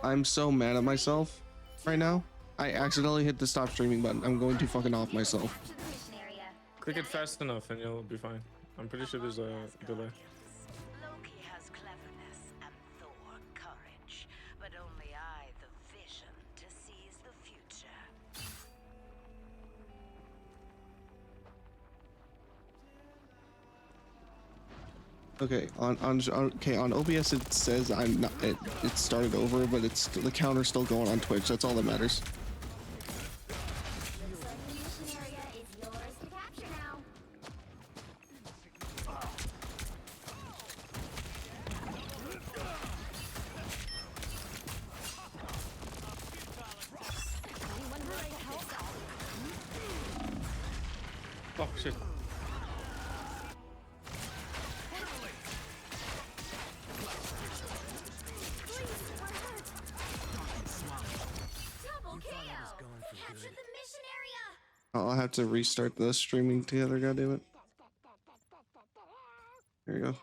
I'm so mad at myself right now. I accidentally hit the stop streaming button. I'm going to fucking off myself. Click it fast enough and you'll be fine. I'm pretty sure there's a delay. Loki has cleverness and Thor courage, but only I the vision to seize the future. Okay, on OBS it says I'm not. It started over, but it's the counter's still going on Twitch. That's all that matters. Oh shit. I'll have to restart the streaming together, goddammit. There you go.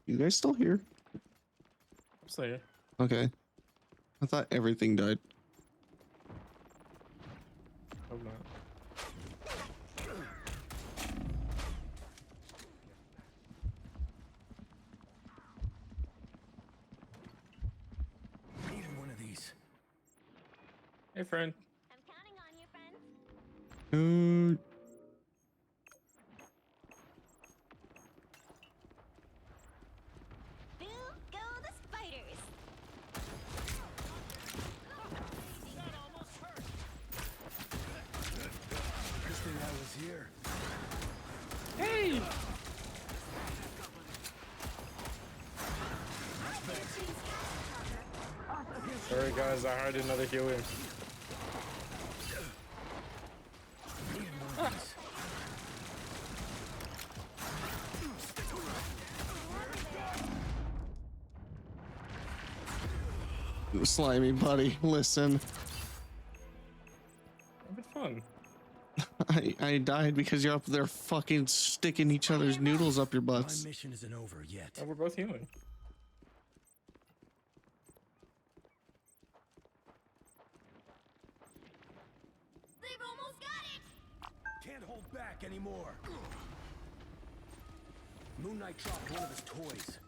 You guys still here? I'm still here. Okay. I thought everything died. Hope not. Needed one of these. Hey friend. I'm counting on you, friend. Boo, go the spiders. That almost hurt. Good thing I was here. Hey! Sorry guys, I heard another heal in. Slimy buddy, listen. Have fun. I died because you're up there fucking sticking each other's noodles up your butts. My mission isn't over yet. And we're both healing. They've almost got it. Can't hold back anymore. Moon Knight dropped one of his toys.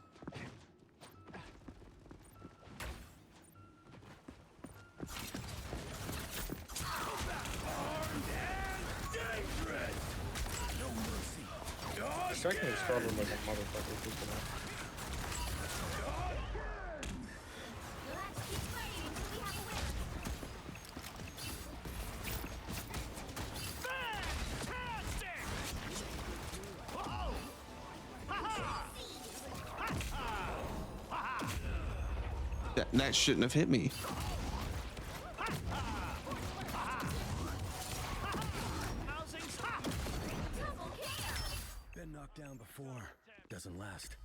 Armed and dangerous. No mercy. Striking is problem like a motherfucker. Let's keep fighting until we have a win. Fantastic! Whoa! That shouldn't have hit me. Been knocked down before. Doesn't last.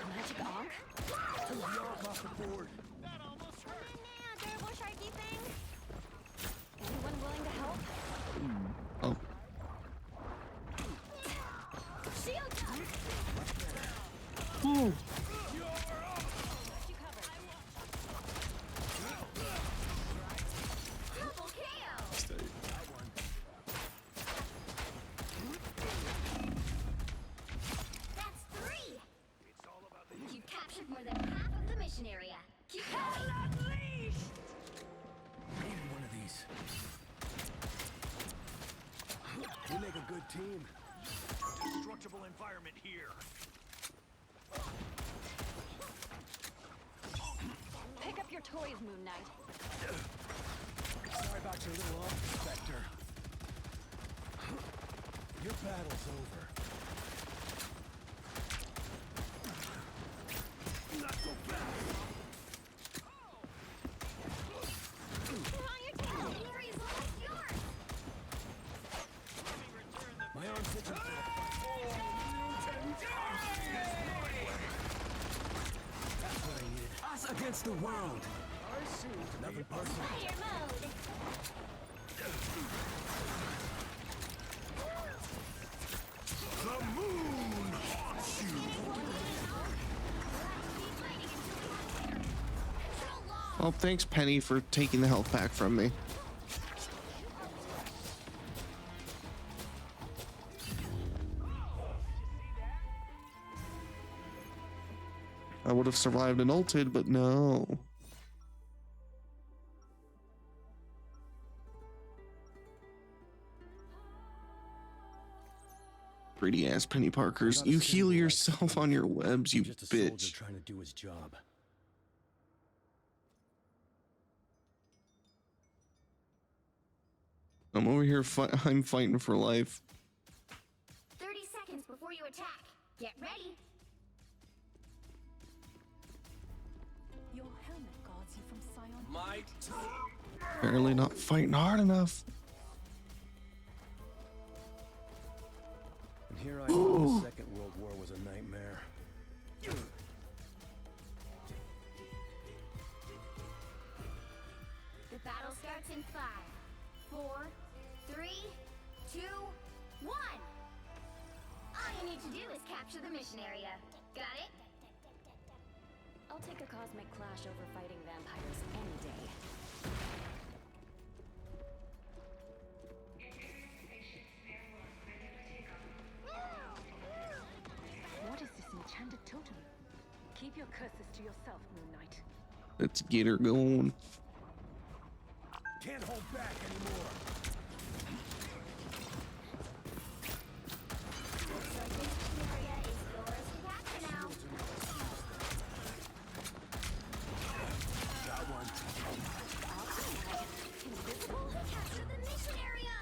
Magic onk. Off the board. That almost hurt. Nah, durable sharky thing. Anyone willing to help? Oh. Shield up. Ooh. Double KO. That's 3. You've captured more than half of the mission area. Keep going. Unleashed. Needed one of these. We make a good team. Destructible environment here. Pick up your toys, Moon Knight. Sorry about your little office, Spectre. Your battle's over. Not so fast! Get on your tail. The glory is almost yours. My arm's itching for the That's what I against the world. I see. Nothing personal. Fire mode. The moon haunts you. Well, thanks, Penny, for taking the health back from me. I would have survived and ulted, but no. Pretty ass Penny Parkers. You heal yourself on your webs, you Just a soldier bitch. trying to do his job. I'm over here. I'm fighting for life. 30 seconds before you attack. Get ready. Your helmet guards you from Scion. Might. Apparently not fighting hard enough. And here I thought the Second World War was a nightmare. The battle starts in 5, 4, 3, 2, 1. All you need to do is capture the mission area. Got it? I'll take a cosmic clash over fighting vampires any day. What is this enchanted totem? Keep your curses to yourself, Moon Knight. Let's get her going. Can't hold back anymore. Area is yours to capture now. Got one. Invisible? Capture the mission area!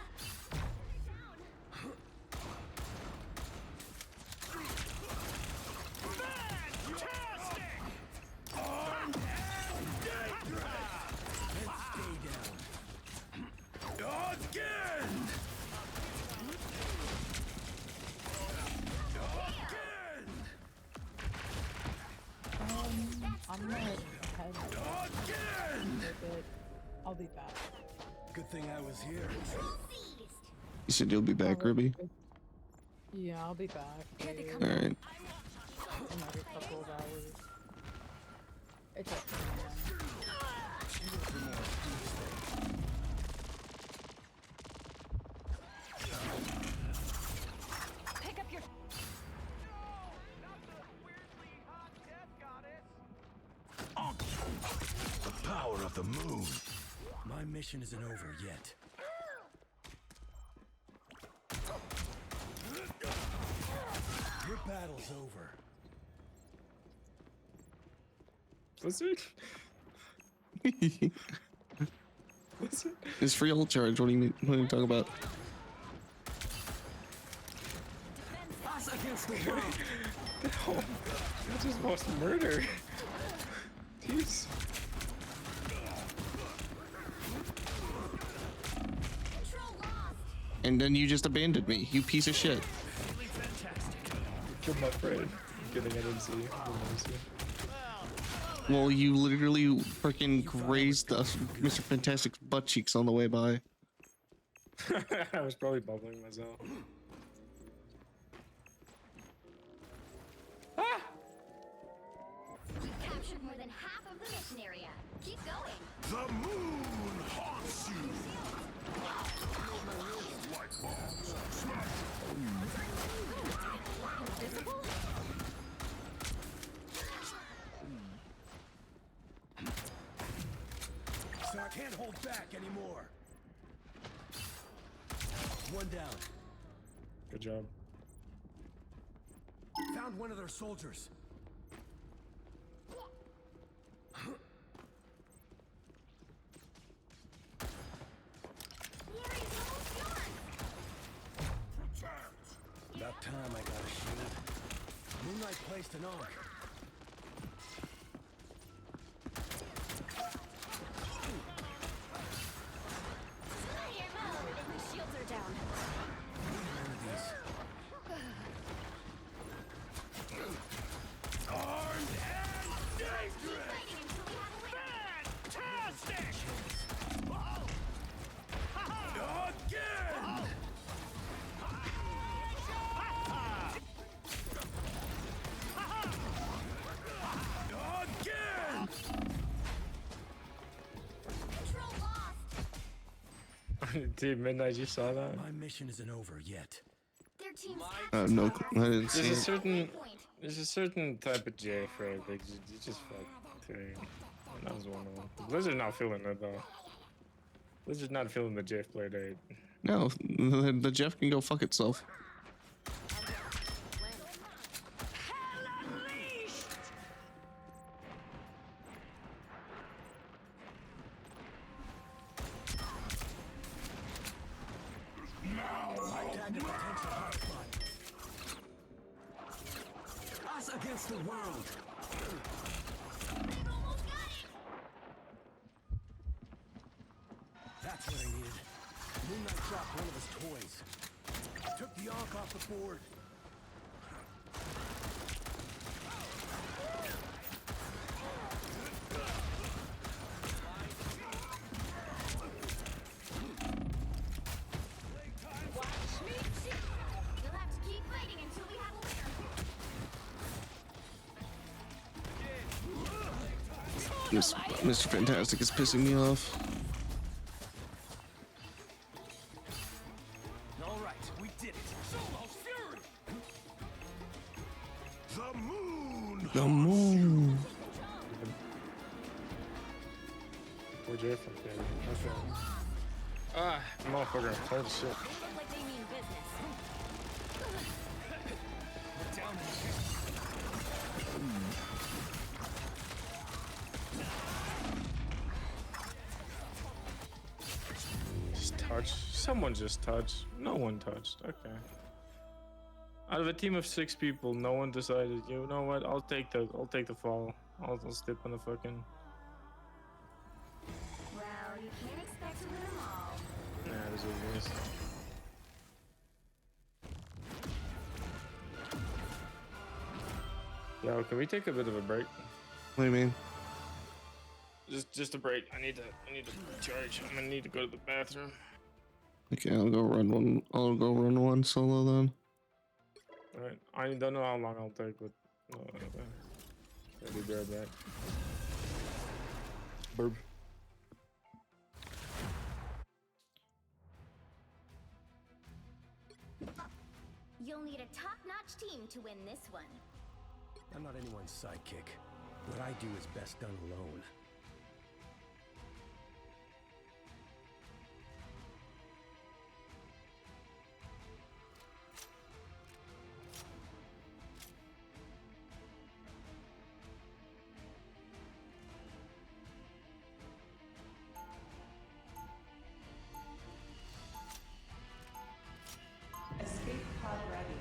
Fantastic! Armed and dangerous! Let's stay down. Again! I'm gonna head Again! with it. I'll be back. Good thing I was here. Control seized! You said you'll be back, Ruby. Yeah, I'll be back. Here they in come. All right. another couple of hours. It's up to me, man. Pick up your. The power of the moon. My mission isn't over yet. Your battle's over. Blizzard? Blizzard? It's free ult charge. What do you mean? What are you talking about? Us against the world. I just lost murder. Jeez. Control lost! And then you just abandoned me, you piece of shit. Killed my friend. Kidding, I didn't see you. I didn't see you. Well, you literally freaking grazed us, Mr. Fantastic's butt cheeks on the way by. I was probably bubbling myself. You've captured more than half of the mission area. Keep going. The moon haunts you. Light bombs. Smash. Invisible? So I can't hold back anymore. One down. Good job. Found one of their soldiers. The area's almost yours! About time I got a shield. Moonlight placed an arc. Fire mode! My shields are down. One of these. Armed and dangerous! Fighting until Dude, Midnight, you saw that? My mission isn't over yet. Their team's No, I didn't see There's a it. certain, point. there's a certain type of J for it. They just fuck. Dude. And that was one of them. Blizzard's not feeling it though. Blizzard's not feeling the Jeff play date. No, the Jeff can go fuck itself. Us against the world. That's what I needed. Moonlight dropped one of his toys. Took the Ark off the board. You'll have to keep fighting until we have a winner. Mr. Fantastic is pissing me off. All right, we did it. Solo's fury. The moon. The moon. Poor Jeff from there. Okay. Ah, motherfucker. Holy shit. Look like they mean business. Just touch. Someone just touched. No one touched. Okay. Out of a team of 6 people, no one decided. You know what? I'll take the fall. I'll step on the fucking. Well, you can't expect to win them all. Nah, this is what it is. Yo, can we take a bit of a break? What do you mean? Just a break. I need to recharge. I'm gonna need to go to the bathroom. Okay, I'll go run one. I'll go run one solo then. All right. I don't know how long I'll take, but I'll be right back. Burp. You'll need a top-notch team to win this one. I'm not anyone's sidekick. What I do is best done alone. Escape pod ready.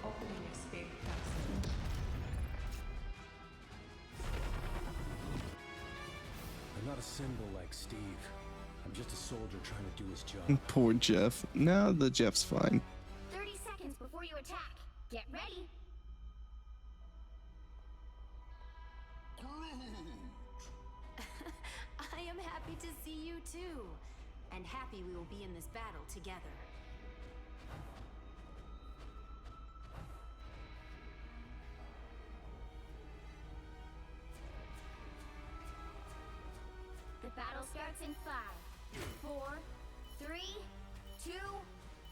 Opening escape capsule. I'm not a symbol like Steve. I'm just a soldier trying to do his job. Poor Jeff. Now the Jeff's fine. 30 seconds before you attack. Get ready. I am happy to see you too. And happy we will be in this battle together. The battle starts in 5, 4, 3, 2,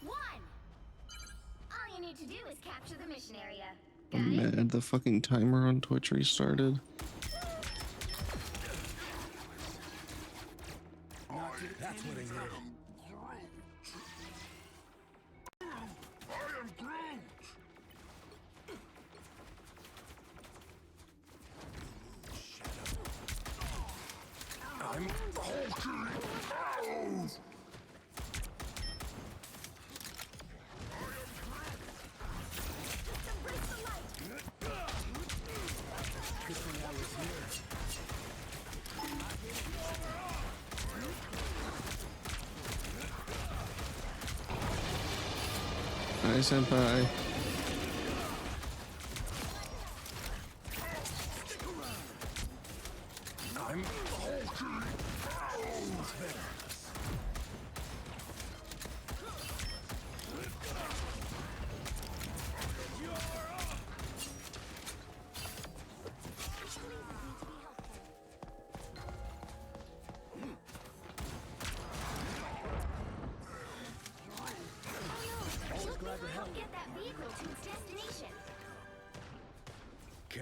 1. All you need to do is capture the mission area. Got I'm it? mad the fucking timer on Twitch restarted. That's what I needed. Hi, senpai.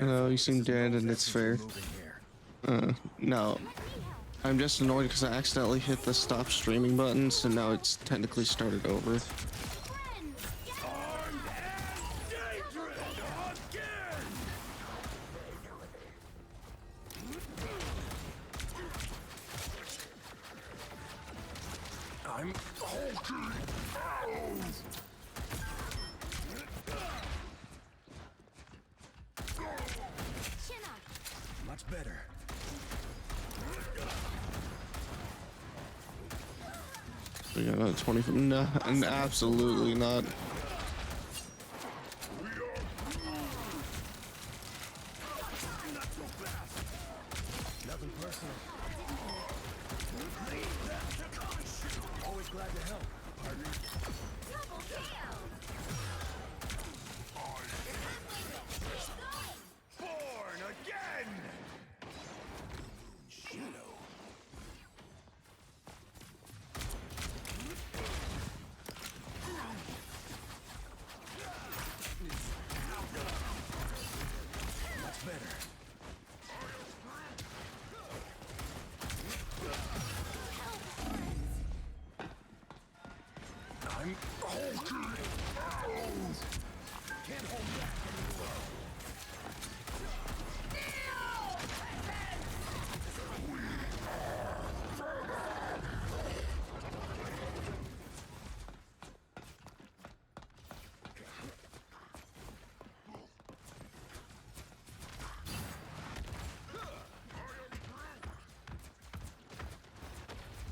No, you seem This is dead, Noel's and it's essence we're fair. moving here. No. I'm just annoyed because I accidentally hit the stop streaming button, so now it's technically started over. I'm hulking. Much better. We got another 20. No, absolutely not. Nothing personal. Always glad to help, partner. Born again! Shadow. Much better. I'm hulking. Can't hold back anymore.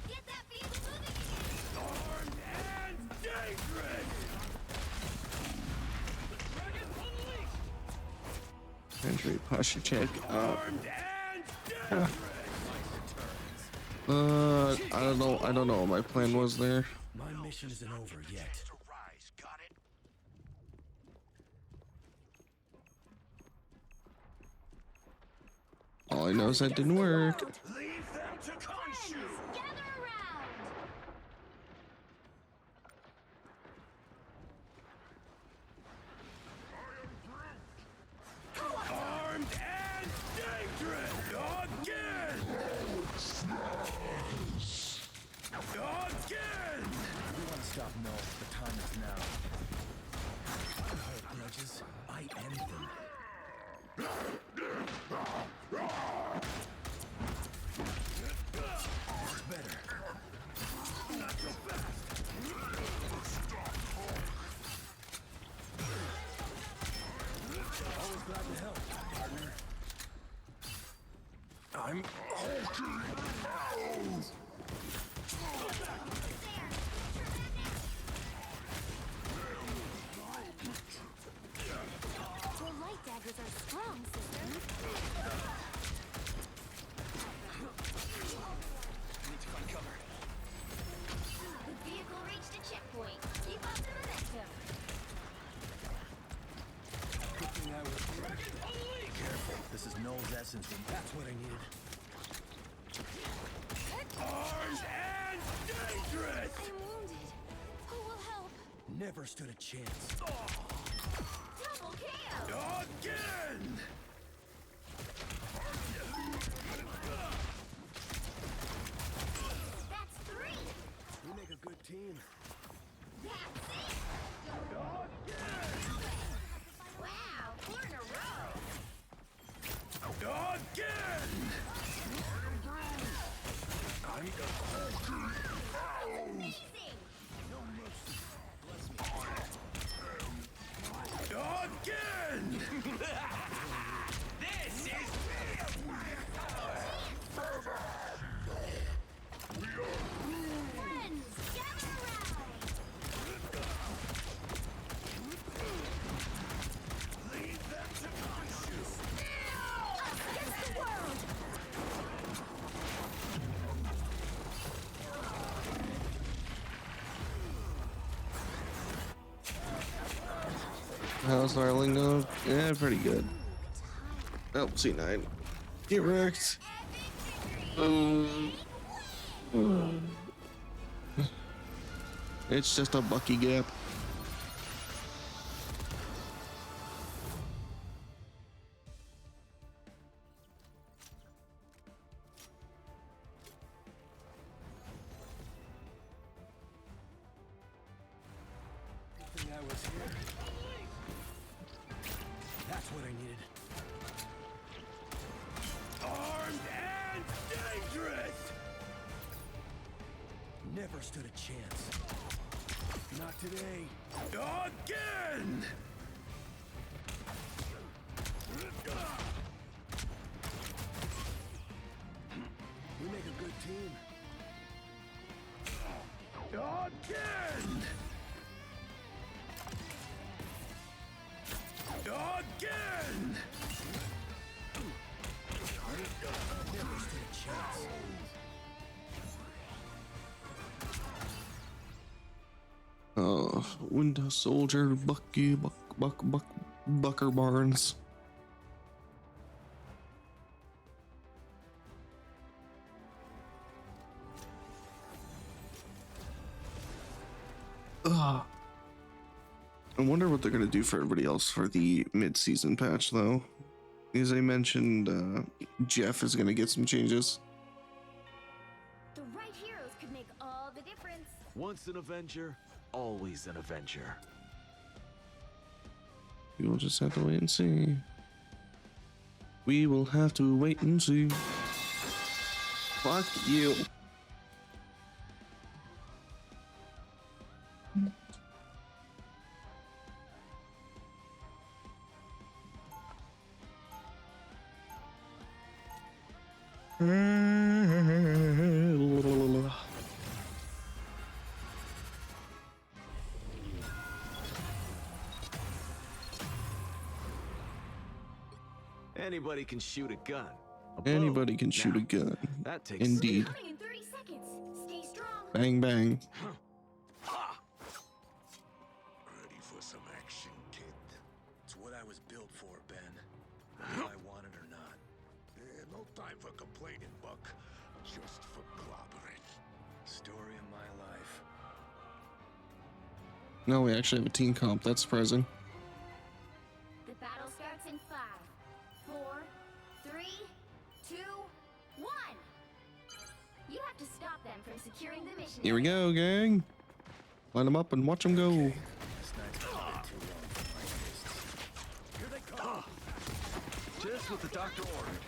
Get that vehicle moving again! Armed and dangerous! Entry posture check. Armed and dangerous! I don't know what my plan was there. My mission isn't over yet. All I know is that didn't work. Leave them to Khonshu! Gather around! Armed and dangerous! Again! Again! We want to stop Null. The time is now. I hold grudges. I end them. It's better. Not so fast. Always glad to help, partner. I'm hulking. Your light daggers are strong, sister. Need to find cover. The vehicle reached a checkpoint. Keep up the momentum. Good thing I was here. Careful. This is Noel's essence. That's what I needed. Armed and dangerous! I'm wounded. Who will help? Never stood a chance. Double kill! Again! That's 3! We make a good team. That's it! Wow, 4 in a row! Again! I'm hulking. Amazing! Again! This is Friends, gather around! lead them to Khonshu. Us against the world! How's our lingo? Yeah, pretty good. Oh, C9. Get wrecked. It's just a Bucky gap. I was here. That's what I needed. Armed and dangerous! Never stood a chance. Not today. Again! We make a good team. Again! Again! Never stood a chance. Winter Soldier, Bucky, Bucker Barnes. Ugh. I wonder what they're gonna do for everybody else for the mid-season patch, though. As I mentioned, Jeff is gonna get some changes. The right heroes could make all the difference. Once an Avenger, always an Avenger. We will just have to wait and see. We will have to wait and see. Fuck you. Anybody can shoot a gun. A bow. Anybody can shoot a Now, gun. that takes Indeed. Coming in 30 seconds. Stay strong. Bang bang. Ready for some action, kid? It's what I was built for, Ben. Whether I want it or not. No time for complaining, Buck. Just for clobbering. Story of my life. No, we actually have a team comp. That's surprising. The battle starts in 5, 4, 3, 2, 1. You have to stop them from securing the mission. Here we go, gang. Line them up and watch them go. This night's been a bit too long for my tastes. Here they come. Just what the doctor ordered.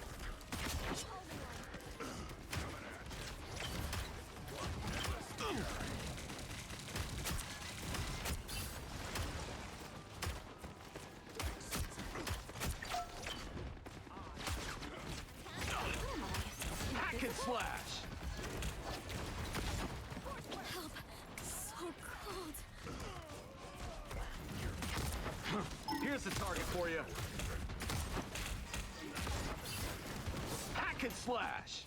Hack and slash. Help. So cold. Here's the target for you. Hack and slash.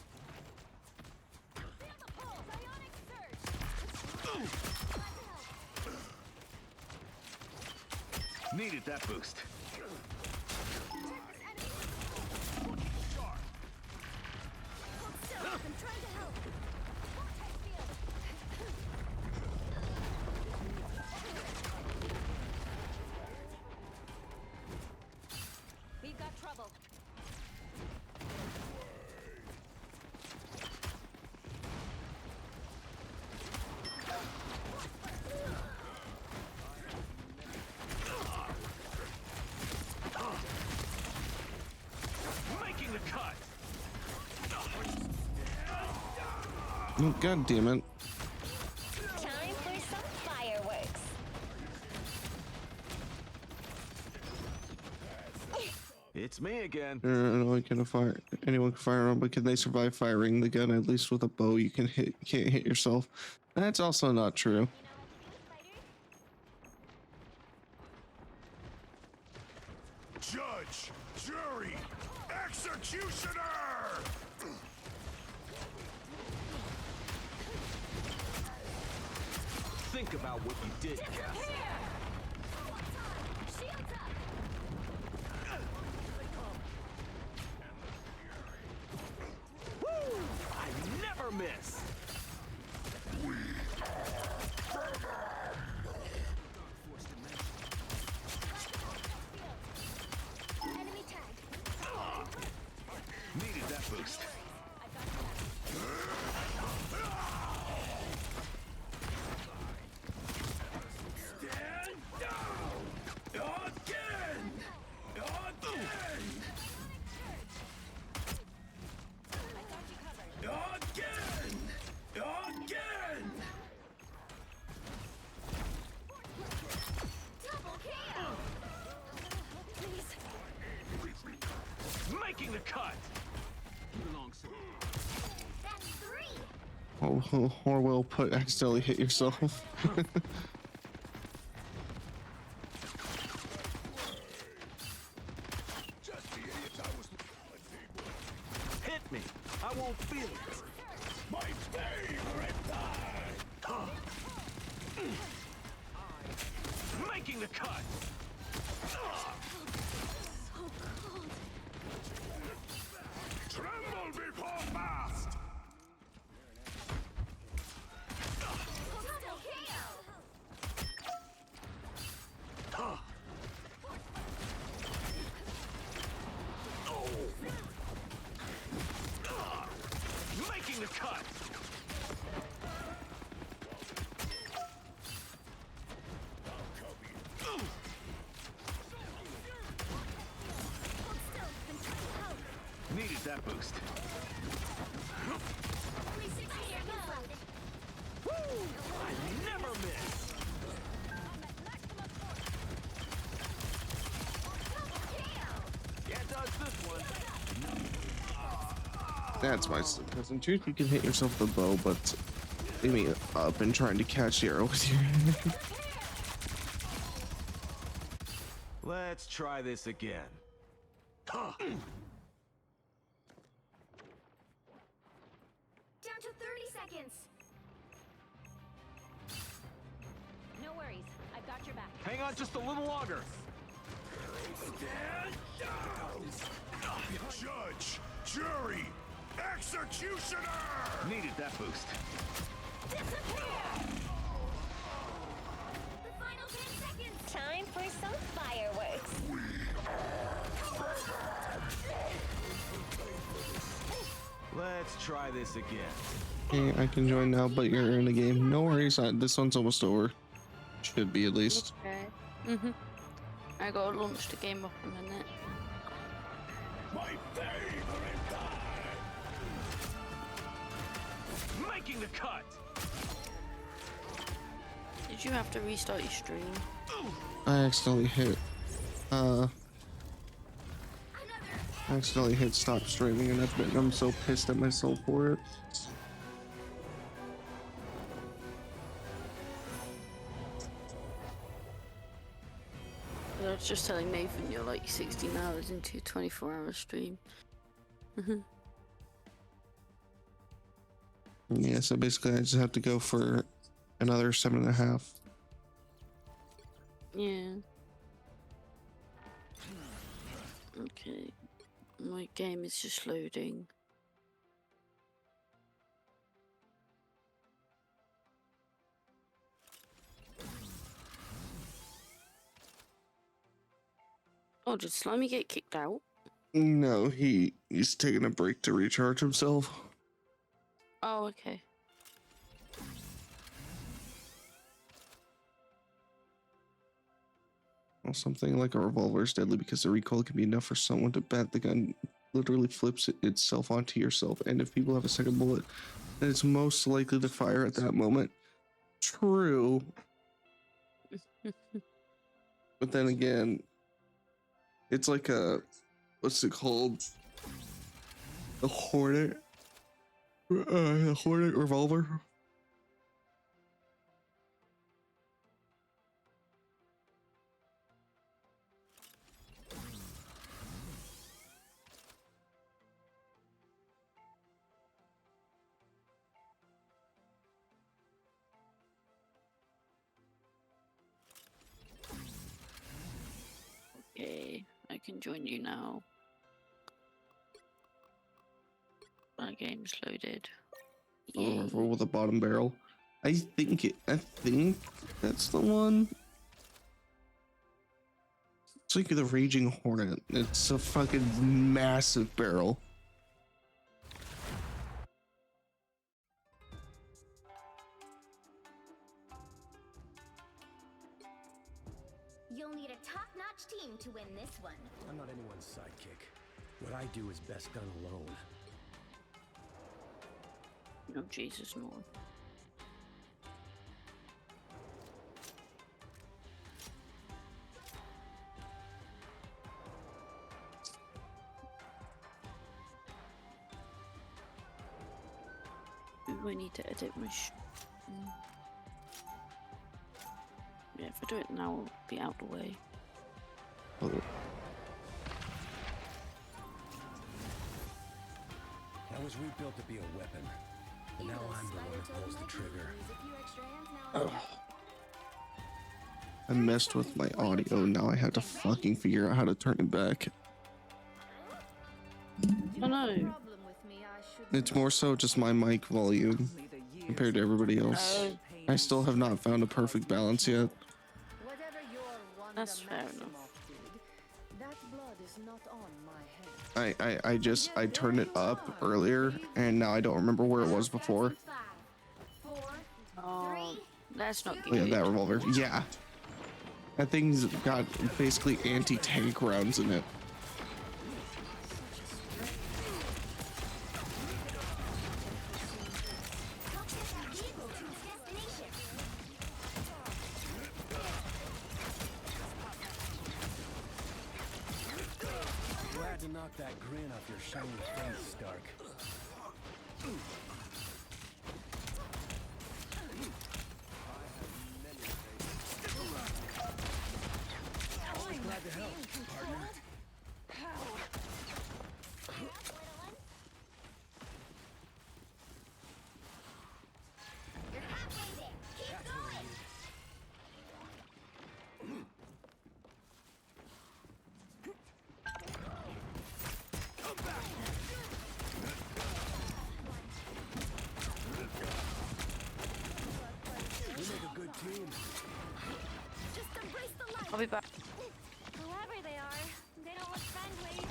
Needed that boost. I'm trying to help. We've got trouble. Making the cut. Oh, God damn it. Time for some fireworks. It's me again. Anyone can fire. Anyone can fire on, but can they survive firing the gun? At least with a bow, you can hit. Can't hit yourself. That's also not true. Judge, jury, executioner! Think about what you did, Cass. Shields up. Woo! I never miss. Enemy tag. Needed that boost. Stand down! Oh, Horwell put accidentally hit yourself. Just the idiots I was. Hit me. I won't feel it. My favorite time. Making the cut. Tremble before fast. Making the cut. Needed that boost. Only 6 here left. I never miss. Yeah, it does this one. That's my because in truth you can hit yourself with a bow, but aiming it up and trying to catch the arrow with your hand. Let's try this again. Down to 30 seconds. No worries. I've got your back. Hang on just a little longer. Stand down! Judge, jury, executioner! Needed that boost. The final 10 seconds. Time for some fireworks. Let's try this again. Okay, I can join now, but you're in a game. No worries, this one's almost over. Should be at least. Okay. I gotta launch the game up in a minute. My favorite time! Making the cut! Did you have to restart your stream? I accidentally hit stop streaming, and I'm so pissed at myself for it. I was just telling Nathan you're like 16 hours into a 24-hour stream. Yeah, so basically I just have to go for another 7.5. Yeah. Okay. My game is just loading. Oh, did Slimy get kicked out? No, he's taking a break to recharge himself. Oh, okay. Well, something like a revolver is deadly because the recoil can be enough for someone to bat the gun literally flips itself onto yourself, and if people have a second bullet, then it's most likely to fire at that moment. True. But then again, it's like a, what's it called? The Hornet? The Hornet revolver? Okay, I can join you now. My game's loaded. Oh, roll with a bottom barrel. I think that's the one. It's like the Raging Hornet. It's a fucking massive barrel. You'll need a top-notch team to win this one. I'm not anyone's sidekick. What I do is best done alone. No, Jesus, no. We need to edit my Yeah, if I do it now, it'll be out of the way. Oh, That was rebuilt to be a weapon. And now I'm the one who pulls the trigger. I messed with my audio. Now I have to fucking figure out how to turn it back. I know. It's more so just my mic volume compared to everybody else. Oh. I still have not found a perfect balance yet. That's fair enough. I turned it up earlier and now I don't remember where it was before. Oh, that's not Oh yeah, good. that revolver. Yeah. That thing's got basically anti-tank rounds in it. Glad to knock that grin off your shiny face, Stark. Always glad to help, partner. You're halfway there. Keep going. We make a good team. Just embrace the light. I'll be back. Whoever they are, they don't look friendly.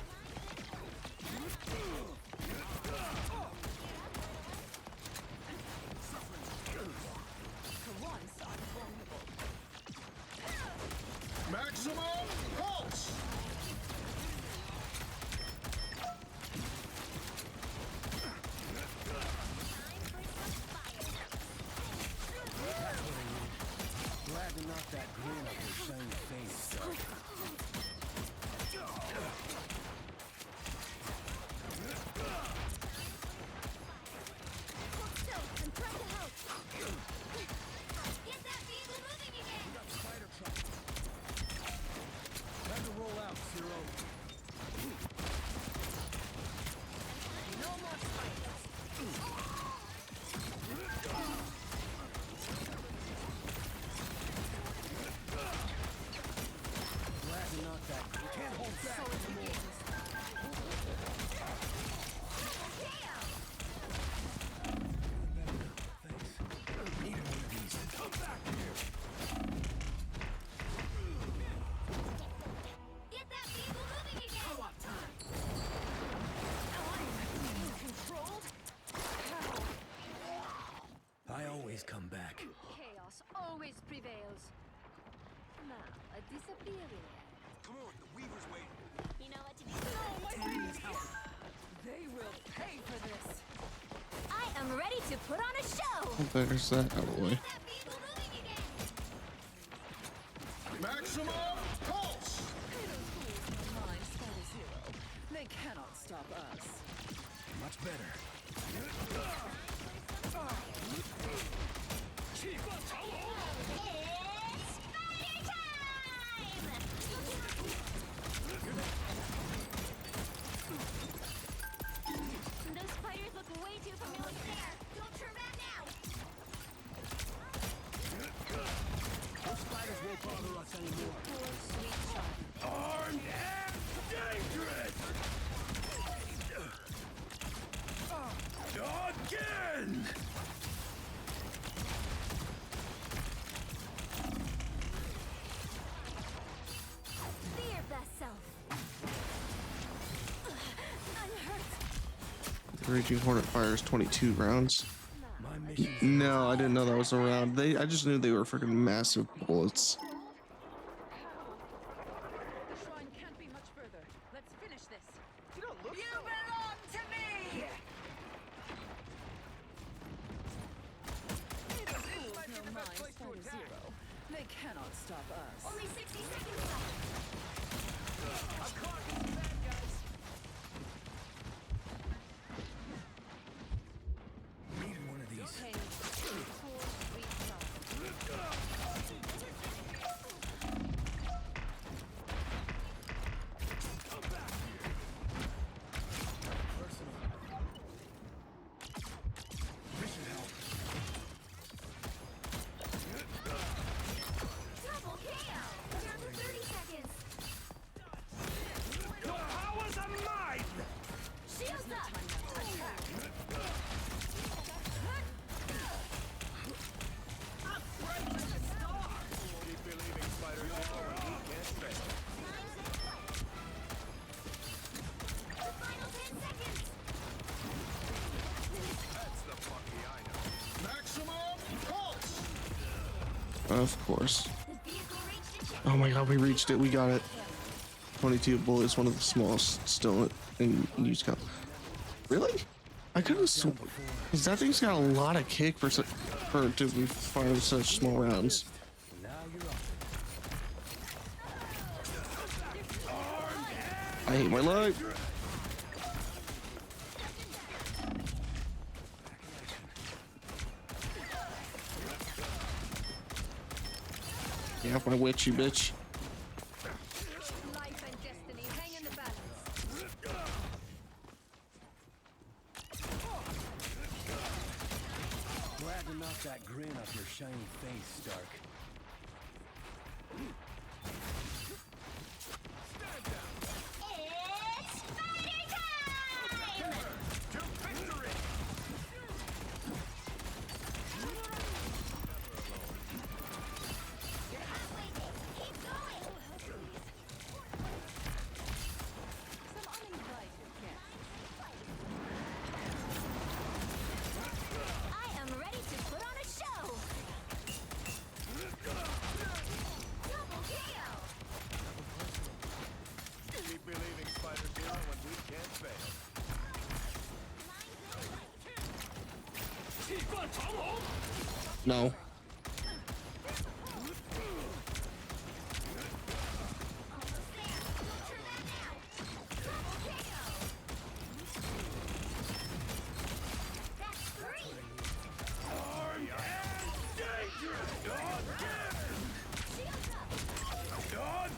Maximum pulse! Glad to knock that grin off your shiny face, Stark. Hold still and try to help. Get that vehicle moving again. Spider truck. Time to roll out, Zero. No more spiders. Glad to knock that. You can't hold back anymore. Thanks. Need one of these. Come back here. Get that vehicle moving again. I always come back. Chaos always prevails. Now, a disappearing. Come on, the Weaver's waiting. You know what to do. They will pay for this. I am ready to put on a show. There's that out of the way. Get that vehicle moving again. Maximum pulse! Mine, Spider Zero. They cannot stop us. Much better. It's spider time! Those spiders look way too familiar there. Don't turn back now. Those spiders won't bother us anymore. Poor sweet child. Armed and dangerous! Again! Be your best self. I'm hurt. The Raging Hornet fires 22 rounds. My mission. No, I didn't know that was around. I just knew they were freaking massive bullets. The shrine can't be much further. Let's finish this. You don't look You belong to me! No mind, Spider Zero. They cannot stop us. Only 60 seconds left. Need one of these. Of course. Oh my god, we reached it. We got it. 22 bullets, one of the smallest still in use count. Really? I could have sworn because that thing's got a lot of kick for to be firing such small rounds. I hate my life. Get off my witch, you bitch. Life and destiny hang in the balance. Glad to knock that grin off your shiny face, Stark. It's fighting time! To victory! You're halfway there. Keep going! Some uninvited guests. I am ready to put on a show! Double kill! Keep believing, Spider-Zero, when we can't fail. No. That's three!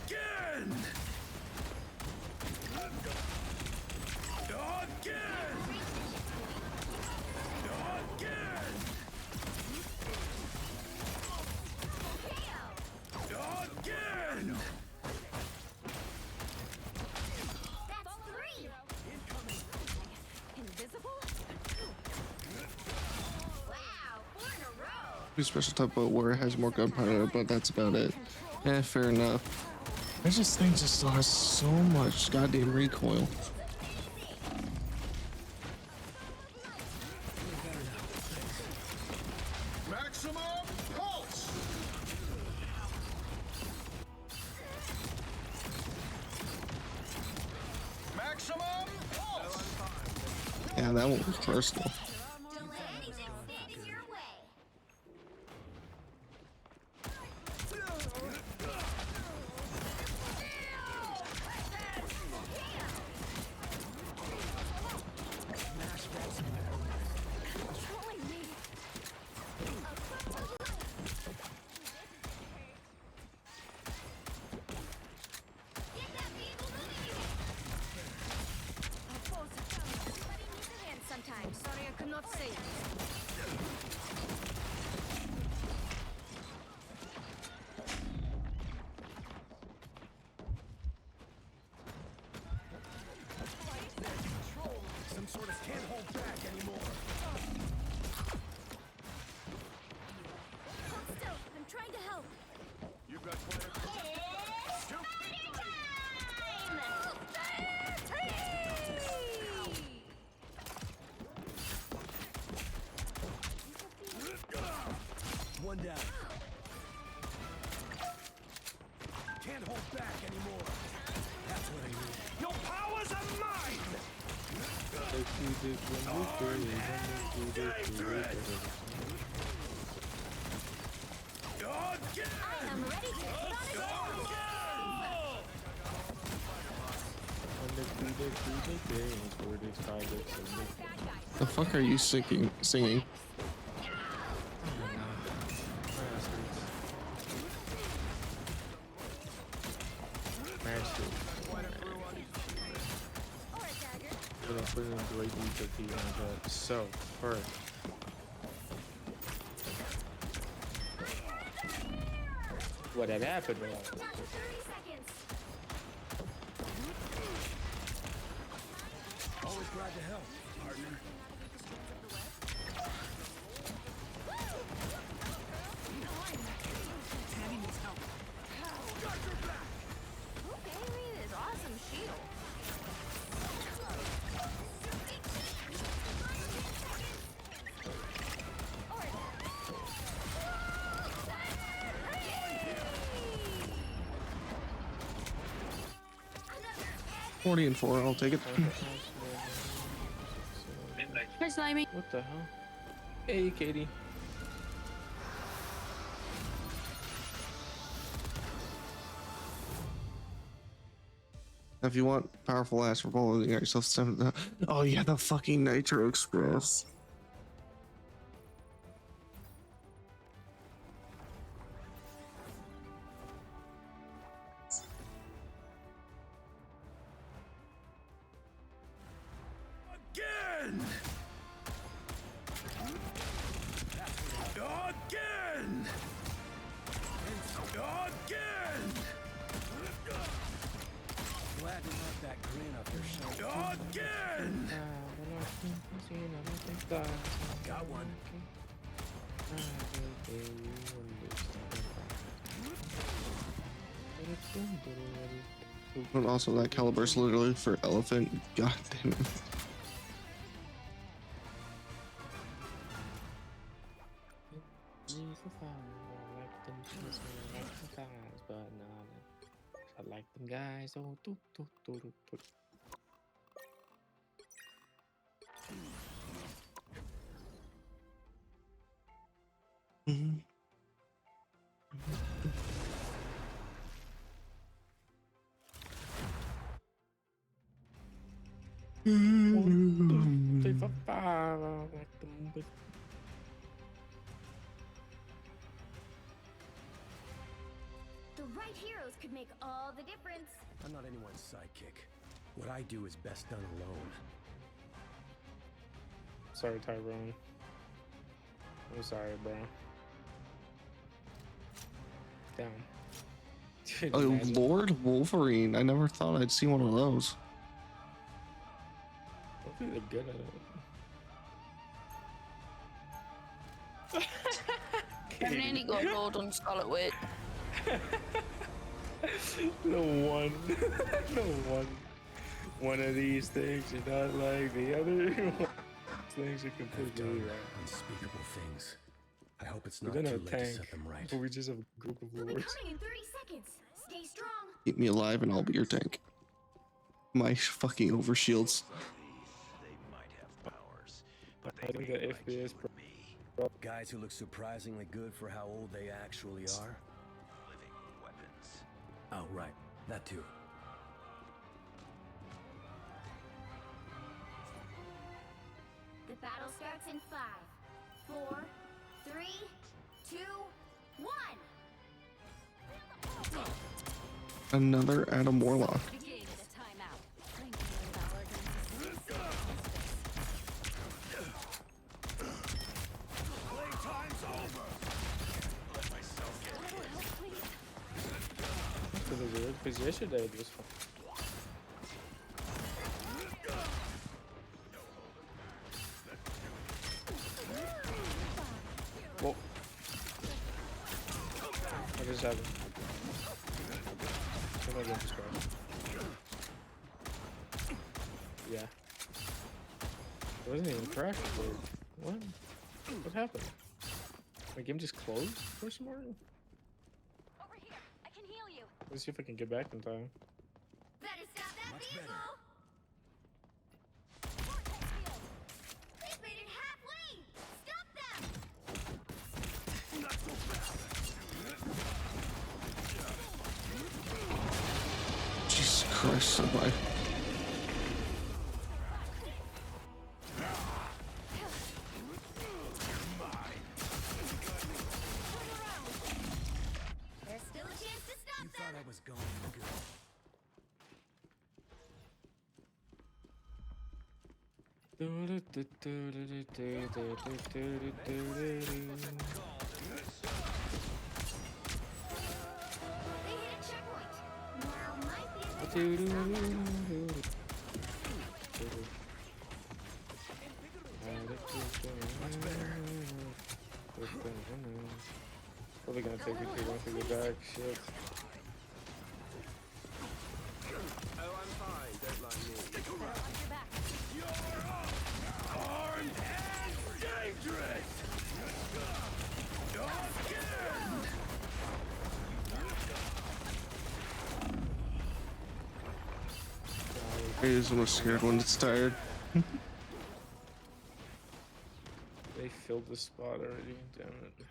Again! Again! That's three! Invisible? Wow, 4 in a row! Two special type of war has more gunpowder, but that's about it. Yeah, fair enough. I just think this still has so much goddamn recoil. Maximum pulse! Maximum pulse! Yeah, that one was personal. Don't let anything stand in your way! Controlling me! Get that vehicle moving again! Everybody needs a hand sometimes. Sorry I could not save you. Some sort of can't hold back anymore. Hold still. I'm trying to help. You've got quite a It's fighting time! One down. Can't hold back anymore. That's what I need. Your powers are mine! Again! I am ready to put on a The fuck are you singing? or a dagger. So, first. What had happened was, Down to 30 seconds. Always glad to help, partner. Who gave me this awesome shield? Or a dagger. 40 and 4. I'll take it. Hi, Slimy. What the hell? Hey, Katie. If you want powerful ass revolver, you got yourself 7. Oh yeah, the fucking Nitro Express. Again! Again! Again! Glad to knock that grin off your shoulder. Again! Got one. And also that caliber's literally for elephant. God damn it. I like them guys. Oh, do, do, do, do, do. Mhm. One, 2, 3, 4, 5. I like them with. The right heroes could make all the difference. I'm not anyone's sidekick. What I do is best done alone. Sorry, Tyrone. I'm sorry, bro. Damn. Dude, Oh, imagine. Lord Wolverine. I never thought I'd see one of those. Hopefully they're good at it. I've nearly got gold on Scarlet Witch. No one. No one. One of these things is not like the other. Things are I've completely done right. unspeakable things. I hope it's We're not too gonna late to tank, set them right. but we just have a group of We'll be warriors. coming in 30 seconds. Stay strong. Keep me alive and I'll be your tank. My fucking overshields. They might have powers, but I think the FPS pro. Guys who look surprisingly good for how old they actually are. living weapons. Oh, right. That too. The battle starts in 5, 4, 3, 2, 1. Another Adam Warlock. The game is a timeout. Playtime's over. Let myself get hit. Because of weird. Because yesterday it was fun. Whoa. What just happened? I think my game just crashed. Yeah. It wasn't even crashed before. What? What happened? My game just closed? Question mark? Over here. I can heal you. Let's see if I can get back in time. Better stop that Much vehicle. better. Vortex field. They've made it halfway. Stop them. Not so fast. Jesus Christ, somebody. There's still a chance to stop You them. thought I was gone for good. They hit a checkpoint. Now might be a good time to stop them. Probably gonna take me too long to get back. Shit. Oh, I'm fine. Don't mind me. Armed and dangerous. Again. is almost scared when it's tired. They filled the spot already. Damn it.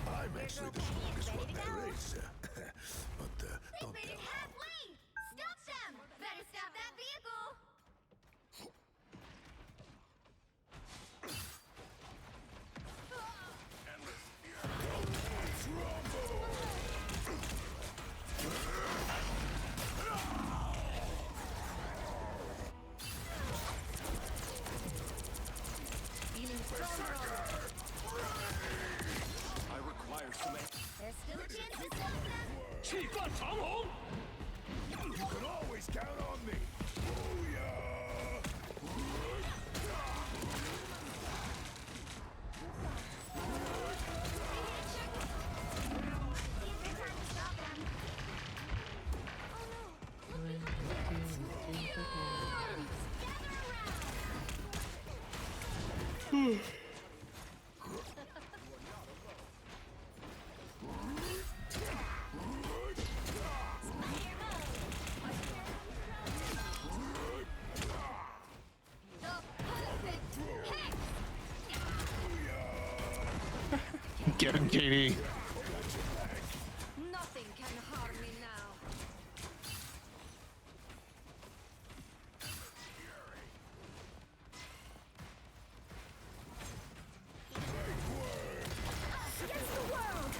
I'm actually the strongest one there is. But don't Made tell. it halfway! Stop them! Better stop that vehicle! Feeling stronger. I require some. There's still a chance to stop them. You can always count on me. Booyah! Get him, Katie. Nothing can harm me now. Against the world!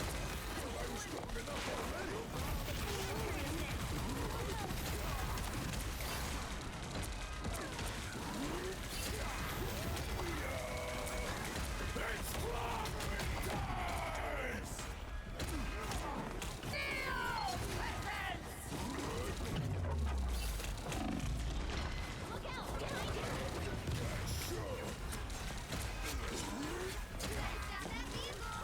Look out! Behind you! Stop that vehicle!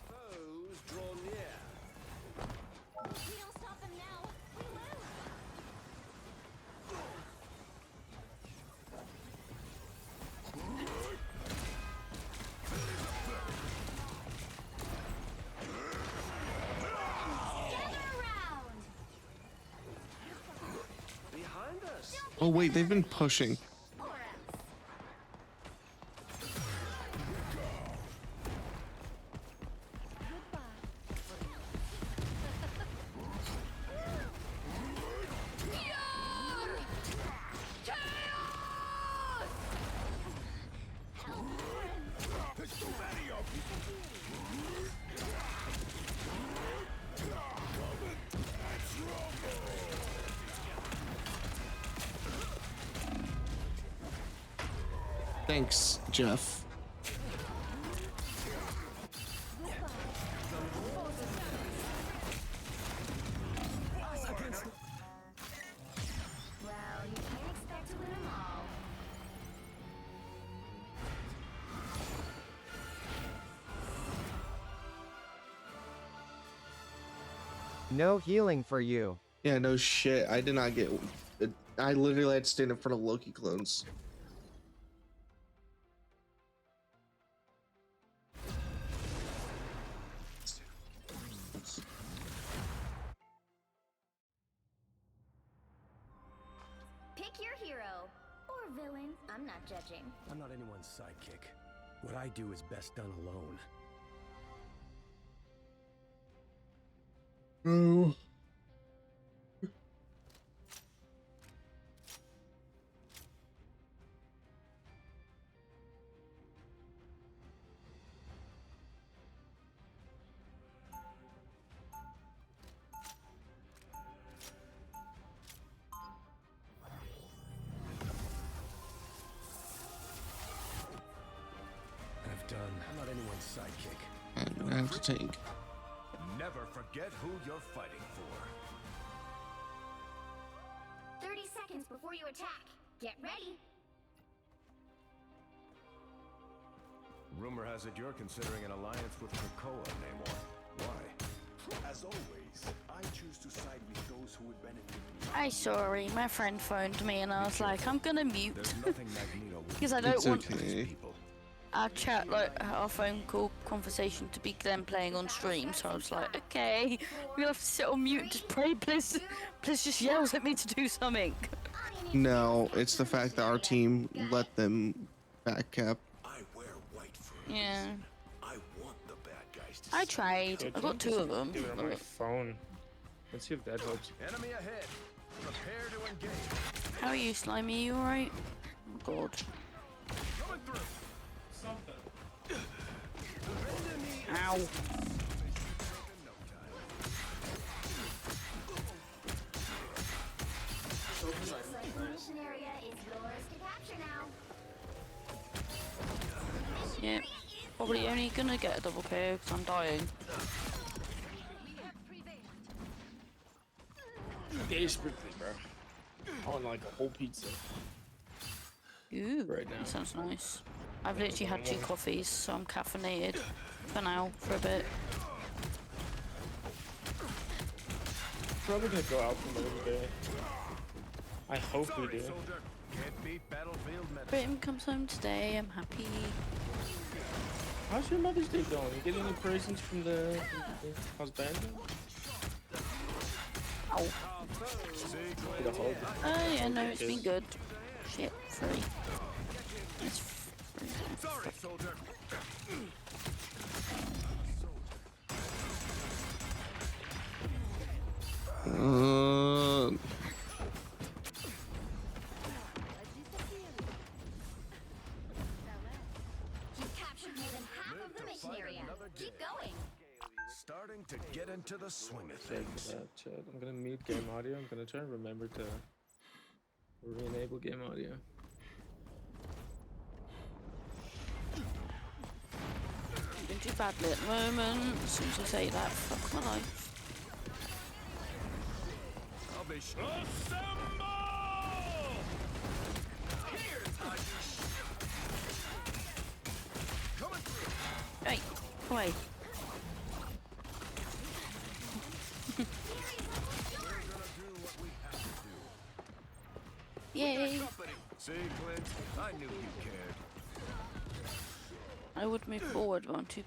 Foes draw near. We don't stop them now. We will. Gather around. Behind us. Oh wait, they've been pushing. Or else. There's too many of you. Thanks, Jeff. Well, you can't expect to win them all. No healing for you. Yeah, no shit. I did not get. I literally had to stand in front of Loki clones. Pick your hero. Or villain. I'm not judging. I'm not anyone's sidekick. What I do is best done alone. No. I've done. I'm not anyone's sidekick. I'm gonna have to take. Never forget who you're fighting for. 30 seconds before you attack. Get ready. Rumor has it you're considering an alliance with GOOOO, Namor. Why? As always, I choose to side with those who would benefit me. Hi, sorry, my friend phoned me and I was like, I'm gonna mute There's nothing Magneto would because I It's don't want. okay. people. our chat, like our phone call conversation, to be them playing on stream. So I was like, okay, we'll have to sit on mute and just pray. Please just yells at me to do something. No, it's the fact that our team let them back cap. I wear white for a Yeah. reason. I want the bad guys to I see tried. Yeah, I got two of them. Do it on my but- phone. Let's see if that helps. Enemy ahead. Prepare to engage. How are you, Slimy? You alright? Oh god. Coming through. Ow. Looks like the mission area is yours to capture now. Yeah. Probably only gonna get a double kill because I'm dying. Desperately, bro. I want like a whole pizza. Ooh, Right now. that sounds nice. I've literally had 2 coffees, so I'm caffeinated for now, for a bit. Probably gonna go out for a little bit. I hope we do. Soldier. Can't beat battlefield medicine. Britain comes home today, I'm happy. How's your Mother's Day going? You get any presents from the husband? Ow. For the holiday? Oh yeah, no, it's been good. Shit, free. It's free. Sorry, soldier. You've captured more than half of the mission area. Keep going. Starting to get into the swing of Check things. that, chat. I'm gonna mute game audio. I'm gonna try and remember to re-enable game audio. Been too badly at the moment. As soon as I say that, fuck my life. I'll be Hey, away. Yay! See, Clint? I knew you cared. I would move forward, but I'm too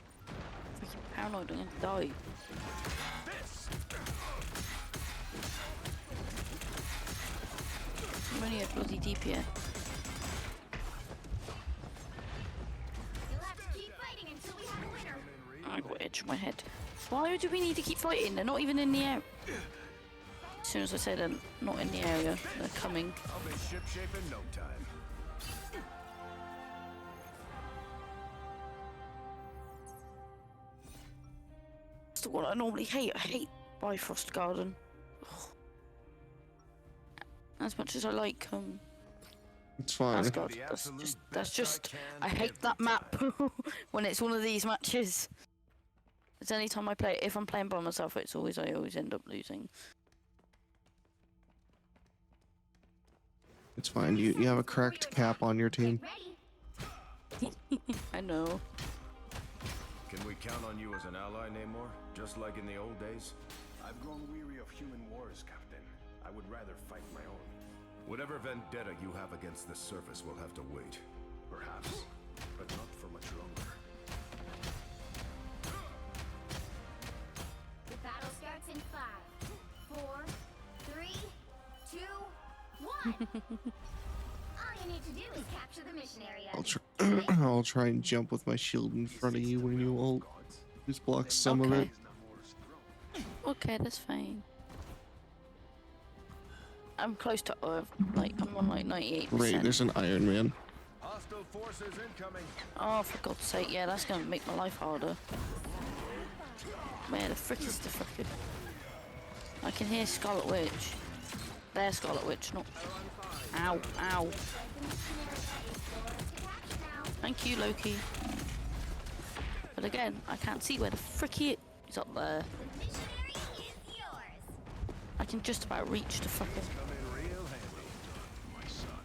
freaking paranoid. I'm gonna die. I'm only a bloody DPS. You'll have to keep fighting until we have a winner. I got edge in my head. Why do we need to keep fighting? They're not even in the air. As soon as I say they're not in the area, they're coming. I'll be shipshape in no time. That's the one I normally hate. I hate Bifrost Garden. Ugh. As much as I like It's fine. Asgard, that's just I hate that map when it's one of these matches. It's any time I play, if I'm playing by myself, I always end up losing. It's fine. You have a correct cap on your team. I know. Can we count on you as an ally, Namor? Just like in the old days? I've grown weary of human wars, Captain. I would rather fight my own. Whatever vendetta you have against the surface will have to wait. Perhaps, but not for much longer. The battle starts in 5, 4, 3, 2, 1. All you need to do is capture the mission area. I'll try and jump with my shield in front of you when you ult. Just block some of it. Okay, that's fine. I'm close to I'm on like 98%. Right, there's an Iron Man. Hostile forces incoming. Oh, for God's sake, yeah, that's gonna make my life harder. Where the frick is the frickin'? I can hear Scarlet Witch. There's Scarlet Witch, not. Ow, ow. Thank you, Loki. But again, I can't see where the frick he is. He's up there. I can just about reach the fucking. Come in real handy, my son.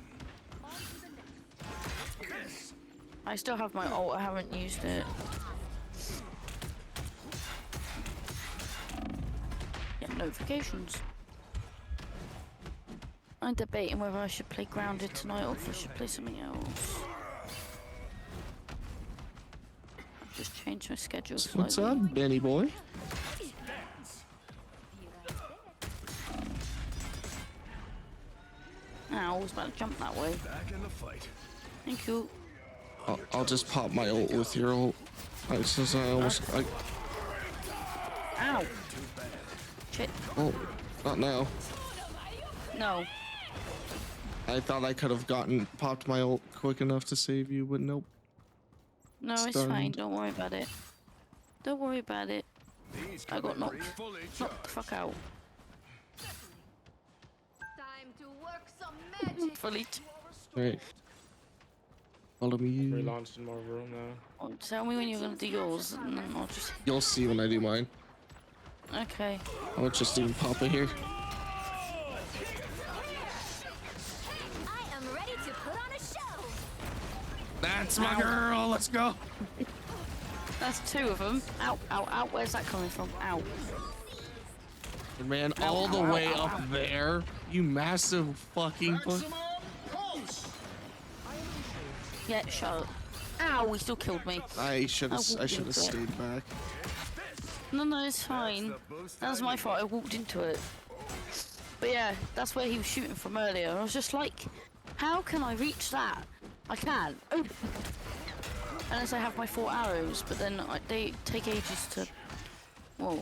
I still have my ult, I haven't used it. Get notifications. I'm debating whether I should play Grounded tonight or if I should play something else. Change my schedule What's slightly. up, Benny boy? Ow, I was about to jump that way. Back in the fight. Thank you. I'll just pop my ult with your ult. Since I almost. Ow. Shit. Oh, not now. No. I thought I could have popped my ult quick enough to save you, but nope. No, it's fine. Don't worry about it. Don't worry about it. I got knocked the fuck out. Time to work some magic. Fully. Alright. Follow me. Relaunched in more room now. Oh, tell me when you're gonna do yours, and then I'll just. You'll see when I do mine. Okay. I'll just even pop it here. I am ready to put on a show. That's my girl. Let's go. That's two of them. Ow, ow, ow. Where's that coming from? Ow. Man, all the way up there. You massive fucking. Yeah, shut up. Ow, he still killed me. I should have walked into it. stayed back. No, it's fine. That was my fault. I walked into it. But yeah, that's where he was shooting from earlier. And I was just like, how can I reach that? I can't. Unless I have my 4 arrows, but then they take ages to. Well,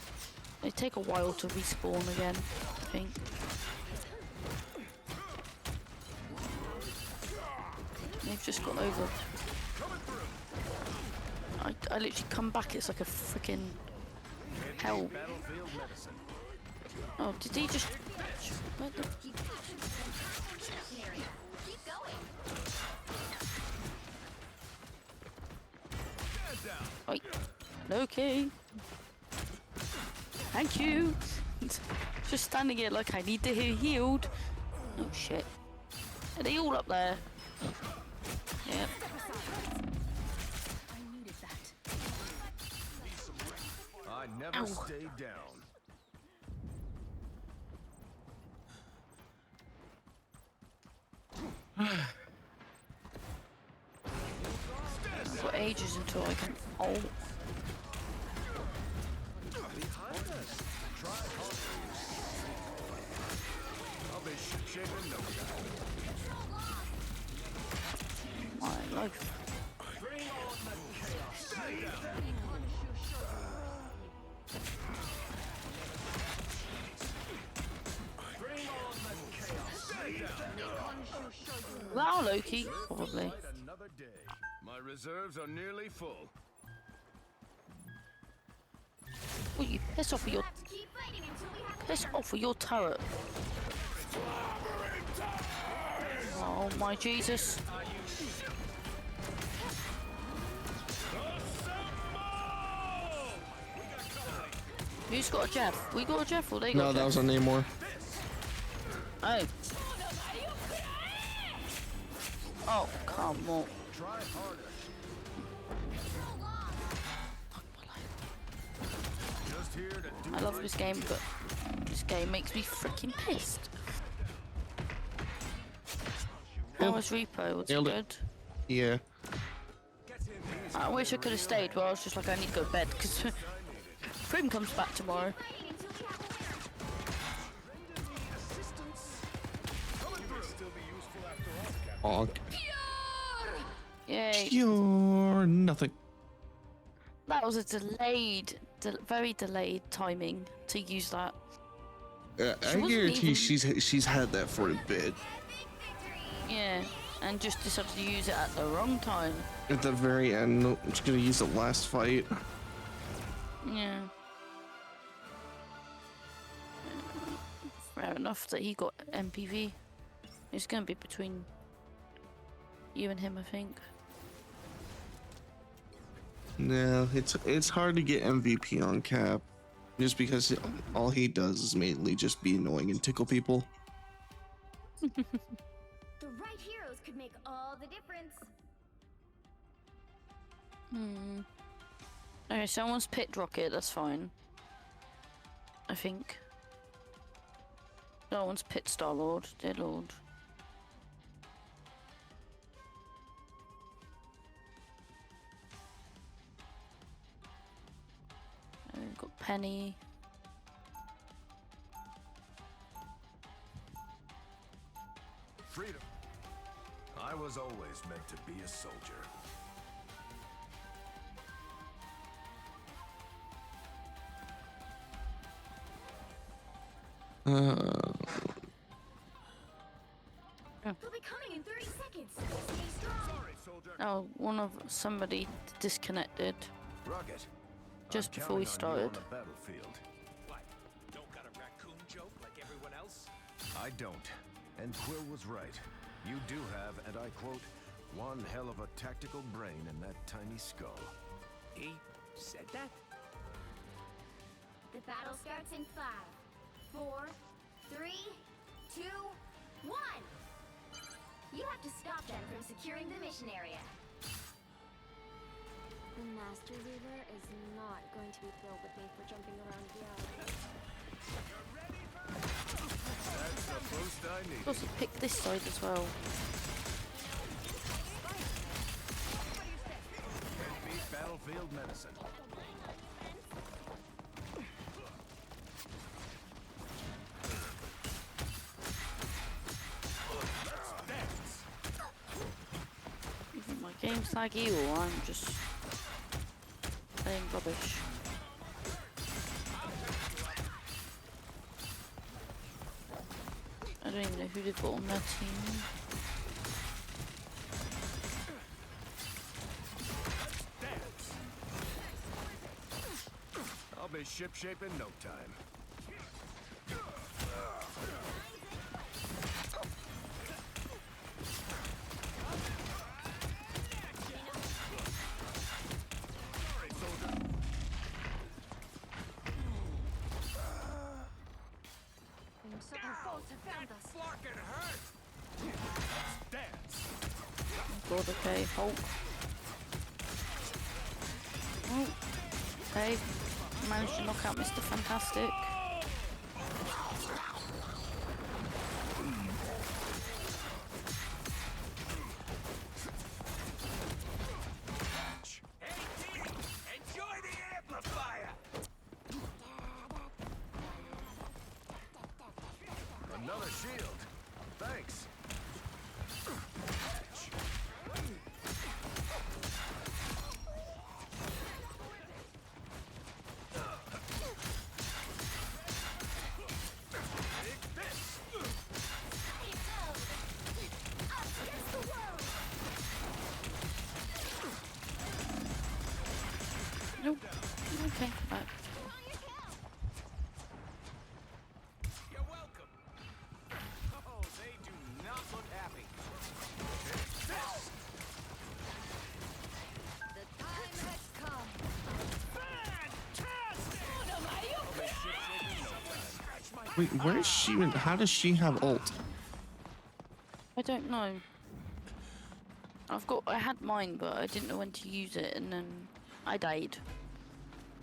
they take a while to respawn again, I think. They've just got over. I literally come back, it's like a freaking hell. Oh, did he just. Where the. Keep going. Oi. Okay. Thank you. Just standing here like I need to be healed. Oh shit. Are they all up there? Yep. I needed that. I never stayed down. For ages until I can. Oh. My life. Wow, Loki, probably. Another day. My reserves are nearly full. Will you piss off with your Keep fighting until we have. piss off with your turret? Oh my Jesus! Who's got a Jeff? We got a Jeff, or they got No, a that Jeff? was a Namor. Oh. Oh, come on. Try harder. Just here to do I love this game, but this game makes me freaking pissed. How was Repo? Was it Nailed good? it. Yeah. I wish I could have stayed, but I was just like, I need to go to bed because Prim comes back tomorrow. Bonk. Yay! You're nothing. That was a delayed, very delayed timing to use that. I wasn't guarantee even- she's had that for a bit. Yeah, and just decided to use it at the wrong time. At the very end, I'm just gonna use the last fight. Yeah. Fair enough that he got MPV. It's gonna be between you and him, I think. No, it's hard to get MVP on Cap, just because all he does is mainly just be annoying and tickle people. The right heroes could make all the difference. Okay, someone's picked Rocket, that's fine. I think. No one's picked Star-Lord, dear Lord. Penny. Freedom. I was always meant to be a soldier. They'll be coming in 30 seconds. Stay strong. Sorry, soldier. Oh, somebody disconnected Rocket. just I'm before we counting on you on started. the battlefield. What? Don't got a raccoon joke like everyone else? I don't. And Quill was right. You do have, and I quote, one hell of a tactical brain in that tiny skull. He said that? The battle starts in 5, 4, 3, 2, 1. You have to stop them from securing the mission area. The Master Ruler is not going to be thrilled with me for jumping around reality. That's the boost I need. Also pick this side as well. Can't beat battlefield medicine. Either my game's laggy or I'm just playing rubbish. I don't even know who they've got on their team. I'll be shipshape in no time. I'm so foes have found us. Fucking hurt! Dance! God, okay, Hulk. Oh, okay. Managed to knock out Mr. Fantastic. Hey, Dee! Enjoy the amplifier! Another shield. Thanks. Nope. Okay, back. You're welcome. Oh, they do not look happy. The time has come. Wait, where is she? How does she have ult? I don't know. I had mine, but I didn't know when to use it, and then I died.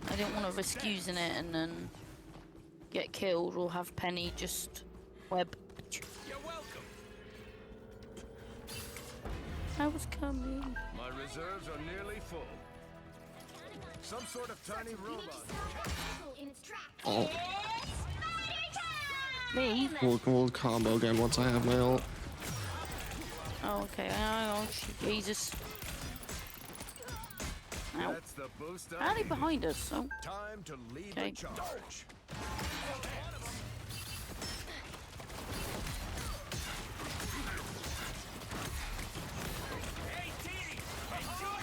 I didn't want to risk using it and then get killed or have Penny just web. You're welcome. I was coming. My reserves are nearly full. Some sort of tiny You need to robot. stop that missile in its tracks. Oh, Me? we'll combo again once I have my ult. Oh, okay. Oh, Jesus. Ow. That's the boost How are I they needed. behind us? Oh, Time to lead Okay. the charge. Hey, Dee! Enjoy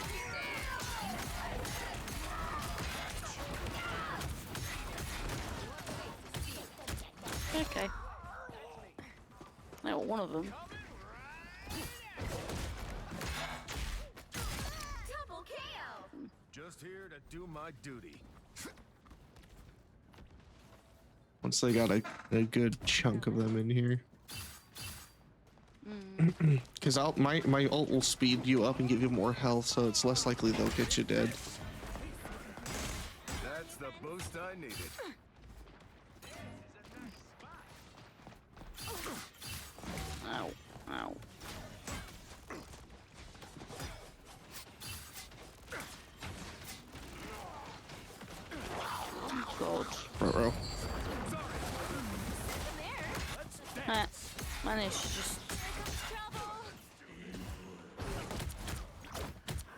the okay. Now, one of them. Double KO. Just here to do my duty. Once they got a good chunk of them in here. Because my ult will speed you up and give you more health, so it's less likely they'll get you dead. That's the boost I needed. Ow. Ow. Oh, Managed to just.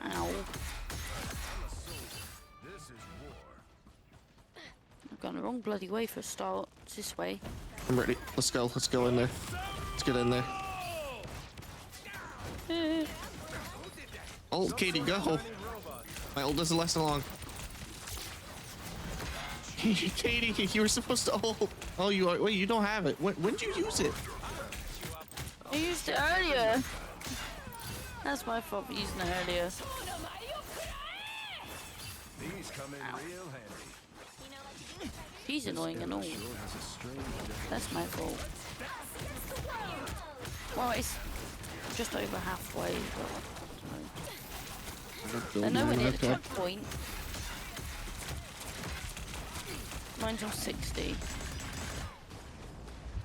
Ow. I've gone the wrong bloody way for a start. It's this way. I'm ready. Let's go. Let's go in there. Let's get in there. Oh, Katie, go. My ult doesn't last long. Katie, you were supposed to ult. Oh, you are. Wait, you don't have it. When did you use it? I used it earlier. That's my fault for using it earlier. These come in real handy. He's annoying and all. That's my fault. Well, it's just over halfway. But I know we're near the checkpoint. Mine's on 60.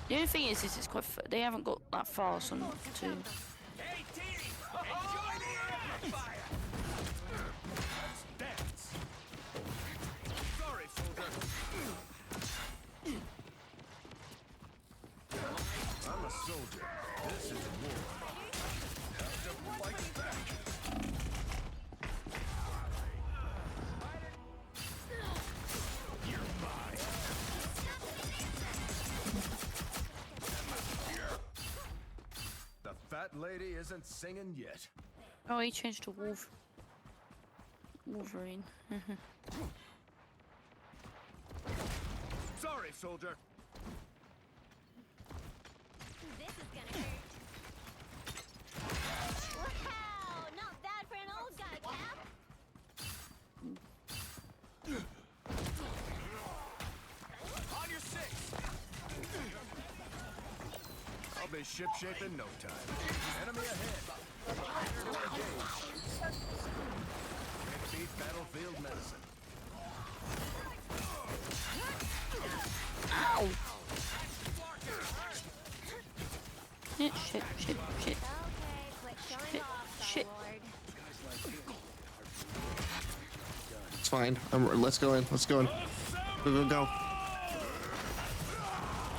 The only thing is it's quite. They haven't got that fast on 2. I'm a soldier. This is war. Have to fight back. You're mine. The fat lady isn't singing yet. Oh, he changed to Wolverine. Sorry, soldier. This is gonna hurt. Wow, not bad for an old guy, Cap. On your 6. I'll be shipshape in no time. Enemy ahead. Can't beat battlefield medicine. Ow! Shit, shit, shit, shit. Okay, quit showing Shit, off, shit. Lord. It's fine. Let's go in. Let's go in. Go, go, go.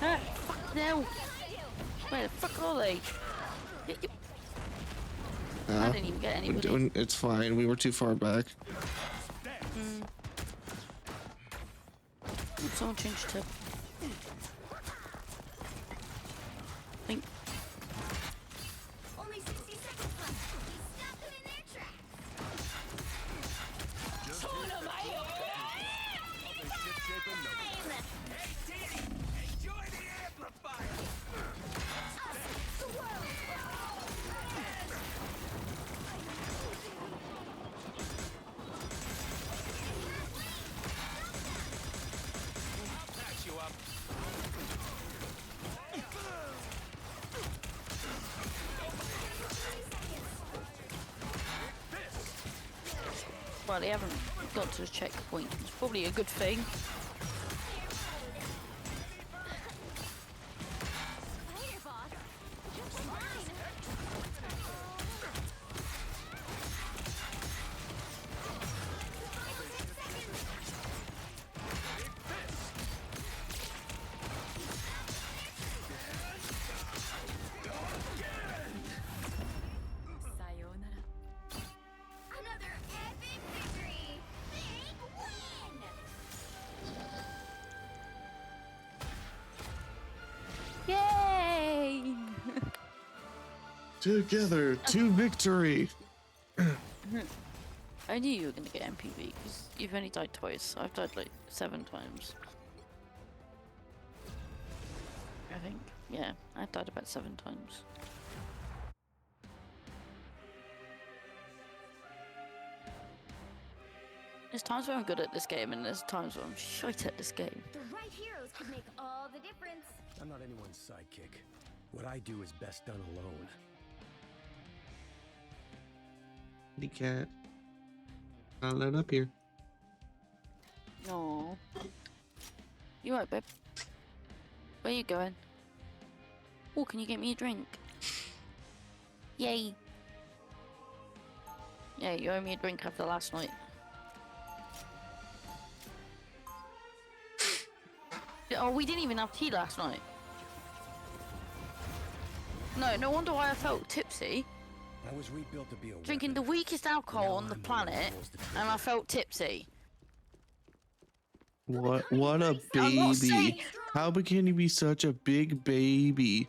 Ah, fuck no! Where the fuck are they? I didn't even get anybody. It's fine. We were too far back. Someone changed to. Think. Only 60 seconds left. Stop them in their tracks. Enjoy the amplifier! The world. Patch you up. Well, they haven't got to the checkpoint. It's probably a good thing. Spider boss. Just mine. Another epic victory. Big win. Yay! Together to victory. I knew you were gonna get MPV because you've only died twice. I've died like 7 times. I think. Yeah, I've died about 7 times. There's times where I'm good at this game and there's times where I'm shite at this game. The right heroes could make all the difference. I'm not anyone's sidekick. What I do is best done alone. Kitty cat. Not let up here. No. You right, babe? Where you going? Oh, can you get me a drink? Yay. Yeah, you owe me a drink after last night. Oh, we didn't even have tea last night. No, no wonder why I felt tipsy. I was rebuilt to be a Drinking the weapon. weakest alcohol on the planet, and I felt tipsy. What a I'm not saying. baby. How can you be such a big baby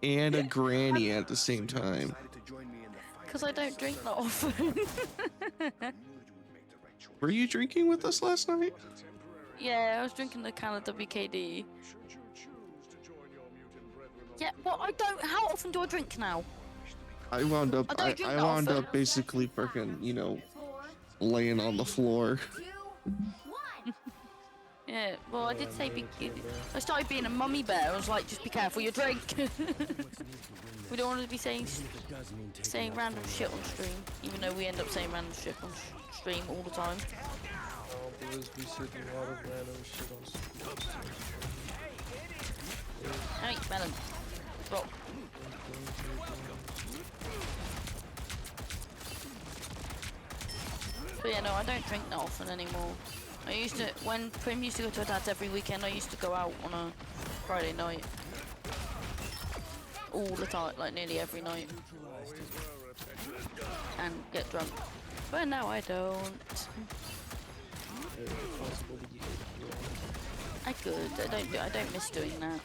and a granny at the same time? Because I don't drink that often. Were you drinking with us last night? Yeah, I was drinking the can of WKD. Yeah, well, I don't. How often do I drink now? I wound up I don't drink I that wound often. up basically freaking, you know, laying on the floor. Yeah, well, I did say I started being a mummy bear. I was like, just be careful your drink. We don't want to be saying random shit on stream, even though we end up saying random shit on stream all the time. Oh, because we said a lot of random shit on stream. Hey, melon. Drop. But yeah, no, I don't drink that often anymore. I used to, when Prim used to go to her dad's every weekend, I used to go out on a Friday night. All the time, like nearly every night. And get drunk. But now I don't. I could. I don't miss doing that.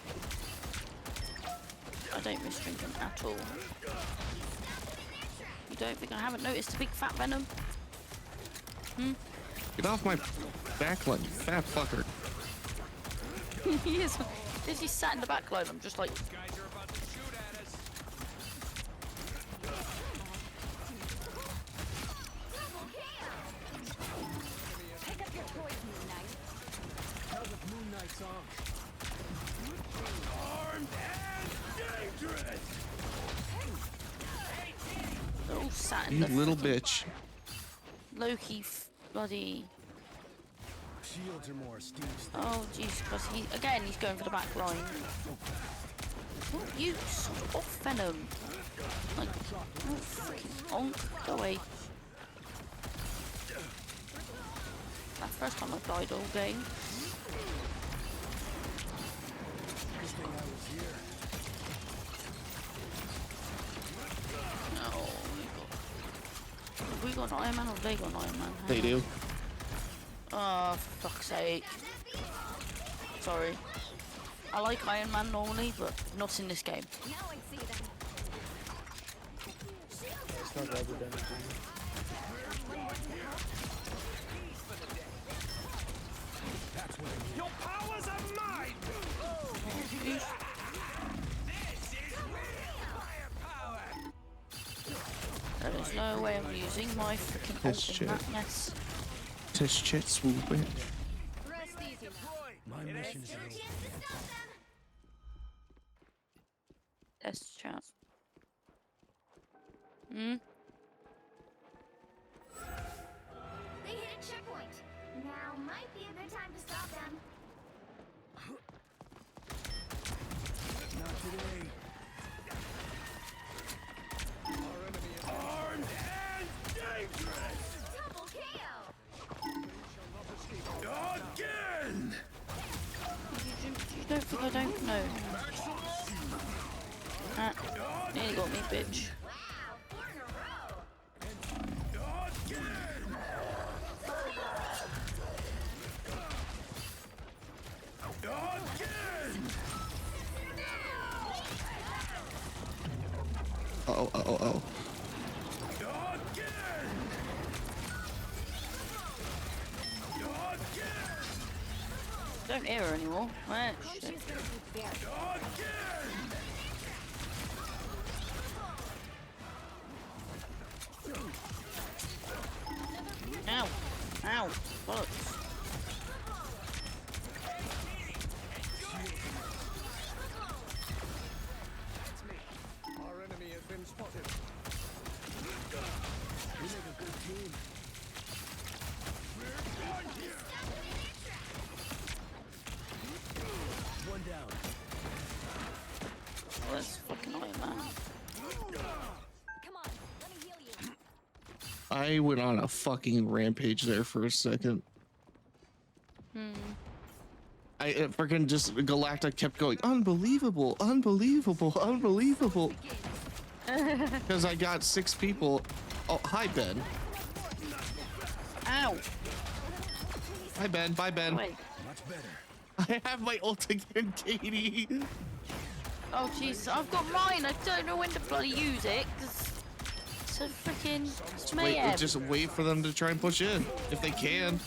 I don't miss drinking at all. You don't think I haven't noticed the big fat venom? Hmm? Get off my backline, you fat fucker. He is. He's just sat in the back line. I'm just like. Oh, sat in You the little bitch. Loki bloody. Oh jeez, because he's going for the back line. Oh, you sort of venom. Like, oh, freaking onk, go away. That's the first time I've died all game. No, we got an Iron Man or they got an Iron Man? They do. Oh, for fuck's sake. Sorry. I like Iron Man normally, but not in this game. It's not rubber damage. Your powers are mine! There is no way I'm using my freaking ult in that mess. Test chat swooping. My mission is Test chat. Hmm? They hit a checkpoint. Now might be a good time to stop them. not today. Our enemy is armed and dangerous! Double KO! Again! You don't think I don't know? Ah, nearly got me, bitch. Wow, 4 in a row. Oh. Don't hear her anymore. Ah, shit. Ow! Ow! Bollocks. Our enemy has been spotted. We make a good team. One down. Oh, that's fucking Iron Man. Come on, let me heal you. I went on a fucking rampage there for a second. Hmm. I I freaking just Galacta kept going, unbelievable, unbelievable, unbelievable. Because I got 6 people. Oh, hi Ben. Ow. Hi Ben. Bye Ben. Wait. Much better. I have my ult again, Katie. Oh jeez, I've got mine. I don't know when to bloody use it. 'Cause it's a freaking mayhem. Just wait for them to try and push in if they can.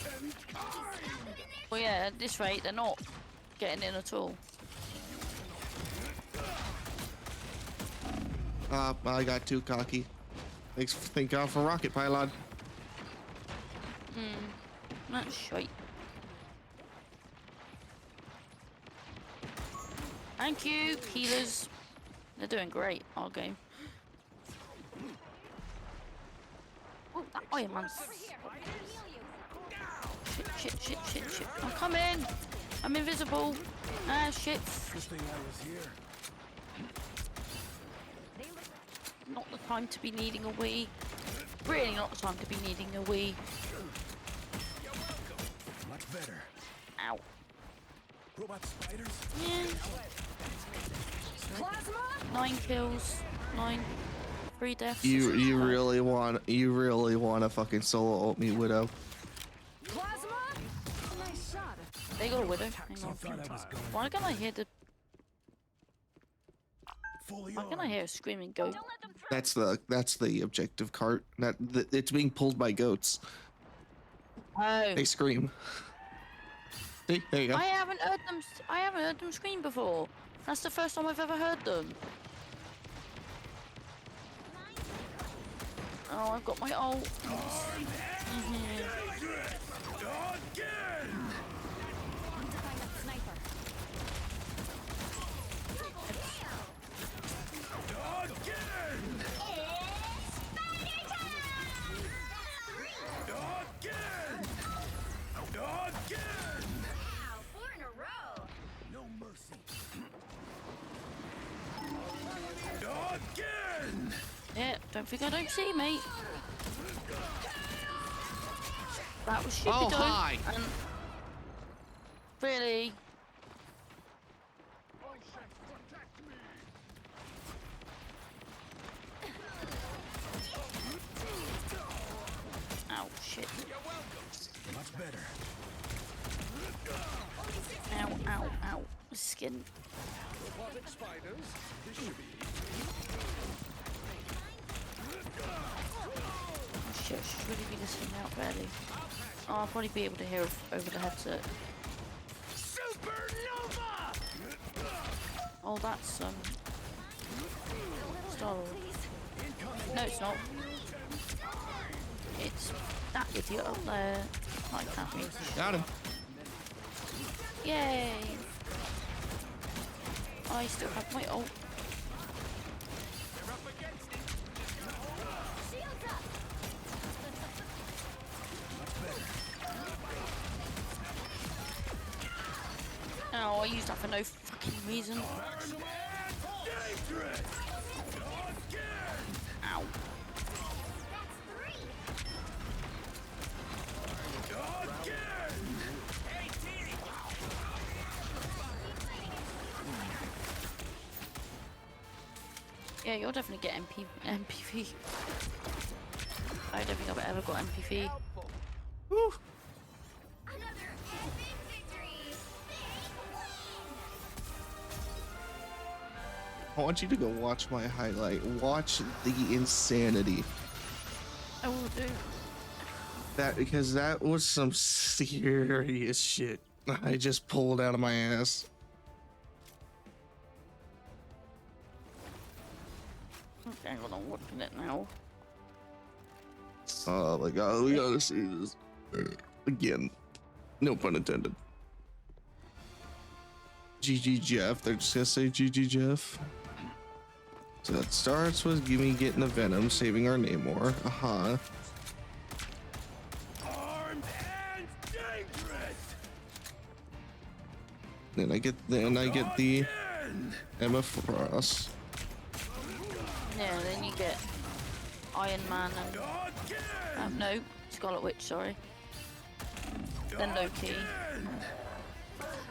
Well, yeah, at this rate, they're not getting in at all. I got too cocky. Thank God for rocket pylon. That's shite. Thank you, healers. They're doing great, our game. Oh, that Iron Man's... Shit. I'm coming! I'm invisible. Ah, shit. Good thing I was here. Not the time to be needing a wee. Really not the time to be needing a wee. Much better. Ow. Robot spiders? Yeah. 9 kills. 3 deaths. You really want to fucking solo ult me, Widow. They got a Widow. Hang on. Why can't I hear the... Why can I hear a screaming goat? That's the objective cart. It's being pulled by goats. Oh. They scream. See, there you go. I haven't heard them scream before. That's the first time I've ever heard them. Oh, I've got my ult. No mercy. Yeah, don't think I don't see, mate. That was stupid. Oh, hi. And really. Ow, shit. Much better. Ow. Skin. Oh shit, I should really be listening out badly. Oh, I'll probably be able to hear over the headset. Supernova! Oh, that's Star-Lord. No, it's not. It's that idiot up there. Like that means. Got him. Yay! I still have my ult. Oh, I used that for no fucking reason. Ow. Yeah, you'll definitely get MPV. I don't think I've ever got MPV. Woo. I want you to go watch my highlight. Watch the insanity. I will do. Because that was some serious shit I just pulled out of my ass. Okay, hold on, watching it now. Oh my god, we gotta see this again. No pun intended. GG Jeff. They're just gonna say GG Jeff. So that starts with me getting a Venom, saving our Namor. Aha. Armed and dangerous. Then I get the Emma Frost. Yeah, then you get Iron Man and no, Scarlet Witch, sorry. Then Loki.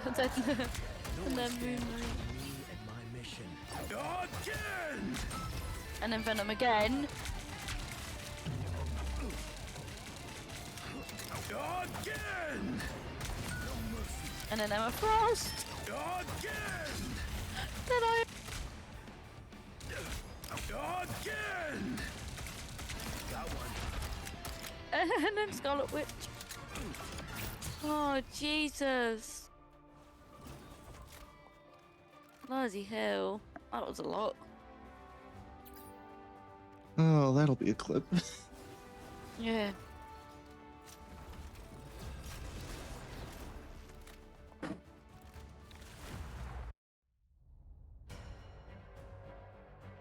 and then Moon Knight. And my mission. Again! And then Venom again. Again! And then Emma Frost. Again! Then I. Again! Got one. And then Scarlet Witch. Oh Jesus! Bloody hell! That was a lot. Oh, that'll be a clip. Yeah.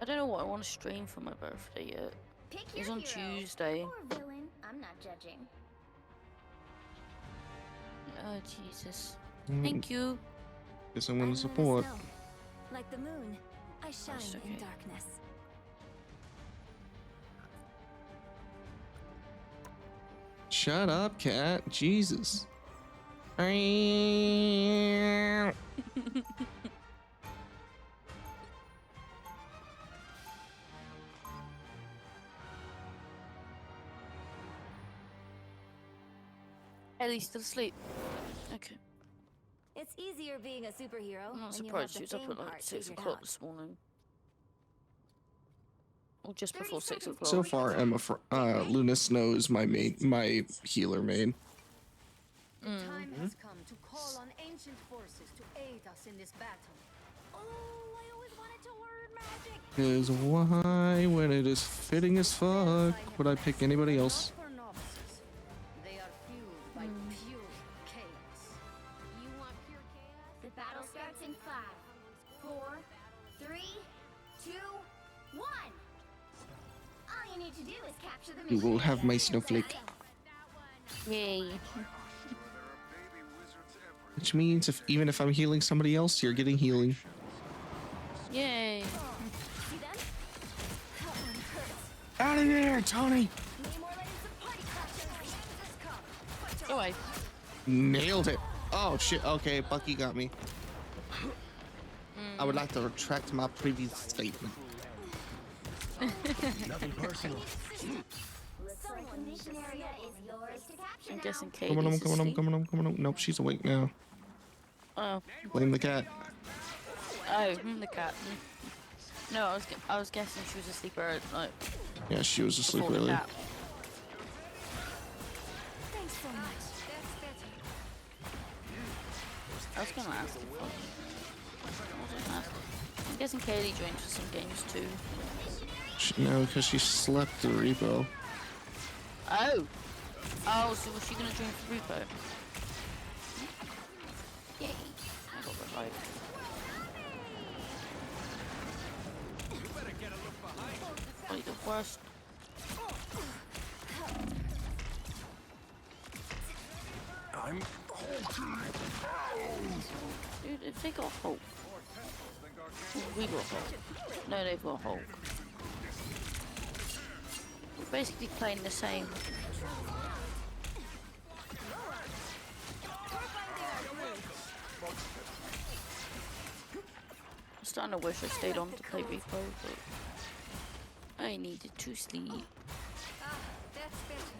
I don't know what I want to stream for my birthday yet. Pick It's your on hero. Tuesday. Or villain. I'm not judging. Oh Jesus! Mm, Thank you. Guess I'm gonna support. Like the moon, I shine That's in okay. darkness. Shut up, cat. Jesus. Ellie's still asleep. Okay. It's easier being a superhero I'm not when you have surprised the she was up fame at like part 6 figured o'clock out. this morning. Or just 30 before 6 seconds. o'clock. So far, Luna Snow is my healer main. The time has come to call on ancient forces to aid us in this battle. Oh, I always wanted to learn magic. Is why, when it is fitting as fuck, would I pick anybody else? Not for novices. They are fueled by pure chaos. You want pure chaos? The battle starts in 5, 4, 3, 2, 1. All you need to do is capture the You mission. will have my snowflake. Yay. Which means even if I'm healing somebody else, you're getting healing. Yay. See them? That one hurts. Out of there, Tony! Need more like some party crashers. Go away. Nailed it. Oh shit, okay, Bucky got me. I would like to retract my previous statement. Nothing personal. Looks like the mission area is yours to capture I'm now. guessing Come on, Katie's come on, asleep. come on, come on. Nope, she's awake now. Oh. Blame the cat. Oh, the cat. No, I was guessing she was asleep earlier. Like, Yeah, she was asleep before the earlier. cat. Thanks so much. I was gonna ask if I didn't ask. I'm guessing Katie joined for some games too. No, because she slept the repo. Oh! Oh, so was she gonna join for Repo? Yay. I got revived. Probably the worst. I'm Dude, if they got Hulk. Well, we got Hulk. No, they've got Hulk. We're basically playing the same. I'm starting to wish I stayed on to play Repo, but I needed to sleep. That's better.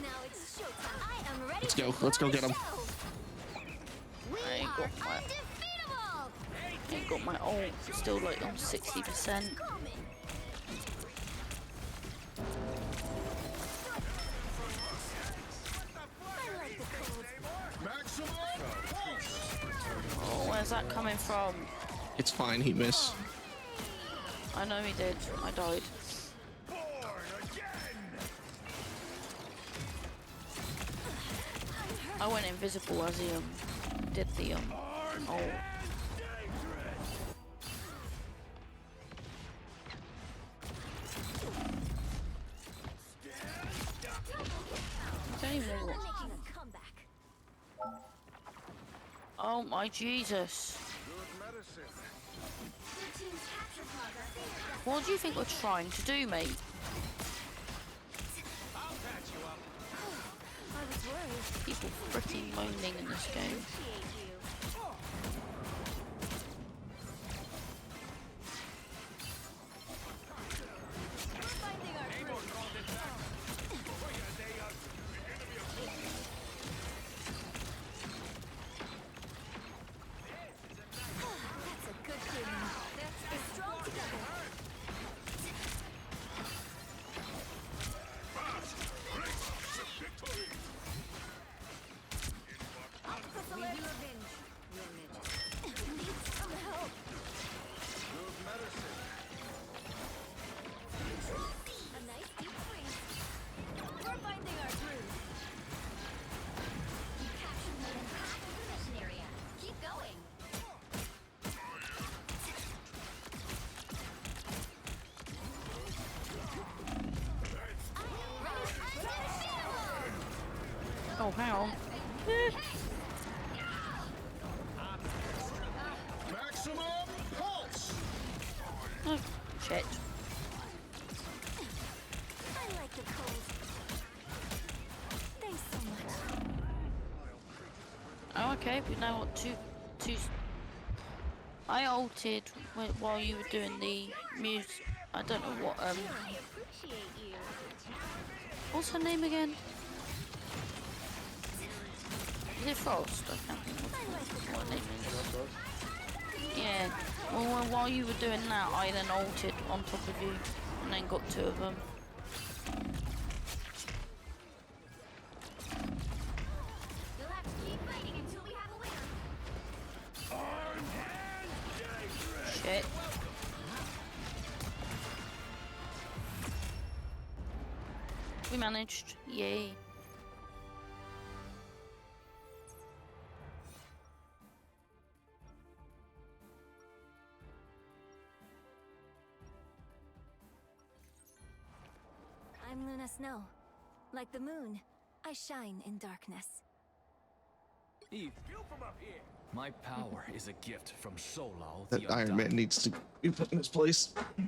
Now it's showtime. I am ready. Let's go get him. I ain't got my ain't got my ult still like on 60%. Oh, where's that coming from? It's fine, he missed. I know he did. I died. I went invisible as he did the ult. I don't even know what. Making a comeback. Oh my Jesus. What do you think we're trying to do, mate? People freaking moaning in this game. Oh, hang on. Maximum pulse. Oh, shit. I like the cold. Thanks so much. Oh, okay, we now got two. I ulted while you were doing the music. I don't know what, I appreciate you. what's her name again? Is it Frost? I can't think what her name is. Yeah, well, while you were doing that, I then ulted on top of you, and then got two of them. You'll have to keep fighting until we have a winner. Shit. We managed. Yay. I'm Luna Snow. Like the moon, I shine in darkness. Eve, my power is a gift from Solal. That Iron Man needs to be put in his place. Do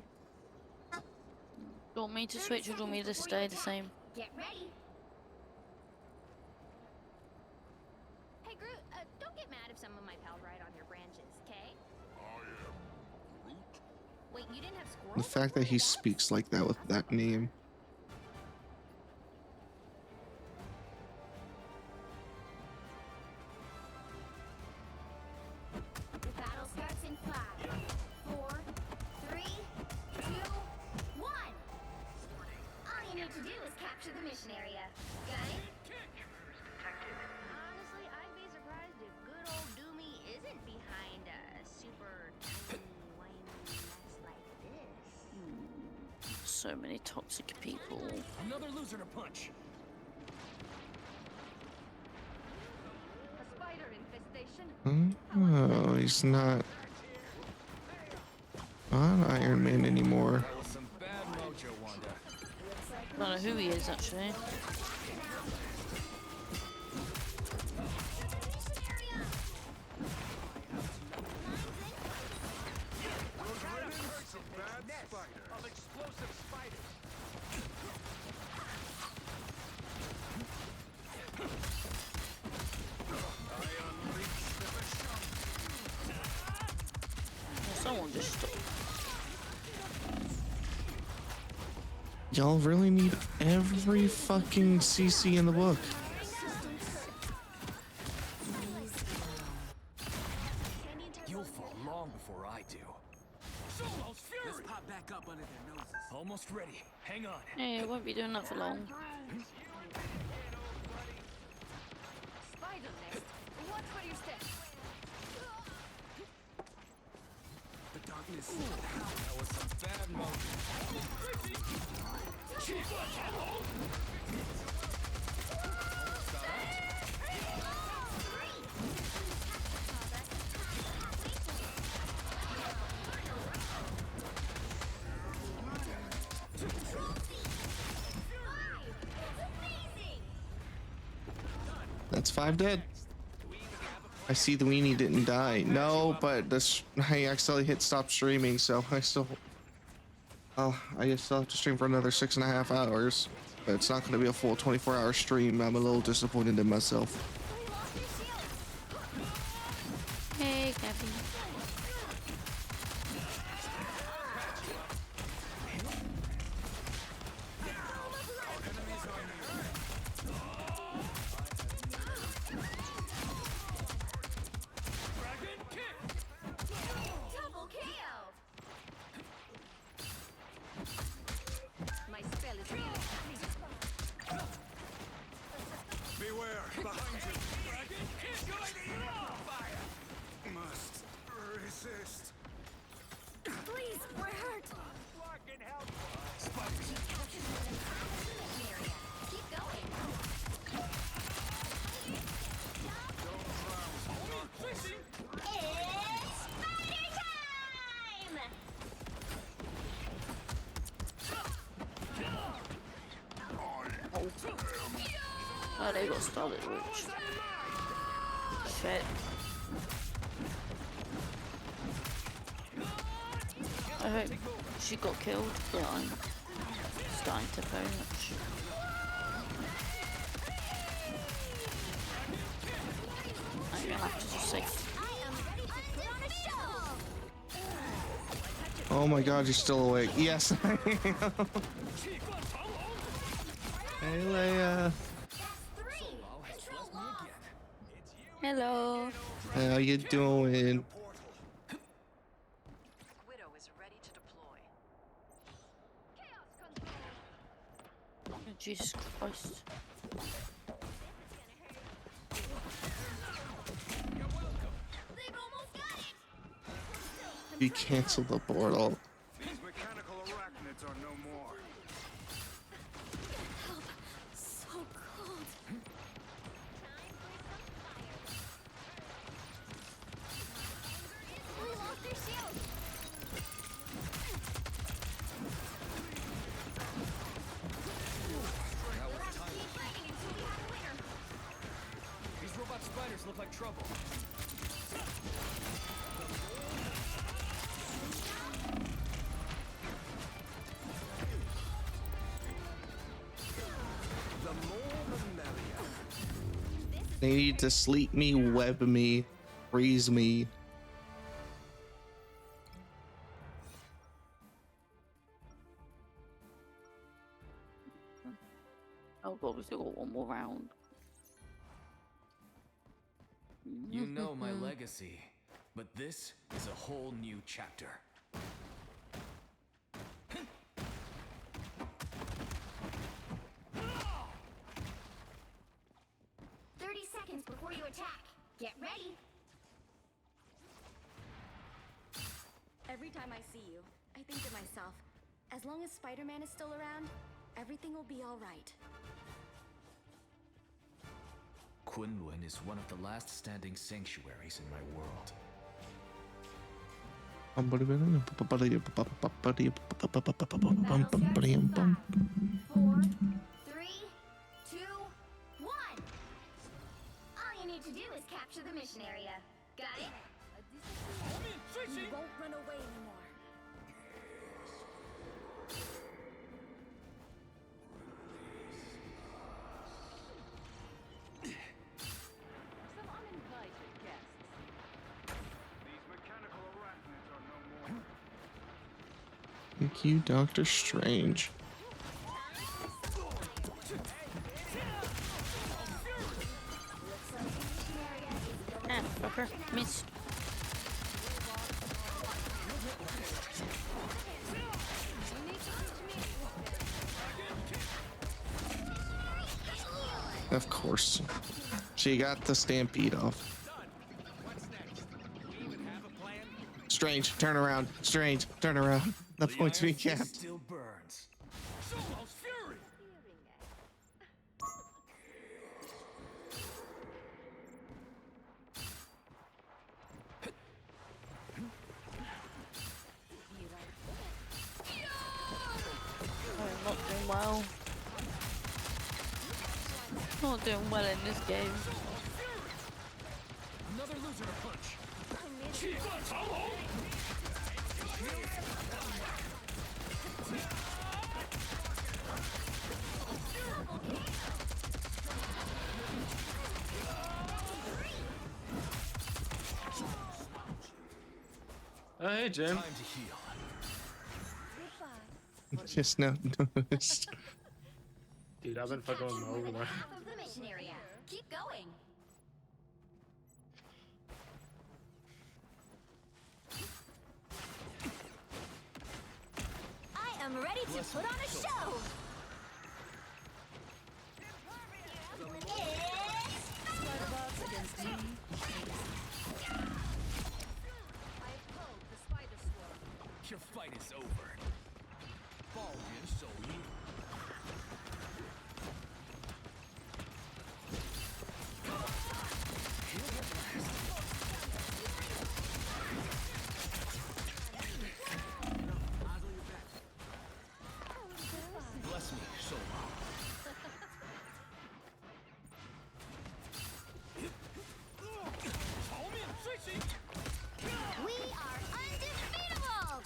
you want me to switch or do you want me to stay the same? Get ready. Hey Groot, don't get mad if some of my pals ride on your branches, okay? Wait, you didn't have squirrels? The fact that he speaks like that with that name. The battle starts in 5, 4, 3, 2, 1. All you need to do is capture the mission area. Got it? Honestly, I'd be surprised if good old Doomy isn't behind a super tiny, whiny mess like this. So many toxic people. Another loser to punch. A spider infestation. Oh, he's not on Iron Man anymore. That was some bad mojo, Wanda. I don't know who he is actually. Of explosive spiders. Someone just stopped. Y'all really need every fucking CC in the book. You'll fall long before I do. Solal's fury. Let's pop back up under their noses. Almost ready. Hang on. Hey, it won't be doing that for long. Spider nest. Watch where you step. The darkness. That was some bad mojo. That's 5 dead. I see the weenie didn't die. No, but this I accidentally hit stop streaming, so I still. I guess I'll have to stream for another 6.5 hours. But it's not going to be a full 24-hour stream. I'm a little disappointed in myself. Hey, Gabby. Double KO. My spell is really Beware, behind you. Fire. Must resist. Please, we're hurt. Keep going. It's spider time! Oh, they got started, which. Shit. I hope she got killed, but I'm starting to very much. I'm gonna have to just say. Oh my god, you're still awake. Yes, I am. Hey, Leia. Hello. How you doing? Widow is ready to deploy. Oh, Jesus Christ. You canceled the portal. These mechanical arachnids are no more. So cold. We lost their shield. Keep fighting until we have a winner. These robot spiders look like trouble. They need to sleep me, web me, freeze me. Oh god, we still got one more round. You know my legacy, but this is a whole new chapter. 30 seconds before you attack. Get ready. Every time I see you, I think to myself, as long as Spider-Man is still around, everything will be all right. Kunlun is one of the last standing sanctuaries in my world. Four, three, two, one. All you need to do is capture the mission area. Got it? You won't run away anymore. Some uninvited guests. These mechanical arachnids are no more. Thank you, Doctor Strange. Ah, fucker. Miss. Of course. She got the stampede off. Strange, turn around. Strange, turn around. The points being capped. Still burns. I'm not doing well. Not doing well in this game. Another loser to punch. Oh, hey, Jim. Time to heal. Just now noticed. Dude, I've been fucking with my overlord. Half of the mission area. Keep going. I am ready to put on a show. Your fight is over. Ball in, so you. Bless me, so long. We are undefeatable.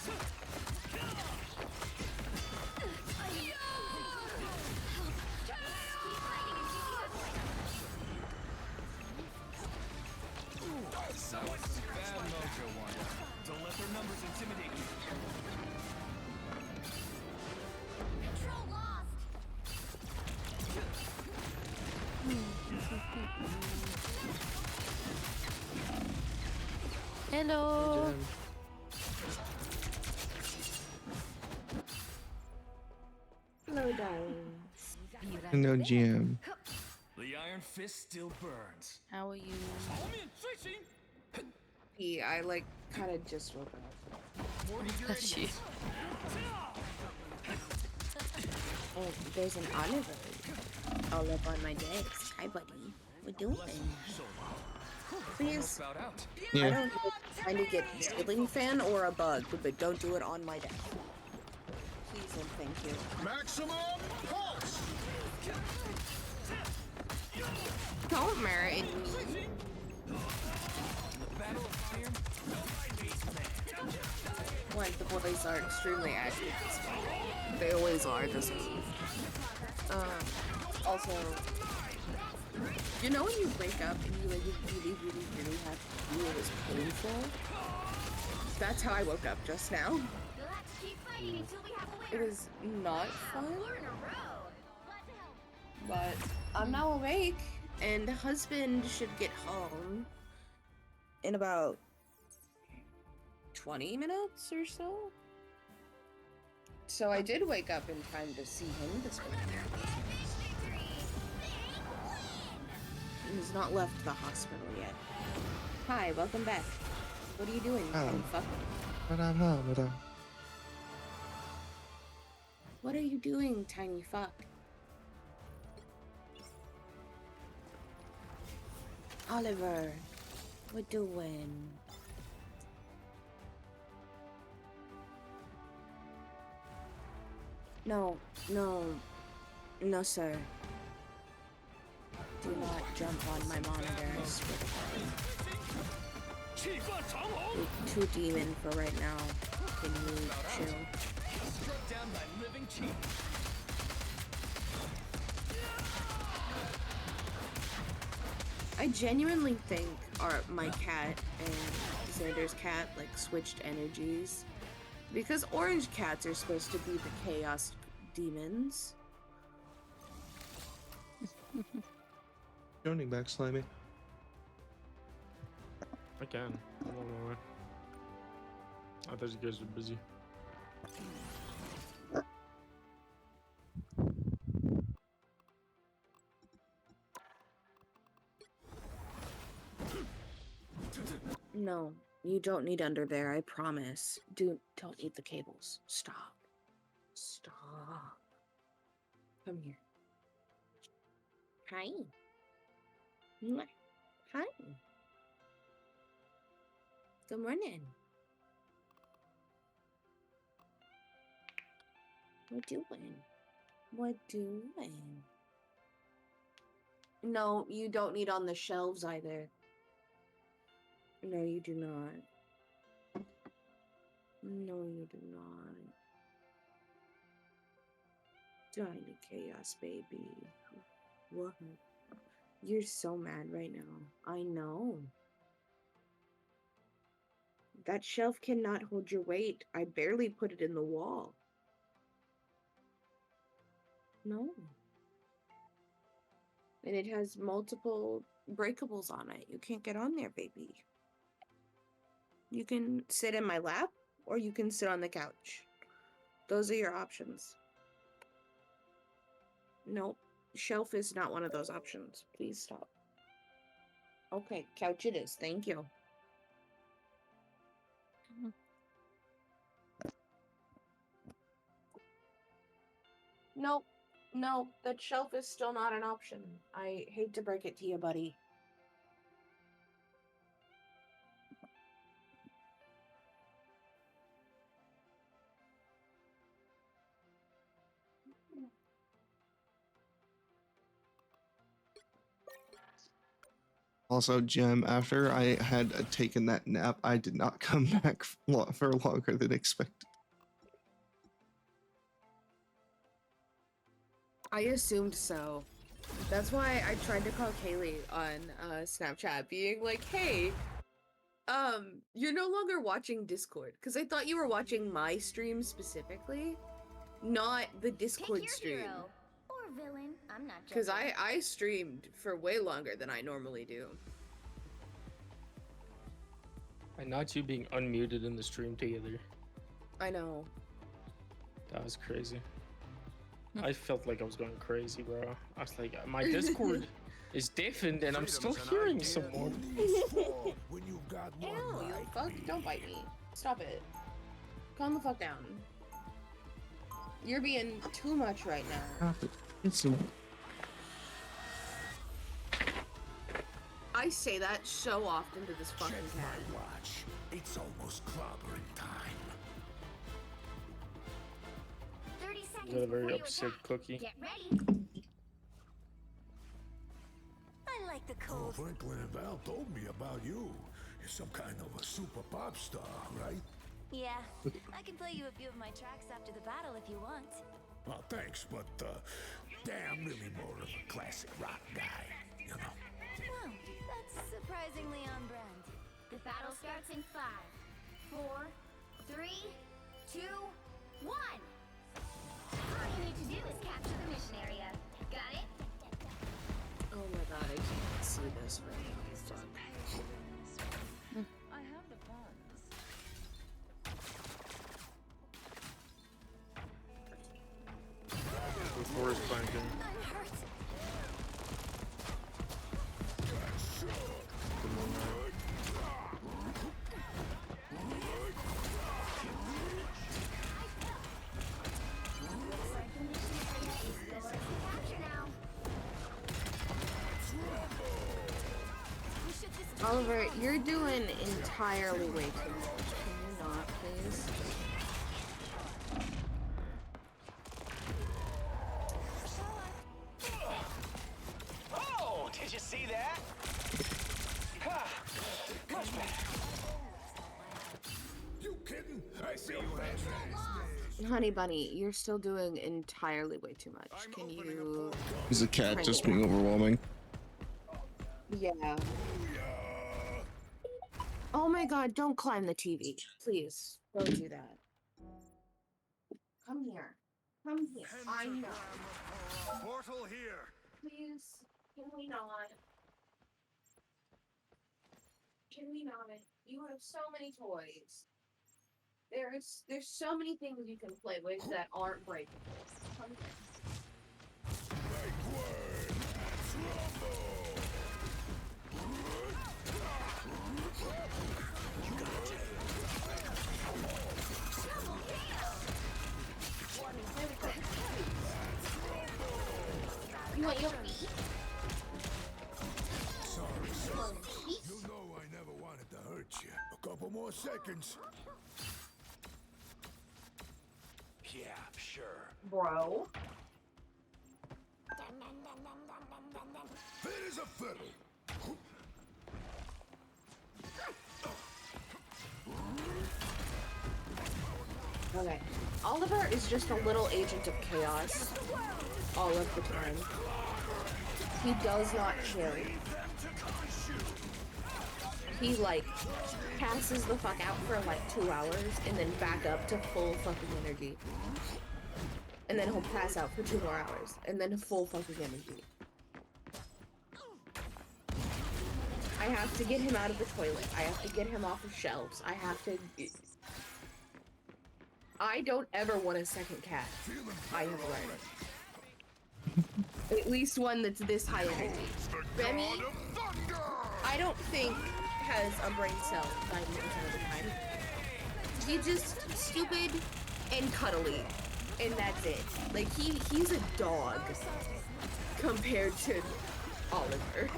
That was some bad mojo one. Don't let their numbers intimidate you. Control lost. Hello. Hello, darling. No GM. The Iron Fist still burns. How are you? I like kind of just woke up. Bless you. Oh, there's an Oliver. All up on my desk. Hi, buddy. What doing? Please. I Yeah. don't know, trying to get a ceiling fan or a bug, but don't do it on my desk. Please and thank you. Maximum pulse! Don't marry me. One, the boys are extremely active this week. They always are this week. Also, you know when you wake up and you like really have to feel it is painful? That's how I woke up just now. You'll have to keep fighting until we have a It winner. was not fun, 4 in a row. but I'm now awake and husband should get home in about 20 minutes or so. So I did wake up in time to see him this morning. He's not left the hospital yet. Hi, welcome back. What are you doing? Oh. Fuck. Madam. What are you doing, tiny fuck? Oliver, what doing? No, sir. Do not jump on my monitors. You're too demon for right now. Can you chill? Struck down by living cheat. I genuinely think my cat and Xander's cat like switched energies. Because orange cats are supposed to be the chaos demons. Joining back, Slimy. I can. I'm on my way. I thought you guys were busy. No, you don't need under there, I promise. Don't eat the cables. Stop. Stop. Come here. Hi. Mwah. Hi. Good morning. What doing? What doing? No, you don't need on the shelves either. No, you do not. No, you do not. Tiny chaos, baby. What? You're so mad right now. I know. That shelf cannot hold your weight. I barely put it in the wall. No. And it has multiple breakables on it. You can't get on there, baby. You can sit in my lap or you can sit on the couch. Those are your options. Nope. Shelf is not one of those options. Please stop. Okay, couch it is. Thank you. Nope. No, that shelf is still not an option. I hate to break it to you, buddy. Also, Gem, after I had taken that nap, I did not come back for longer than expected. I assumed so. That's why I tried to call Kaylee on Snapchat, being like, hey, you're no longer watching Discord. Because I thought you were watching my stream specifically, not the Discord Pick your stream. hero or villain. I'm not Because judging. I streamed for way longer than I normally do. And not you being unmuted in the stream together. I know. That was crazy. I felt like I was going crazy, bro. I was like, my Discord is deafened and I'm still hearing someone. When you've got Ew, one you like fuck. me. Don't bite me. Stop it. Calm the fuck down. You're being too much right now. I say that so often to this fucking Check cat. my watch. It's almost clobbering time. 30 Is seconds that a before very you upset attack. cookie? Get ready. I like the Oh, cold. Franklin and Val told me about you. You're some kind of a super pop star, right? Yeah, I can play you a few of my tracks after the battle if you want. Well, thanks, but damn, really more of a classic rock guy, you know. Wow, that's surprisingly on brand. The battle starts in 5, 4, 3, 2, 1. All you need to do is capture the mission area. Got it? Oh my god, I can't see this right now. Fuck. I have the funds. Before his planking. I'm hurt. Oliver, you're doing entirely way too much. Can you not, please? Oh, did you see that? Much better. You kidding? I see you. Honey bunny, you're still doing entirely way too much. Can you... He's a cat, Crank just it being down. overwhelming. Yeah. Oh my god, don't climb the TV. Please, don't do that. Come here. Come here. I know. Portal here. Please, can we not? Can we not? You have so many toys. There's so many things you can play with that aren't breakable. Come here. You want your feet? Sorry. You know I never wanted to hurt you. A couple more seconds. Yeah, sure. Bro. Fit as a fiddle. Okay. Oliver is just a little agent of chaos all of the time. He does not chill. He, like, passes the fuck out for, like, 2 hours and then back up to full fucking energy. And then he'll pass out for 2 more hours and then full fucking energy. I have to get him out of the toilet. I have to get him off of shelves. I have to... I don't ever want a second cat. I have learned. At least one that's this high energy. Remy, I don't think has a brain cell 90% of the time. He's just stupid and cuddly. And that's it. Like, he's a dog compared to Oliver.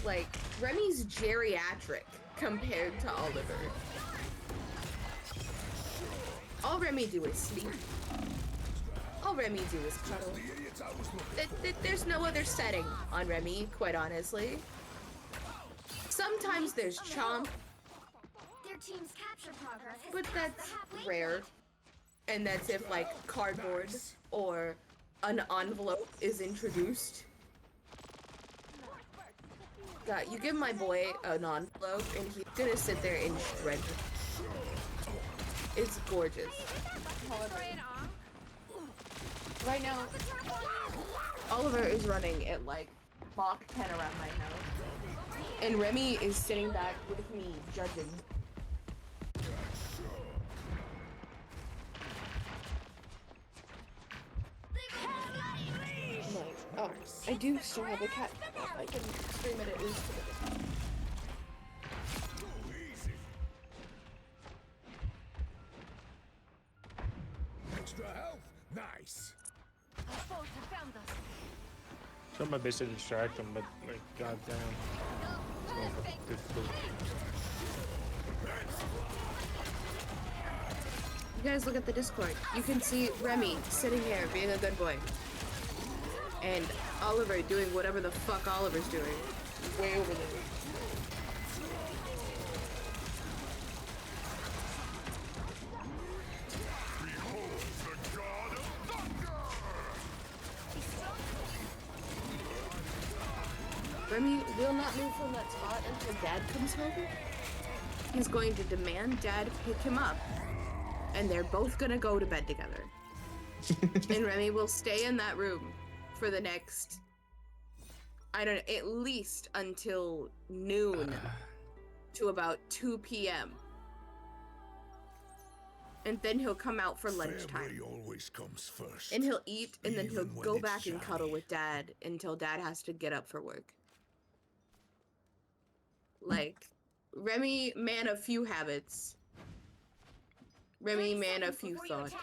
Like, Remy's geriatric compared to Oliver. All Remy do is sleep. All Remy do is cuddle. There's no other setting on Remy, quite honestly. Sometimes there's Chomp, Their team's capture progress has but passed that's the halfway rare. And that's if, like, cardboard or an envelope is introduced. God, you give my boy an envelope and he's gonna sit there and shred. It's gorgeous. Right now, Oliver is running at like Mach 10 around my house. And Remy is sitting back with me, judging. Like, oh, I do still have a cat. I can scream at it. Extra health? Nice. Try my best to distract him, but like, goddamn, it's gonna be difficult. You guys look at the Discord. You can see Remy sitting here being a good boy. And Oliver doing whatever the fuck Oliver's doing. Way over there. Remy will not move from that spot until Dad comes home. He's going to demand Dad pick him up. And they're both gonna go to bed together. And Remy will stay in that room for the next, I don't know, at least until noon to about 2 p.m. And then he'll come out for lunchtime. Family always comes first. And he'll eat, and then he'll Even when go it's back and cuddle shiny. with Dad until Dad has to get up for work. Like, Remy, man of few habits. Remy, man of few thoughts.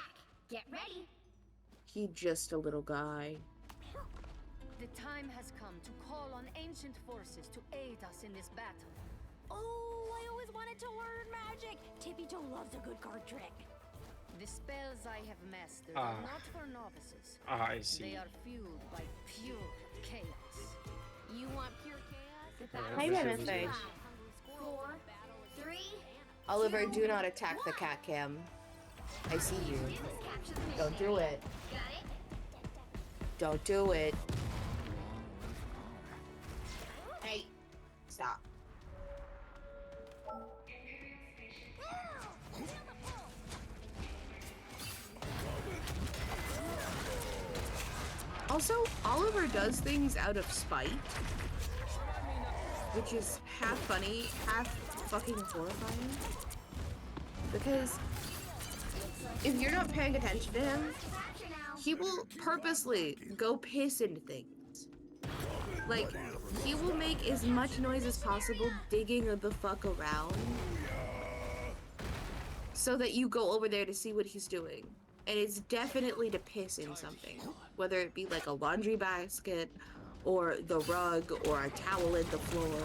Get ready. He just a little guy. The time has come to call on ancient forces to aid us in this battle. Oh, I always wanted to learn magic. Tippy Toe loves a good card trick. The spells I have mastered Ah. are not for novices. I see. They are fueled by pure chaos. You want pure chaos? Hi, Renethage. 4, 3. Oliver, do not attack the cat cam. I see you. Don't do it. Got it? Don't do it. Hey, stop. Also, Oliver does things out of spite, which is half funny, half fucking horrifying. Because if you're not paying attention to him, he will purposely go piss into things. Like, he will make as much noise as possible digging the fuck around so that you go over there to see what he's doing. And it's definitely to piss in something, whether it be like a laundry basket or the rug or a towel in the floor.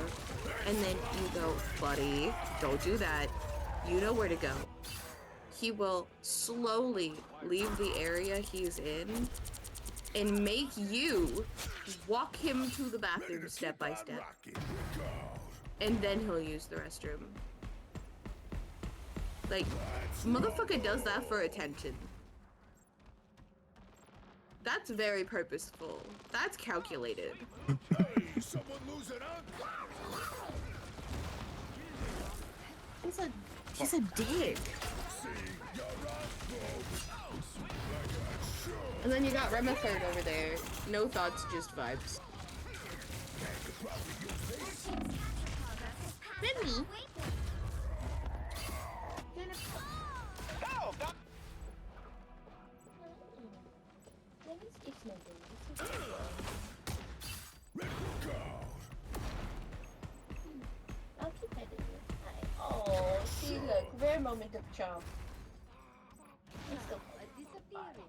And then you go, buddy, don't do that. You know where to go. He will slowly leave the area he's in and make you walk him to the bathroom step by step. And then he'll use the restroom. Like, motherfucker does that for attention. That's very purposeful. That's calculated. Hey, someone lose it, huh? He's a dick. And then you got Remethird over there. No thoughts, just vibes. Remy. Oh, see, look, rare moment of charm. Let's go. I love you.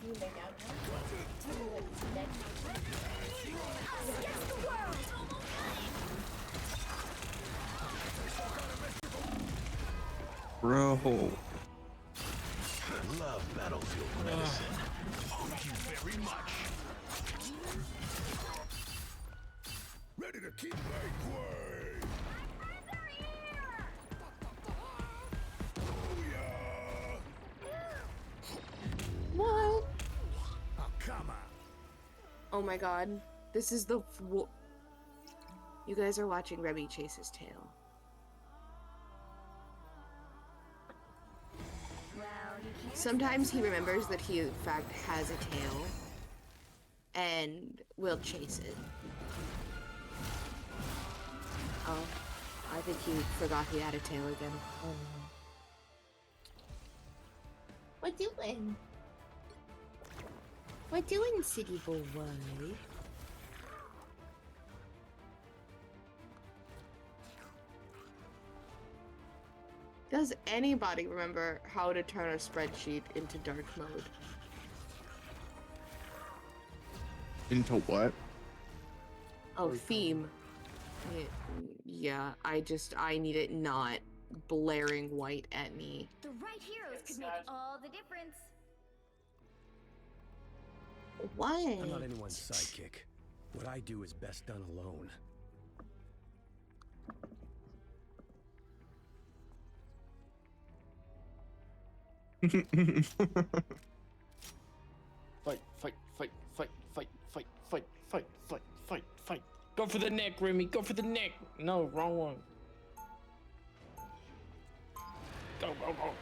You lay down Bro. Love battlefield medicine. Thank you very much. Ready to keep my way. What? Oh, come on. Oh my god. This is the... You guys are watching Remy chase his tail. Sometimes he remembers that he in fact has a tail and will chase it. Oh, I think he forgot he had a tail again. Oh no. What doing? What doing, city boy? Does anybody remember how to turn a spreadsheet into dark mode? Into what? Oh, theme. Yeah, I need it not blaring white at me. The right heroes could make all the difference. What? I'm not anyone's sidekick. What I do is best done alone. Fight, fight, fight, fight, fight, fight, fight, fight, fight, fight, fight. Go for the neck, Remy. Go for the neck. No, wrong one. Go, go, go.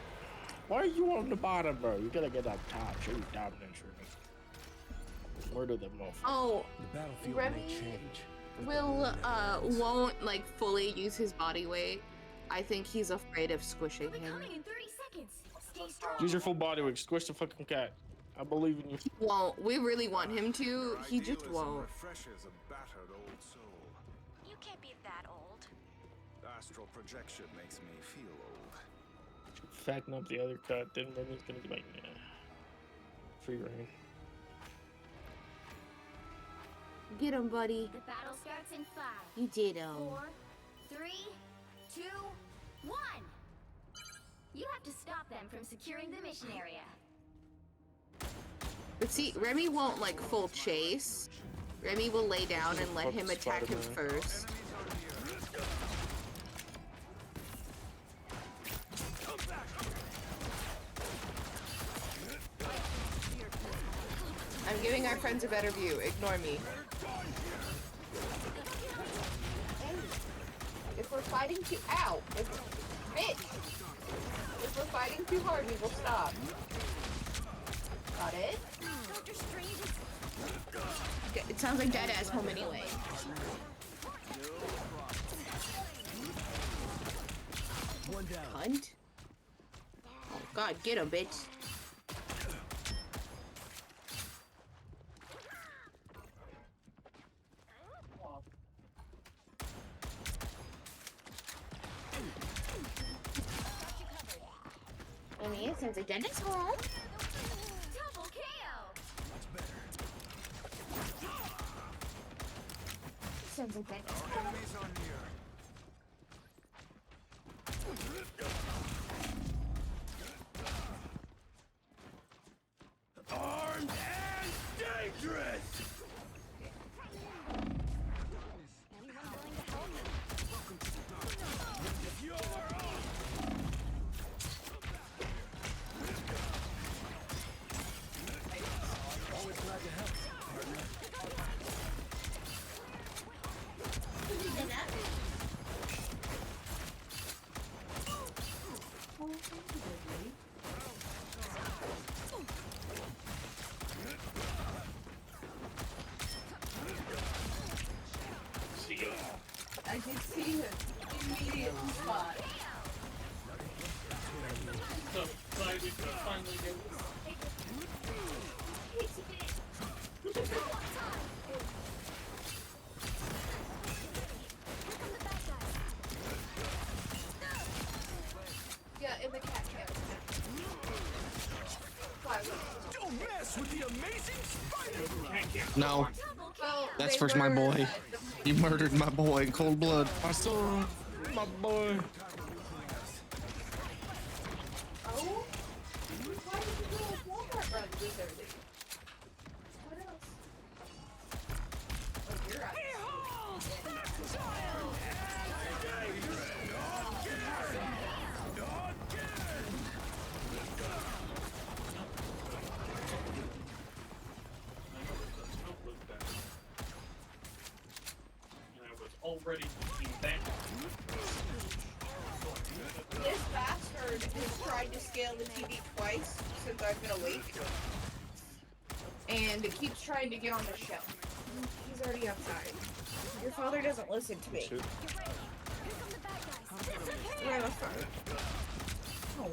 Why are you on the bottom, bro? You gotta get up top. Show your dominance, Remy. Murder them all. Oh, The battlefield Remy may change. won't like fully use his body weight. I think he's afraid of squishing him. In 30 seconds. Stay strong. Use your full body weight. Squish the fucking cat. I believe in you. Won't. We really want him to. He just won't. Refreshes a battered old soul. You can't be that old. Astral projection makes me feel old. Fatten up the other cut. Then Remy's gonna be like, nah. Free reign. Get him, buddy. The battle starts in 5, You did him. 4, 3, 2, 1. You have to stop them from securing the mission area. But see, Remy won't like full chase. Remy will lay down and let him attack him first. I'm giving our friends a better view. Ignore me. If we're fighting too If we're fighting too hard, we will stop. Got it? Okay, it sounds like Dad ass home anyway. One down. Hunt? Oh god, get him, bitch. I mean, it sounds like Dad is home. Double KO. Sounds like Dad is home. Enemies are near. Armed and dangerous! Finally did. Yeah, in the cat camp. Don't mess with the amazing spider. No, Well, that's they for my were, boy. You murdered my boy in cold blood. I saw my boy. Oh? Why did you go with Walmart run this early? What else? Oh, you're out. Already back. This bastard has tried to scale the TV twice since I've been awake. And it keeps trying to get on the shelf. He's already outside. Your father doesn't listen to me. Yeah, that's fine. Oh.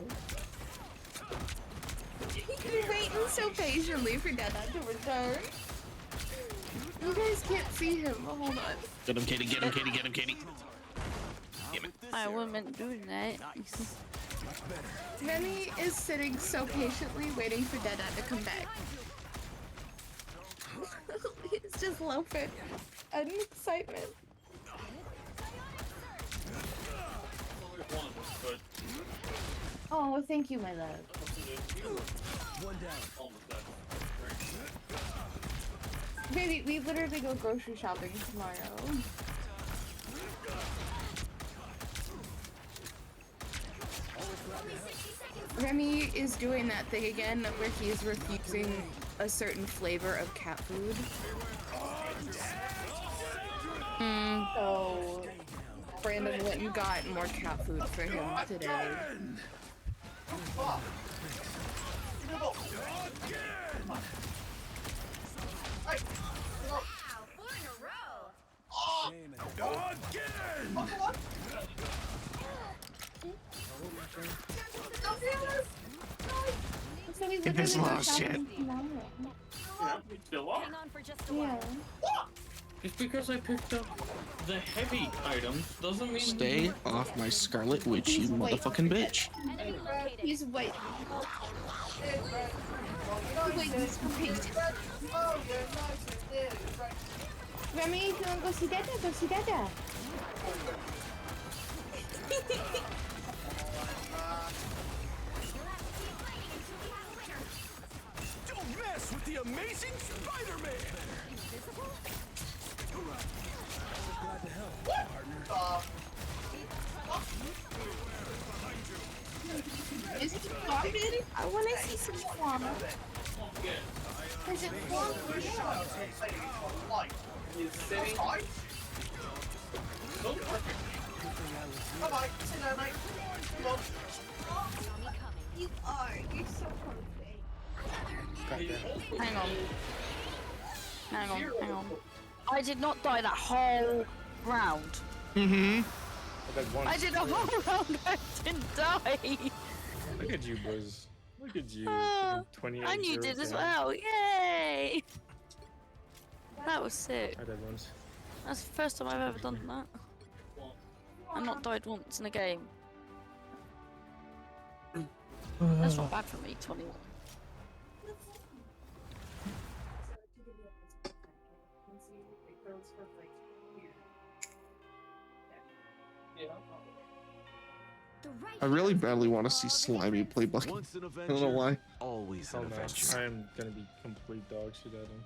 You're waiting so patiently for Dada to return. You guys can't see him. Oh, hold on. Get him, Katie. Get him, Katie. Get him, Katie. Damn it. I wasn't doing that. Remy is sitting so patiently waiting for Dada to come back. He's just loafing in excitement. Oh, thank you, my love. One down. Baby, we literally go grocery shopping tomorrow. Remy is doing that thing again where he's refusing a certain flavor of cat food. So Brandon went and got more cat food for him today. Get this lost shit. Still on. Yeah. Just because I picked up the heavy items doesn't mean Stay off my Scarlet Witch, you motherfucking bitch. He's white. Remy, if you want to go see Dada, go see Dada. Don't mess with the amazing Spider-Man. Glad to help, partner. Is it farming? I want to see some farm. Is it farming? You are. You're so perfect. Hang on. Hang on. I did not die that whole round. Mm-hmm. I did a whole round. I didn't die. Look at you, boys. Look at you. Oh, 28 and you did as down. well. Yay! That was sick. I did once. That's the first time I've ever done that. I've not died once in a game. That's not bad for me, 21. I really badly want to see Slimy play Bucky. I don't know why. Always Oh an no, adventure. I am gonna be complete dog shit at him.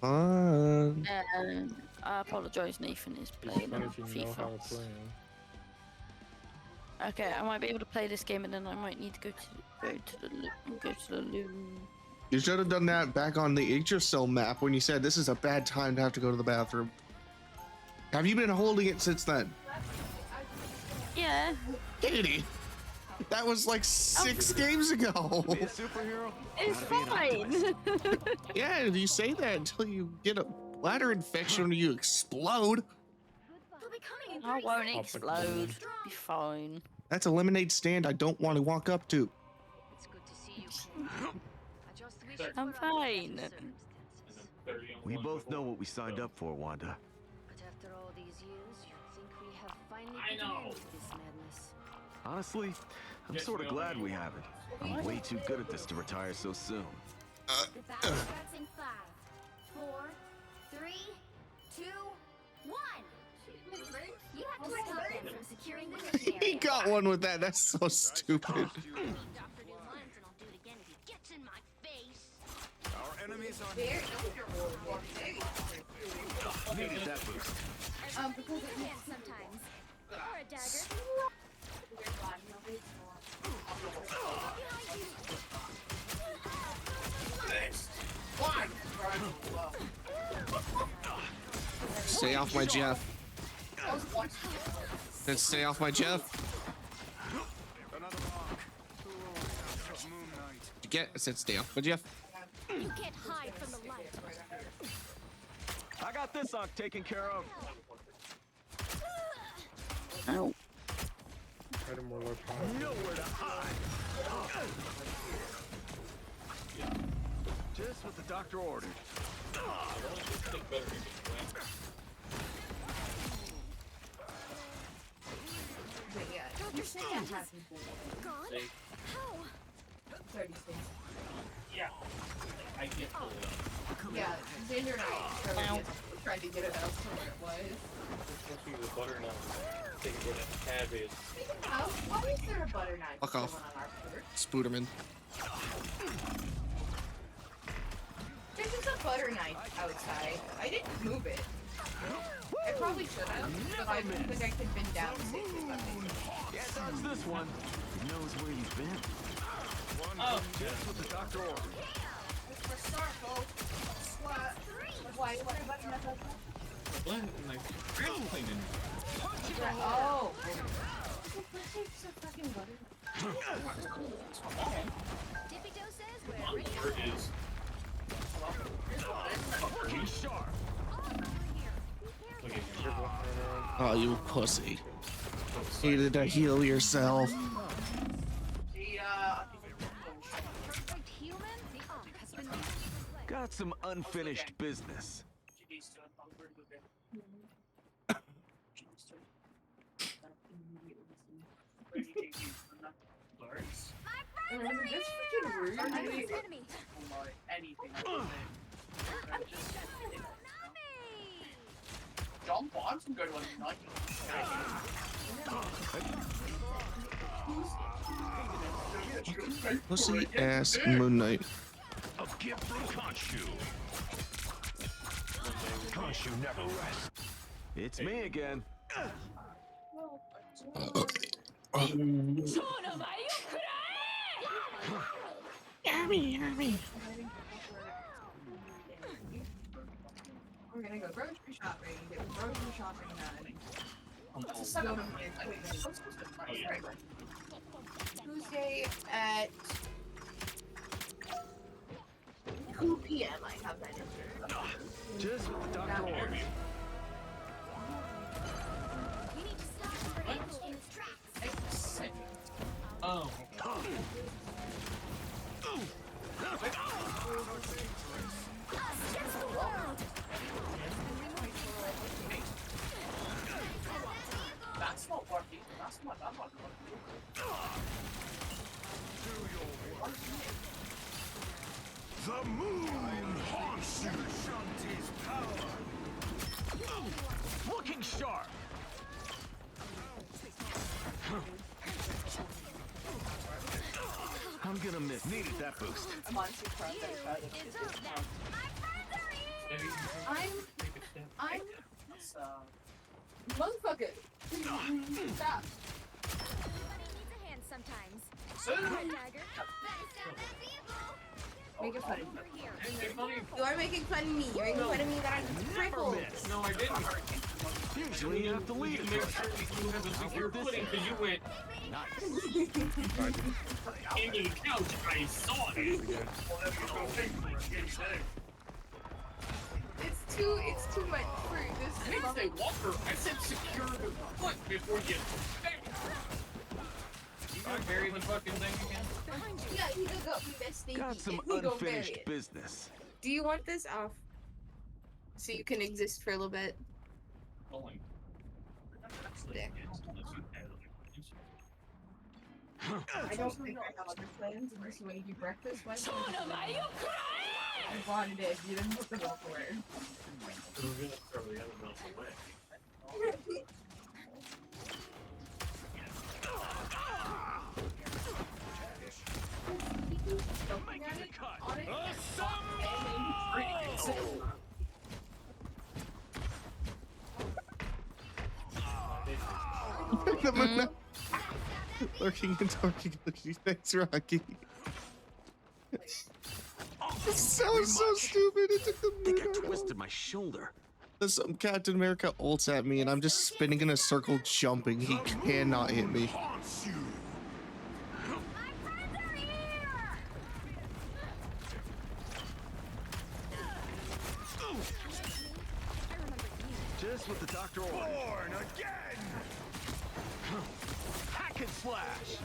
Fun. I apologise, Nathan is It's playing fun if you know how to FIFA. play him. Okay, I might be able to play this game, and then I might need to go to the loo. You should have done that back on the HSL map when you said this is a bad time to have to go to the bathroom. Have you been holding it since then? Yeah. Katie, that was like 6 games ago. Be a superhero? It's fine. Yeah, you say that until you get a bladder infection or you explode. I won't explode. Be fine. That's a lemonade stand I don't want to walk up to. It's good to see you, King. I just wish it I'm were under fine. better circumstances. We both know what we signed up for, Wanda. But after all these years, you'd think we have finally put an end to this madness. Honestly, I'm sort of glad we haven't. I'm way too good at this to retire so soon. The battle starts in 5, 4, 3, 2, 1. You have to stop them from securing the mission He area. got one with that. That's so stupid. Dr. Do once and I'll do it again if he gets in my face. Our enemies are Very needed that boost. because it can sometimes. Or a dagger. Stay off my Jeff. Then stay off my Jeff. Another rock. Moon Knight. You get? I said stay off my Jeff. You can't hide from the light. I got this arc taken care of. Ow. Nowhere to hide. Just what the doctor ordered. Dr. Sand has gone? How? Yeah, I get Oh. Yeah, Xander and I tried to get it out from where it was. It's supposed to be the butternut. They can get a cabbage. Why is there a butter knife? Fuck off. On our porch? Spooderman. There's just a butter knife outside. I didn't move it. I probably should have, but I don't think I could bend down safely. Yeah, dodge this one. He knows where you've been. Just what the doctor ordered. Why butter knife like that? What? Like, real cleaning. Oh. It's a fucking butter. Dippy Doe says we're ready. Where is? Looking sharp. Look at you. Oh, you pussy. Needed to heal yourself. Perfect human? The arc has been made. Got some unfinished business. My friends are That's freaking rude. enemy. Anything. John Bonds can go to a night. Pussy ass Moon Knight. A gift from Khonshu. Khonshu never rests. It's me again. Yummy. We're gonna go grocery shopping, get grocery shopping done. Tuesday at 2 p.m. I have that. Just what the doctor ordered. We need to stop him for April in his tracks. Oh. Us against the world. That's not working. That's not working. The moon haunts you. Shanti's power. Looking sharp. I'm gonna miss. Needed that boost. I'm on too proud that I tried it. I'm motherfucker. Stop. Everybody needs a hand sometimes. All right, Dagger. Better stop that vehicle. Making fun of me. Over here. You are making fun of me. You're making fun of me that I'm crippled. No, I didn't. Usually you have to lead You it. make sure you have a secure footing because you went into the couch. I saw it. It's too much fruit. I didn't say walker. I said secure the foot before you. carry the fucking thing again? Yeah, he done got me messed. Got some He gonna bury unfinished it. business. Do you want this off? So you can exist for a little bit? There. I don't think I have other plans unless you want to do breakfast. Why I wanted it. You didn't put them elsewhere. We're gonna throw the other milk away. Making the cut. Lurking and talking. Thanks, Rocky. This sounds so stupid. It took the mood I out of twisted it. my shoulder. Some Captain America ults at me and I'm just spinning in a circle jumping. He cannot hit me. Just what the doctor ordered. Born again! Hack and slash!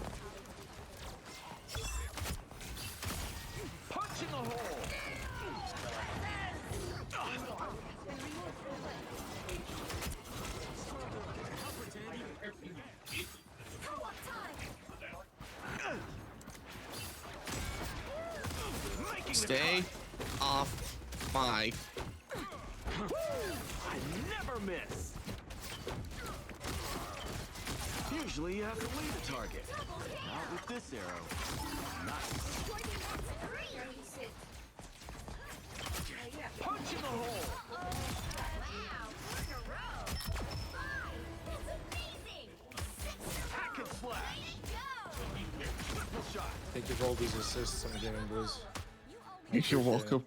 Punch in the hole! Stay off my. I never miss! Usually you have to leave the target. Not with this arrow. Nice. Punch in the hole! Hack and slash! Triple shot! Thank you for all these assists I'm getting, boys. You're welcome.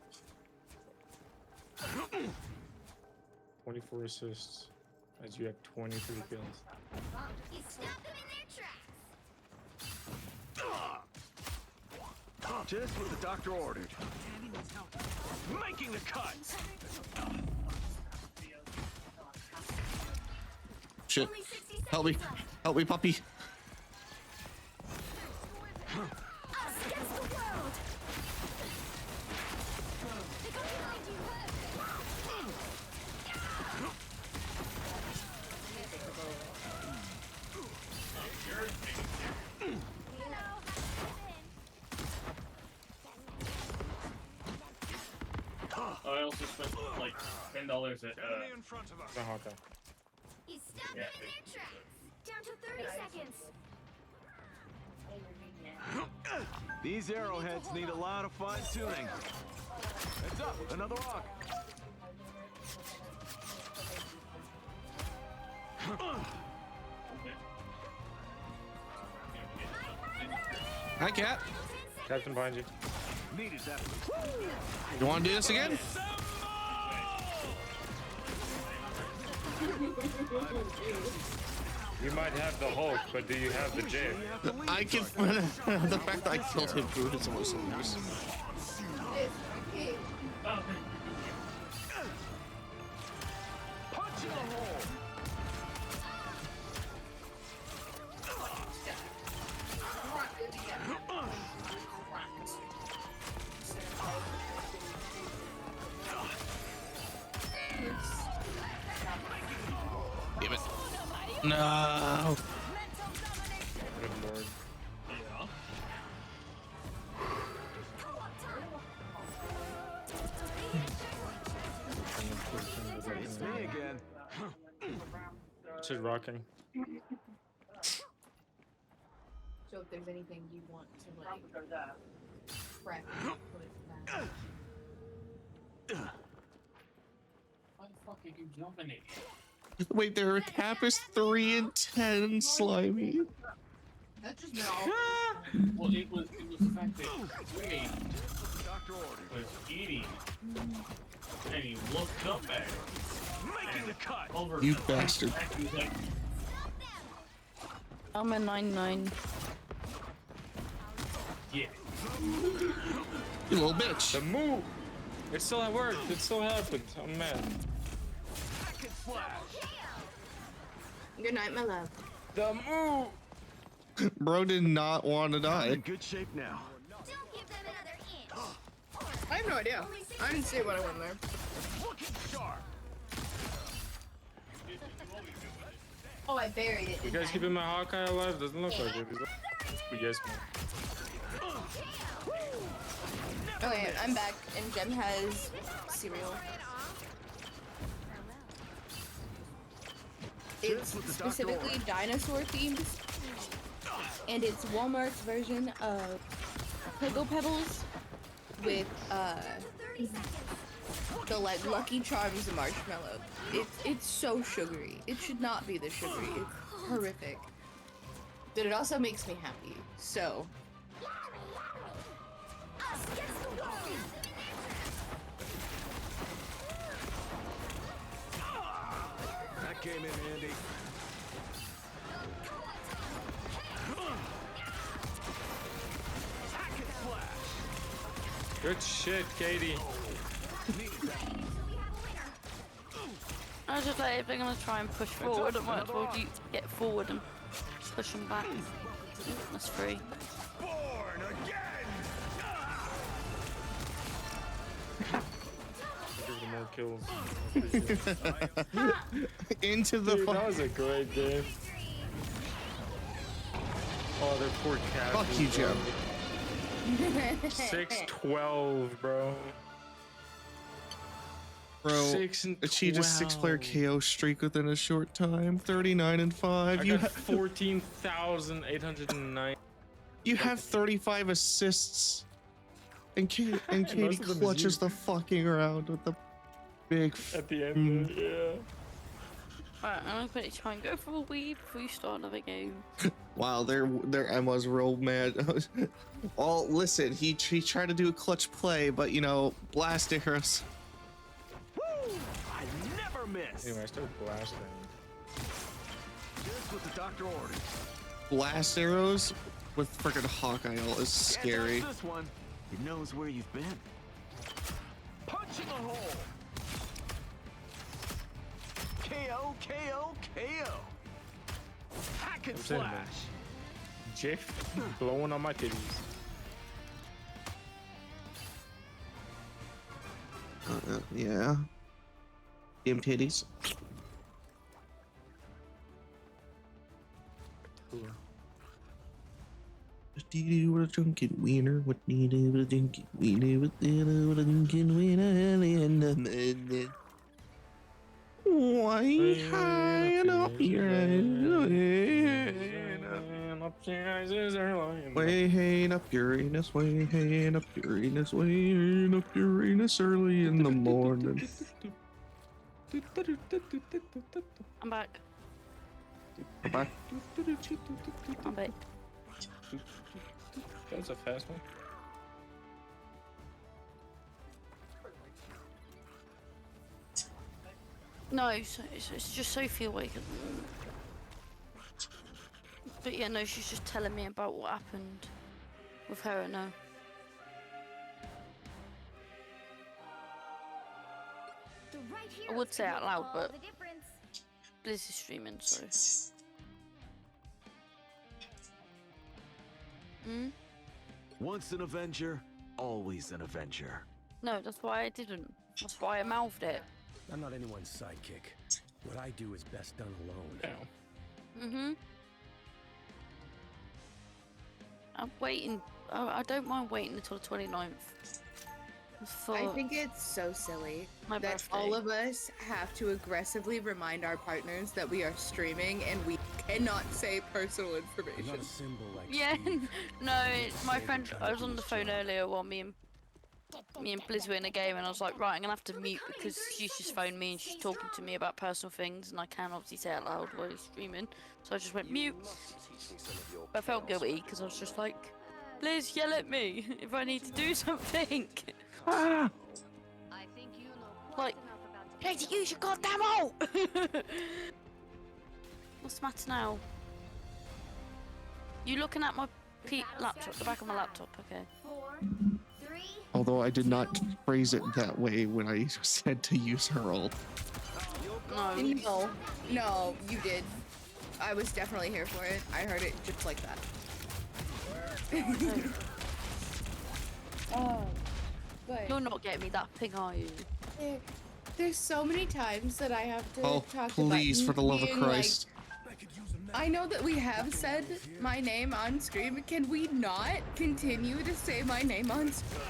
24 assists, as you have 23 kills. You stopped them in their tracks. Just what the doctor ordered. Making the cut! Shit. Help me. Help me, puppy. I also spent like $10 at The Hawkeye. You stopped them in their tracks. Down to 30 seconds. These arrowheads need a lot of fine tuning. Heads up, another rock. Hi, Cat. Captain behind you. Needed that. You want to do this again? You might have the Hulk, but do you have the J? I can. The fact that I killed him through his most news. Punch in the hole. Damn it. No. Good lord. It's me again. She's rocking. So if there's anything you want to like prep, put that. Why the fuck are you jumping at? Wait, their cap is 3 and 10, Slimy. That's just no. Well, it was the fact that Wade was eating, and he looked up at her. Making the cut. Over You bastard. he was like, I'm a 9-9. yeah. You little bitch. The move! It still worked. It still happened. I'm mad. Good night, my love. The move! Bro did not want to I'm die. in good shape now. Don't give them another inch. I have no idea. I didn't see what I went there. Looking sharp. Oh, I buried it. You guys keeping my Hawkeye alive? Doesn't look like it. Yes, man. Okay, I'm back, and Jem has cereal. It's specifically dinosaur themed, and it's Walmart's version of Pickle Pebbles with the like Lucky Charms marshmallow. It's so sugary. It should not be this sugary. It's horrific. But it also makes me happy. So That came in handy. Good shit, Katie. I was just like, if they're gonna try and push forward, I might as well get forward and push them back. That's free. Born again. Give them more kills. Into the Dude, that was a great game. Oh, their poor cat. Fuck you, Jem. 6-12, bro. Bro, 6 and achieved a 6-player 12. KO streak within a short time. 39-5. I You got 14,809. You have 35 assists. And Katie Most of them is clutches you. the fucking around with the big At the end, yeah. Alright, I'm gonna try and go for a weed before you start another game. Wow, their Emma's real mad. Oh, listen, he tried to do a clutch play, but you know, blast arrows. Woo! I never miss. Anyway, I started blasting. Just what the doctor ordered. Blast arrows with freaking Hawkeye ult is scary. Can't touch this one. It knows where you've been. Punching a hole. KO, KO, KO. Hack and I'm saying, man. slash. Jiff blowing on my titties. Yeah. Damn titties. What do you do with a drunken wiener? What do you do with a drunken wiener? What do you do with a drunken wiener? Why high up your way hang up Uranus, way hang up Uranus, way hang up Uranus early in the morning. I'm back. I'm back. I'm back. That was a fast one. No, it's just Sophie awake at the moment. But yeah, no, she's just telling me about what happened with her and her. I would say it out loud, but Blizz is streaming, so. Hmm? Once an Avenger, always an Avenger. No, that's why I didn't. That's why I mouthed it. I'm not anyone's sidekick. What I do is best done alone. Mm-hmm. I'm waiting. I don't mind waiting until the 29th. For I think it's so silly my that birthday. all of us have to aggressively remind our partners that we are streaming and we cannot say personal information. Not a symbol like Yeah, Steve. no, my friend. I was on the phone earlier while me and Blizz were in a game, and I was like, right, I'm gonna have to mute because she's just phoned me and she's talking to me about personal things, and I can't obviously say it out loud while he's streaming. So I just went mute. But I felt guilty because I was just like, Blizz, yell at me if I need to do something. Like, Blizz, use your goddamn ult! What's the matter now? You looking at my laptop, the back of my laptop, okay. Although I did not phrase it that way when I said to use her ult. No, you did. I was definitely here for it. I heard it just like that. But You're not getting me that ping, are you? There's so many times that I have to Oh, talk please, for about the love of being Christ. I know that we have said my name on stream, but can we not continue to say my name on stream?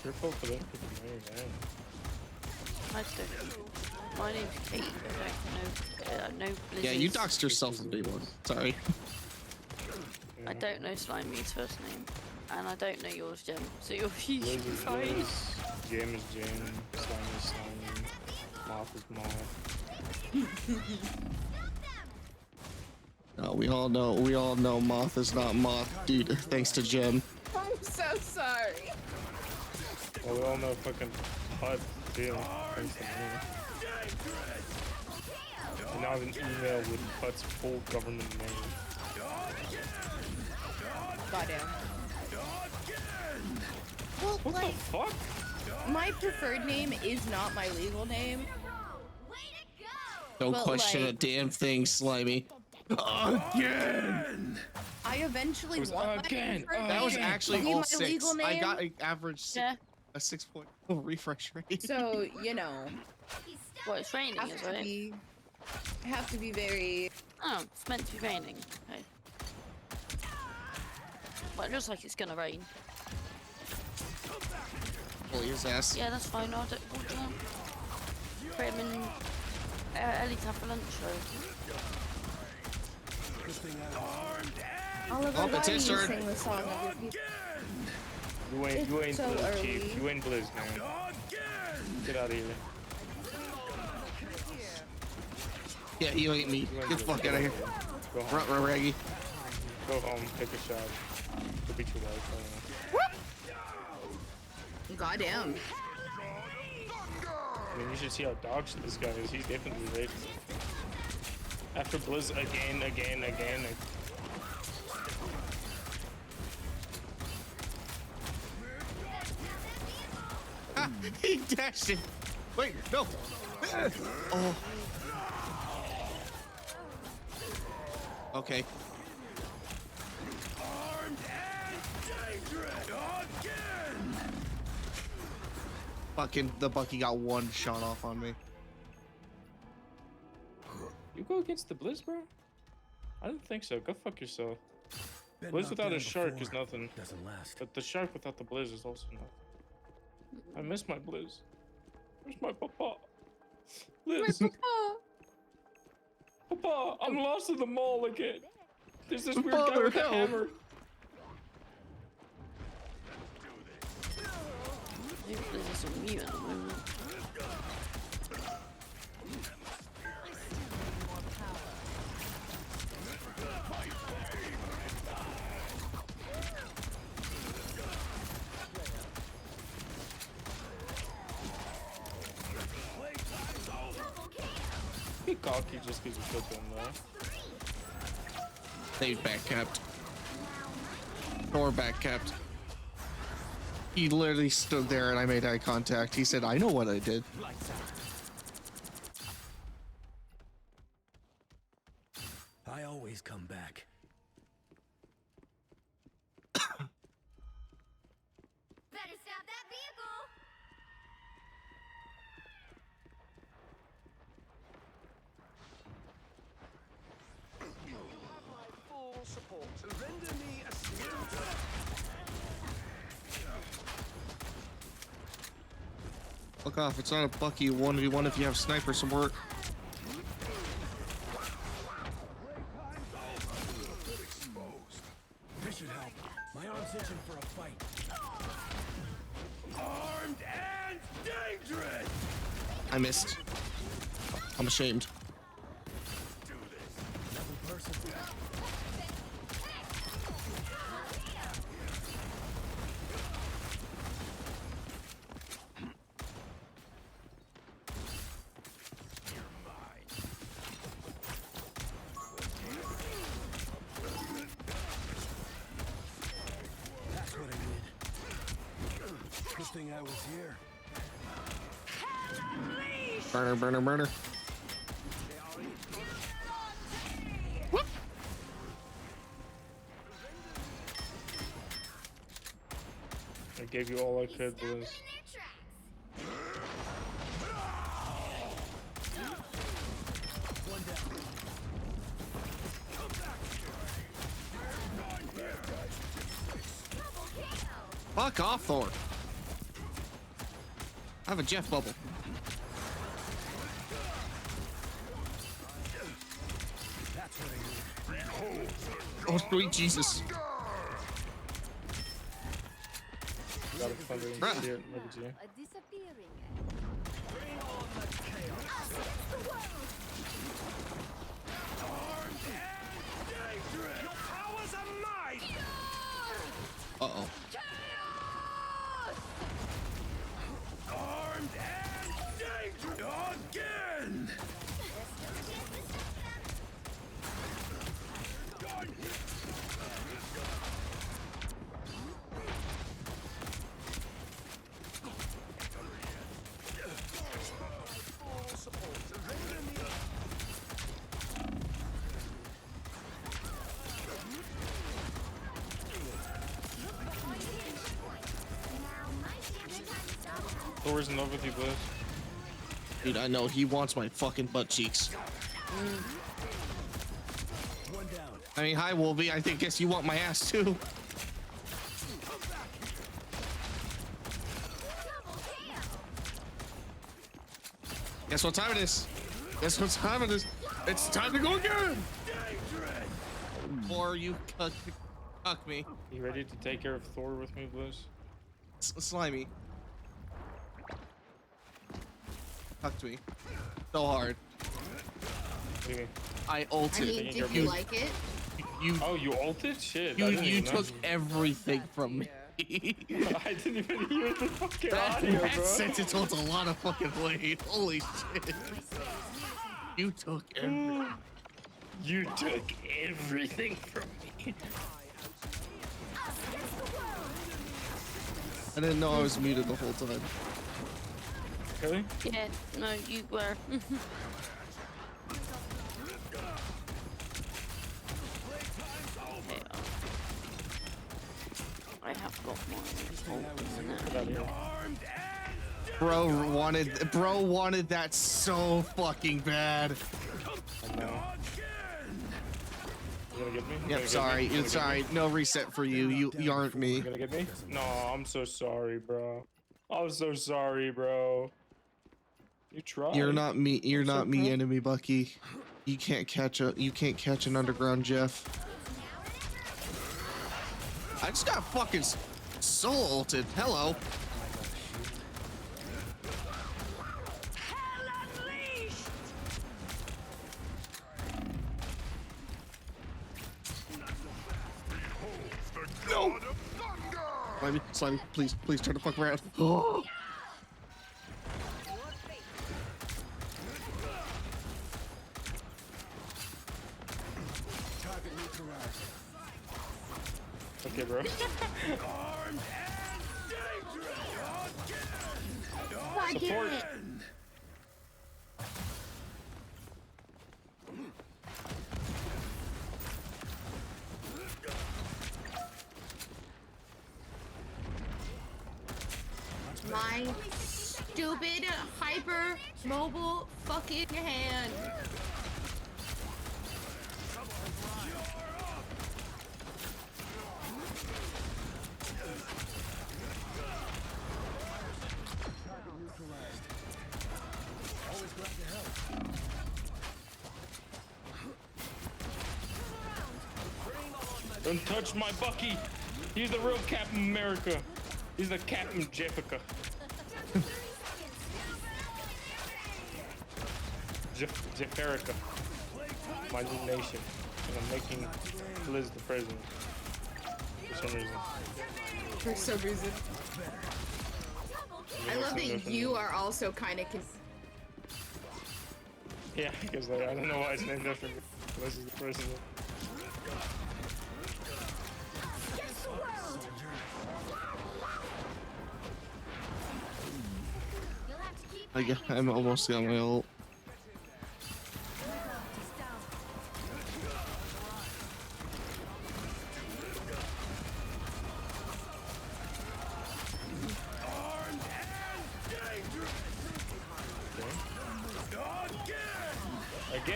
Your fault for that people know your name. I don't. My name's Kate. I don't know. Blizzard's. Yeah, you doxed yourself from day one. Sorry. I don't know Slimy's first name, and I don't know yours, Gem. So you're Liz is fine. Liz, Jam is Jam, Slime is Slime, Moth is Moth. No, we all know Moth is not Moth, dude. Thanks to Jim. I'm so sorry. Well, we all know fucking Hut too. Thanks to me. And now I have an email with Hut's full government name. Goddamn. Well, What like, the fuck? my preferred name is not my legal name. Don't But, question like- a damn thing, Slimy. Again! I eventually was want my again, preferred That was name actually to be all my 6. legal name. I got an average Yeah. a 6.0 refresh rate. So, you know, What, it's raining, is it? have to be very. Oh, it's meant to be raining. Okay. Well, it looks like it's gonna rain. Pull his ass. Yeah, that's fine. I'll put him in Ellie to have a lunch though. Oliver, Oh, why it's do you his turn. sing the song of your people? You ain't It's so Blizz, early. Chief. You ain't Blizz, man. Get out of here. Yeah, you ain't me. Get the fuck out of here. Go home. Runt, raggy. Go home. Take a shot. Go beat your wife. Goddamn. I mean, you should see how dogs this guy is. He's definitely raped. After Blizz again. Ah, he dashed it. Wait, no. Oh. Okay. Fucking the Bucky got one shot off on me. You go against the Blizz, bro? I didn't think so. Go fuck yourself. Blizz without a shark is nothing. Doesn't last. But the shark without the Blizz is also nothing. I miss my Blizz. Where's my papa? Blizz. Papa, I'm lost in the mall again. There's this weird guy with a help. hammer. I think Blizz is on mute at the moment. Be cocky just because you put them there. They backcapped. Or backcapped. He literally stood there and I made eye contact. He said, I know what I did. I always come back. Better stop that vehicle! Full support. Render me assistance. Fuck off. It's not a Bucky 1v1 if you have sniper some work. This should help. My arm's itching for a fight. Armed and dangerous. I missed. I'm ashamed. Level person. That's what I need. Good thing I was here. Burner, burner, burner. gave you all I could, Blizz. Fuck off, Thor. I have a Jeff bubble. Oh, sweet Jesus. Got a thundering Bruh. shit, look at you. A disappearing Uh-oh. Armed and dangerous again! Thor's in love with you, Blizz. Dude, I know he wants my fucking butt cheeks. I mean, hi, Wolvie. I think guess you want my ass too. Guess what time it is? Guess what time it is? It's time to go again. Or you cuck me. You ready to take care of Thor with me, Blizz? Slimy. Cucked me. So hard. I ulted. I mean, did you like it? Oh, you ulted? Shit. You took everything from me. I didn't even hear the fucking That audio, bro. sentence holds a lot of fucking weight. Holy shit. You took everything. You took everything from me. I didn't know I was muted the whole time. Really? Yeah, no, you were. I have got more. Bro wanted that so fucking bad. You gonna get me? You Yep, gonna sorry. get me? It's sorry. No reset for you. You aren't me. You gonna get me? No, I'm so sorry, bro. I'm so sorry, bro. You tried. You're not me. You're not me, proud. enemy Bucky. You can't catch an underground Jeff. I just got fucking soul ulted. Hello. No. Slimy, please turn the fuck around. Oh. Okay, bro. Support. My stupid hyper mobile fucking hand. Don't touch my Bucky. He's the real Captain America. He's the Captain Jeffica. Jefferica. My new nation. And I'm making Liz the president. For some reason. For some reason. I love that you are also kind of Yeah, because like, I don't know why it's named after me. Liz is the president. I'm almost got my ult.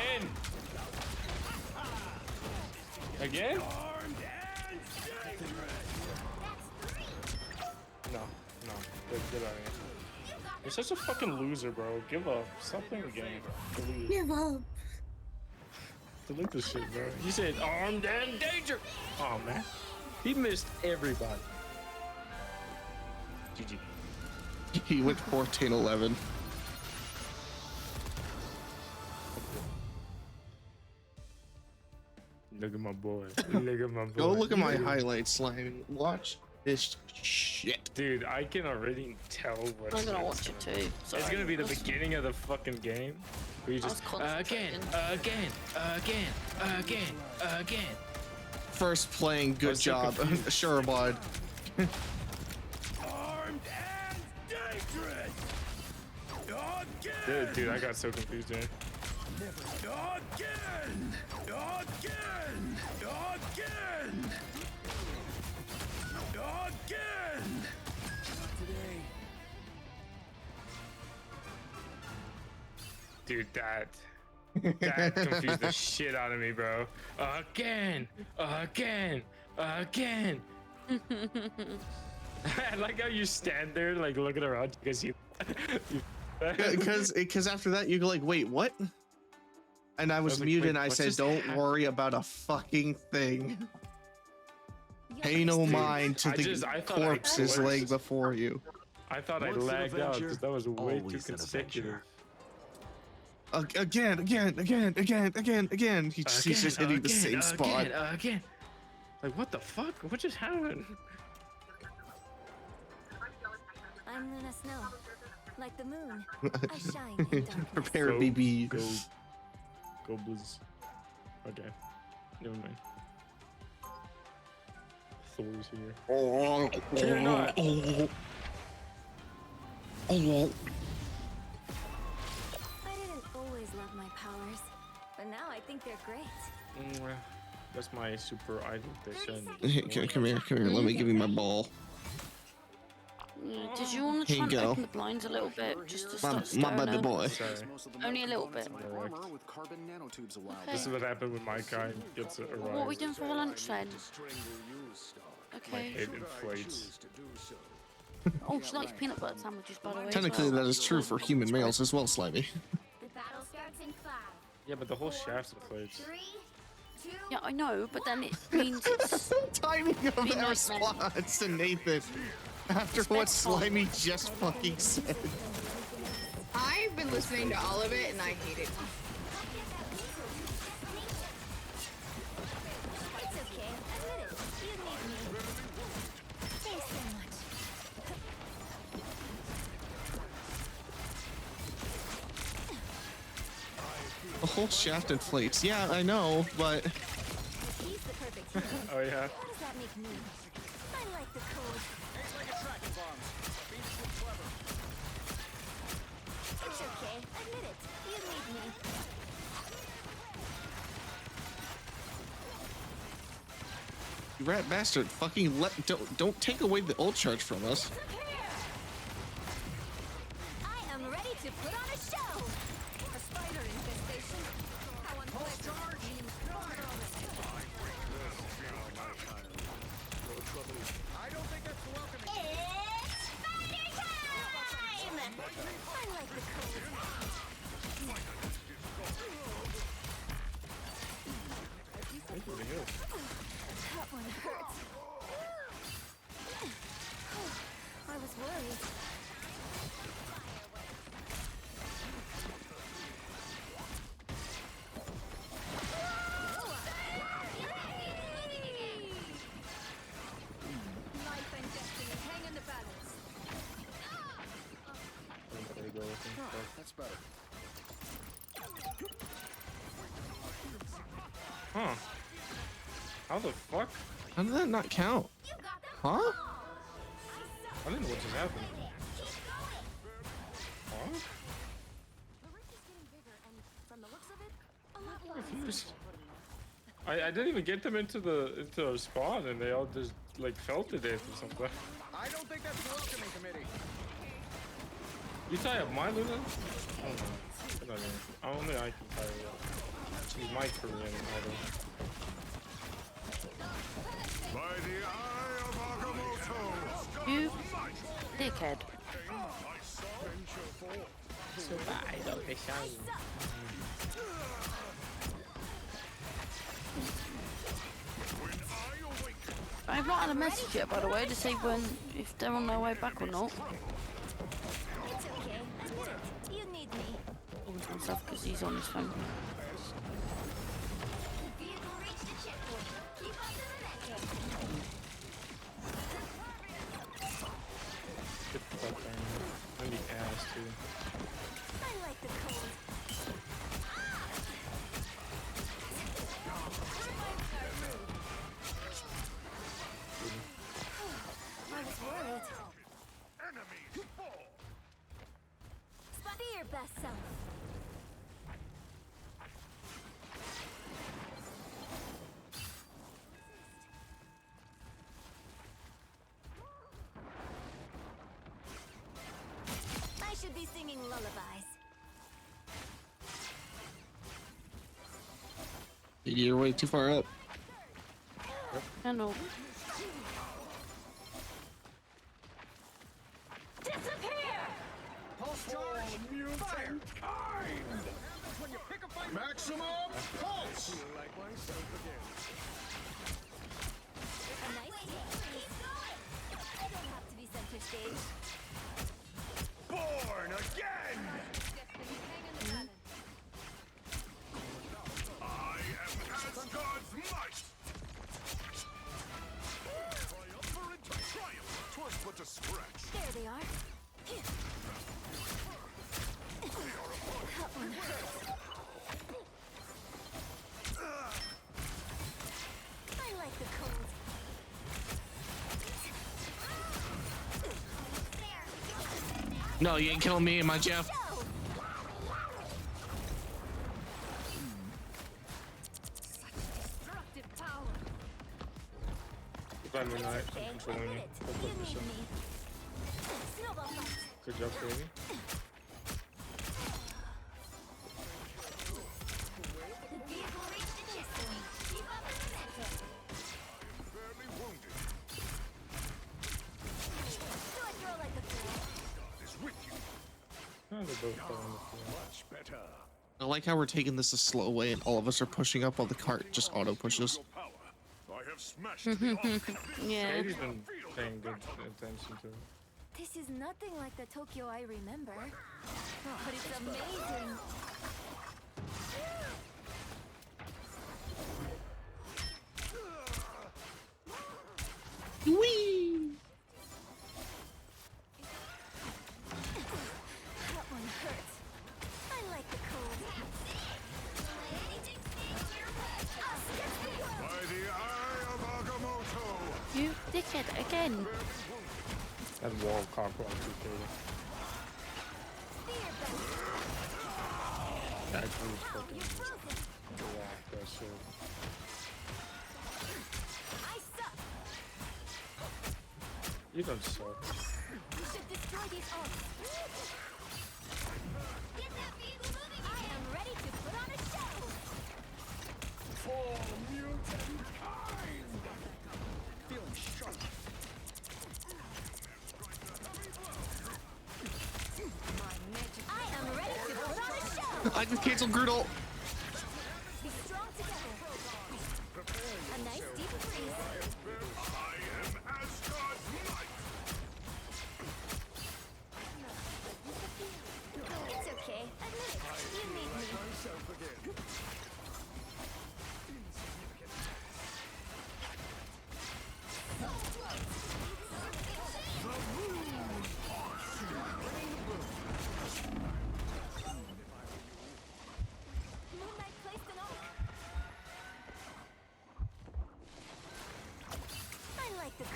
Again. Again? No. Get out of here. You're such a fucking loser, bro. Give up. Stop playing the game. Delete. Give up. Delete this shit, bro. You said armed and danger. Oh man, he missed everybody. GG. He went 14-11. Look at my boy. Look at my boy. Go look at my highlights, Slimy. Watch this shit. Dude, I can already tell what I'm gonna watch it too. It's gonna be the beginning of the fucking game. Where you just again. First playing, good job. Sure, bud. Armed and dangerous. Dude, I got so confused, man. Again. Dude, that confused the shit out of me, bro. Again. I like how you stand there, like looking around because you. Because after that you go like, wait, what? And I was like, muted wait, and I what said, just don't happened? worry about a fucking thing. Pay no mind to the I thought corpses I laying before you. I thought I lagged out because that was way too consecutive. Again. He's just hitting the same spot. Again. Like, what the fuck? What just happened? I'm Luna Snow. Like the moon, I shine in darkness. Prepare BB. Go Blizz. Okay. Never mind. Thor's here. You're not. I didn't always love my powers, but now I think they're great. That's my super idol edition. Come here. Let me give you my ball. Did you want to Here try you and go. open the blinds a little bit, just to My start baby boy. Only a little bit. This is what happened when my kind gets arrived. What are we doing for lunch then? My Okay. head inflates. Oh, she likes peanut butter sandwiches, by the way. as Technically, well. that is true for human males as well, Slimy. The battle starts in 5, Yeah, but the whole shaft inflates. 3, 2. Yeah, I know, but then it means it's Timing of Be their nice, man. response to Nathan after what Slimy just fucking said. I've been listening to all of it and I hate it. It's okay. Admit it. You need me. Thanks so much. The whole shaft inflates. Yeah, I know, but He's the perfect hero. Oh yeah. What does that make me? I like the code. It's okay. Admit it. You need me. you rat bastard, fucking don't take away the ult charge from us. I am ready to put on a show. A spider infestation. How unpleasant. It's spider time! I like the code. That one hurts. I was worried. Life and destiny hang in the balance. That's better. Huh. How the fuck? How did that not count? Huh? I didn't know what just happened. Huh? The rift is getting bigger, and from the looks of it, a lot more. Confused. I didn't even get them into a spawn and they all just like fell to death or something. I don't think that's a welcoming committee. You tie up my Luna? I don't know. Only I can tie it up. my Korean idol. By the eye of Agamotto! You dickhead. So bad, okay, shiny. I've not had a message yet, by the way, to say if they're on their way back or not. It's okay. Admit it. You need me. And stuff because he's on his phone. Vehicle reached the checkpoint. Keep up the momentum. Good fuck, I'm the ass too. I like the cold. I was worried. Enemies fall! Be your best self. I should be singing lullabies. You're way too far up. I know. Disappear! Pulse charge! Fire! Maximum pulse! A nice day. Keep going! I don't have to be center stage. Born again! I am Asgard's might! Triumvirate triumph! 'Twas but a scratch. There they are. That one hurts. I like the cold. No, you ain't killing me and my Jeff. Destructive power. If I'm not, I'm Okay, controlling admit you. it. Go You fuck need yourself. me. Snowball fight. Good job, baby. The vehicle reached the checkpoint. Keep up the momentum. Barely wounded. Do I throw like the fool? God is with you. Oh, they both fell on the floor. Much better. I like how we're taking this a slow way and all of us are pushing up while the cart just auto pushes. Your power. I have smashed the arc. Yeah. Katie's been paying good attention to it. This is nothing like the Tokyo I remember. But it's amazing. Whee! That one hurts. I like the cold. By the eye of Agamotto! You dickhead again. That wall cockroach is dirty. That dude's fucking just blocked that shit. I suck. You don't suck. You should destroy these arms. Get that vehicle moving again. I am ready to put on a show. For mutant kind! Feeling sharp. I am ready to put on a show. I just canceled Groodle. Be strong together. A nice deep breeze. I am Asgard's might! It's okay. Admit it. You need me. Myself again. Moonlight placed an arc. I like the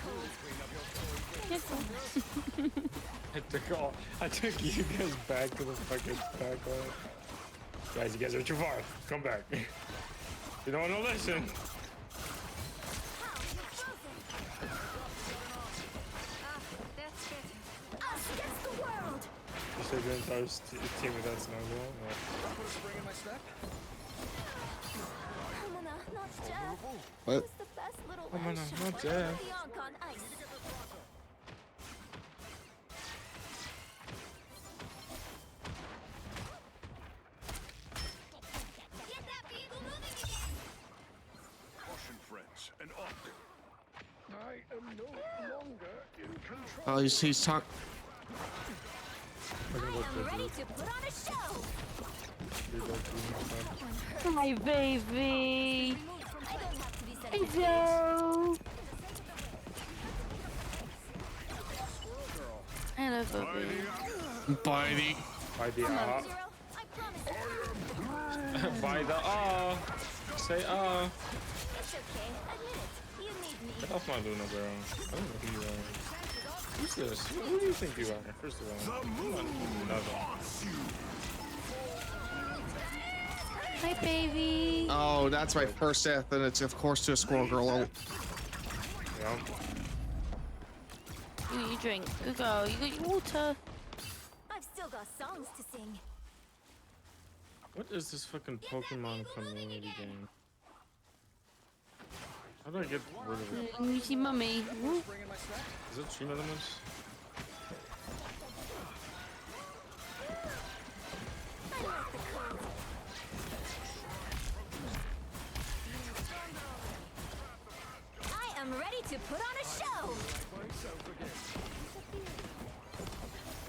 cold. I took you guys back to the fucking backline. Guys, you guys are too far. Come back. You don't want to listen. That's better. Us against the world. You said your entire team with that snowball? No. Put a spring in my step? What? The best little Oh, man, action I'm not for dead. Yonk on ice. Get that vehicle moving again. Caution, friends, and up. I am no longer in control. Oh, he's talking. I am ready to put on a show. Hi, baby. I don't have to be Hey, sensitive. Joe. Hello, baby. Bitey. By the Zero, I promise. By the Say It's okay. Admit it. You need me. Get off my Luna, bro. I don't know who you are. Who's this? Who do you think you are, first of all? I'm not nothing. Hi, baby. Oh, that's my first death, and it's of course to a squirrel girl. Oh, Yeah. You drink. Good girl. You got your water. I've still got songs to sing. What is this fucking Pokemon community game? How do I get rid of it? You see mummy. Woo. Is it Trinadamus? I am ready to put on a show.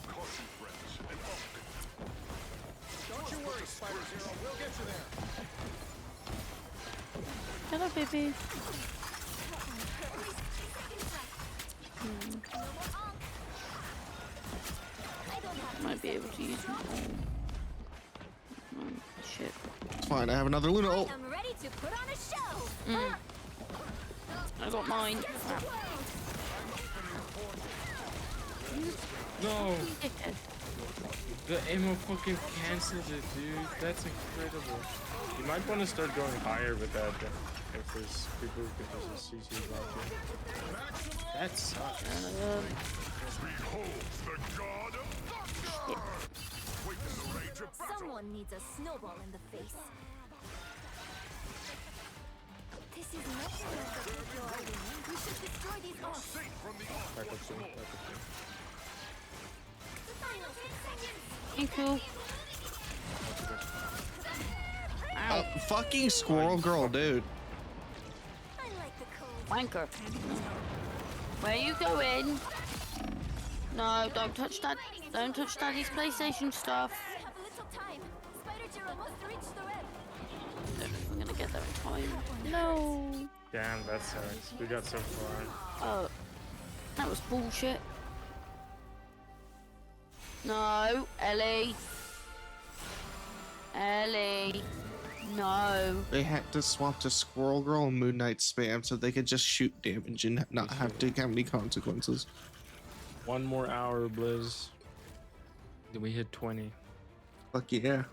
Caution, friends, and up. Don't you worry, Spider Zero. We'll get you there. Hello, baby. Might be able to use my shit. it's fine. I have another Luna. Oh, I'm ready to put on a show. I got mine. No! The ammo fucking canceled it, dude. That's incredible. You might want to start going higher with that if there's people who can just CC out here. That sucks. Behold the god of thunder! Quicken the rage of battle! Someone needs a snowball in the face. This is nothing like the good you're arguing. We should destroy these off. Safe from the Back up soon. Back up soon. The final 10 seconds. Thank you. fucking squirrel girl, dude. I like the cold. Wanker. Where are you going? No, don't touch that. Don't touch Daddy's PlayStation stuff. We have a little time. Spider Zero must reach the red. I don't know if we're gonna get there in time. No. Damn, that sucks. We got so far. Oh, that was bullshit. No, Ellie. Ellie. No. They had to swap to Squirrel Girl and Moon Knight spam so they could just shoot damage and not have to have any consequences. One more hour, Blizz. Then we hit 20. Fuck yeah.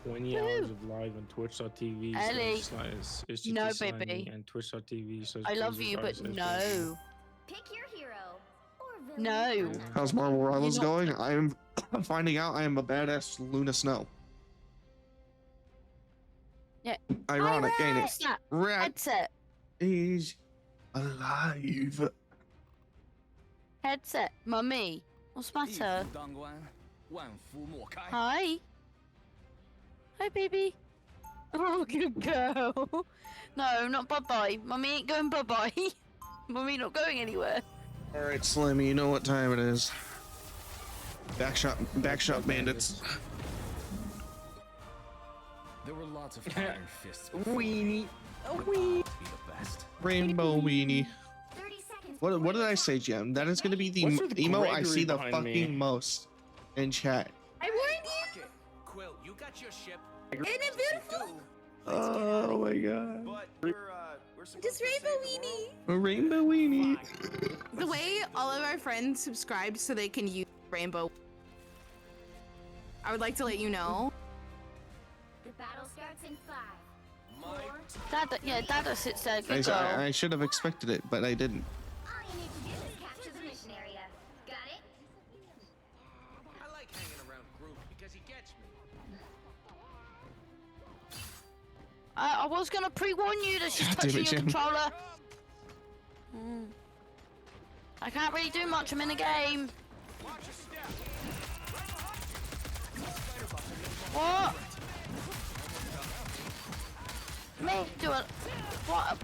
20 hours of live on Twitch.tv. Ellie. No, baby. And Twitch.tv. So I love you, but no. Pick your hero or villain. No. How's Marvel Rivals going? I'm finding out I am a badass Luna Snow. Yeah. Ironic, ain't it? Snap. Rat Headset. is alive. Headset. Mummy. What's the matter? Hi. Hi, baby. Oh, good girl. No, not bye-bye. Mummy ain't going bye-bye. Mummy not going anywhere. Alright, Slimmy, you know what time it is. Backshot bandits. There were lots of iron fists. Weenie. Be the best. Rainbow weenie. 30 seconds. What did I say, Jem? That is gonna be the What's with emo I Gregory see the behind fucking me? most in chat. I warned you! Quill, you got your ship. Isn't it beautiful? Oh my god. But we're supposed Just to rainbow save the world. weenie. A rainbow weenie. The way all of our friends subscribed so they can use rainbow. I would like to let you know. The battle starts in 5, 4. Dada, yeah, Dada sits there. Good girl. I should have expected it, but I didn't. All you need to do is capture the mission area. Got it? I like hanging around GOOOO because he gets me. I was gonna pre-warn you that she's God damn touching it, your Jim. controller. I can't really do much. I'm in a game. What? Me do it. What?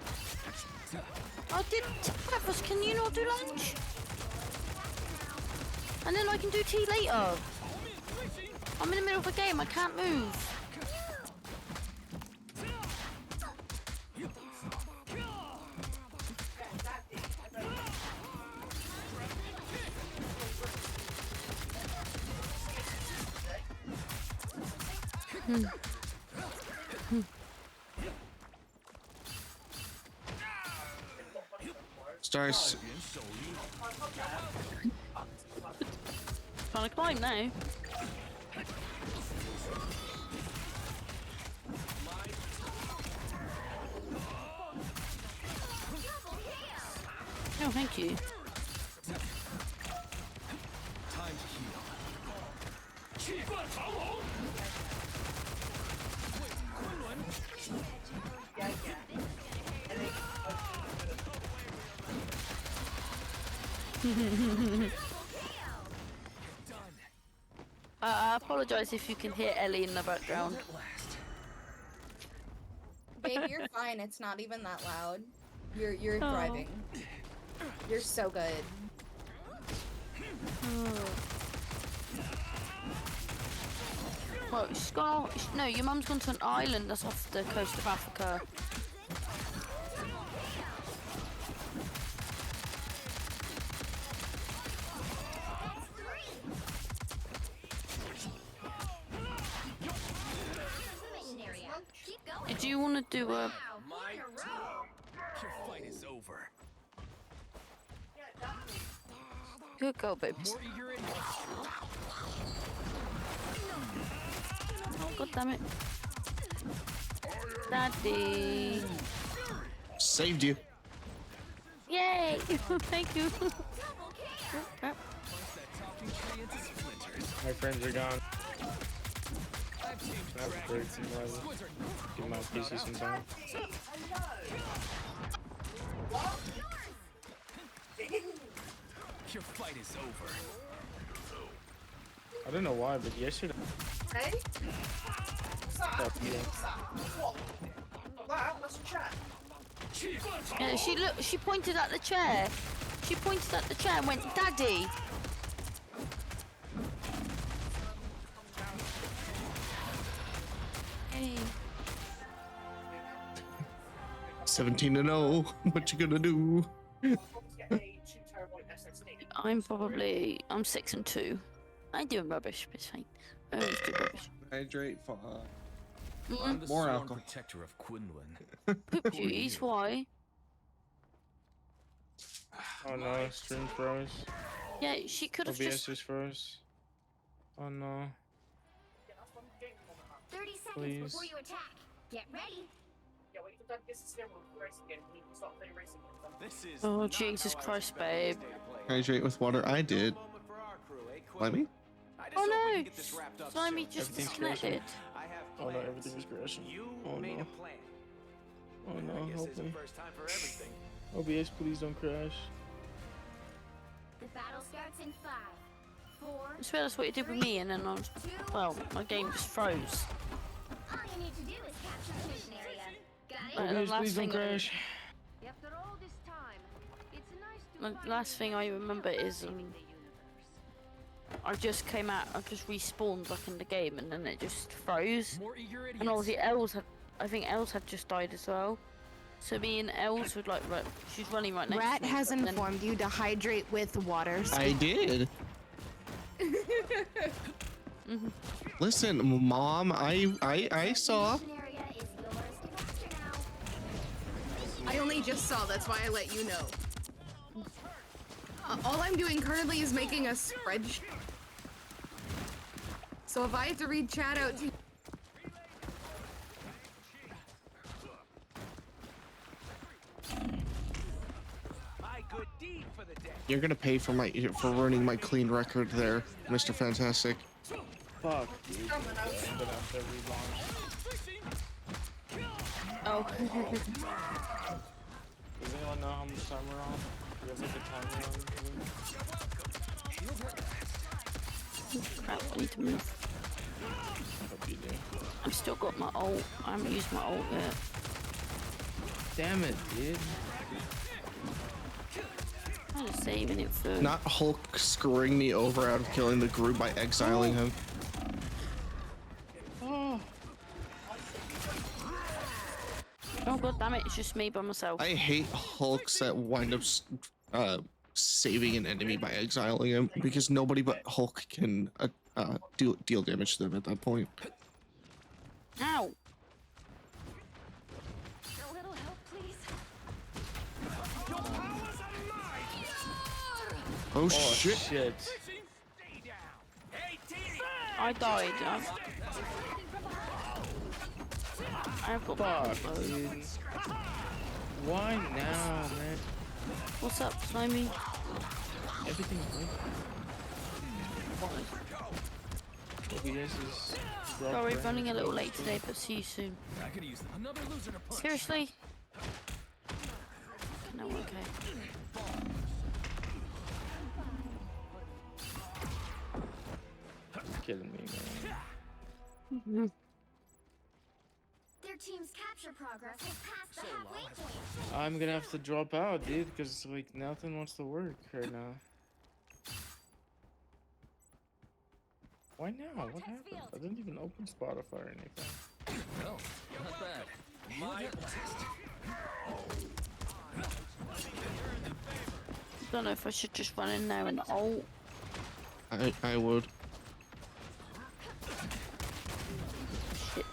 I did breakfast. Can you not do lunch? And then I can do tea later. I'm in the middle of a game. I can't move. Stars. Trying to climb now. Oh, thank you. Time to heal. I apologize if you can hear Ellie in the background. Babe, you're fine. It's not even that loud. You're thriving. You're so good. Well, she's gone. No, your mum's gone to an island that's off the coast of Africa. 'Cause you want to do a... Your fight is over. Good girl, babes. Oh, god damn it. Daddy. Saved you. Yay! Thank you. My friends are gone. Have a break some level. Give my PC some time. Your fight is over. I don't know why, but yesterday. Hey? Stop eating. Yeah, she pointed at the chair. She pointed at the chair and went, Daddy. Hey. 17-0. What you gonna do? I'm 6-2. I'm doing rubbish, but it's fine. I always do rubbish. Hydrate for I'm the more sworn alcohol. protector of Quinlan. Poop juice, why? Oh no, stream froze. Yeah, she could have OBS just... just froze. Oh no. 30 seconds Please. before you attack. Get ready. This is Oh, Jesus Christ, babe. Hydrate with water. I did. Let me? Oh no! Slimy just Everything's disconnected. Oh no, everything is crashing. Oh no. Oh no, help me. OBS, please don't crash. The battle starts in 5, 4. I swear that's what you did with me, and then I was... Well, my game just froze. All you need to do is capture the mission area. Got it? The OBS, last please don't thing- crash. After all this time, it's nice to The last thing I remember is I just came out, I just respawned back in the game, and then it just froze. And obviously I think Els had just died as well. So me and Els would like, she's running right next Rat to me. has but then- informed you to hydrate with water. I did. Listen, Mom, I saw. I only just saw, that's why I let you know. All I'm doing currently is making a spreadsheet. So if I have to read chat out to you. You're gonna pay for ruining my clean record there, Mr. Fantastic. Fuck, dude. I'm gonna have to relaunch. Ow. Does anyone know how much time we're on? Do you have like a timer on? Crap, I need to move. I hope you do. I've still got my ult. I haven't used my ult yet. Damn it, dude. I'm just saving it for... Not Hulk screwing me over out of killing the group by exiling him. Oh god damn it, it's just me by myself. I hate Hulks that wind up saving an enemy by exiling him because nobody but Hulk can deal damage to them at that point. Ow! A little help, please. Oh shit! I died. I've got Fuck, dude. Why now, man? What's up, Slimy? Everything's good. OBS is Sorry, running a little late today, but see you soon. I could use another loser to punch. Seriously? No, okay. Kidding me, Mm-hmm. Their team's capture progress has passed the halfway point. man. I'm gonna have to drop out, dude, because like nothing wants to work right now. Why now? What happened? I didn't even open Spotify or anything. No, not bad. My blast. Don't know if I should just run in there and ult. I would.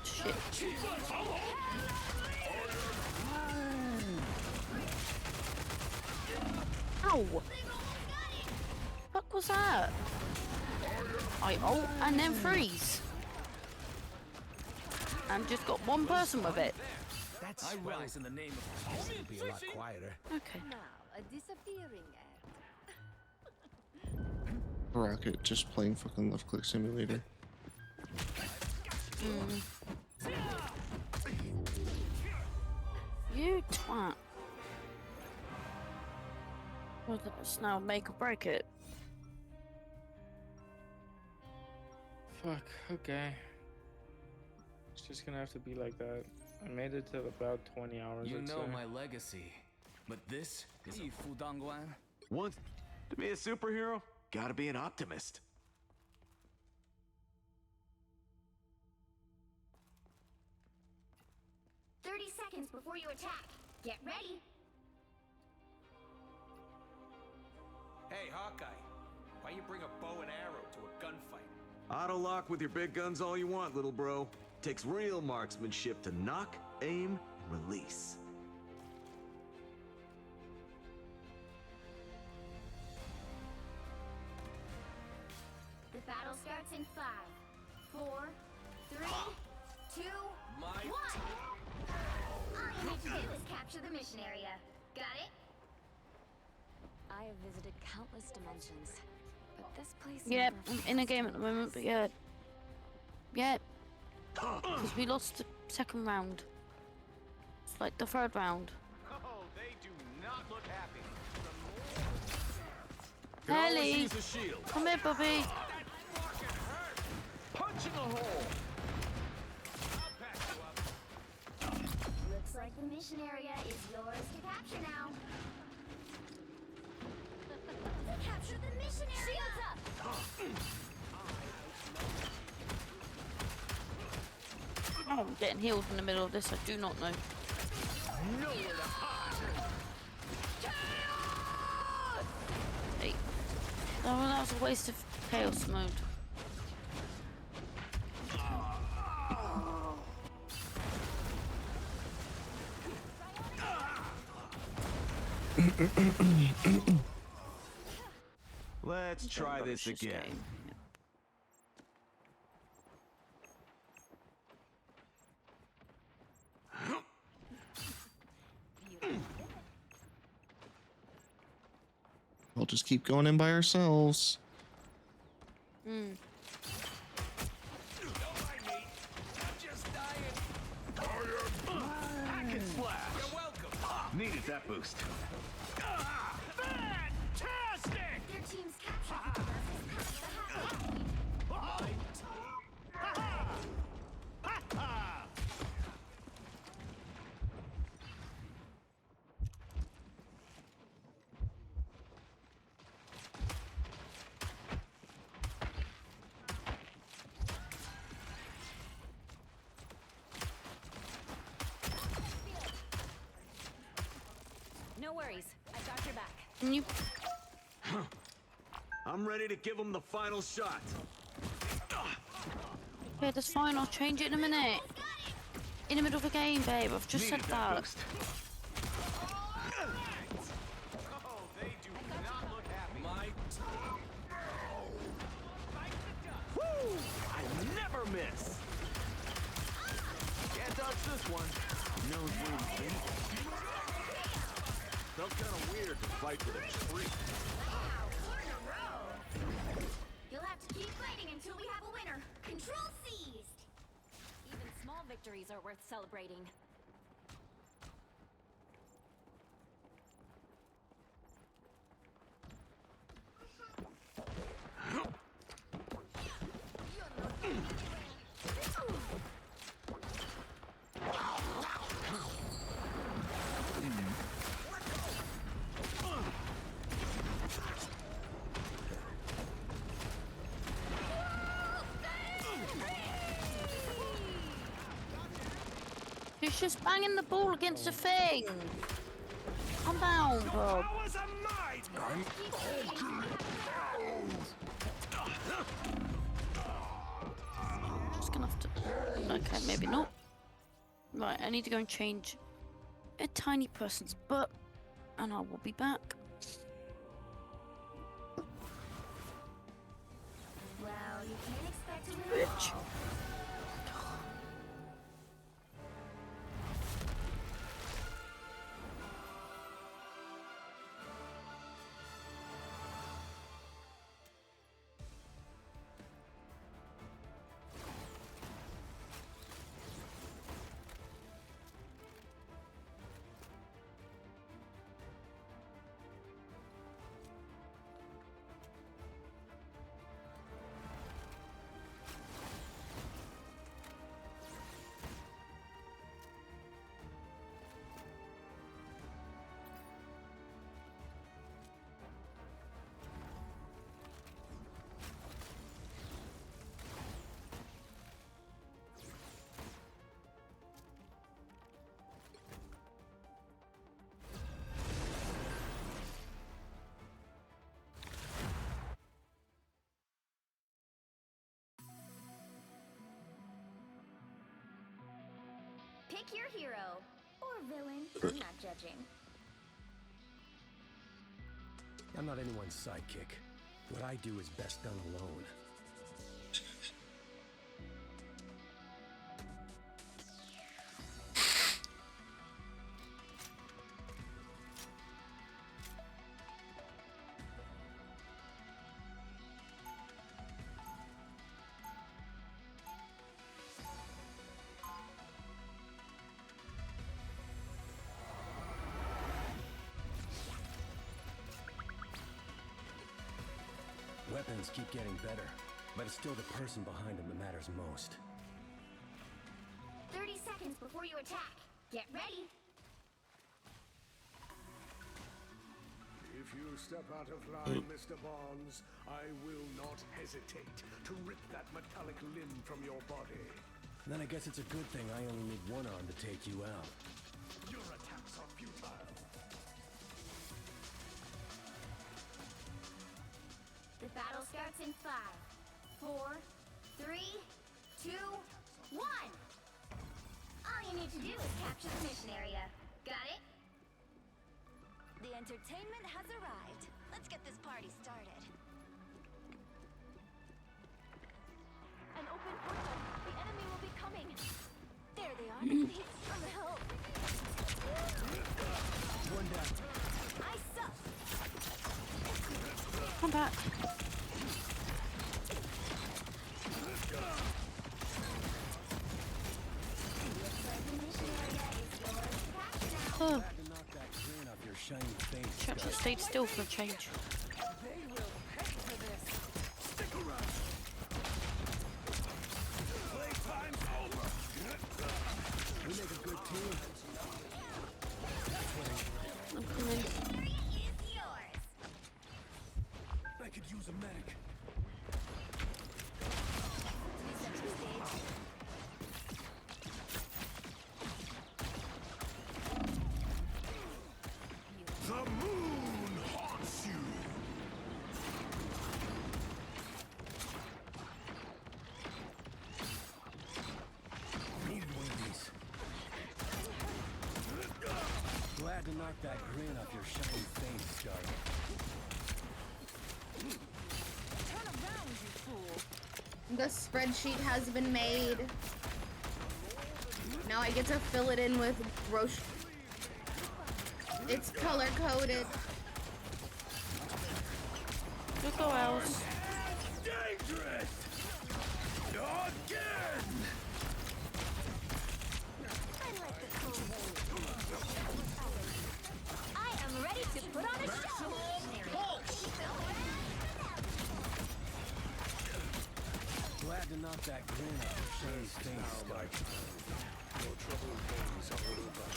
Shit. Ow! What was that? I ult and then freeze. And just got one person with it. I rise in the name of It'll be a lot quieter. Okay. Now, a disappearing act. Rocket just playing fucking left click simulator. You twat. Well, let's now make or break it. Fuck, okay. It's just gonna have to be like that. I made it to about 20 hours. You I'd know say. my legacy, but this is a Fudangguan. Once to be a superhero, gotta be an optimist. 30 seconds before you attack. Get ready. Hey, Hawkeye. Why you bring a bow and arrow to a gunfight? Auto lock with your big guns all you want, little bro. Takes real marksmanship to knock, aim, and release. The battle starts in 5, 4, 3, 2, 1. All you need to do is capture the mission area. Got it? I have visited countless dimensions, but this place. Yep, never I'm in a feels game at the moment, but yeah. Yeah. Because we lost the second round. It's like the third round. Oh, they do not look happy. Ellie! Come here, Bobby! Punch in the hole. Looks like the mission area is yours to capture now. Capture the mission area! Shields up! Oh, I'm getting healed in the middle of this, I do not know. Hey. Oh, well, that was a waste of chaos mode. Let's try this again. We'll just keep going in by ourselves. Hmm. splash. You're welcome. Needed that boost. Fantastic! Your team's captured the past the halfway point. No worries. I got your back. Can you? I'm ready to give him the final shot. Okay, that's fine. I'll change it in a minute. In the middle of the game, babe. I've just said that. Boost. Oh, they do not look happy. Woo! I never miss. Can't dodge this one. Knows where he's been. Felt kind of weird to fight with a tree. Wow, 4 in a row. You'll have to keep fighting until we have a winner. Control seized. Even small victories are worth celebrating. He's just banging the ball against the thing. I'm down, bro. Just gonna have to. Okay, maybe not. Right, I need to go and change a tiny person's butt, and I will be back. Well, you can't expect to win. Bitch. Pick your hero. Or villain. I'm not judging. I'm not anyone's sidekick. What I do is best done alone. Weapons keep getting better, but it's still the person behind them that matters most. 30 seconds before you attack. Get ready. If you step out of line, Mr. Bonds, I will not hesitate to rip that metallic limb from your body. Then I guess it's a good thing I only need one arm to take you out. Your attacks are futile. The battle starts in 5, 4, 3, 2, 1. All you need to do is capture the mission area. Got it? The entertainment has arrived. Let's get this party started. An open portal. The enemy will be coming. There they are. Please, some help. One down. I suck. Come back. Looks like the mission area is yours to capture. Oh. Glad to knock that grin off your shiny face. Should have stayed still for a change. They will pay for this. Stick around. Playtime's over. We make a good team. I'm coming. I could use a medic. The moon haunts you. Needed one of these. Glad to knock that grin off your shiny face, Stark. Turn around, you fool. The spreadsheet has been made. Now I get to fill it in with Roche. It's color coded. Look who else. Dangerous. Again. I am ready to put on a show. Glad to knock that grin off your shiny face, Stark. No trouble things are over.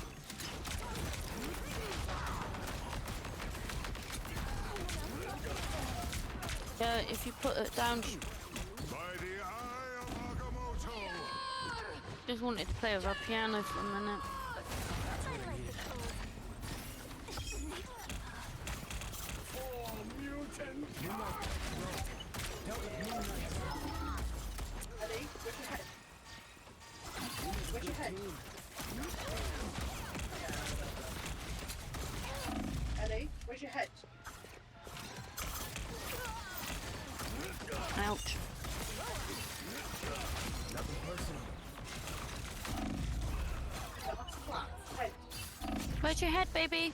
Yeah, if you put it down. By the eye of Agamotto. Just wanted to play with our piano for a minute. For mutants. Eddie, where's your head? Eddie, where's your head? Ouch. Nothing personal. Where's your head, baby?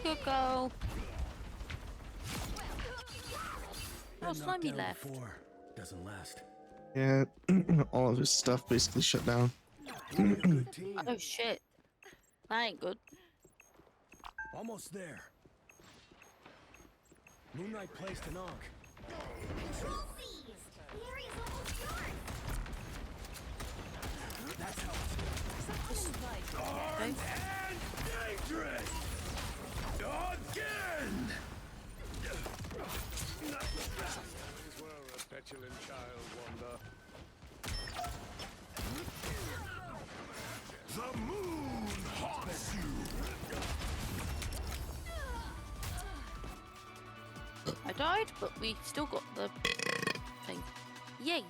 Good go. Oh, Slimy left. Doesn't last. Yeah, all of his stuff basically shut down. Oh shit. That ain't good. Almost there. Moon Knight placed an Ankh. Control seized. The area's almost yours. That's how Armed and dangerous. Again. Is where a petulant child wander. The moon haunts you. I died, but we still got the thing. Yay!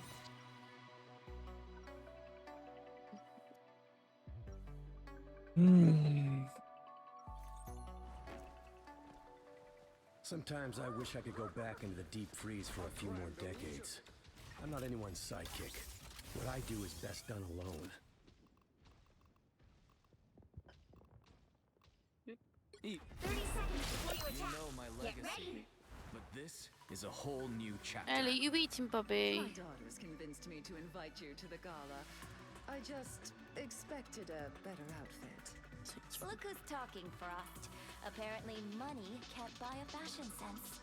Sometimes I wish I could go back into the deep freeze for a few more decades. I'm not anyone's sidekick. What I do is best done alone. Eat. 30 seconds before you You attack. know my Get legacy. ready. But this is a whole new chapter. Ellie, you eating, Bubby? My daughters convinced me to invite you to the gala. I just expected a better outfit. Look who's talking, Frost. Apparently money can't buy a fashion sense.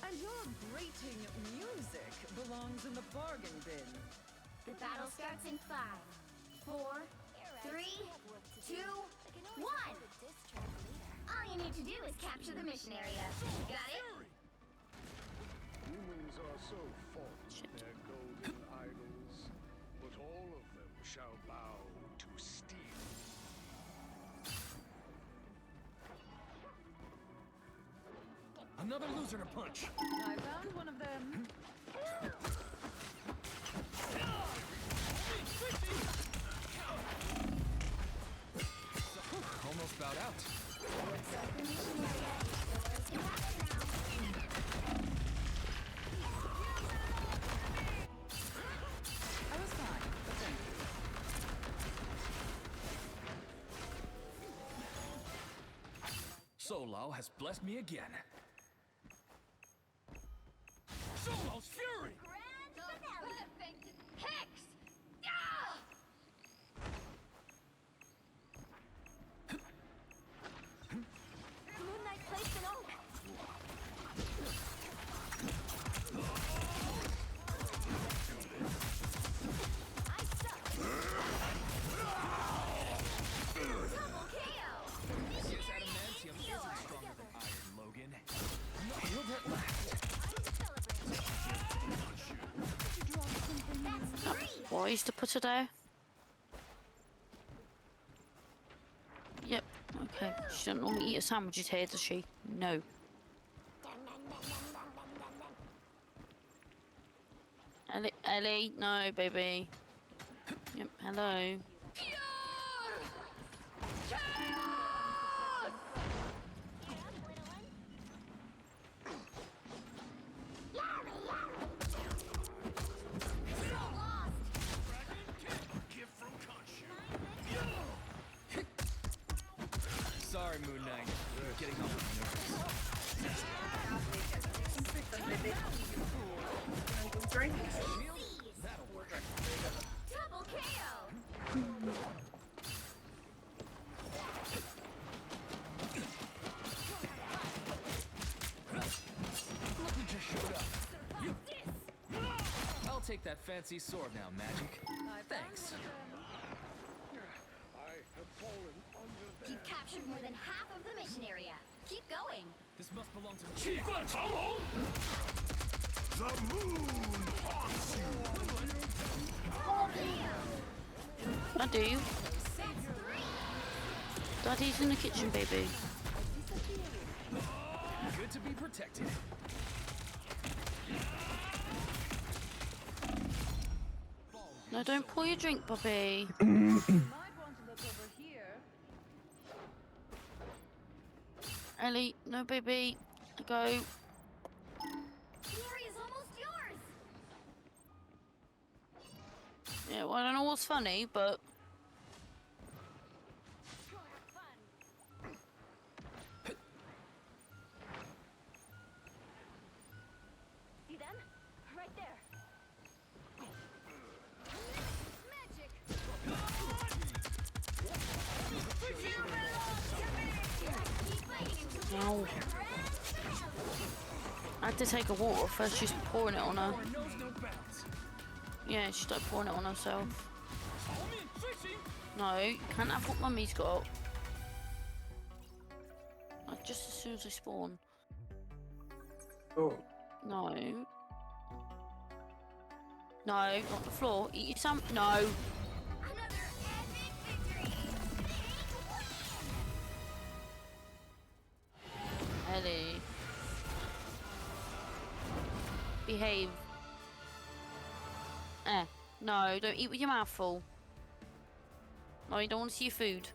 And your grating music belongs in the bargain bin. The battle starts in 5, 4, 3, 2, 1. All you need to do is capture the mission area. Got it? Humans are so fond of their golden idols, but all of them shall bow to steel. Another loser to punch. I found one of them. Almost bowed out. I was fine, but thank you. Solal has blessed me again. Solal's fury! Grand finale. Perfect. Hex. Ah! fries to put her there? Yep. Okay. She doesn't normally eat a sandwiches here, does she? No. Ellie, no, baby. Yep. Hello. Sorry, Moon Knight. You're getting on my Double KO! Look who just showed up. I'll take that fancy sword now, Magic. Thanks. You've captured more than half of the mission area. Keep going. This must belong to the The moon haunts you! I do. Daddy's in the kitchen, baby. Good to be protected. No, don't pour your drink, Bobby. Ellie, no, baby. Go. The area's almost yours. Yeah, well, I don't know what's funny, but... See them? Right there. Magic. No. I had to take a water first. She's pouring it on her. Yeah, she started pouring it on herself. No, you can't have what Mummy's got. Like, just as soon as they spawn. Oh. No. No, not the floor. Eat your some. No. Ellie. Behave. No, don't eat with your mouth full. No, you don't want to see your food.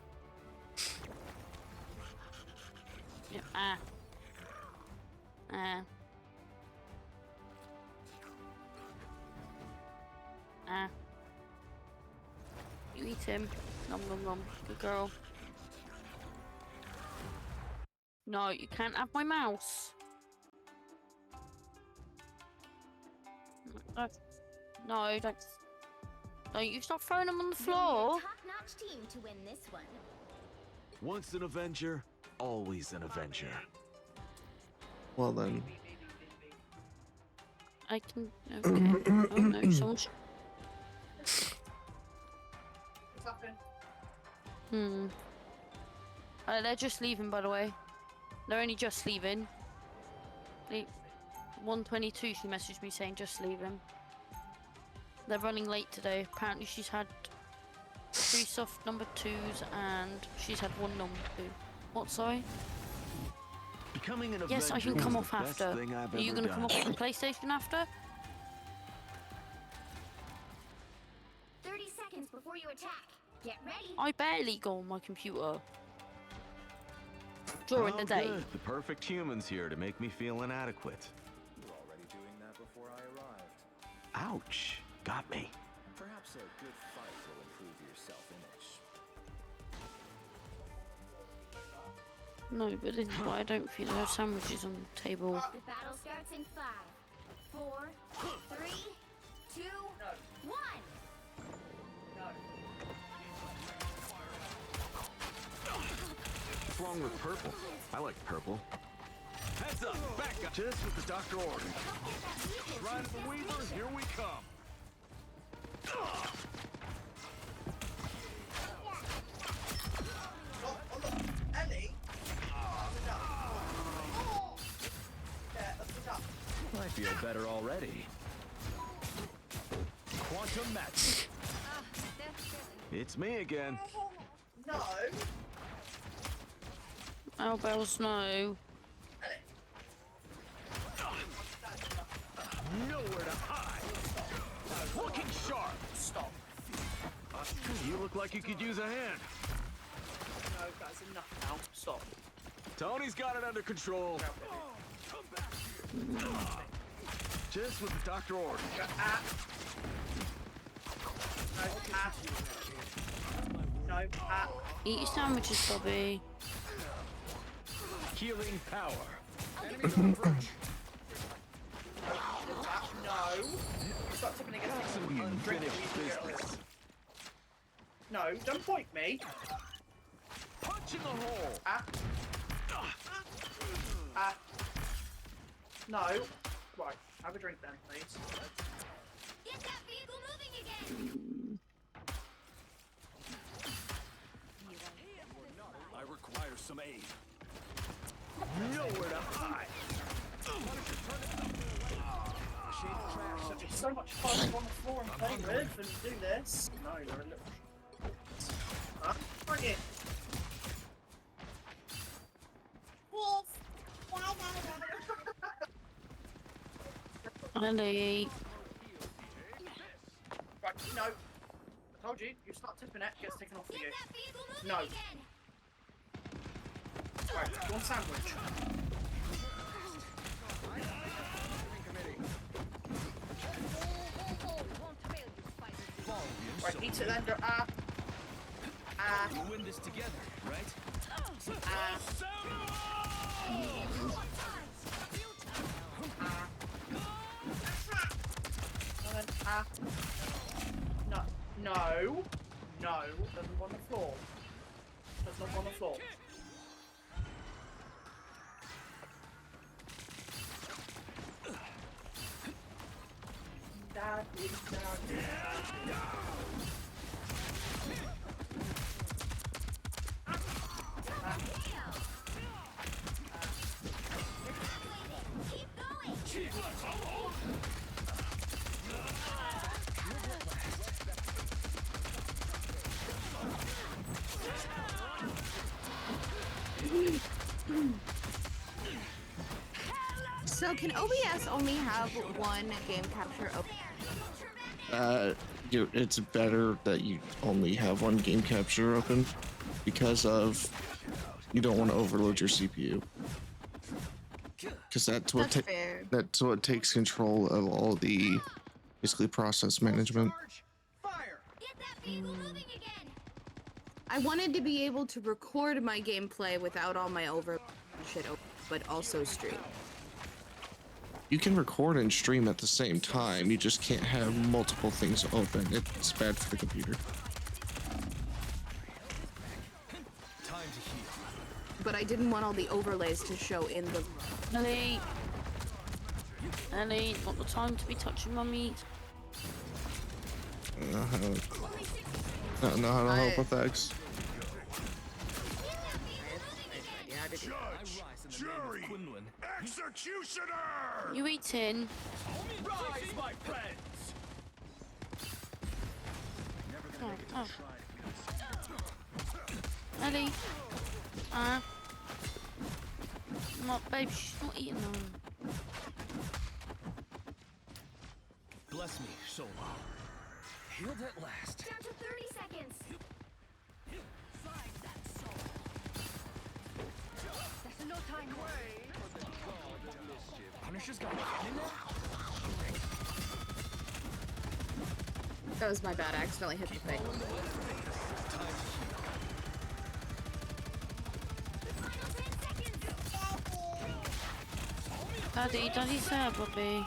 Yep, You eat him. Nom nom nom. Good girl. No, you can't have my mouse. No, don't. No, you stop throwing them on the floor. Top-notch team to win this one. Once an Avenger, always an Avenger. Well then. I can. Okay. Oh no, someone's. They're just leaving, by the way. They're only just leaving. 1:22, she messaged me saying just leaving. They're running late today. Apparently she's had 3 soft number 2s and she's had 1 number 2. What, sorry? Becoming an Yes, I Avenger can come was off the best after. thing I've Are you ever going to come done. off from PlayStation after? 30 seconds before you attack. Get ready. I barely go on my computer. During the day. Good. The perfect human's here to make me feel inadequate. You were already doing that before I arrived. Ouch. Got me. Perhaps a good fight will improve your self-image. No, but this is why I don't feel there are sandwiches on the table. The battle starts in 5, 4, 3, 2, 1. What's wrong with purple? I like purple. Heads up, back up. Just what the doctor ordered. Ride of the Weaver, here we come. I feel better already. Quantum match. It's me again. No. Oh, bells, no. Nowhere to hide. Looking sharp. Stop. You look like you could use a hand. No, that's enough now. Stop. Tony's got it under control. Just what the doctor ordered. No, Eat your sandwiches, Bobby. Healing power. No. Stop tipping against some Unfinished business. No, don't point me. Punch in the hole. No. Right, have a drink then, please. Get that vehicle moving again! I require some aid. Nowhere to hide. It's so much fun on the floor and play with and do this. No, you're a little. Bring it. Ellie. Right, no. I told you, you start tipping it, gets taken off of you. No. Right, one sandwich. Right, eat it then, go We'll win this together, right? No, no, no, doesn't go on the floor. Does not go on the floor. So can OBS only have one game capture open? It's better that you only have one game capture open because of you don't want to overload your CPU. Because that's what takes control of all the basically process management. I wanted to be able to record my gameplay without all my over shit open, but also stream. You can record and stream at the same time. You just can't have multiple things open. It's bad for the computer. But I didn't want all the overlays to show in the. Ellie. Ellie, not the time to be touching my meat. I don't know how to help with X. Jury, executioner! You eating? Rise, my friends! Oh. Ellie. Not, babe, she's not eating them. Bless me, soul. Healed at last. Down to 30 seconds. There's no time away. Punisher's got a hand in there? That was my bad. I accidentally hit the thing. Daddy's there, Bobby.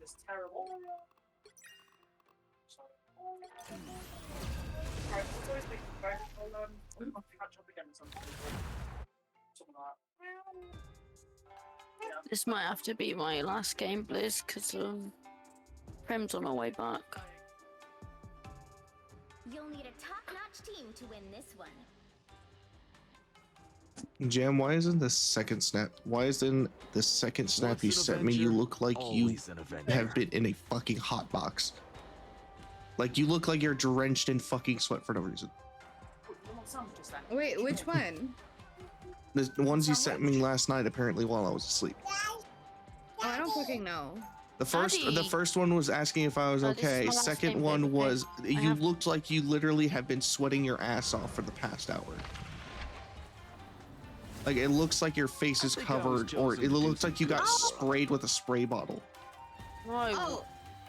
It's terrible. Alright, let's always be right. I'll catch up again at some point. This might have to be my last game, Blizz, because Prem's on our way back. You'll need a top-notch team to win this one. Jam, why isn't the second snap? Why isn't the second snap you sent me? You look like you have been in a fucking hot box. Like you look like you're drenched in fucking sweat for no reason. Wait, which one? The ones you sent me last night, apparently while I was asleep. Oh, I don't fucking know. The first one was asking if I was okay. Second one was you looked like you literally have been sweating your ass off for the past hour. Like it looks like your face is covered, or it looks like you got sprayed with a spray bottle. Oh,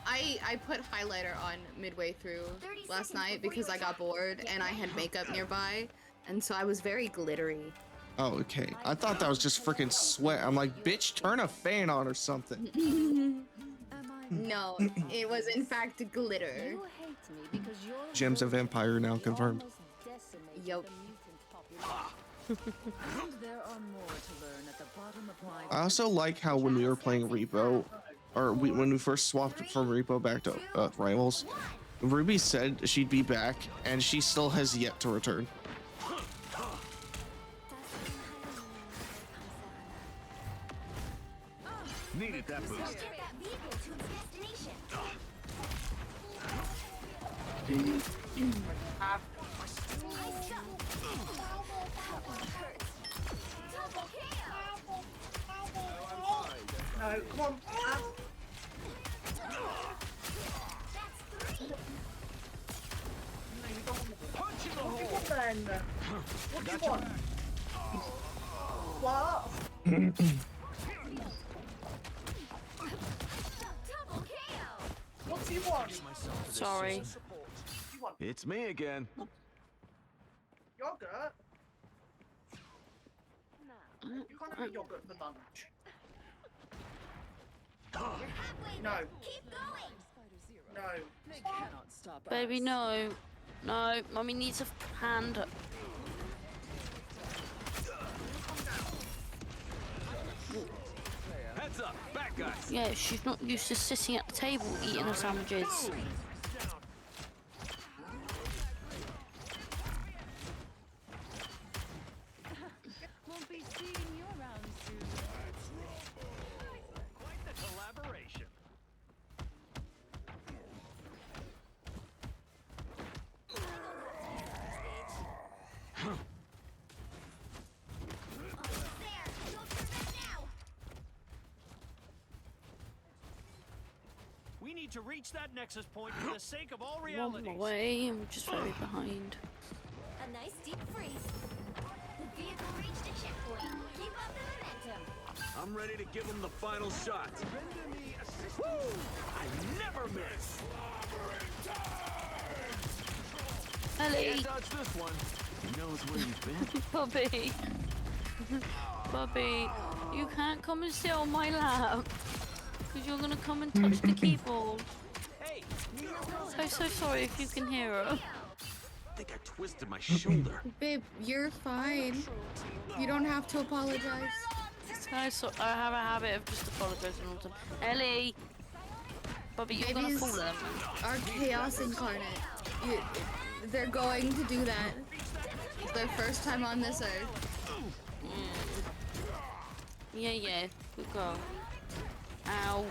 I put highlighter on midway through last night because I got bored and I had makeup nearby, and so I was very glittery. Oh, okay. I thought that was just freaking sweat. I'm like, bitch, turn a fan on or something. No, it was in fact glitter. Jim's a vampire now, confirmed. Yup. I also like how when we were playing Repo, or when we first swapped from Repo back to Rivals, Ruby said she'd be back, and she still has yet to return. Needed that boost. No, come on. Punch in the hole. What then? What do you want? What? What do you want? Sorry. It's me again. Yogurt? You can't have yogurt for lunch. No. Keep going. No. They cannot stop Baby, no. No, Mummy needs a hand. Heads up, back guys. Yeah, she's not used to sitting at the table eating her sandwiches. Won't be seeing you around soon. Quite the collaboration. We need to reach that nexus point for the sake of all On realities. my way, I'm just very behind. A nice deep freeze. The vehicle reached a checkpoint. Keep up the momentum. I'm ready to give him the final shot. Woo! I never miss. Ellie! Can't dodge this one. He knows where you've been. Bobby! Bobby, you can't come and sit on my lap. Because you're gonna come and touch the keyboard. So sorry if you can hear her. I think I twisted my shoulder. Babe, you're fine. You don't have to apologize. I have a habit of just apologizing all the time. Ellie! Bobby, you're gonna fall them. Are chaos incarnate. They're going to do that. It's their first time on this earth. Yeah, good girl. Ow.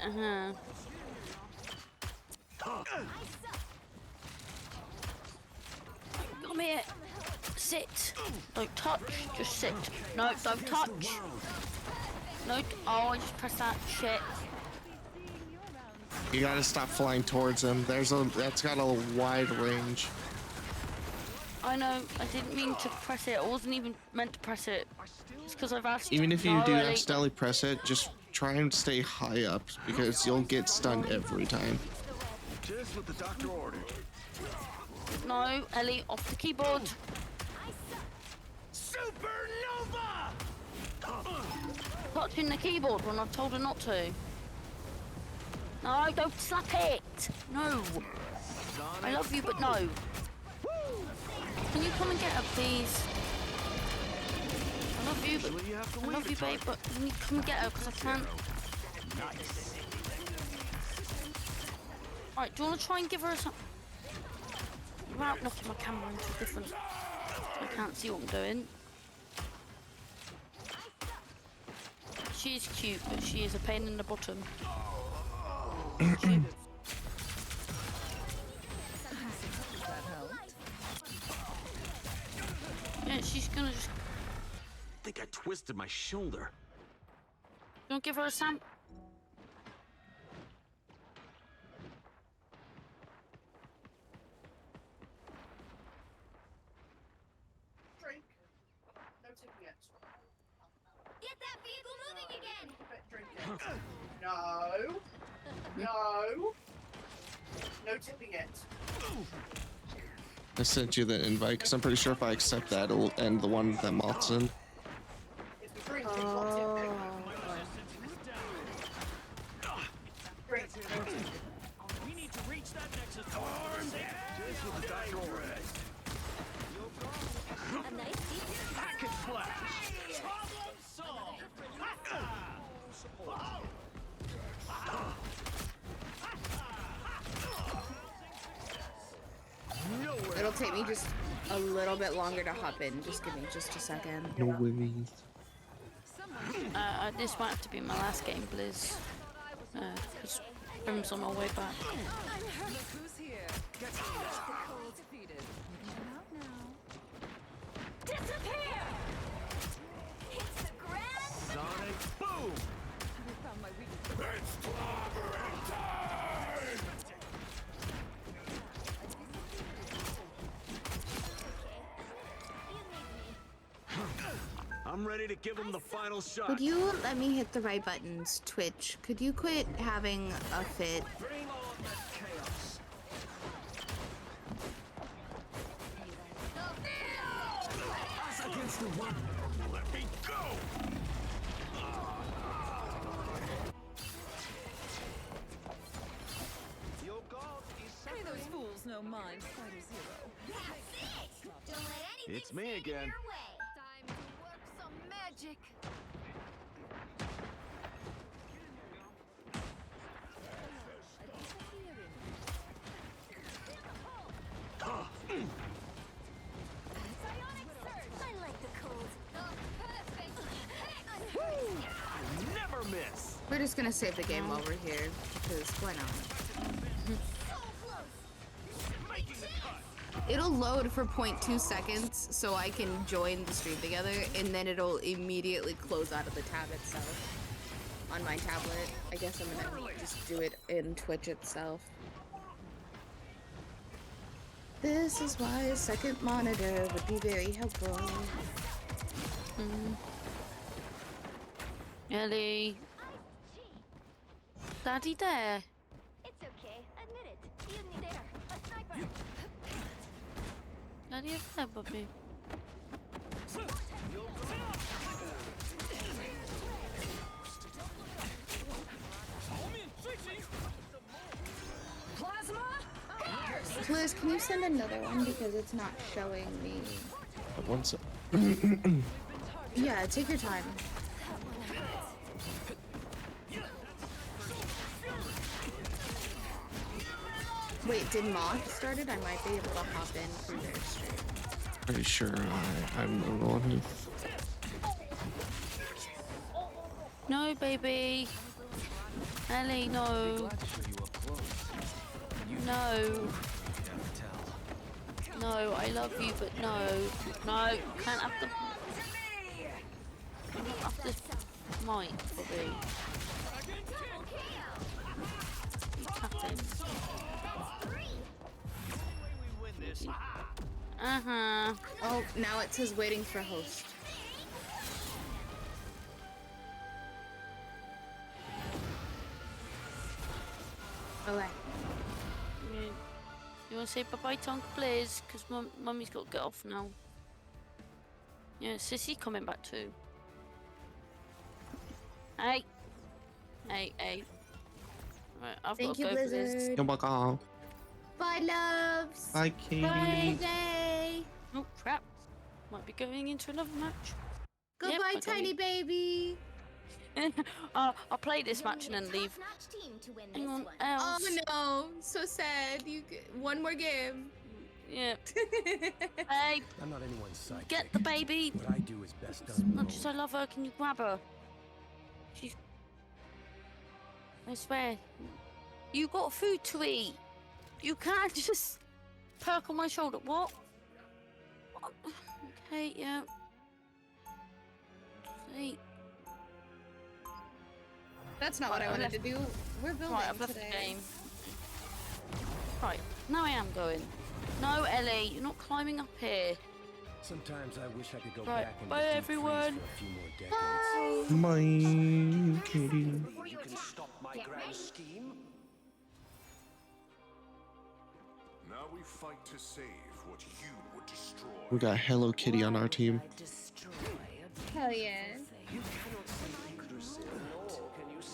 Uh-huh. Come here. Sit. Don't touch. Just sit. No, don't touch. No. Oh, I just pressed that. Shit. You gotta stop flying towards him. That's got a wide range. I know. I didn't mean to press it. I wasn't even meant to press it. It's because I've asked. Even if you do Ellie. accidentally press it, just try and stay high up because you'll get stunned every time. Just what the doctor ordered. No, Ellie, off the keyboard. Supernova! Touching the keyboard when I've told her not to. No, don't slap it. No. I love you, but no. Can you come and get her, please? I love you, but I love you, babe, but can you come and get her, because I can't. Alright, do you want to try and give her some... Without knocking my camera into a different... I can't see what I'm doing. She is cute, but she is a pain in the bottom. Yeah, she's gonna just... I think I twisted my shoulder. Don't give her a sample. Drink. No tipping yet. Get that vehicle moving again! Drink it. No. No. No tipping yet. I sent you the invite because I'm pretty sure if I accept that, it'll end the one that Moth's in. If you drink, it's not tipping. Drink. We need to reach that nexus point. A nice deep Packet flash. Problem solved. It'll take me just a little bit longer to hop in. Just give me just a second. No worries. This might have to be my last game, Blizz. Because Brim's on our way back. Look who's here. Get the cold defeated. You can come out now. disappear! It's the grand Sonic boom! I found my weakness. It's clobbering time! I'm ready to give him the final shot. Could you let me hit the right buttons, Twitch? Could you quit having a fit? Bring on the chaos. Us against the one. Let me go. Your god is Pay those fools no mind, Fighter Zero. Don't let anything It's me stand in again. your way. Time to work some magic. Psionic surge. I like the cold. Oh, perfect. I never miss. We're just gonna save the game while we're here, because why not? It'll load for 0.2 seconds, so I can join the stream together, and then it'll immediately close out of the tab itself on my tablet. I guess I'm gonna just do it in Twitch itself. This is why a second monitor would be very helpful. Ellie. Daddy there. It's okay. Admit it. You need there. A sniper. Daddy over there, Bobby. Liz, can you send another one because it's not showing me? One sec. Yeah, take your time. Wait, did Moth start it? I might be able to hop in through their stream. Pretty sure I'm the one who. No, baby. Ellie, no. No. No, I love you, but no. No, can't have the... Can't have this mic, Bobby. You tapping. Uh-huh. Oh, now it says waiting for host. Okay. You want to say bye-bye to Uncle Blizz? Because Mummy's got to get off now. Yeah, Sissy coming back too. Hey. Hey, hey. Right, I've Thank got to you, go for this. Blizzard. Oh my god. Bye, loves. Bye, Katie. Bye, day. Nope. crap. Might be going into another match. Goodbye, Yep, tiny baby. I'll play this match and then leave. Hang on, Oh else. no, so sad. One more game. Yep. Hey, I'm not anyone's sidekick. get the baby. What I do is best As done much as I alone. love her, can you grab her? She's... I swear. You got food to eat. You can't just perk on my shoulder. What? Okay, yeah. See. That's not what I wanted to do. We're building Right, I've left today. the game. Right, now I am going. No, Ellie, you're not climbing up here. Sometimes I wish I could go Right, back into bye the deep everyone. freeze for a few more decades. My kitty. You can stop my grand scheme? Now we fight to save what you would destroy. We got Hello Kitty on our team. Hell yeah.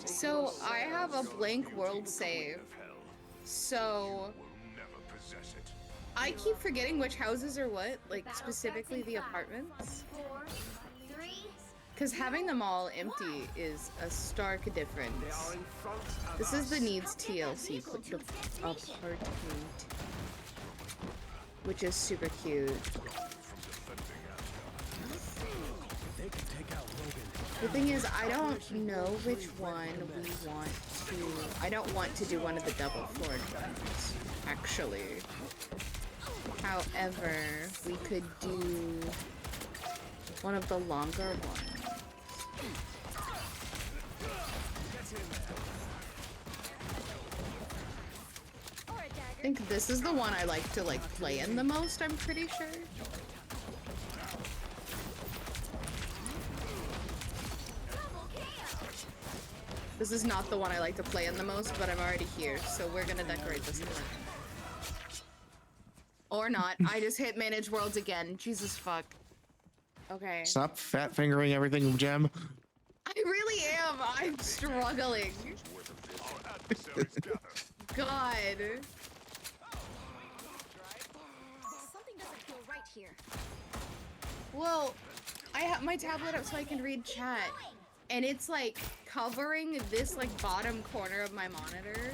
So I have a blank world save. So I keep forgetting which houses are what, like specifically the apartments. Because having them all empty is a stark difference. This is the needs TLC apartment, which is super cute. The thing is, I don't know which one we want to... I don't want to do one of the double floored ones, actually. However, we could do one of the longer ones. I think this is the one I like to play in the most, I'm pretty sure. This is not the one I like to play in the most, but I'm already here, so we're gonna decorate this one. Or not. I just hit manage worlds again. Jesus fuck. Okay. Stop fat fingering everything, Gem. I really am. I'm struggling. God. Something doesn't feel right here. Well, I have my tablet up so I can read chat, and it's like covering this bottom corner of my monitor.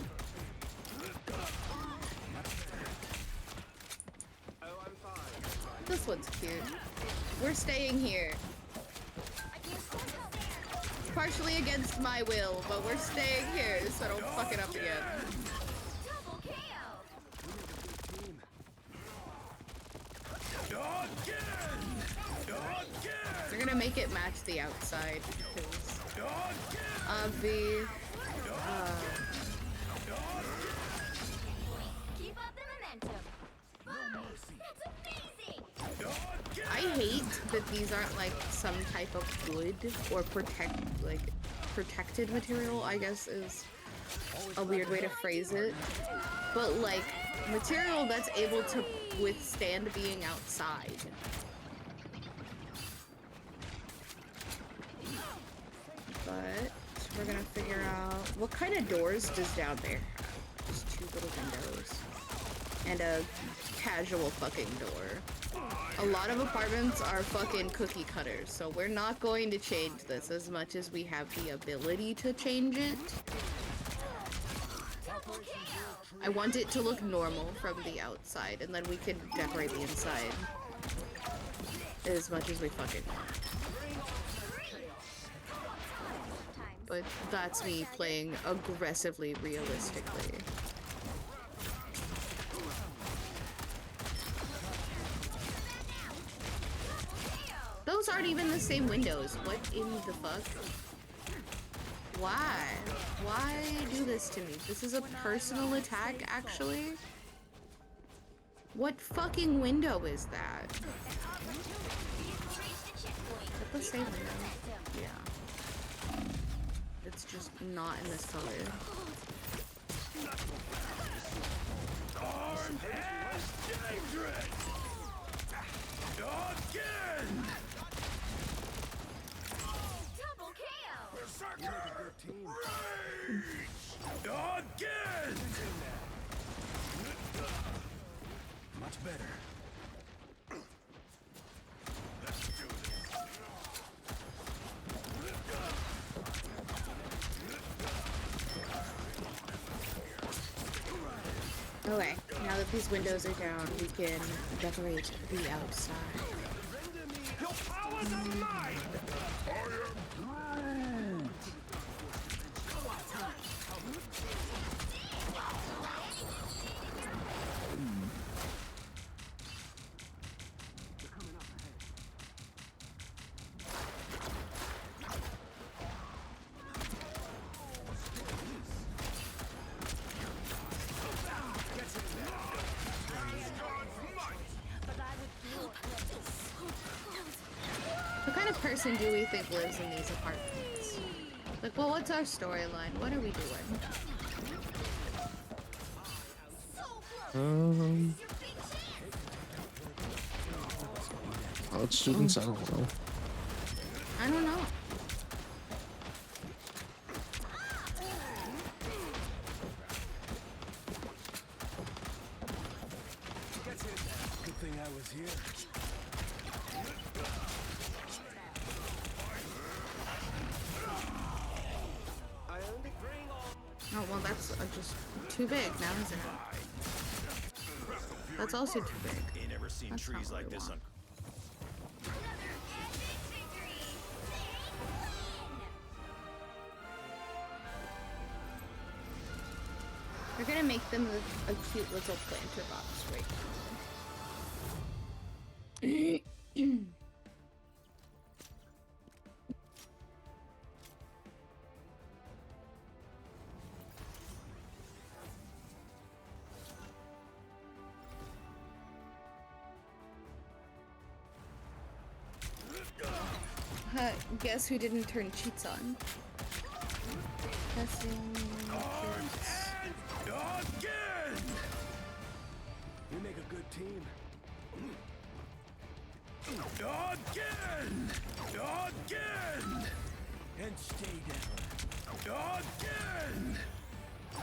This one's cute. We're staying here. Partially against my will, but we're staying here so I don't fuck it up again. They're gonna make it match the outside because of the Keep up the momentum. That's amazing. I hate that these aren't some type of wood or protected material, I guess is a weird way to phrase it. But material that's able to withstand being outside. But we're gonna figure out what kind of doors does down there have. Just two little windows. And a casual fucking door. A lot of apartments are fucking cookie cutters, so we're not going to change this as much as we have the ability to change it. I want it to look normal from the outside, and then we can decorate the inside as much as we fucking want. But that's me playing aggressively realistically. Those aren't even the same windows. What in the fuck? Why? Why do this to me? This is a personal attack, actually? What fucking window is that? Is that the same window? Yeah. It's just not in this color. Again! Much better. Okay, now that these windows are down, we can decorate the outside. Your powers are mine! What kind of person do we think lives in these apartments? Like, well, what's our storyline? What are we doing? College students, I don't know. I don't know. Good thing I was here. Oh, well, that's just too big now, isn't it? That's also too big. Ain't ever seen That's trees not what like we this want. on. We're gonna make them a cute little planter box right here. Guess who didn't turn cheats on? Testing. Cheats. Again! We make a good team. Again! Again! And stay down. Again!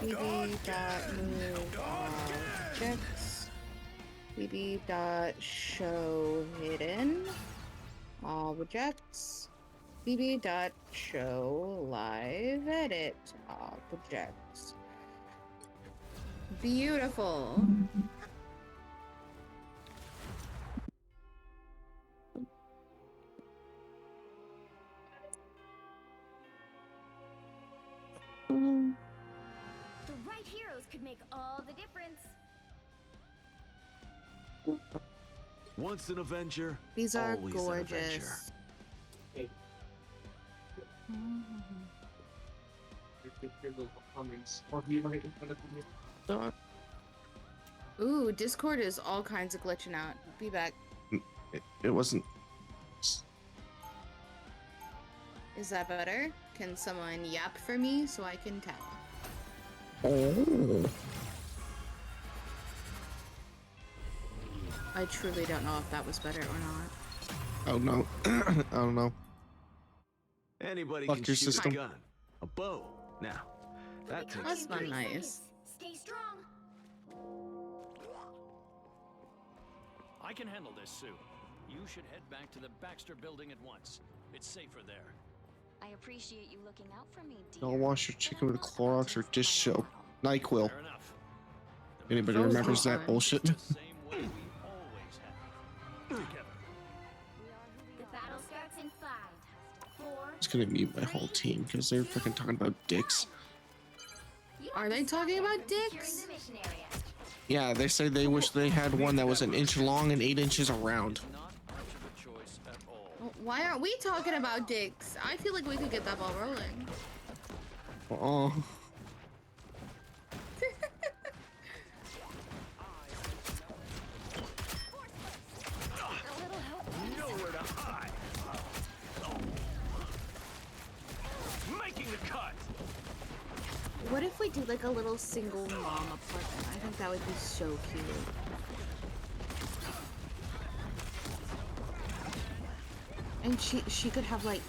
BB dot move objects. BB dot show hidden objects. BB dot show live edit objects. Beautiful. The right heroes could make all the difference. Once an Avenger, These are always an Avenger. gorgeous. Ooh, Discord is all kinds of glitching out. Be back. It wasn't. Is that better? Can someone yap for me so I can tell? Oh. I truly don't know if that was better or not. Oh no. I don't know. Anybody Fuck can your shoot system. a gun, a bow. Now, that takes. That's not nice. Stay strong. I can handle this, Sue. You should head back to the Baxter building at once. It's safer there. I appreciate you looking out for me, dear. Don't wash your chicken with Clorox or dish soap. NyQuil. Fair enough. Anybody Those remembers that are- bullshit? Same way we always have. Together. The battle starts in 5, 4. It's gonna mute my whole team because they're freaking talking about dicks. Are they talking about dicks? Yeah, they say they wish they had one that was an inch long and 8 inches around. Not much of a choice at all. Why aren't we talking about dicks? I feel like we could get that ball rolling. Oh. Nowhere to hide. Making the cut. What if we did like a little single mom apartment? I think that would be so cute. And she could have like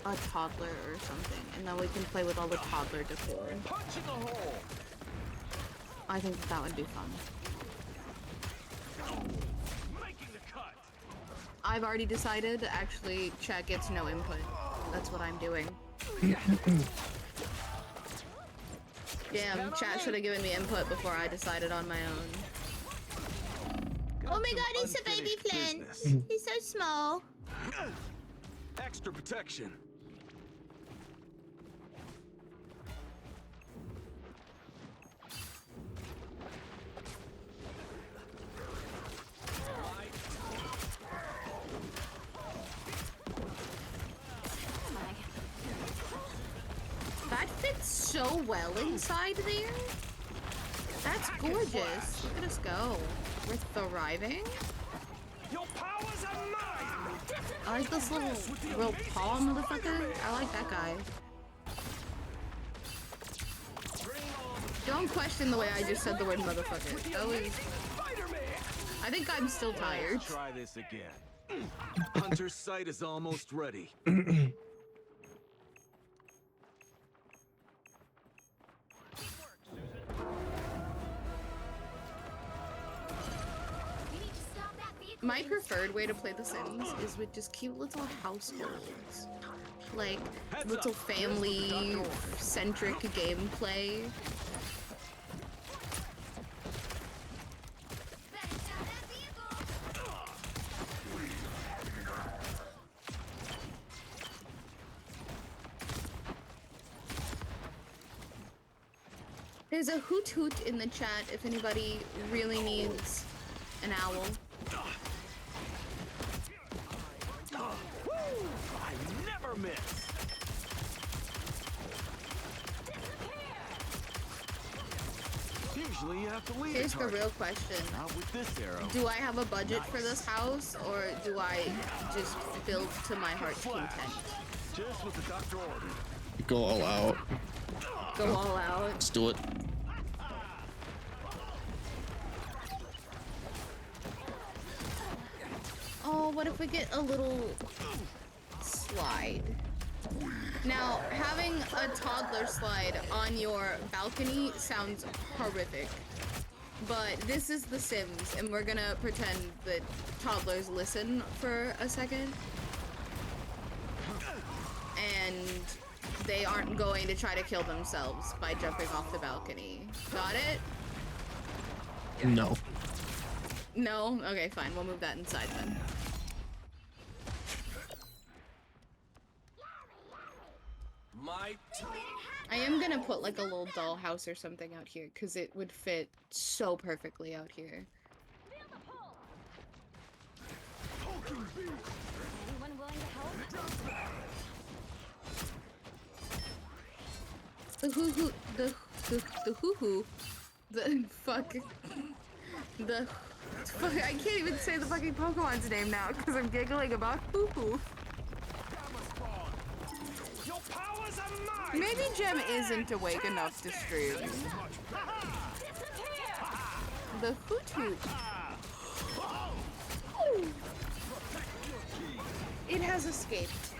a toddler or something, and then we can play with all the toddler decor. Punch in the hole. I think that would be fun. Making the cut. I've already decided, actually, check, it's no input. That's what I'm doing. Damn, chat should have given me input before I decided on my own. Oh my god, he's a baby plant. He's so small. Extra protection. That fits so well inside there. That's gorgeous. Look at us go. We're thriving. Your powers are mine. I like this little real paw motherfucker. I like that guy. Don't question the way I just said the word motherfucker. That was... I think I'm still tired. Let's try this again. Hunter's sight is almost ready. My preferred way to play The Sims is with just cute little households. Like, little family-centric gameplay. There's a hoot hoot in the chat if anybody really needs an owl. I never miss. Usually you have to leave. Here's the real question. Not with this arrow. Do I have a budget for this house, or do I just build to my heart's content? Just what the doctor ordered. Go all out. Go all out. Let's do it. Oh, what if we get a little slide? Now, having a toddler slide on your balcony sounds horrific. But this is The Sims, and we're gonna pretend that toddlers listen for a second. And they aren't going to try to kill themselves by jumping off the balcony. Got it? No. No? Okay, fine. We'll move that inside then. I am gonna put like a little dollhouse or something out here because it would fit so perfectly out here. Anyone willing to help? The hoo-hoo, the hoo-hoo, the fuck, I can't even say the fucking Pokemon's name now because I'm giggling about hoo-hoo. Maybe Gem isn't awake enough to stream. The hoot-hoot. It has escaped.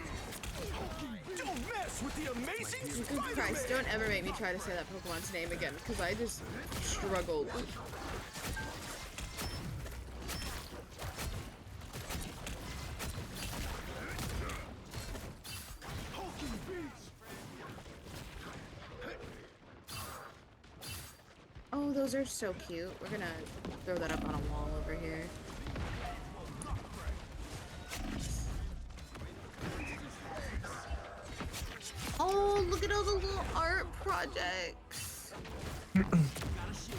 Don't mess with the amazing Good Christ, don't ever make me try to say that Pokemon's name again, because I just struggled. Oh, those are so cute. We're gonna throw that up on a wall over here. Oh, look at all the little art projects.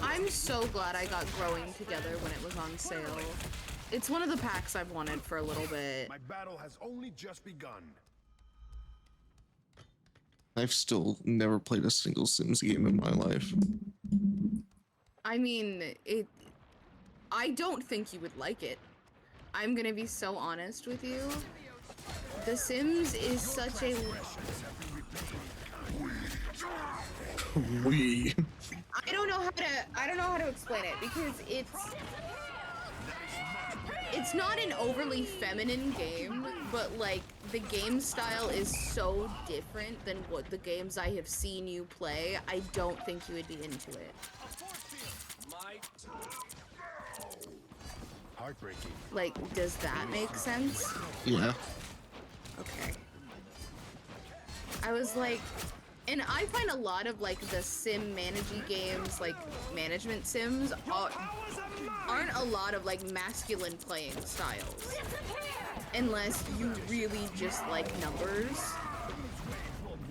I'm so glad I got Growing Together when it was on sale. It's one of the packs I've wanted for a little bit. My battle has only just begun. I've still never played a single Sims game in my life. I mean, I don't think you would like it. I'm gonna be so honest with you. The Sims is such a... I don't know how to explain it because it's not an overly feminine game, but like the game style is so different than what the games I have seen you play. I don't think you would be into it. Heartbreaking. Like, does that make sense? Yeah. Okay. I was like, And I find a lot of like the sim managing games, like management sims, aren't a lot of like masculine playing styles. Unless you really just like numbers.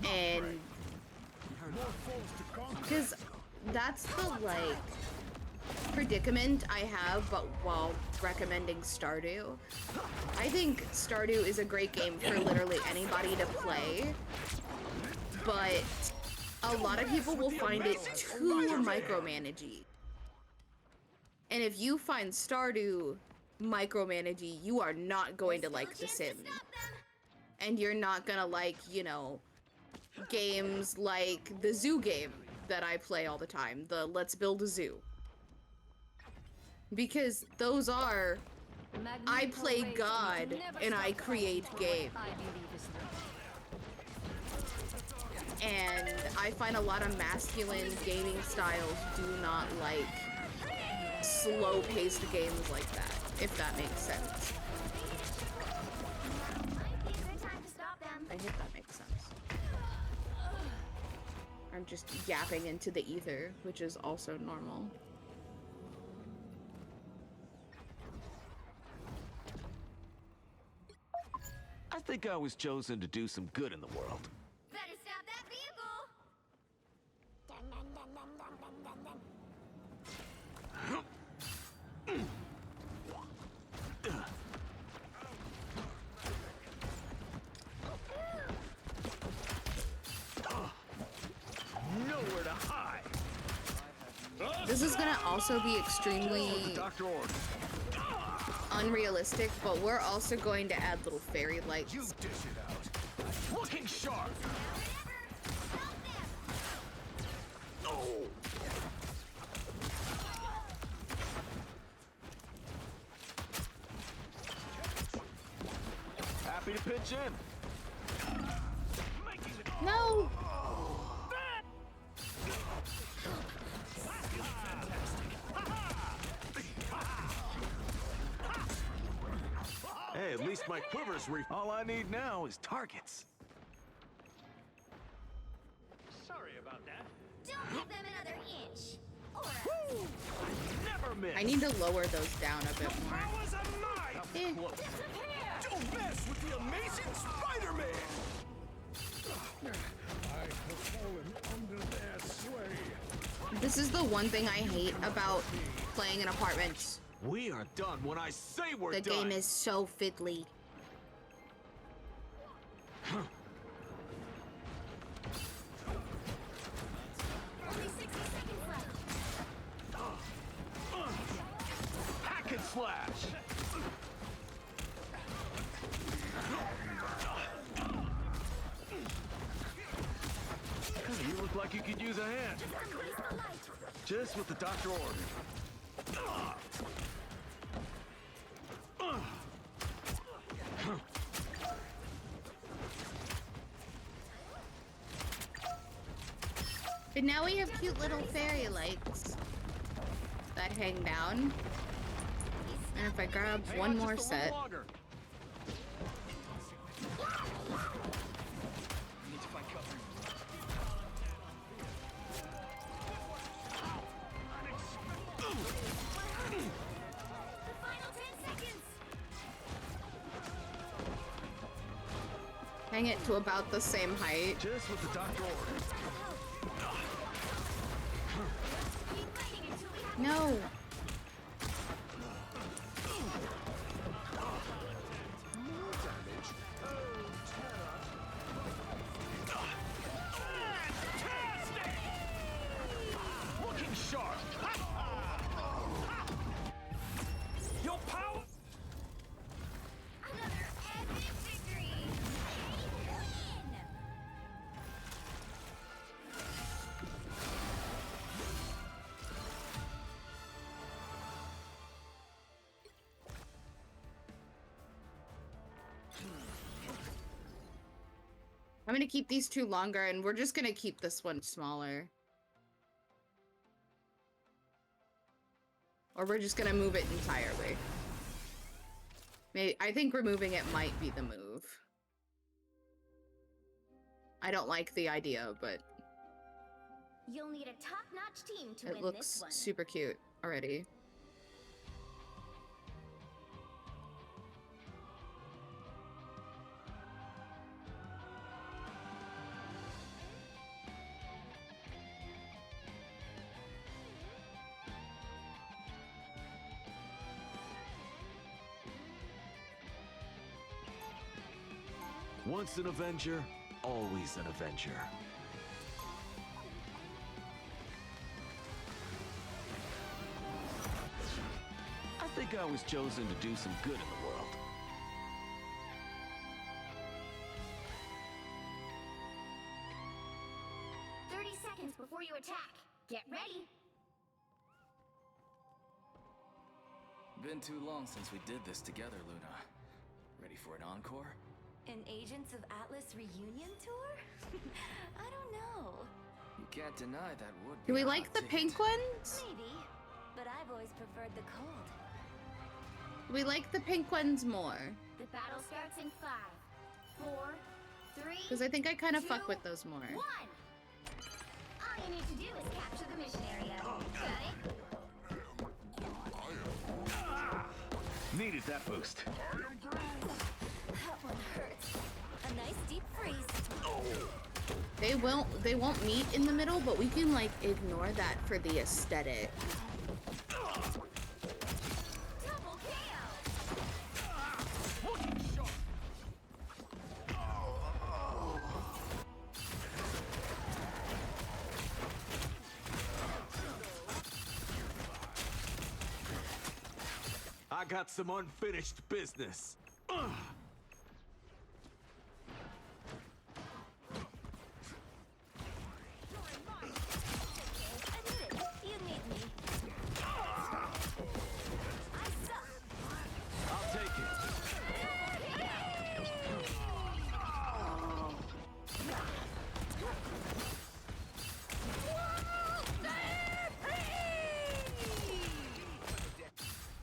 And because that's the like predicament I have, but while recommending Stardew. I think Stardew is a great game for literally anybody to play, but a lot of people will find it too micromanagey. And if you find Stardew micromanagey, you are not going to like The Sims. And you're not gonna like, you know, games like the zoo game that I play all the time, the Let's Build a Zoo. Because those are, I play God and I create games. And I find a lot of masculine gaming styles do not like slow-paced games like that, if that makes sense. I hope that makes sense. I'm just yapping into the ether, which is also normal. I think I was chosen to do some good in the world. Better stop that vehicle! Nowhere to hide. This is gonna also be extremely unrealistic, but we're also going to add little fairy lights. You dish it out. Looking sharp. Oh. Happy to pitch in. No! Hey, at least my quiver's all I need now is targets. Sorry about that. Don't give them another inch! Woo! Never miss. I need to lower those down a bit more. Eh. Don't mess with the amazing Spider-Man! I have fallen under their sway. This is the one thing I hate about playing in apartments. We are done when I say we're The done. game is so fiddly. Only 60 seconds left. Hack and slash. You look like you could use a hand. Just what the doctor ordered. But now we have cute little fairy lights that hang down. And if I grab one more set. Hang it to about the same height. Just what the doctor ordered. No. Looking sharp. Your power. Another epic victory! Win! I'm gonna keep these two longer, and we're just gonna keep this one smaller. Or we're just gonna move it entirely. I think removing it might be the move. I don't like the idea, but You'll need a top-notch team to it win looks this one. super cute already. Once an Avenger, always an Avenger. I think I was chosen to do some good in the world. Seconds before you attack. Get ready. Been too long since we did this together, Luna. Ready for an encore? An Agents of Atlas reunion tour? I don't know. You can't deny that would be Do we a like hot the ticket. pink ones? Maybe, but I've always preferred the cold. We like the pink ones more. The battle starts in 5, 4, 3. Because I think I kind of fuck with those more. 1. All you need to do is capture the mission area. Got it? Needed that boost. That one hurts. A nice deep freeze. They won't meet in the middle, but we can like ignore that for the aesthetic. Double I got some unfinished business. You need me. I'll take it.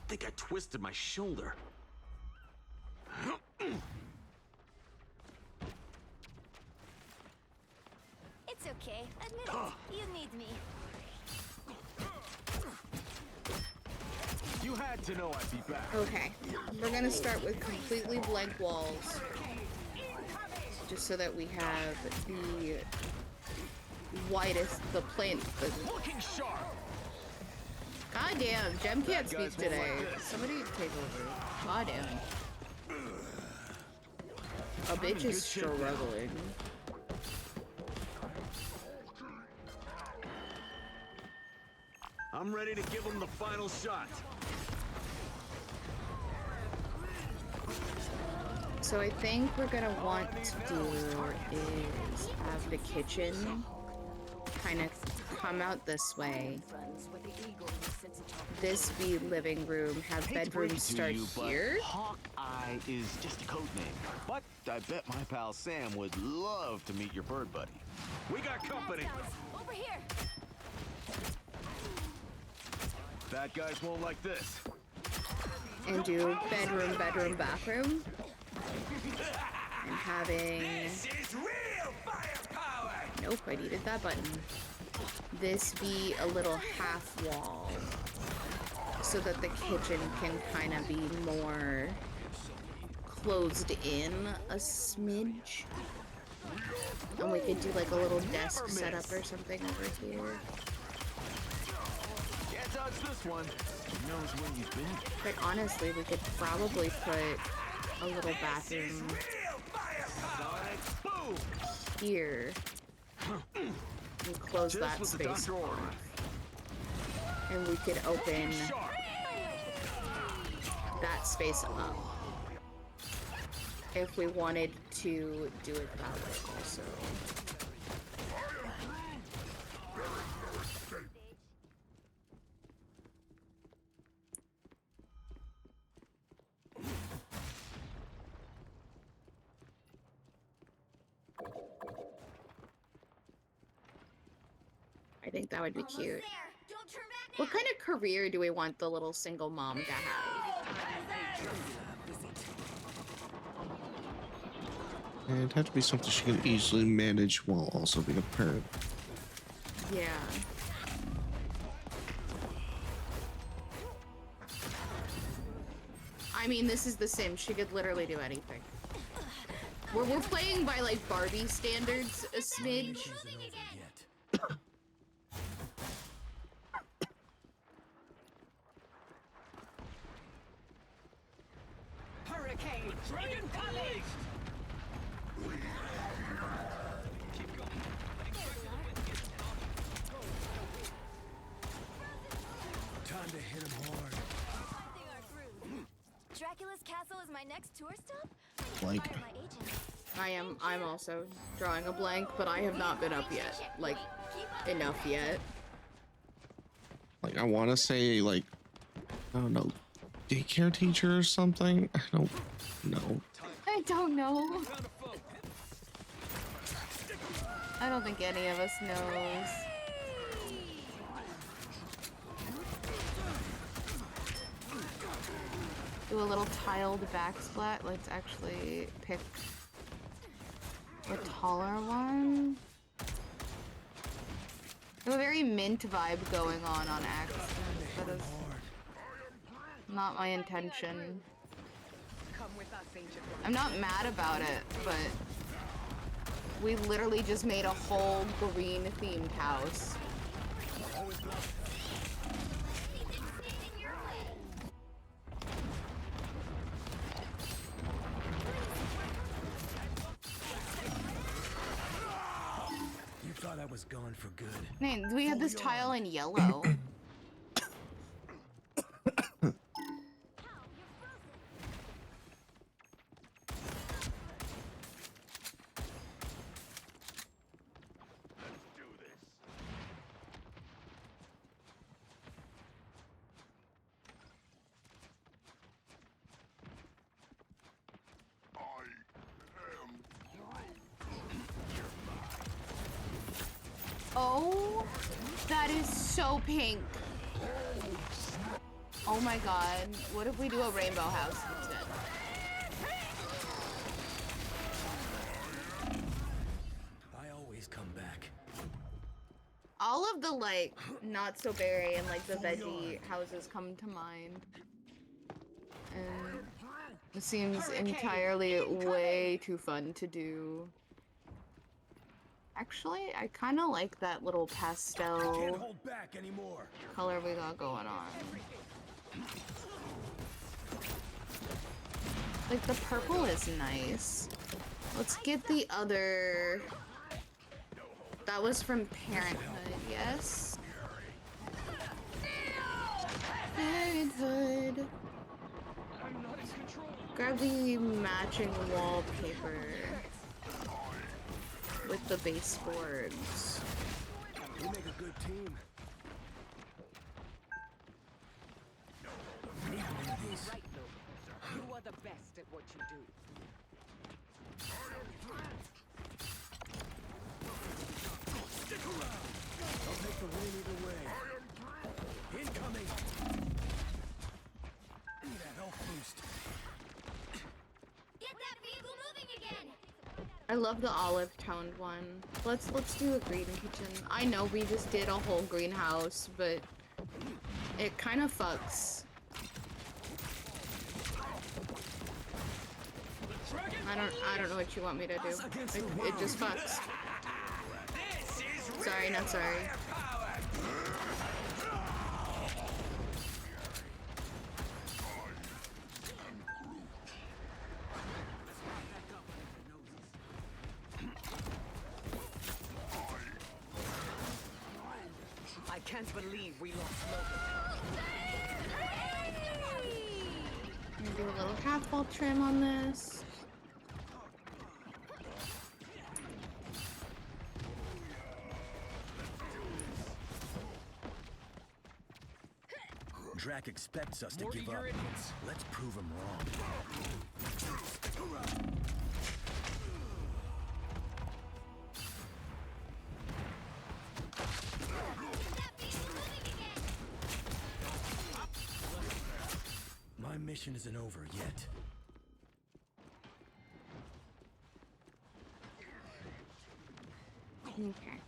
Think I twisted my shoulder. It's okay. Admit it. You need me. You had to know I'd be back. Okay, we're gonna start with completely blank walls. Just so that we have the widest, the plain. Looking sharp. God damn, Jem can't Bad guys speak won't today. like this. Somebody take over. God damn. A I'm in bitch is good shape now. struggling. I'm ready to give him the final shot. So I think we're gonna want to do is have the kitchen kind of come out this way. This be living room, have bedrooms start here. Hawkeye is just a code name. But I bet my pal Sam would love to meet your bird buddy. We got company. Over here. Bad guys won't like this. And do bedroom, bedroom, bathroom. And having... Nope, I needed that button. This be a little half wall. So that the kitchen can kind of be more closed in a smidge. And we could do like a little desk setup or something over here. Can't dodge this one. He knows where you've been. But honestly, we could probably put a little bathroom here and close that space off. And we could open that space up if we wanted to do it that way also. I think that would be cute. What kind of career do we want the little single mom to have? And it'd have to be something she can easily manage while also being a parent. Yeah. I mean, this is The Sims. She could literally do anything. We're playing by like Barbie standards a smidge. Hurricane! Dragon coming! Time to hit him hard. Dracula's castle is my next tour stop? Like, I'm also drawing a blank, but I have not been up yet. Like, enough yet. I want to say, like, I don't know, daycare teacher or something? I don't know. I don't know. I don't think any of us knows. Do a little tiled backsplat. Let's actually pick a taller one. There's a very mint vibe going on accident. That is not my intention. I'm not mad about it, but we literally just made a whole green themed house. You thought I was gone for good. Man, we had this tile in yellow. Oh, that is so pink. Oh my god. What if we do a rainbow house instead? I always come back. All of the like not so berry and like the veggie houses come to mind. And it seems entirely way too fun to do. Actually, I kind of like that little pastel Can't hold back anymore. color we got going on. Like the purple is nice. Let's get the other. That was from Parenthood, yes? Parenthood. Grab the matching wallpaper with the baseboards. We make a good team. Need one of these. You are the best at what you do. Stick around. I'll take the win either way. Incoming. Need that health boost. Get that vehicle moving again! I love the olive toned one. Let's do a green kitchen. I know we just did a whole greenhouse, but it kind of fucks. I don't know what you want me to do. It just fucks. Sorry, not sorry. I can't believe we lost Logan. I'm gonna do a little half wall trim on this. Drac expects us to give up. Let's prove him wrong. My mission isn't over yet. Okay.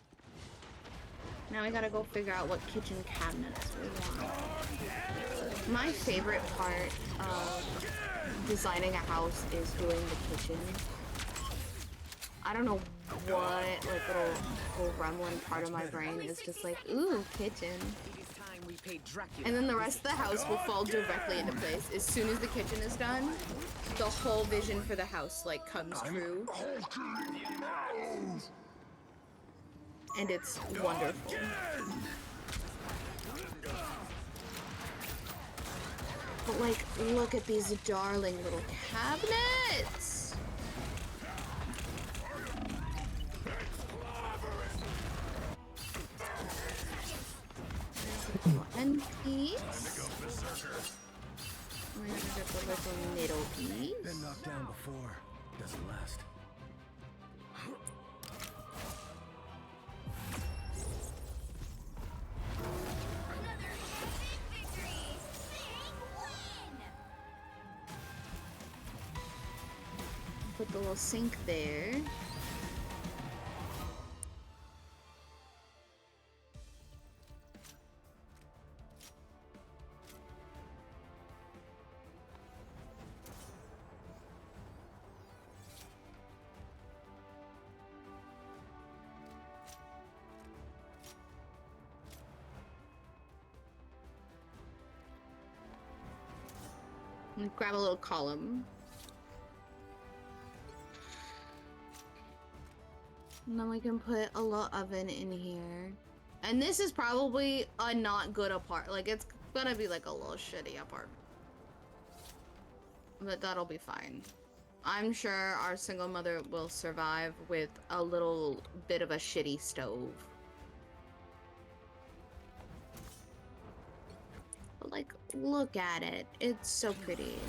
Now we gotta go figure out what kitchen cabinets we want. My favorite part of designing a house is doing the kitchen. I don't know what, like, little gremlin part of my brain is just like, ooh, kitchen. And then the rest of the house will fall directly into place. As soon as the kitchen is done, the whole vision for the house, like, comes true. And it's wonderful. But, like, look at these darling little cabinets! One piece. We're gonna get the little middle piece. Been knocked down before. Doesn't last. Put the little sink there. Grab a little column. And then we can put a little oven in here. And this is probably a not good apartment. Like, it's gonna be like a little shitty apartment. But that'll be fine. I'm sure our single mother will survive with a little bit of a shitty stove. But like, look at it. It's so pretty.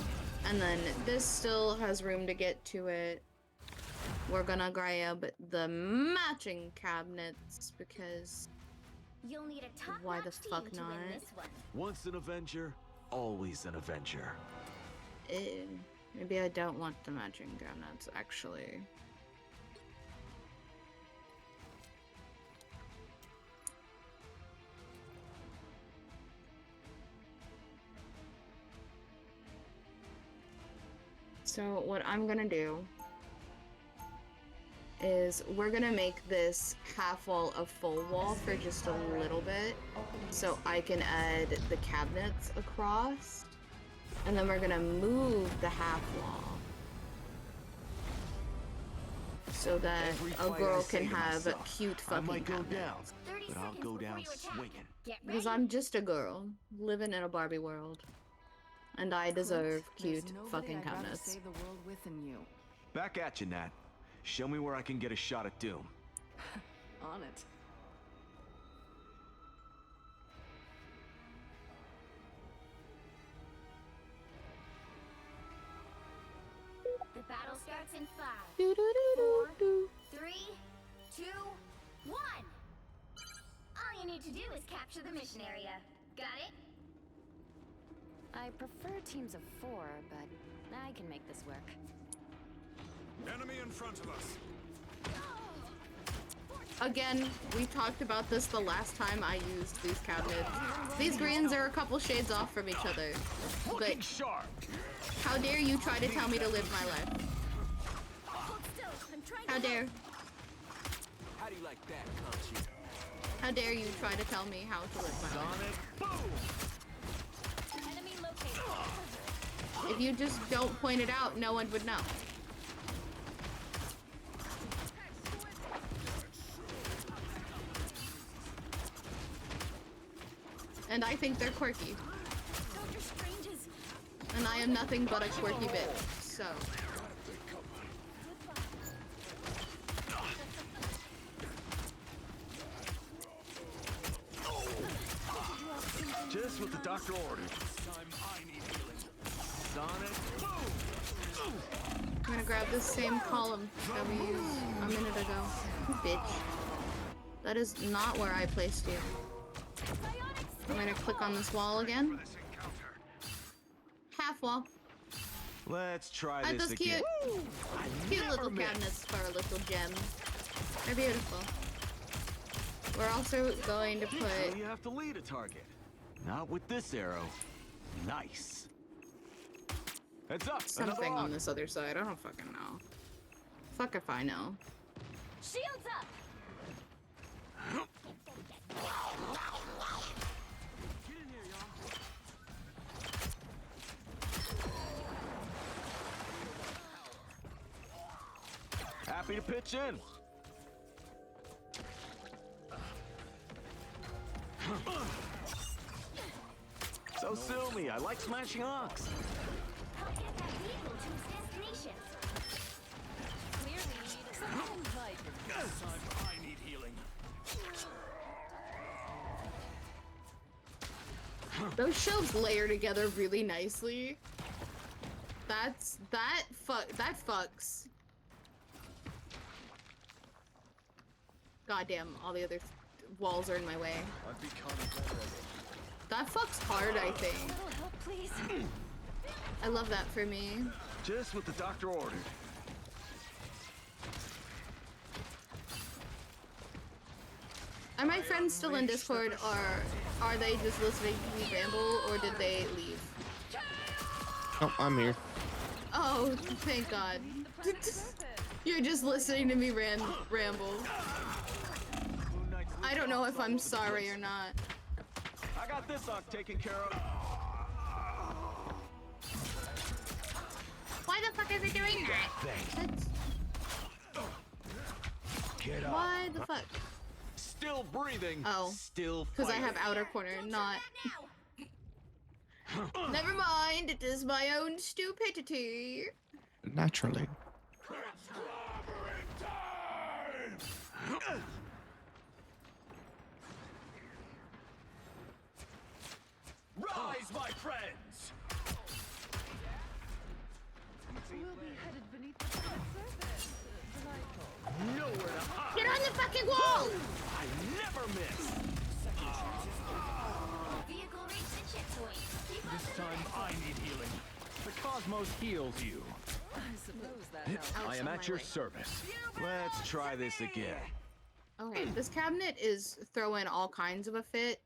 And then this still has room to get to it. We're gonna grab the matching cabinets because You'll need a top why the fuck not? Once an Avenger, always an Avenger. Maybe I don't want the matching cabinets actually. So what I'm gonna do is we're gonna make this half wall a full wall for just a little bit so I can add the cabinets across, and then we're gonna move the half wall so that a girl can have cute fucking cabinets. But I'll go down swinging. Because I'm just a girl living in a Barbie world, and I deserve cute fucking cabinets. Save the world with than you. Back at you, Nat. Show me where I can get a shot at Doom. On it. The battle starts in 5, Do, do, do, 4, do, 3, 2, 1. All you need to do is capture the mission area. Got it? I prefer teams of 4, but I can make this work. Enemy in front of us. Again, we talked about this the last time I used these cabinets. These greens are a couple shades off from each other. But how dare you try to tell me to live my life? How dare? How do you like that, Conchi? How dare you try to tell me how to live my life? Enemy located. If you just don't point it out, no one would know. And I think they're quirky. And I am nothing but a quirky bitch, so. Just what the doctor ordered. Sonic boom! I'm gonna grab this same column that we used a minute ago. Bitch. That is not where I placed you. I'm gonna click on this wall again. Half wall. Let's try Add this those again. cute little cabinets for a little gem. They're beautiful. We're also going to put You have to lead a target. Not with this arrow. Nice. Heads up. something on this other side. I don't fucking know. Fuck if I know. Shields up! Happy to pitch in. So sue me. I like smashing ox. Help get that vehicle to its destination. Clearly need some invite. This time I need healing. Those shelves layer together really nicely. That fucks. Goddamn, all the other walls are in my way. I've become vulnerable. That fucks hard, I think. Little help, please. I love that for me. Just what the doctor ordered. Are my friends still in Discord, or are they just listening to me ramble, or did they leave? Oh, I'm here. Oh, thank God. You're just listening to me ramble. I don't know if I'm sorry or not. I got this ox taken care of. Why the fuck is he doing that? Get up. Why the fuck? Still breathing. Oh, Still because I fighting. have outer corner, not. Never mind, it is my own stupidity. Naturally. Rise, my friends! We'll be headed beneath the surface. Delightful. Nowhere to hide! Get on the fucking wall! I never miss! Vehicle reached the checkpoint. Keep up This the time I need healing. The cosmos heals you. I suppose that helps. I am at your service. Let's try this again. Okay, this cabinet is throwing all kinds of a fit.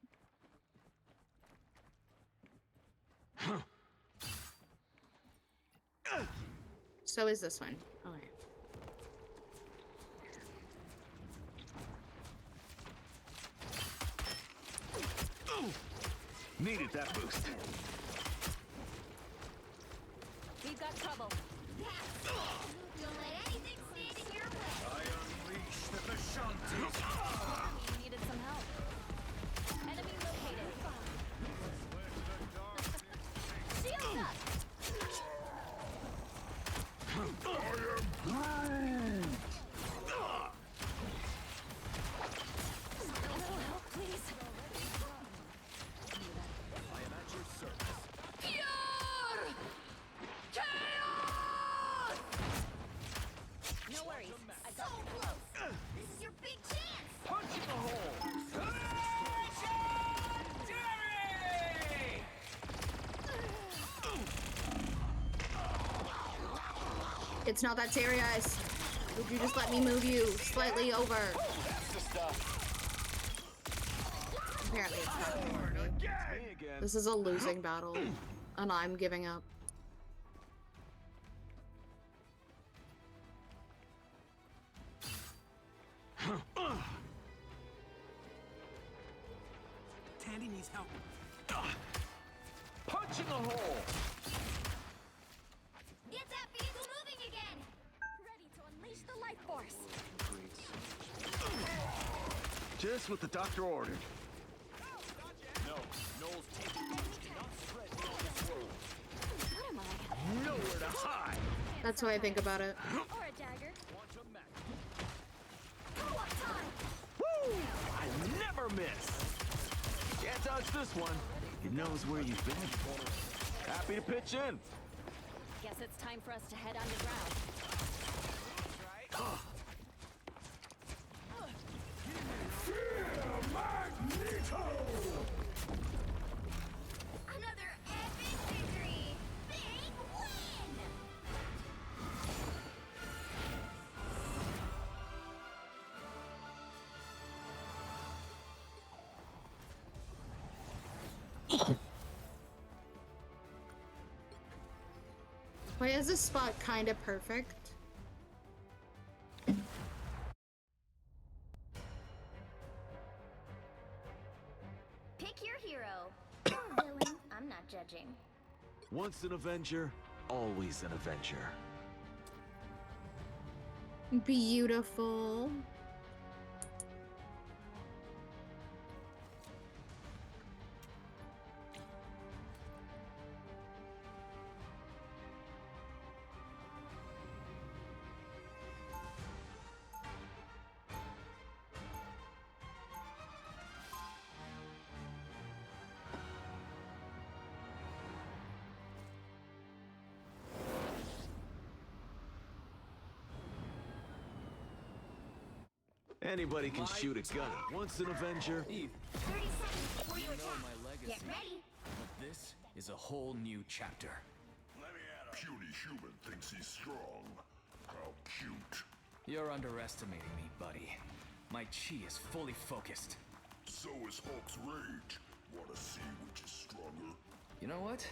So is this one. Okay. Needed that boost. We've got trouble. Don't let anything stand in your way. I unleash the Vishantis! You needed some help. Enemy located. Shields up! Little help, please. I am at your service. Pure chaos! No worries. I got you close. This is your big chance. Punch in the hole! It's not that serious. Would you just let me move you slightly over? That's the stuff. Apparently it's not gonna work. Me again. This is a losing battle, and I'm giving up. Tandy needs help. Punch in the hole! Get that vehicle moving again. Ready to unleash the life force. Just what the doctor ordered. No, Noel's team cannot spread beyond this world. What am I? Nowhere to hide! That's how I think about it. Or a dagger. Quantum match. Co-op time. Woo! I never miss. Can't dodge this one. It knows where you've been. Happy to pitch in. Guess it's time for us to head underground. Another epic victory! Big win! Why is this spot kind of perfect? Pick your hero. Or villain. I'm not judging. Once an Avenger, always an Avenger. Beautiful. Anybody can shoot a gun. Once an Avenger. 30 seconds before you You know attack. my legacy. Get ready. But this is a whole new chapter. Puny human thinks he's strong. How cute. You're underestimating me, buddy. My chi is fully focused. So is Hulk's rage. Wanna see which is stronger? You know what?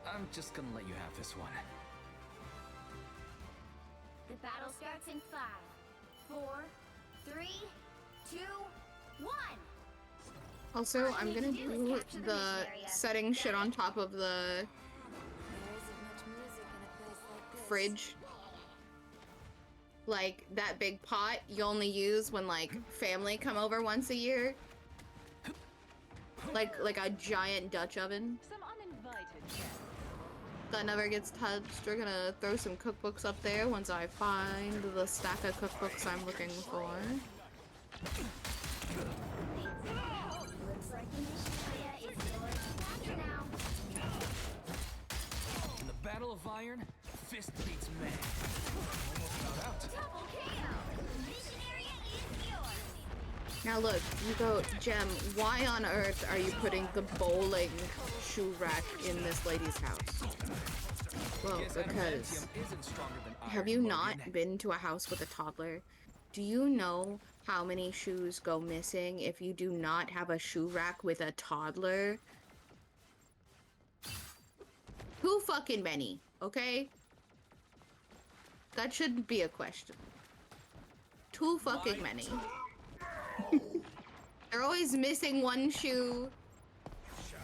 I'm just gonna let you have this one. The battle starts in 5, 4, 3, 2, 1. Also, I'm gonna do the setting shit on top of the fridge. Like, that big pot you only use when, like, family come over once a year. Like a giant Dutch oven. Some uninvited guests. That never gets touched. We're gonna throw some cookbooks up there once I find the stack of cookbooks I'm looking for. Looks like the mission area is yours to capture now. In the Battle of Iron, fist beats man. Almost got out. Double KO. Mission area is yours. Now look, you go, Gem, why on earth are you putting the bowling shoe rack in this lady's house? Well, Guess because adamantium isn't stronger than have iron, you Logan. not been to a house with a toddler? Do you know how many shoes go missing if you do not have a shoe rack with a toddler? Too fucking many, okay? That shouldn't be a question. Too fucking many. They're always missing one shoe.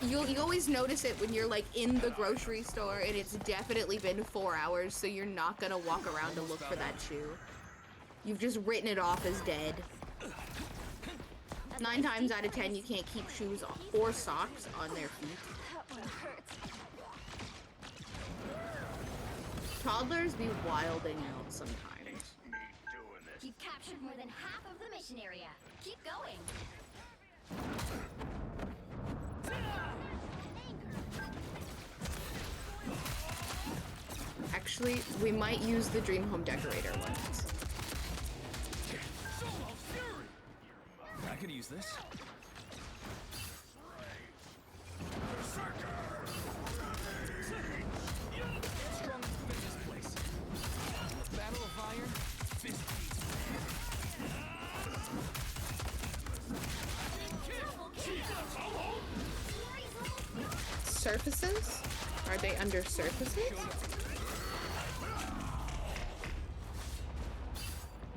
You always notice it when you're like in the grocery store and it's definitely been 4 hours, so you're not gonna walk around to look for that shoe. You've just written it off as dead. 9 times out of 10, you can't keep shoes or socks on their feet. That one hurts. Toddlers be wilding out sometimes. You've captured more than half of the mission area. Keep going. Actually, we might use the Dream Home Decorator ones. I could use this. Strong in this place. In the Battle of Iron, fist beats Surfaces? Are they under surfaces?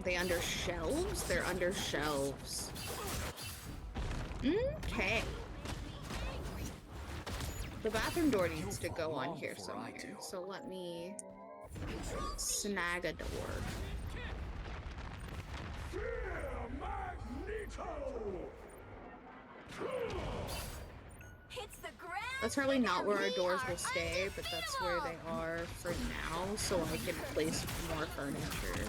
They under shelves? They're under shelves. Okay. The bathroom door needs to go on here somewhere, so let me snag a door. That's probably not where our doors will stay, but that's where they are for now, so I can place more furniture.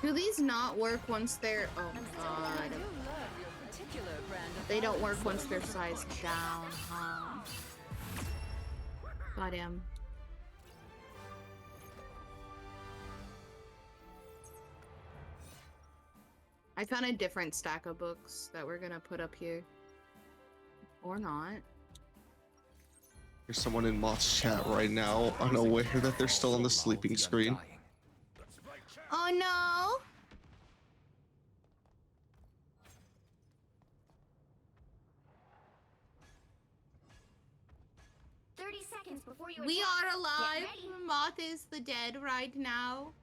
Do these not work once they're... Oh god. They don't work once they're sized down, huh? Goddamn. I found a different stack of books that we're gonna put up here. Or not. There's someone in Mott's chat right now, unaware that they're still on the sleeping screen. Oh no! 30 seconds before you We attack. are alive. Get ready. Moth is the dead right now.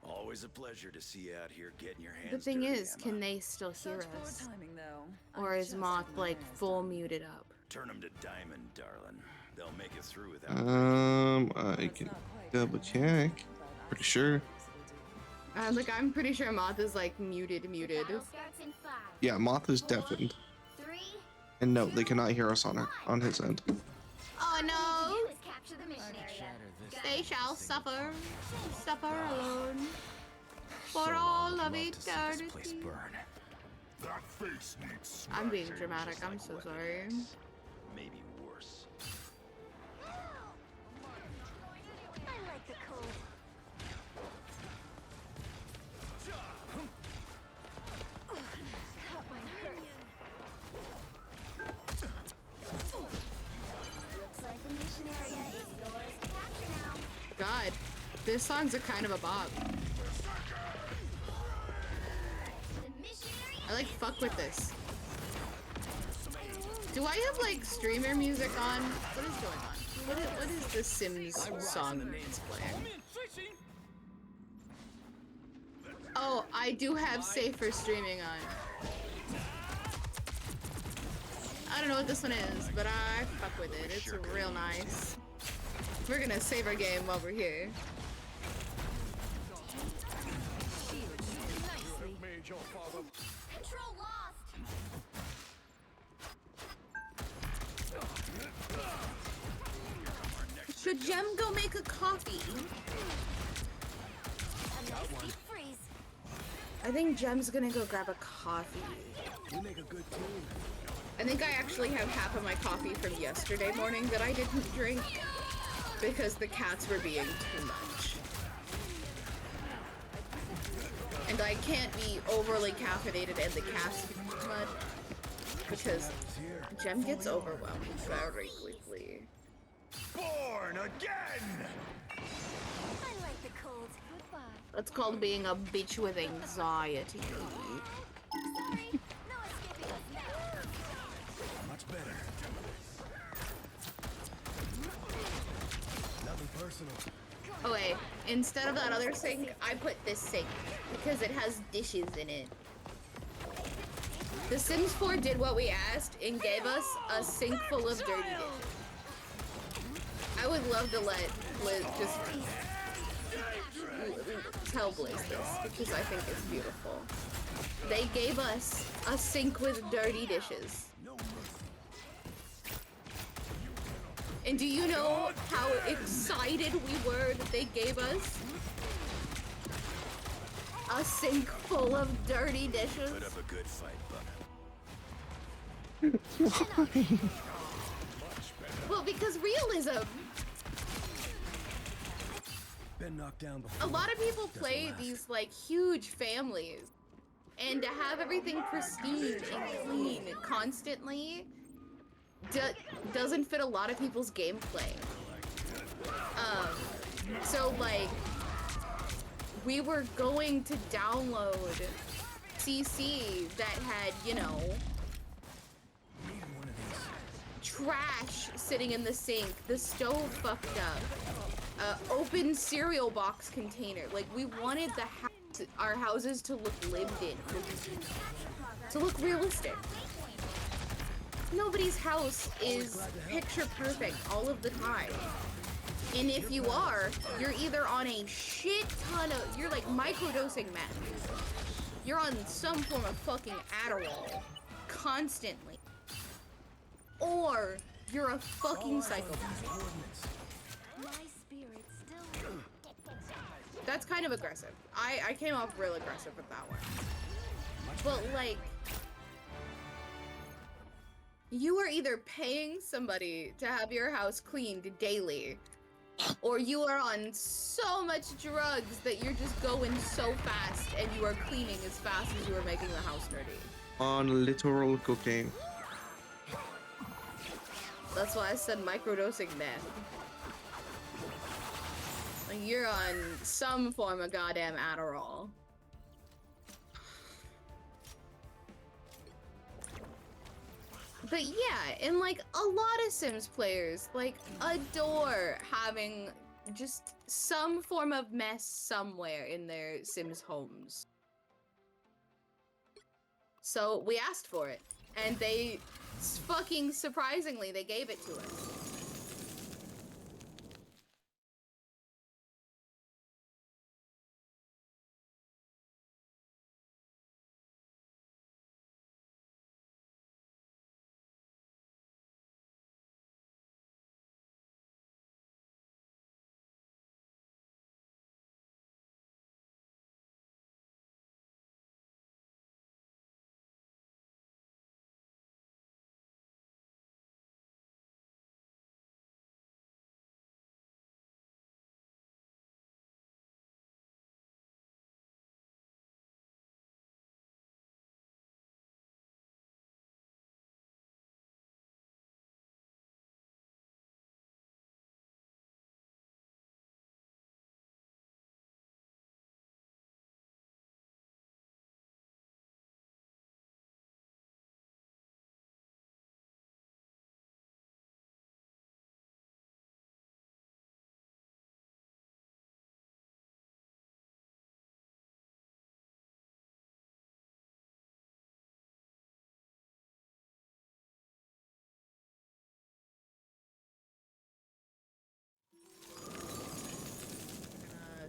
Always a pleasure to see you out here getting your hands The thing dirty, is, Emma. can they still hear Such poor us? timing, though. Or I is just Moth had my like nails full done. muted up? Turn them to diamond, darling. They'll make it through without I can double check. Pretty sure. I'm pretty sure Moth is like muted. Battle starts in 5. Yeah, Moth is deafened. 3. And no, they cannot hear us on his end. Oh no! Do is capture the mission area. They shall suffer alone for all of eternity. That face needs I'm being dramatic. I'm so sorry. maybe worse. I like the cold. That one hurt. Looks like the mission area is yours to capture now. God, this song's a kind of a bop. I like fuck with this. Do I have like streamer music on? What is going on? What is the Sims song that's playing? Oh, I do have safer streaming on. I don't know what this one is, but I fuck with it. It's real nice. We're gonna save our game while we're here. Control lost. Should Jem go make a coffee? A nice deep freeze. I think Jem's gonna go grab a coffee. You make a good team. I think I actually have half of my coffee from yesterday morning that I didn't drink because the cats were being too much. And I can't be overly caffeinated and the cats be too much because Jem gets overwhelmed very quickly. Born again! I like the cold. Goodbye. That's called being a bitch with anxiety. Sorry. No escaping us now. Much better. Nothing personal. Oh wait, instead of that other sink, I put this sink because it has dishes in it. The Sims 4 did what we asked and gave us a sink full of dirty dishes. I would love to let Liz just tell Blizz this because I think it's beautiful. They gave us a sink with dirty dishes. And do you know how excited we were that they gave us a sink full of dirty dishes? Put up a good fight, Why? Well, because realism. Been knocked down before. A lot of people play these like huge families, and to have everything pristine and clean constantly doesn't fit a lot of people's gameplay. So like, we were going to download CC that had, you know, trash sitting in the sink, the stove fucked up, open cereal box container. Like, we wanted our houses to look lived in, to look realistic. Nobody's house is picture perfect all of the time. And if you are, you're either on a shit ton of, you're like microdosing meth. You're on some form of fucking Adderall constantly. Or you're a fucking psychopath. My spirit still. That's kind of aggressive. I came off real aggressive with that one. But like, you are either paying somebody to have your house cleaned daily, or you are on so much drugs that you're just going so fast and you are cleaning as fast as you are making the house dirty. On literal cocaine. That's why I said microdosing meth. Like you're on some form of goddamn Adderall. But yeah, and like a lot of Sims players like adore having just some form of mess somewhere in their Sims homes. So we asked for it, and they fucking surprisingly they gave it to us.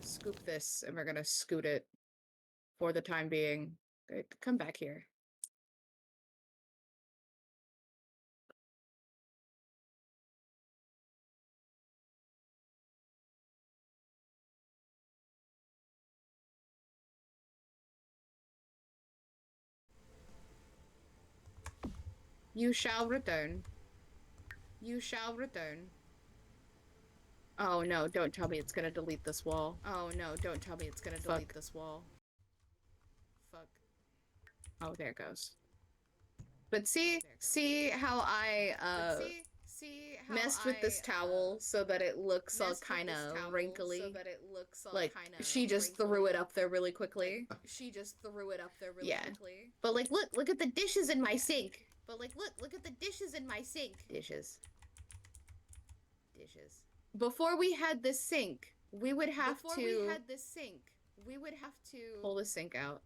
Scoop this, and we're gonna scoot it for the time being. Great, come back here. You shall return. You shall return. Oh no, don't tell me it's gonna delete this wall. Oh no, don't tell me it's gonna delete this wall. Fuck. Oh, there it goes. But see how I messed with this towel so that it looks all kind of wrinkly. Like she just threw it up there really quickly. She just threw it up there really quickly. But like, look at the dishes in my sink. But like, look at the dishes in my sink. Dishes. Before we had this sink, we would have to pull the sink out.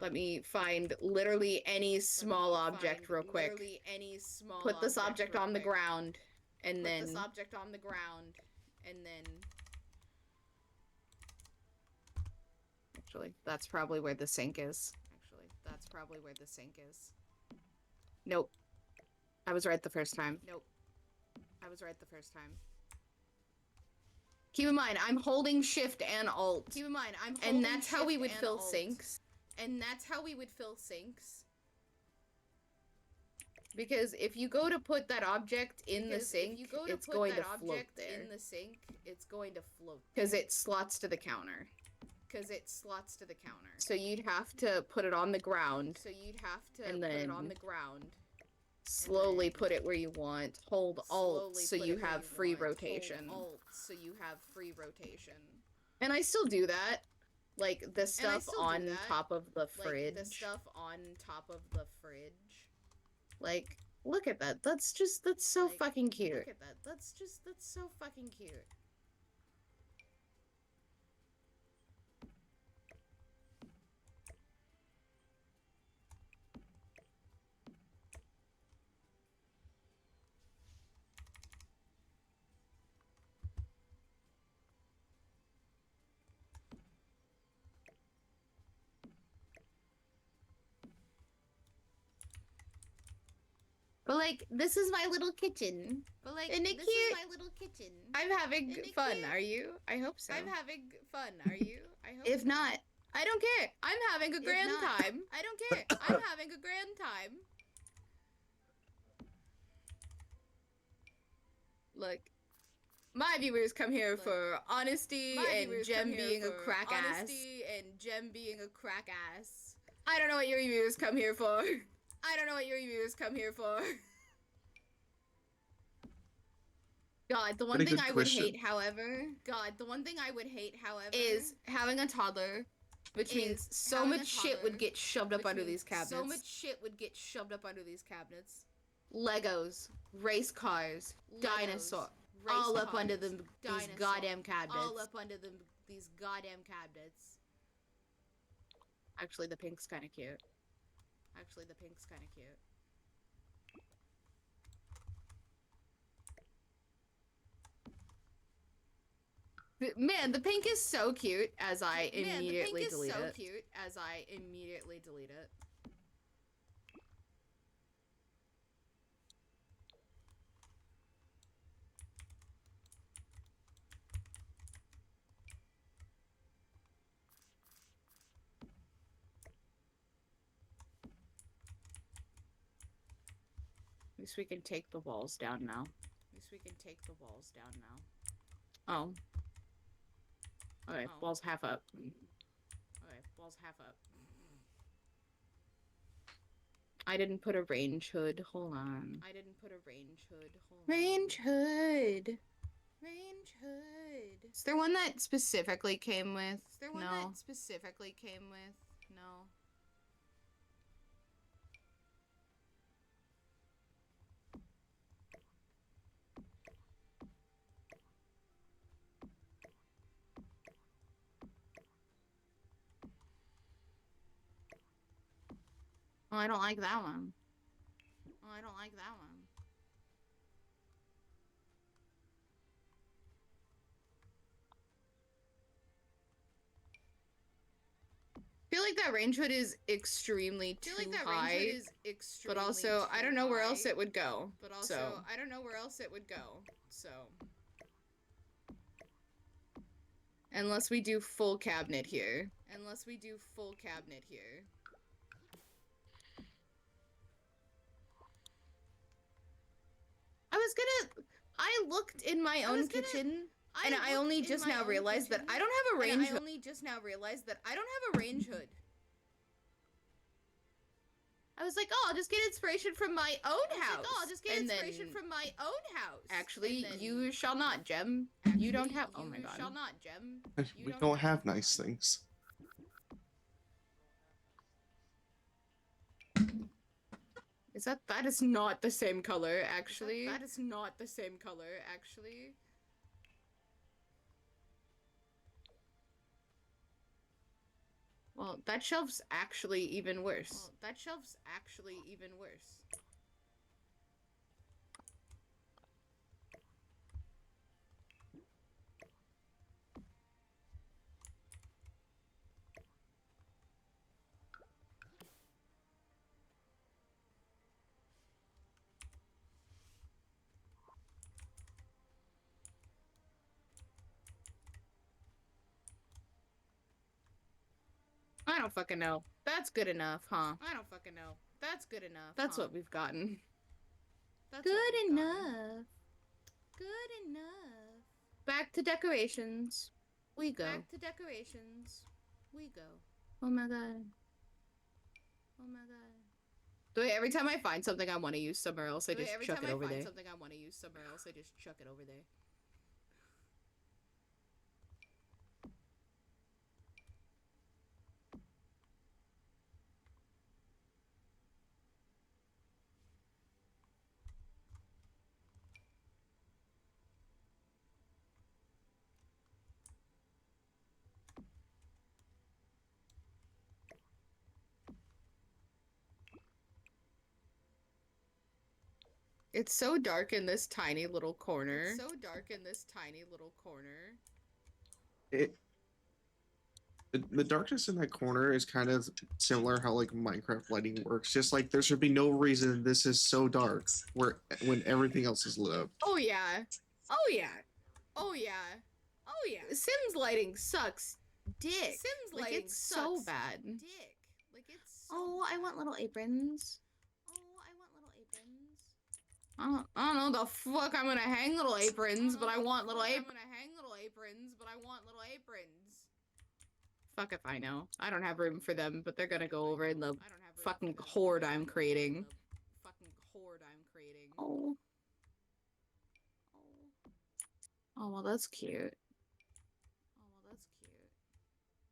Let me find literally any small object real quick. Put this object on the ground, and then actually, that's probably where the sink is. Nope. I was right the first time. Keep in mind, I'm holding Shift and Alt. And that's how we would fill sinks. Because if you go to put that object in the sink, it's going to float there. Because it slots to the counter. So you'd have to put it on the ground. And then slowly put it where you want. Hold Alt so you have free rotation. And I still do that. Like the stuff on top of the fridge. Like, look at that. That's so fucking cute. But like, this is my little kitchen. Isn't it cute? I'm having fun, are you? I hope so. If not, I don't care. I'm having a grand time. Look. My viewers come here for honesty and Gem being a crack ass. I don't know what your reviewers come here for. I don't know what your reviewers come here for. God, the one Pretty thing good I would question. hate, however, is having a toddler, which means so much shit would get shoved up under these cabinets. Legos, race cars, dinosaur, all up under these goddamn cabinets. Actually, the pink's kind of cute. Man, the pink is so cute as I immediately delete it. At least we can take the walls down now. Oh. Okay, walls half up. I didn't put a range hood. Hold on. Range hood. Is there one that specifically came with? No. Oh, I don't like that one. I feel like that range hood is extremely too high, but also I don't know where else it would go. Unless we do full cabinet here. I looked in my own kitchen, and I only just now realized that I don't have a range hood. I was like, oh, I'll just get inspiration from my own house. Actually, you shall not, Gem. You don't have. Oh my god. We don't have nice things. That is not the same color, actually. Well, that shelf's actually even worse. I don't fucking know. That's good enough, huh? That's what we've gotten. Good enough. Back to decorations. We go. Oh my god. So every time I find something I want to use somewhere else, I just chuck it over there. It's so dark in this tiny little corner. The darkness in that corner is kind of similar how like Minecraft lighting works. Just like there should be no reason this is so dark when everything else is lit up. Oh yeah. Sims lighting sucks dick. Like it's so bad. Oh, I want little aprons. I don't know the fuck I'm gonna hang little aprons, but I want little aprons. Fuck if I know. I don't have room for them, but they're gonna go over in the fucking horde I'm creating. Oh. Oh, well, that's cute.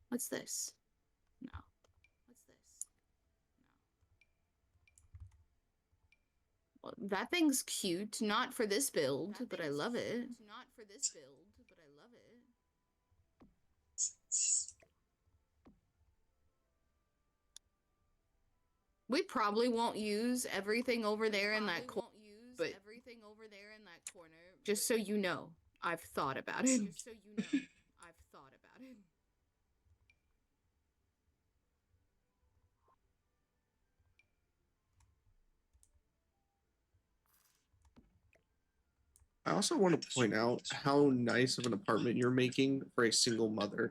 What's this? No. Well, that thing's cute. Not for this build, but I love it. We probably won't use everything over there in that corner, but just so you know, I've thought about it. I also want to point out how nice of an apartment you're making for a single mother.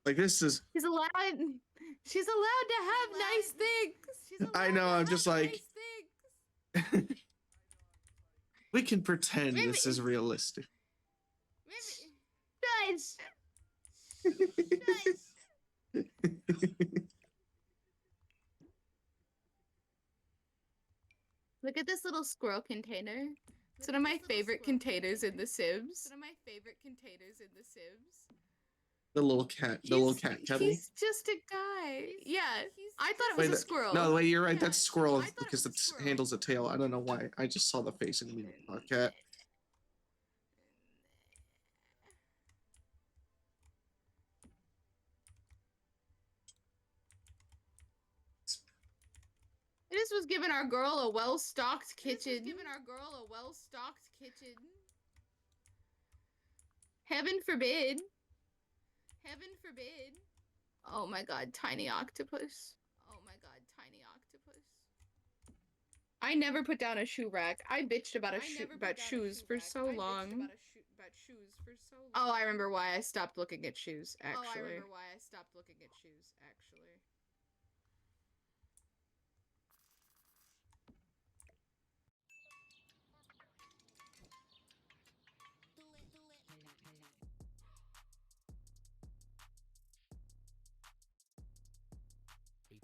Like this is. She's allowed to have nice things. I know. I'm just like. We can pretend this is realistic. Guys. Look at this little squirrel container. It's one of my favorite containers in The Sims. The little cat kettle. He's just a guy. Yeah, I thought it was a squirrel. No, wait, you're right. That's a squirrel because it handles a tail. I don't know why. I just saw the face and immediately thought cat. This was giving our girl a well-stocked kitchen. Heaven forbid. Oh my god, tiny octopus. I never put down a shoe rack. I bitched about shoes for so long. Oh, I remember why I stopped looking at shoes, actually.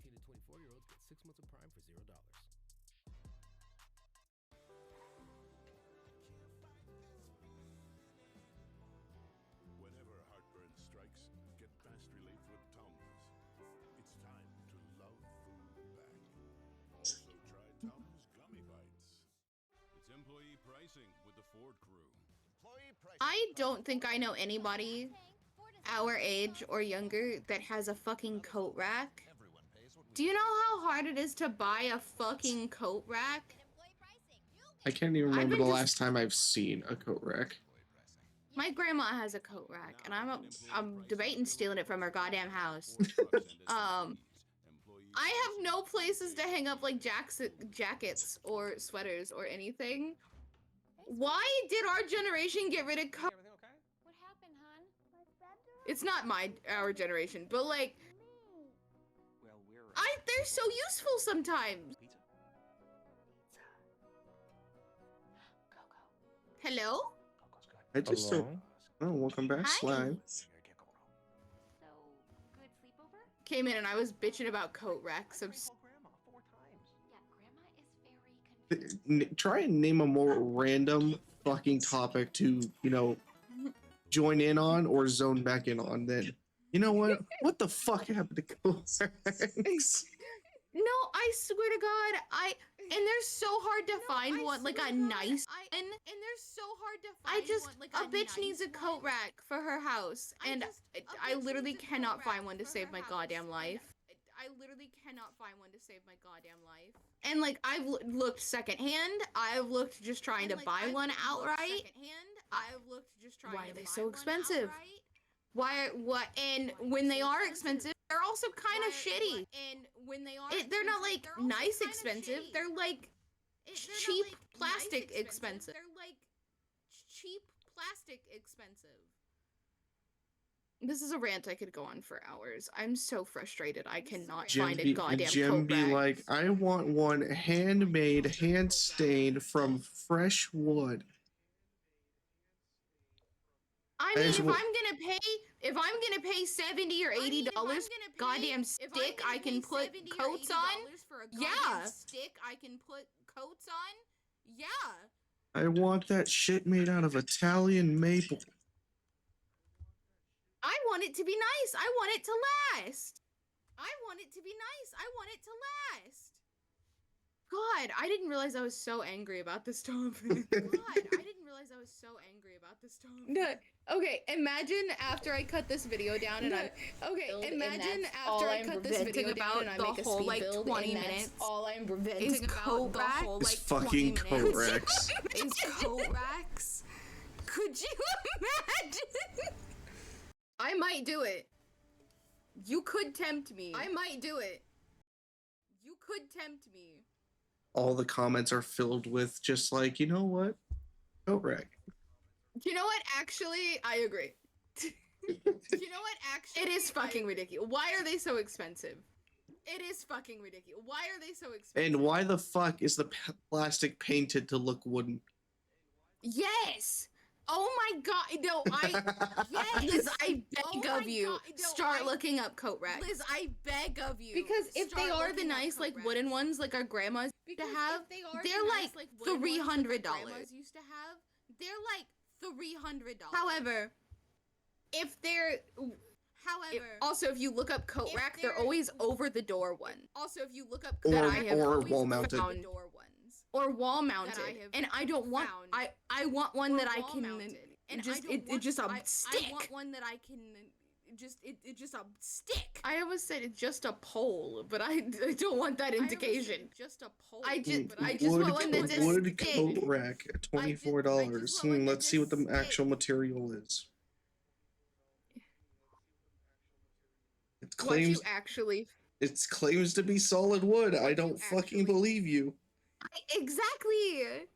18 to 24-year-olds get 6 months of Prime for $0. Whenever heartburn strikes, get fast relief with Tums. It's time to love food back. Also try Tums Gummy Bites. It's employee pricing with the Ford crew. I don't think I know anybody our age or younger that has a fucking coat rack. Do you know how hard it is to buy a fucking coat rack? I can't even remember the last time I've seen a coat rack. My grandma has a coat rack, and I'm debating stealing it from her goddamn house. I have no places to hang up like jackets or sweaters or anything. Why did our generation get rid of coat? What happened, hon? It's not our generation, but like, they're so useful sometimes. Hello? I just Hello? oh, welcome back, Slime. Came in and I was bitching about coat racks. Try and name a more random fucking topic to, you know, join in on or zone back in on. Then, you know what? What the fuck happened to coat racks? No, I swear to God, and they're so hard to find one, like a nice one. A bitch needs a coat rack for her house, and I literally cannot find one to save my goddamn life. And like, I've looked secondhand, I've looked just trying to buy one outright. Why are they so expensive? And when they are expensive, they're also kind of shitty. They're not like nice expensive, they're like cheap plastic expensive. This is a rant I could go on for hours. I'm so frustrated. I cannot Jim find a be, goddamn Jim be coat rack. like, I want one handmade, hand stained from fresh wood. I mean, if I'm gonna pay $70 or $80 goddamn stick I can put coats on, yeah. Stick I can put coats on, yeah. I want that shit made out of Italian maple. I want it to be nice. I want it to last. I want it to be nice. I want it to last. God, I didn't realize I was so angry about this topic. God, I didn't realize I was so angry about this topic. No, okay, imagine after I cut this video down and imagine after I cut this video down and I make a whole like 20 minutes. All I'm venting about the whole like fucking coat racks. Is coat racks. Could you imagine? I might do it. You could tempt me. I might do it. You could tempt me. All the comments are filled with just like, you know what? Coat rack. You know what? Actually, I agree. You know what? Actually, it is fucking ridiculous. Why are they so expensive? It is fucking ridiculous. Why are they so expensive? And why the fuck is the plastic painted to look wooden? Yes. Oh my god, no, yes. Liz, I beg of you, start looking up coat racks. Liz, I beg of you. Because if they are the nice, like, wooden ones, like our grandmas used to have, they're like $300. They're like $300. However, if they're... also, if you look up coat rack, they're always over the door one. Also, if you look up or wall mounted. Or wall mounted, and I don't want. I want one that I can just. It's just a stick. I want one that I can just. It's just a stick. I always said it's just a pole, but I don't want that indication. Just a pole. I just want one that's a wood stick. coat rack at $24. Let's see what the actual material is. It claims It claims to be solid wood. I don't fucking believe you. Exactly.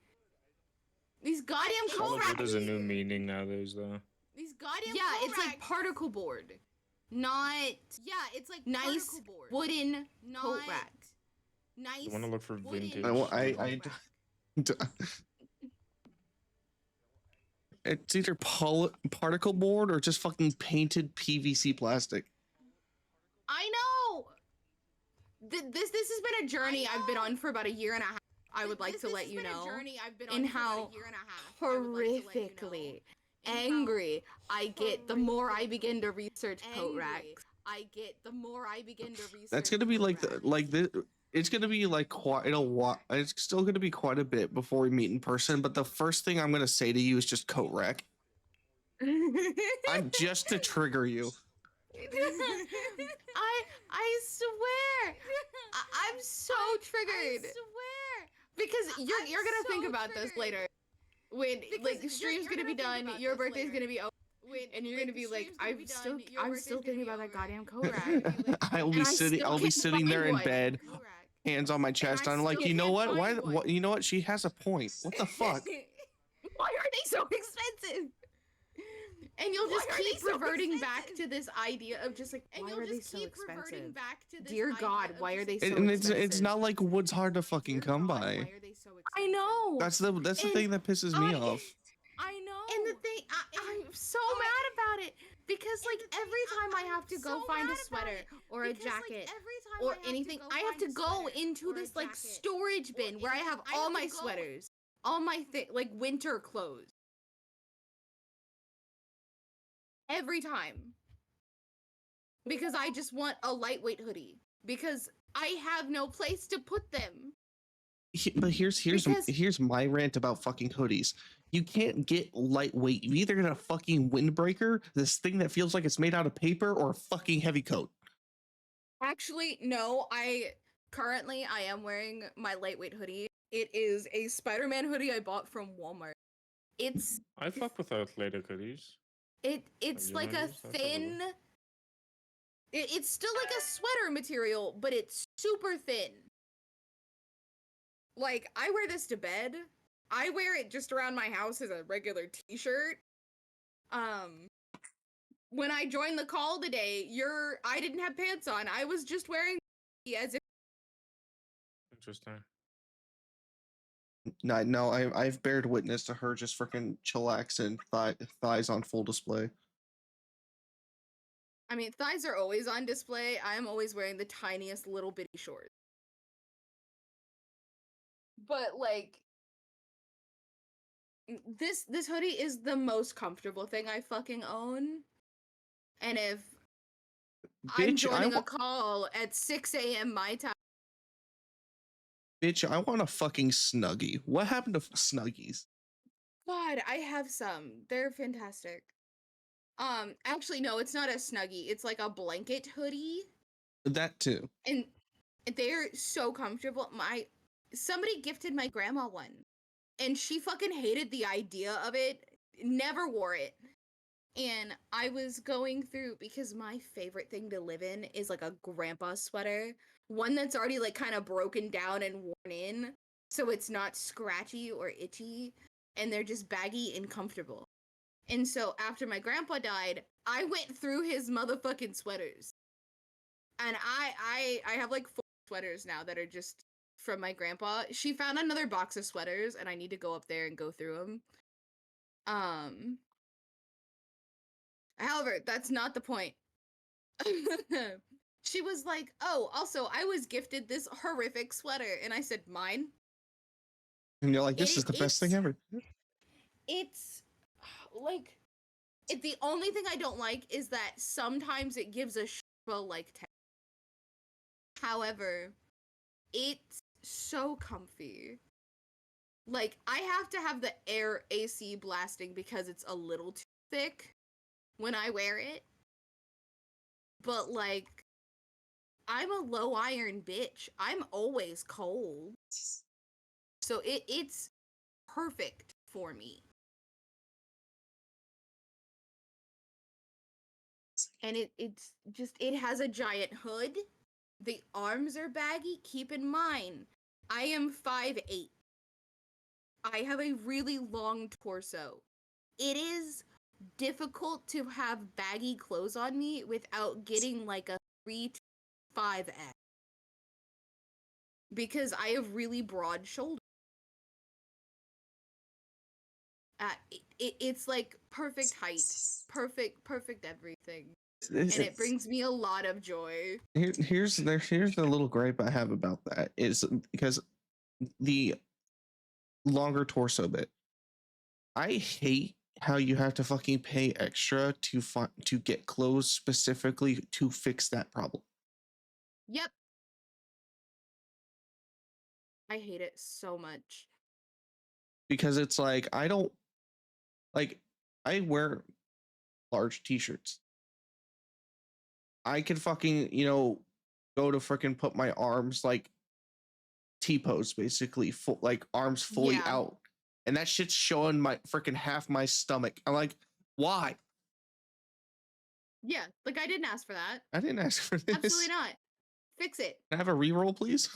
These goddamn coat racks. There's a new meaning nowadays, though. These goddamn it's like particle board, not it's like nice board. Wooden coat rack. Nice. I want to look for vintage. It's either particle board or just fucking painted PVC plastic. I know. This has been a journey I've been on for about a year and a half. I would like to let you know in how horrifically angry I get the more I begin to research coat racks. That's gonna be like this. It's gonna be like quite a while. It's still gonna be quite a bit before we meet in person. But the first thing I'm gonna say to you is just coat rack. I'm just to trigger you. I swear. I'm so triggered. I swear. Because you're gonna think about this later. When like the stream's gonna be done, your birthday's gonna be over, and you're gonna be like, I'm still thinking about that goddamn coat rack. I'll be sitting there in bed, hands on my chest, and I'm like, you know what? What? You know what? She has a point. What the fuck? Why are they so expensive? And you'll just keep reverting back to this idea of just like, why are they so expensive? Dear God, why are they so expensive? And it's not like wood's hard to fucking come by. I know. That's the thing that pisses me off. I know. And the thing, I'm so mad about it because like every time I have to go find a sweater or a jacket or anything, I have to go into this like storage bin where I have all my sweaters, all my like winter clothes. Every time. Because I just want a lightweight hoodie. Because I have no place to put them. But here's my rant about fucking hoodies. You can't get lightweight. You either get a fucking windbreaker, this thing that feels like it's made out of paper, or a fucking heavy coat. Actually, no. I am wearing my lightweight hoodie. It is a Spider-Man hoodie I bought from Walmart. I fuck with athletic hoodies. It's like a thin. It's still like a sweater material, but it's super thin. Like, I wear this to bed. I wear it just around my house as a regular t-shirt. when I joined the call today, I didn't have pants on. I was just wearing as if. Interesting. No, I've bared witness to her just freaking chillaxing, thighs on full display. I mean, thighs are always on display. I'm always wearing the tiniest little bitty shorts. But like, this hoodie is the most comfortable thing I fucking own. And if I'm Bitch, joining a call at 6 a.m. my time. Bitch, I want a fucking Snuggie. What happened to Snuggies? God, I have some. They're fantastic. Actually, no, it's not a Snuggie. It's like a blanket hoodie. That too. And they're so comfortable. Somebody gifted my grandma one. And she fucking hated the idea of it. Never wore it. And I was going through, because my favorite thing to live in is like a grandpa sweater. One that's already like kind of broken down and worn in. So it's not scratchy or itchy. And they're just baggy and comfortable. And so after my grandpa died, I went through his motherfucking sweaters. And I have like 4 sweaters now that are just from my grandpa. She found another box of sweaters and I need to go up there and go through them. However, that's not the point. She was like, "Oh, also, I was gifted this horrific sweater." And I said, "Mine?" And you're like, this is the best thing ever. It's like the only thing I don't like is that sometimes it gives a like texture. However, it's so comfy. Like, I have to have the air AC blasting because it's a little too thick when I wear it. But like, I'm a low iron bitch. I'm always cold. So it's perfect for me. And it's just, it has a giant hood. The arms are baggy. Keep in mind, I am 5'8". I have a really long torso. It is difficult to have baggy clothes on me without getting like a 3 to 5X. Because I have really broad shoulders. It's like perfect height, perfect everything, and it brings me a lot of joy. Here's the little gripe I have about that is because the longer torso bit. I hate how you have to fucking pay extra to get clothes specifically to fix that problem. Yep. I hate it so much. Because it's like I don't like I wear large t-shirts. I can fucking, go to freaking put my arms like T-pose basically, full, like arms fully out. And that shit's showing my freaking half my stomach. I'm like, why? Yeah, like I didn't ask for that. I didn't ask for this. Absolutely not. Fix it. Can I have a reroll, please?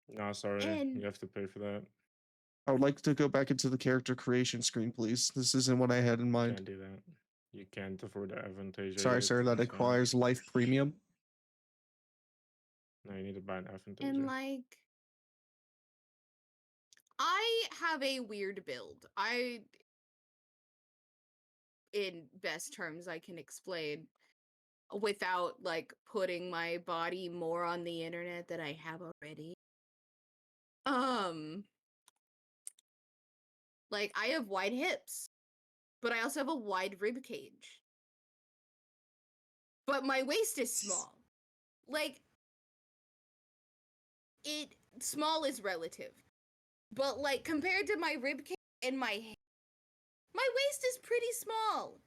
No, sorry. You have to pay for that. I would like to go back into the character creation screen, please. This isn't what I had in mind. Can't do that. You can't afford the advantage. Sorry, sir. That requires life premium. No, you need to buy an advantage. And like, I have a weird build. In best terms I can explain, without like putting my body more on the internet than I have already. Like, I have wide hips, but I also have a wide rib cage. But my waist is small. Like, small is relative. But like, compared to my rib cage and my waist is pretty small.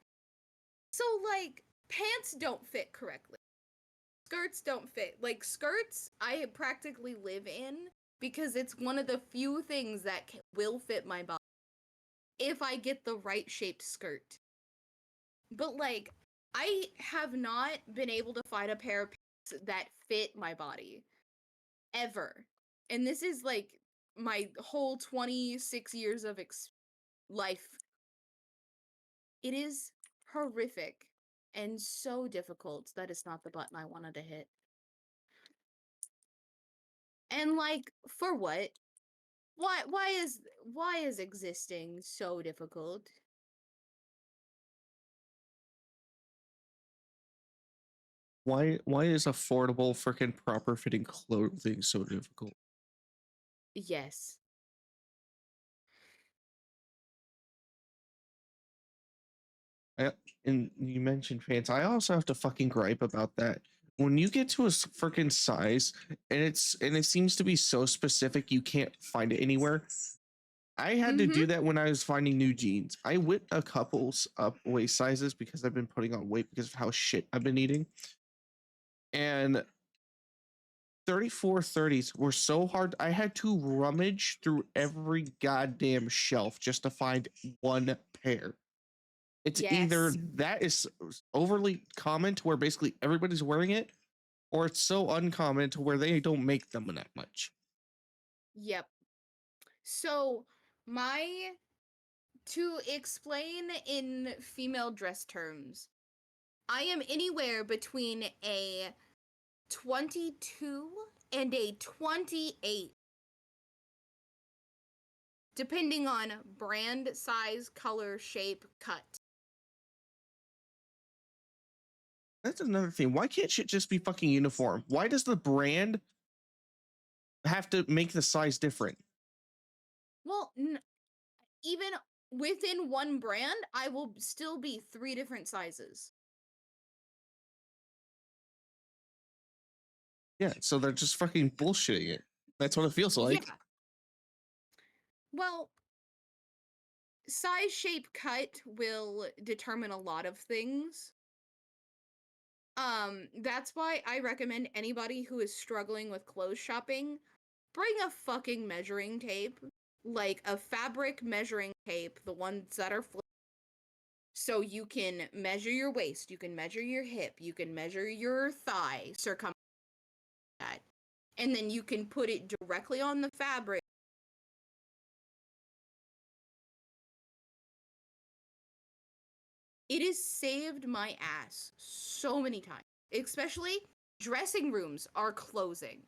So like, pants don't fit correctly. Skirts don't fit. Like, skirts I practically live in because it's one of the few things that will fit my body if I get the right shaped skirt. But like, I have not been able to find a pair of pants that fit my body ever. And this is like my whole 26 years of life It is horrific and so difficult that it's not the button I wanted to hit. And like, for what? Why is existing so difficult? Why is affordable freaking proper fitting clothing so difficult? Yes. And you mentioned pants. I also have to fucking gripe about that. When you get to a freaking size and it seems to be so specific you can't find it anywhere. I had to do that when I was finding new jeans. I went a couples up waist sizes because I've been putting on weight because of how shit I've been eating. And 3430s were so hard. I had to rummage through every goddamn shelf just to find one pair. It's either that is overly common to where basically everybody's wearing it, or it's so uncommon to where they don't make them that much. Yep. So, to explain in female dress terms, I am anywhere between a 22 and a 28. Depending on brand, size, color, shape, cut. That's another thing. Why can't shit just be fucking uniform? Why does the brand have to make the size different? Well, even within one brand, I will still be 3 different sizes. Yeah, so they're just fucking bullshitting it. That's what it feels like. Yeah. Well, size, shape, cut will determine a lot of things. That's why I recommend anybody who is struggling with clothes shopping, bring a fucking measuring tape. Like a fabric measuring tape, the ones that are flipped. So you can measure your waist, you can measure your hip, you can measure your thigh circumference. And then you can put it directly on the fabric. It has saved my ass so many times. Especially dressing rooms are closing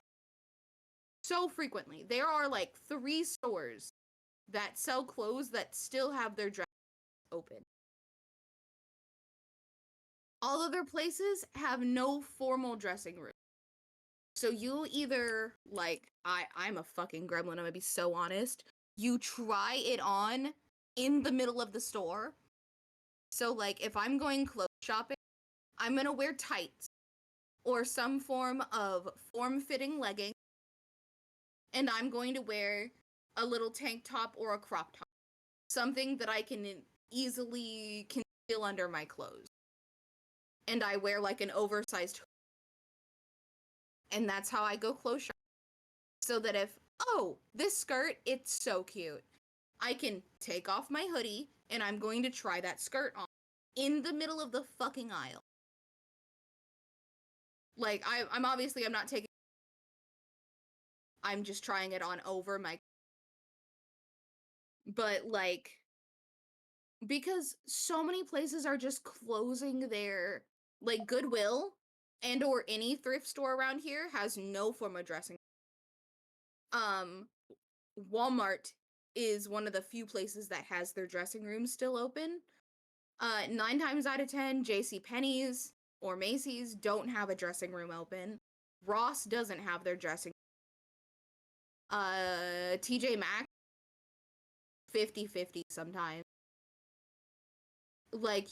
so frequently. There are like 3 stores that sell clothes that still have their dress open. All other places have no formal dressing room. So you either, like, I'm a fucking gremlin, I'm gonna be so honest. You try it on in the middle of the store. So, like, if I'm going clothes shopping, I'm gonna wear tights or some form of form-fitting legging. And I'm going to wear a little tank top or a crop top. Something that I can easily conceal under my clothes. And I wear, like, an oversized hoodie. And that's how I go clothes shopping. So that if, oh, this skirt, it's so cute. I can take off my hoodie and I'm going to try that skirt on in the middle of the fucking aisle. Like, I'm obviously, I'm not taking, I'm just trying it on over my, but like, because so many places are just closing their, like, Goodwill and or any thrift store around here has no form of dressing. Walmart is one of the few places that has their dressing rooms still open. 9 times out of 10, JCPenney's or Macy's don't have a dressing room open. Ross doesn't have their dressing. TJ Maxx 50-50 sometimes. Like,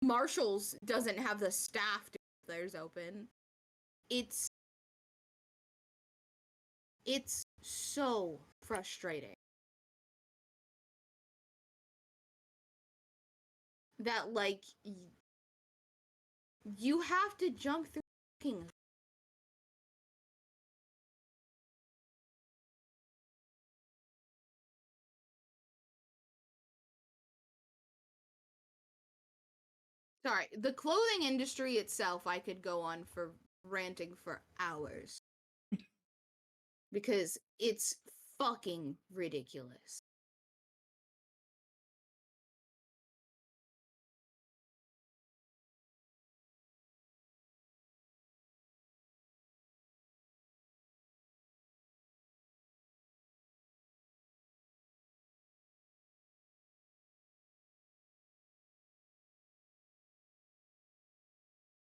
Marshall's doesn't have the staff to keep theirs open. It's so frustrating. That, like, you have to jump through fucking. Sorry, the clothing industry itself, I could go on for ranting for hours. Because it's fucking ridiculous.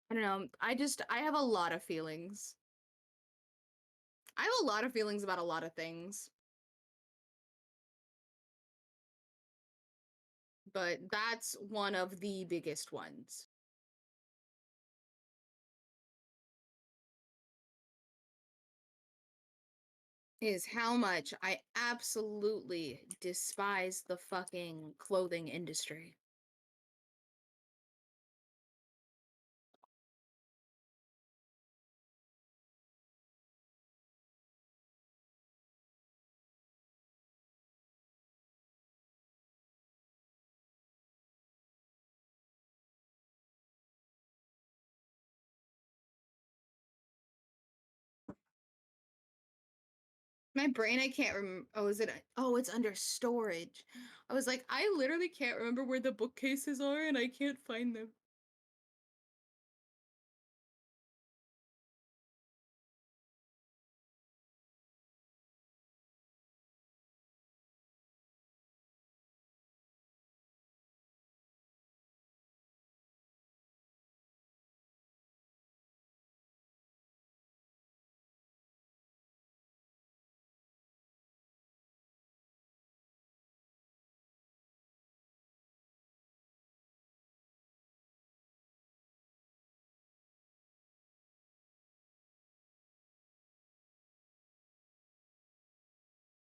I don't know. I have a lot of feelings. I have a lot of feelings about a lot of things. But that's one of the biggest ones. Is how much I absolutely despise the fucking clothing industry. My brain, I can't remember. Oh, is it? Oh, it's under storage. I was like, I literally can't remember where the bookcases are and I can't find them.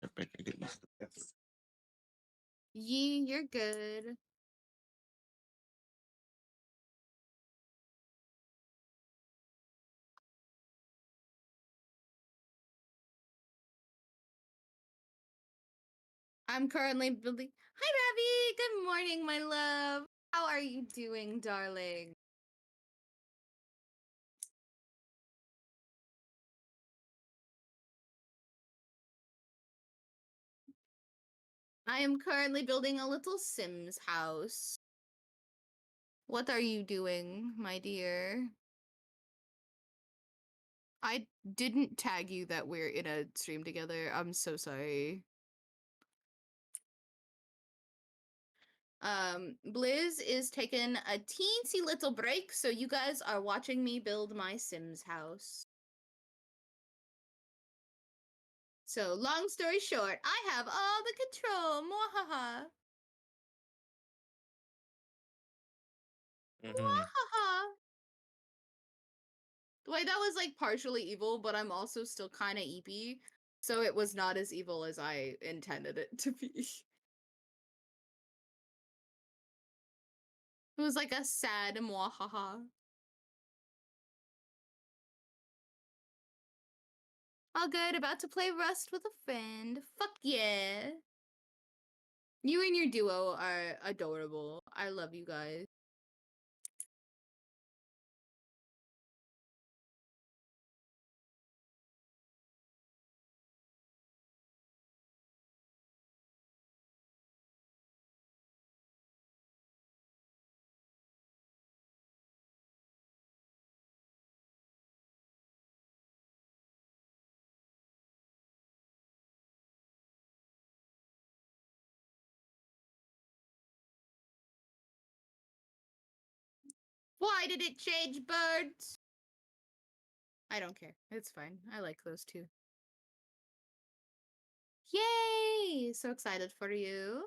I bet you get used to that. Yee, you're good. I'm currently building. Hi, Ravi. Good morning, my love. How are you doing, darling? I am currently building a little Sims house. What are you doing, my dear? I didn't tag you that we're in a stream together. I'm so sorry. Blizz is taking a teensy little break, so you guys are watching me build my Sims house. So, long story short, I have all the control. Mwahaha. Mwahaha. Wait, that was like partially evil, but I'm also still kind of eepy. So it was not as evil as I intended it to be. It was like a sad mwahaha. All good, about to play Rust with a friend. Fuck yeah. You and your duo are adorable. I love you guys. Why did it change birds? I don't care. It's fine. I like those two. Yay! So excited for you.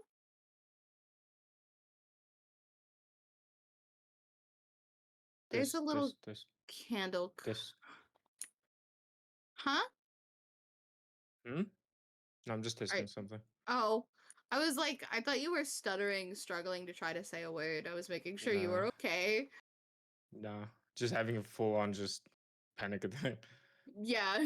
There's a little candle. Huh? No, I'm just testing something. Oh, I was like, I thought you were stuttering, struggling to try to say a word. I was making sure you Nah. were okay. Nah, just having a full-on just panic attack. Yeah.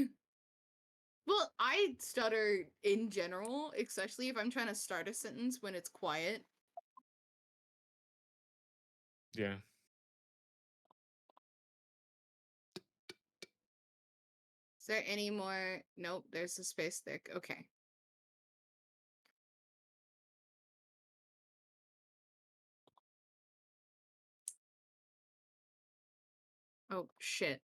Well, I stutter in general, especially if I'm trying to start a sentence when it's quiet. Yeah. Is there any more? Nope, there's a space there. Okay. Oh, shit.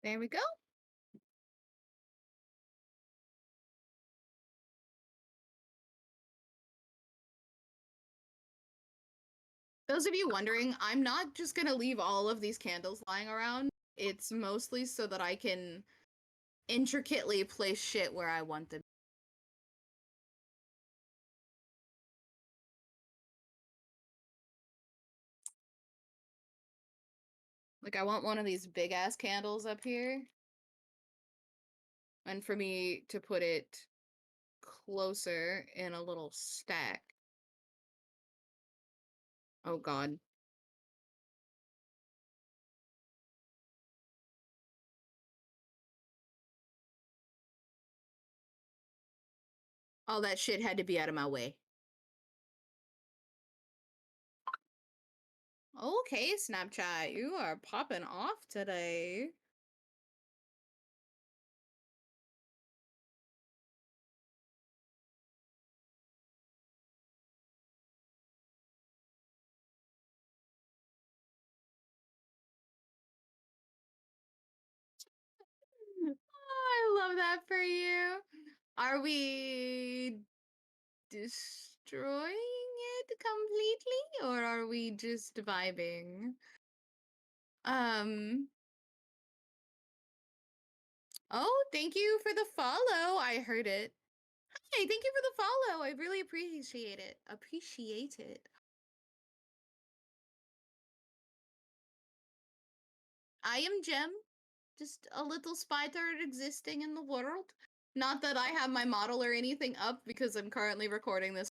There we go. Those of you wondering, I'm not just gonna leave all of these candles lying around. It's mostly so that I can intricately place shit where I want them. Like, I want one of these big ass candles up here. And for me to put it closer in a little stack. Oh god. All that shit had to be out of my way. Okay, Snapchat, you are popping off today. Oh, I love that for you. Are we destroying it completely, or are we just vibing? Oh, thank you for the follow. I heard it. Hi, thank you for the follow. I really appreciate it. Appreciate it. I am Gem, just a little spy turret existing in the world. Not that I have my model or anything up because I'm currently recording this.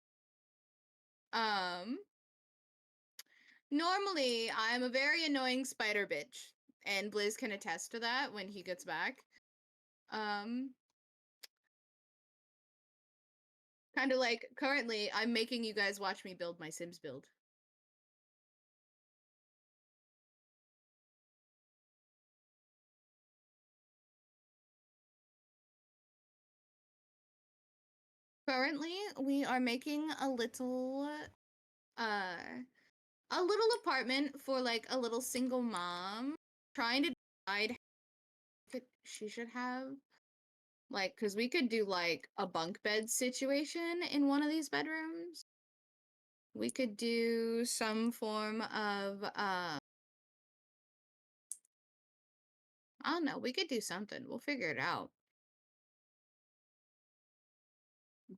Normally, I'm a very annoying spider bitch, and Blizz can attest to that when he gets back. Kind of like, currently, I'm making you guys watch me build my Sims build. Currently, we are making a little apartment for like a little single mom, trying to decide what she should have. Like, cause we could do like a bunk bed situation in one of these bedrooms. We could do some form of I don't know, we could do something. We'll figure it out.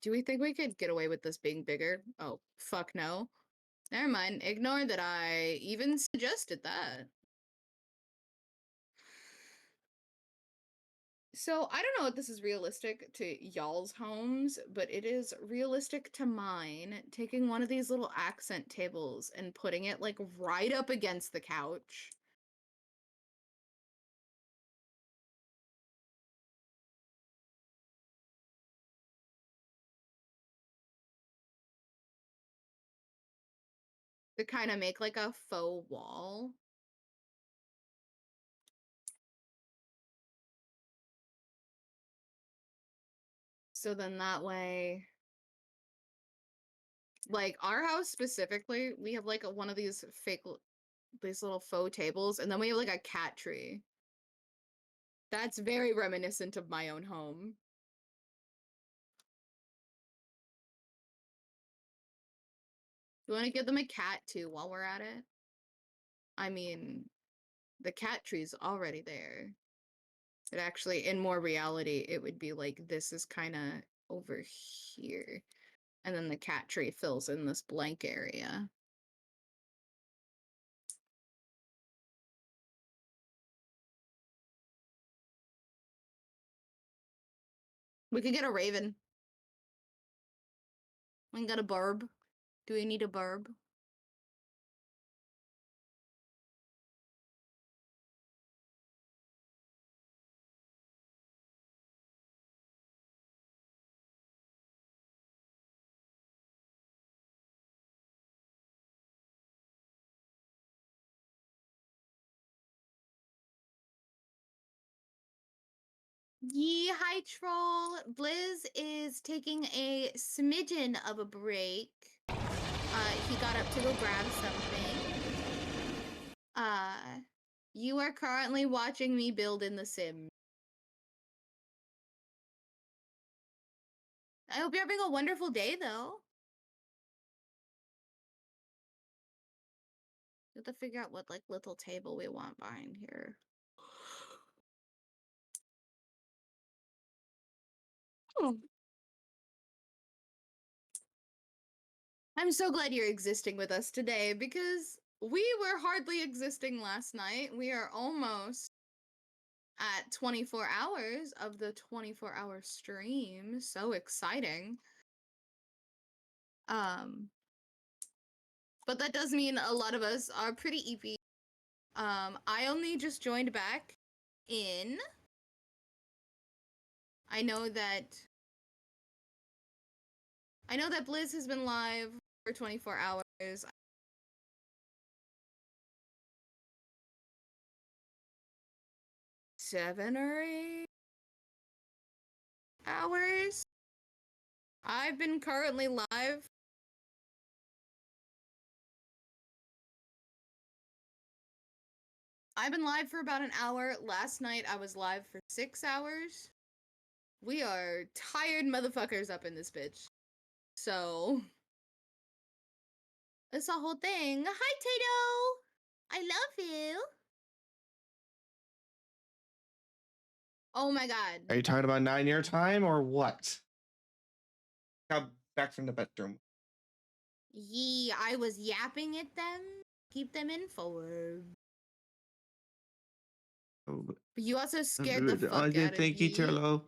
Do we think we could get away with this being bigger? Oh, fuck no. Never mind. Ignore that I even suggested that. So, I don't know if this is realistic to y'all's homes, but it is realistic to mine, taking one of these little accent tables and putting it, like, right up against the couch. To kind of make, like, a faux wall. So then that way, like, our house specifically, we have, like, one of these these little faux tables, and then we have, like, a cat tree. That's very reminiscent of my own home. You want to give them a cat, too, while we're at it? I mean, the cat tree's already there. It actually, in more reality, it would be like, this is kind of over here. And then the cat tree fills in this blank area. We could get a raven. We can get a burb. Do we need a burb? Yee, hi troll. Blizz is taking a smidgen of a break. He got up to go grab something. You are currently watching me build in The Sims. I hope you're having a wonderful day, though. We have to figure out what, like, little table we want behind here. Oh. I'm so glad you're existing with us today, because we were hardly existing last night. We are almost at 24 hours of the 24-hour stream. So exciting. But that does mean a lot of us are pretty EP. I only just joined back in. I know that Blizz has been live for 24 hours. 7 or 8 hours. I've been currently live. I've been live for about an hour. Last night I was live for 6 hours. We are tired motherfuckers up in this bitch. So it's a whole thing. Hi, Tato! I love you. Oh my god. Are you talking about 9-year time or what? Got back from the bedroom. Yee, I was yapping at them. Keep them informed. Oh, But you also scared the fuck out of thank you, me Cholo.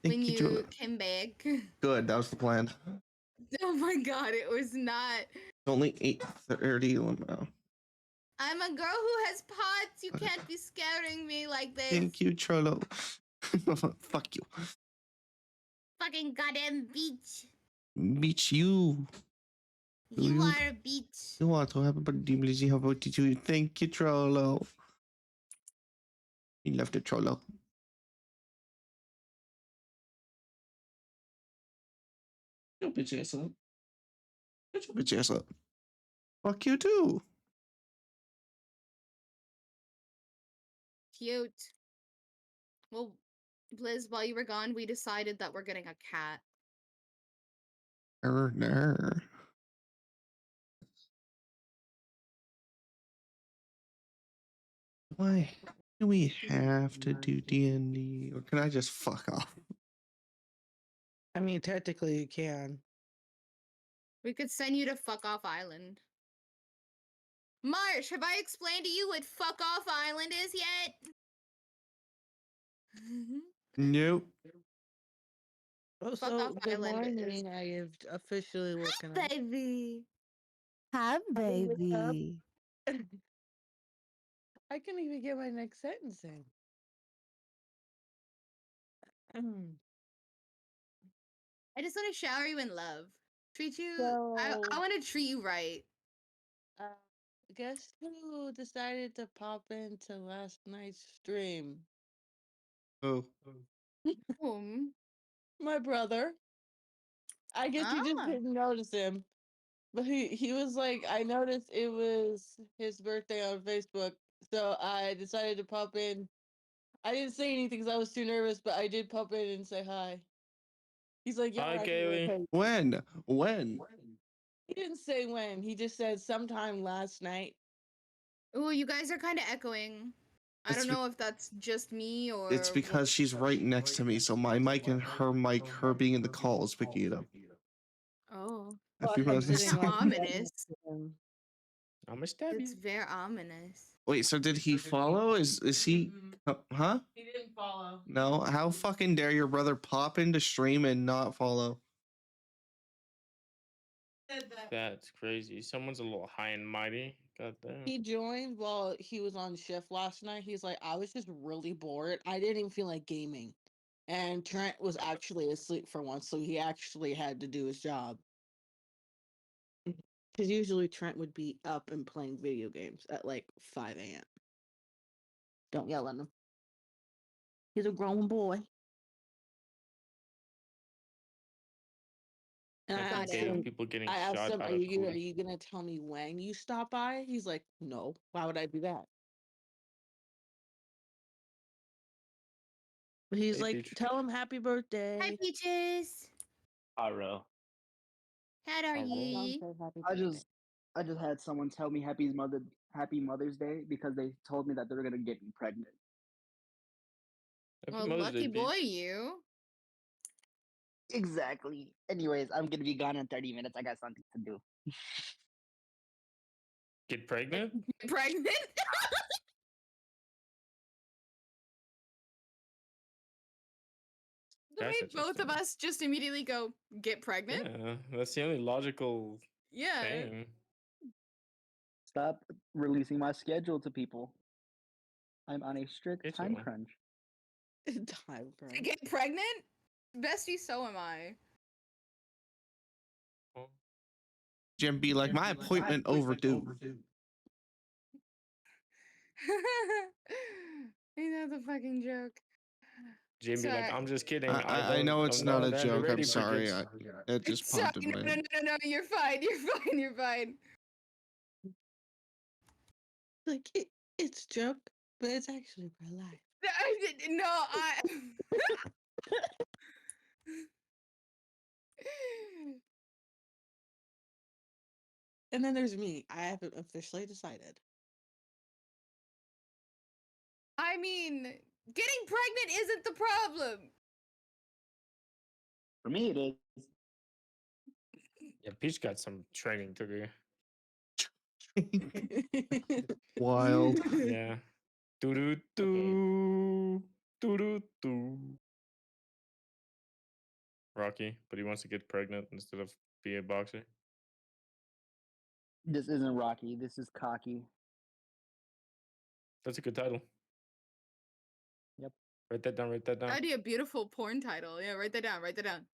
when Thank you, you Cholo. came back. Good, that was the plan. Oh my god, it was not. It's only 8:30 now. I'm a girl who has pots. You can't be scaring me like this. Thank you, Cholo. Fuck you. Fucking goddamn beach. Beach you. You are a beach. You want to have a birthday, Blizzy? How about you? Thank you, Cholo. He left it, Cholo. Your bitch ass up. Get your bitch ass up. Fuck you too. Cute. Well, Blizz, while you were gone, we decided that we're getting a cat. Nah. Why do we have to do D&D, or can I just fuck off? I mean, technically you can. We could send you to Fuck Off Island. Marsh, have I explained to you what Fuck Off Island is yet? Nope. Oh, Fuck so Off good Island is. morning. I have officially woken up. Baby. Hi, baby. I can't even get my next sentence in. I just want to shower you in love. Treat you. I So, want to treat you right. guess who decided to pop into last night's stream? Oh. My brother. I guess you just didn't notice him. But he was like, I noticed it was his birthday on Facebook, so I decided to pop in. I didn't say anything because I was too nervous, but I did pop in and say hi. He's like, yeah, Hi, I can Kaylee. okay. When? He didn't say when. He just said sometime last night. Oh, you guys are kind of echoing. I don't know if that's just me or. It's because she's right next to me, so my mic and her mic, her being in the call, is picking it up. Oh. If you want to It's stop. ominous. I'm a stab It's you. very ominous. Wait, so did he follow? Is he? Huh? He didn't follow. No. How fucking dare your brother pop into stream and not follow? That's crazy. Someone's a little high and mighty. God damn. He joined while he was on shift last night. He's like, I was just really bored. I didn't even feel like gaming. And Trent was actually asleep for once, so he actually had to do his job. Because usually Trent would be up and playing video games at like 5 a.m. Don't yell at him. He's a grown boy. And I Nothing asked gay with him, people getting shot out are of you food. gonna tell me when you stop by? He's like, no. Why would I do that? But he's Hey, like, Peach. tell him happy birthday. Hi, Peaches. Pyro. How are All right. ye? I just had someone tell me Happy Mother's Day because they told me that they were gonna get me pregnant. Happy Well, Mother's Day, lucky boy, Peach. you. Exactly. Anyways, I'm gonna be gone in 30 minutes. I got something to do. Get pregnant? Pregnant? That That's made both of interesting. us just immediately go, get pregnant? Yeah, that's the only logical Yeah. thing. Stop releasing my schedule to people. I'm on a strict time Schedule. crunch. Time To crunch. get pregnant? Bestie, so am I. Jim be like, my appointment overdue. Ain't that the fucking joke? Jim be like, Sorry. I'm just kidding. I know it's I'm not not a joke. I'm ready for sorry. kids. It just Sorry, popped in my head. no, you're fine, you're fine, you're fine. Like, it's a joke, but it's actually real life. I. And then there's me. I haven't officially decided. I mean, getting pregnant isn't the problem. For me, it is. Yeah, Peach got some training to do. Wild. Yeah. Do do do do do do. Rocky, but he wants to get pregnant instead of be a boxer. This isn't Rocky. This is Cocky. That's a good title. Yep. Write that down. Write that down. That'd be a beautiful porn title. Yeah, write that down. Write that down.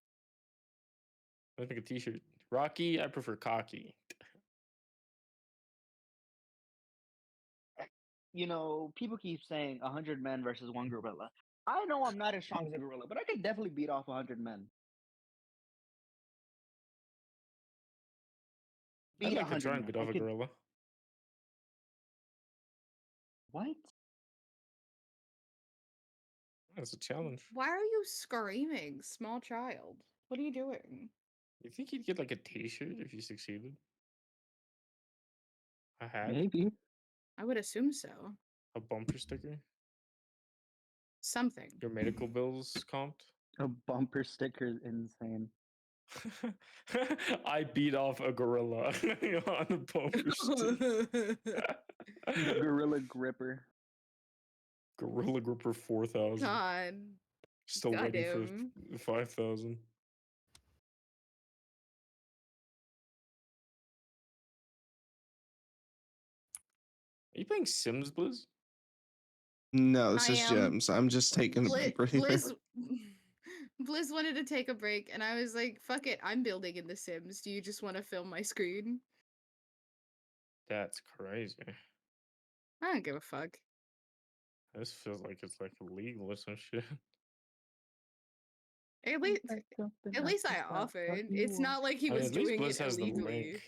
Let's make a T-shirt. Rocky, I prefer cocky. You know, people keep saying 100 men versus one gorilla. I know I'm not as strong as a gorilla, but I could definitely beat off 100 men. I'd Beat like to 100 try and men. beat off a gorilla. What? That's a challenge. Why are you screaming, small child? What are you doing? You think he'd get like a T-shirt if you succeeded? A hat? Maybe. I would assume so. A bumper sticker? Something. Your medical bills comped? A bumper sticker is insane. I beat off a gorilla on a bumper sticker. Gorilla gripper. Gorilla Gripper 4000. God. Still Got waiting him. for 5000. Are you playing Sims, Blizz? No, this I is am. Gems. I'm just taking a breather. Bliss wanted to take a break, and I was like, fuck it, I'm building in The Sims. Do you just want to film my screen? That's crazy. I don't give a fuck. This feels like it's like illegal or some shit. At least I offered. It's not like he I mean, was at least doing Bliss it has the illegally. link. At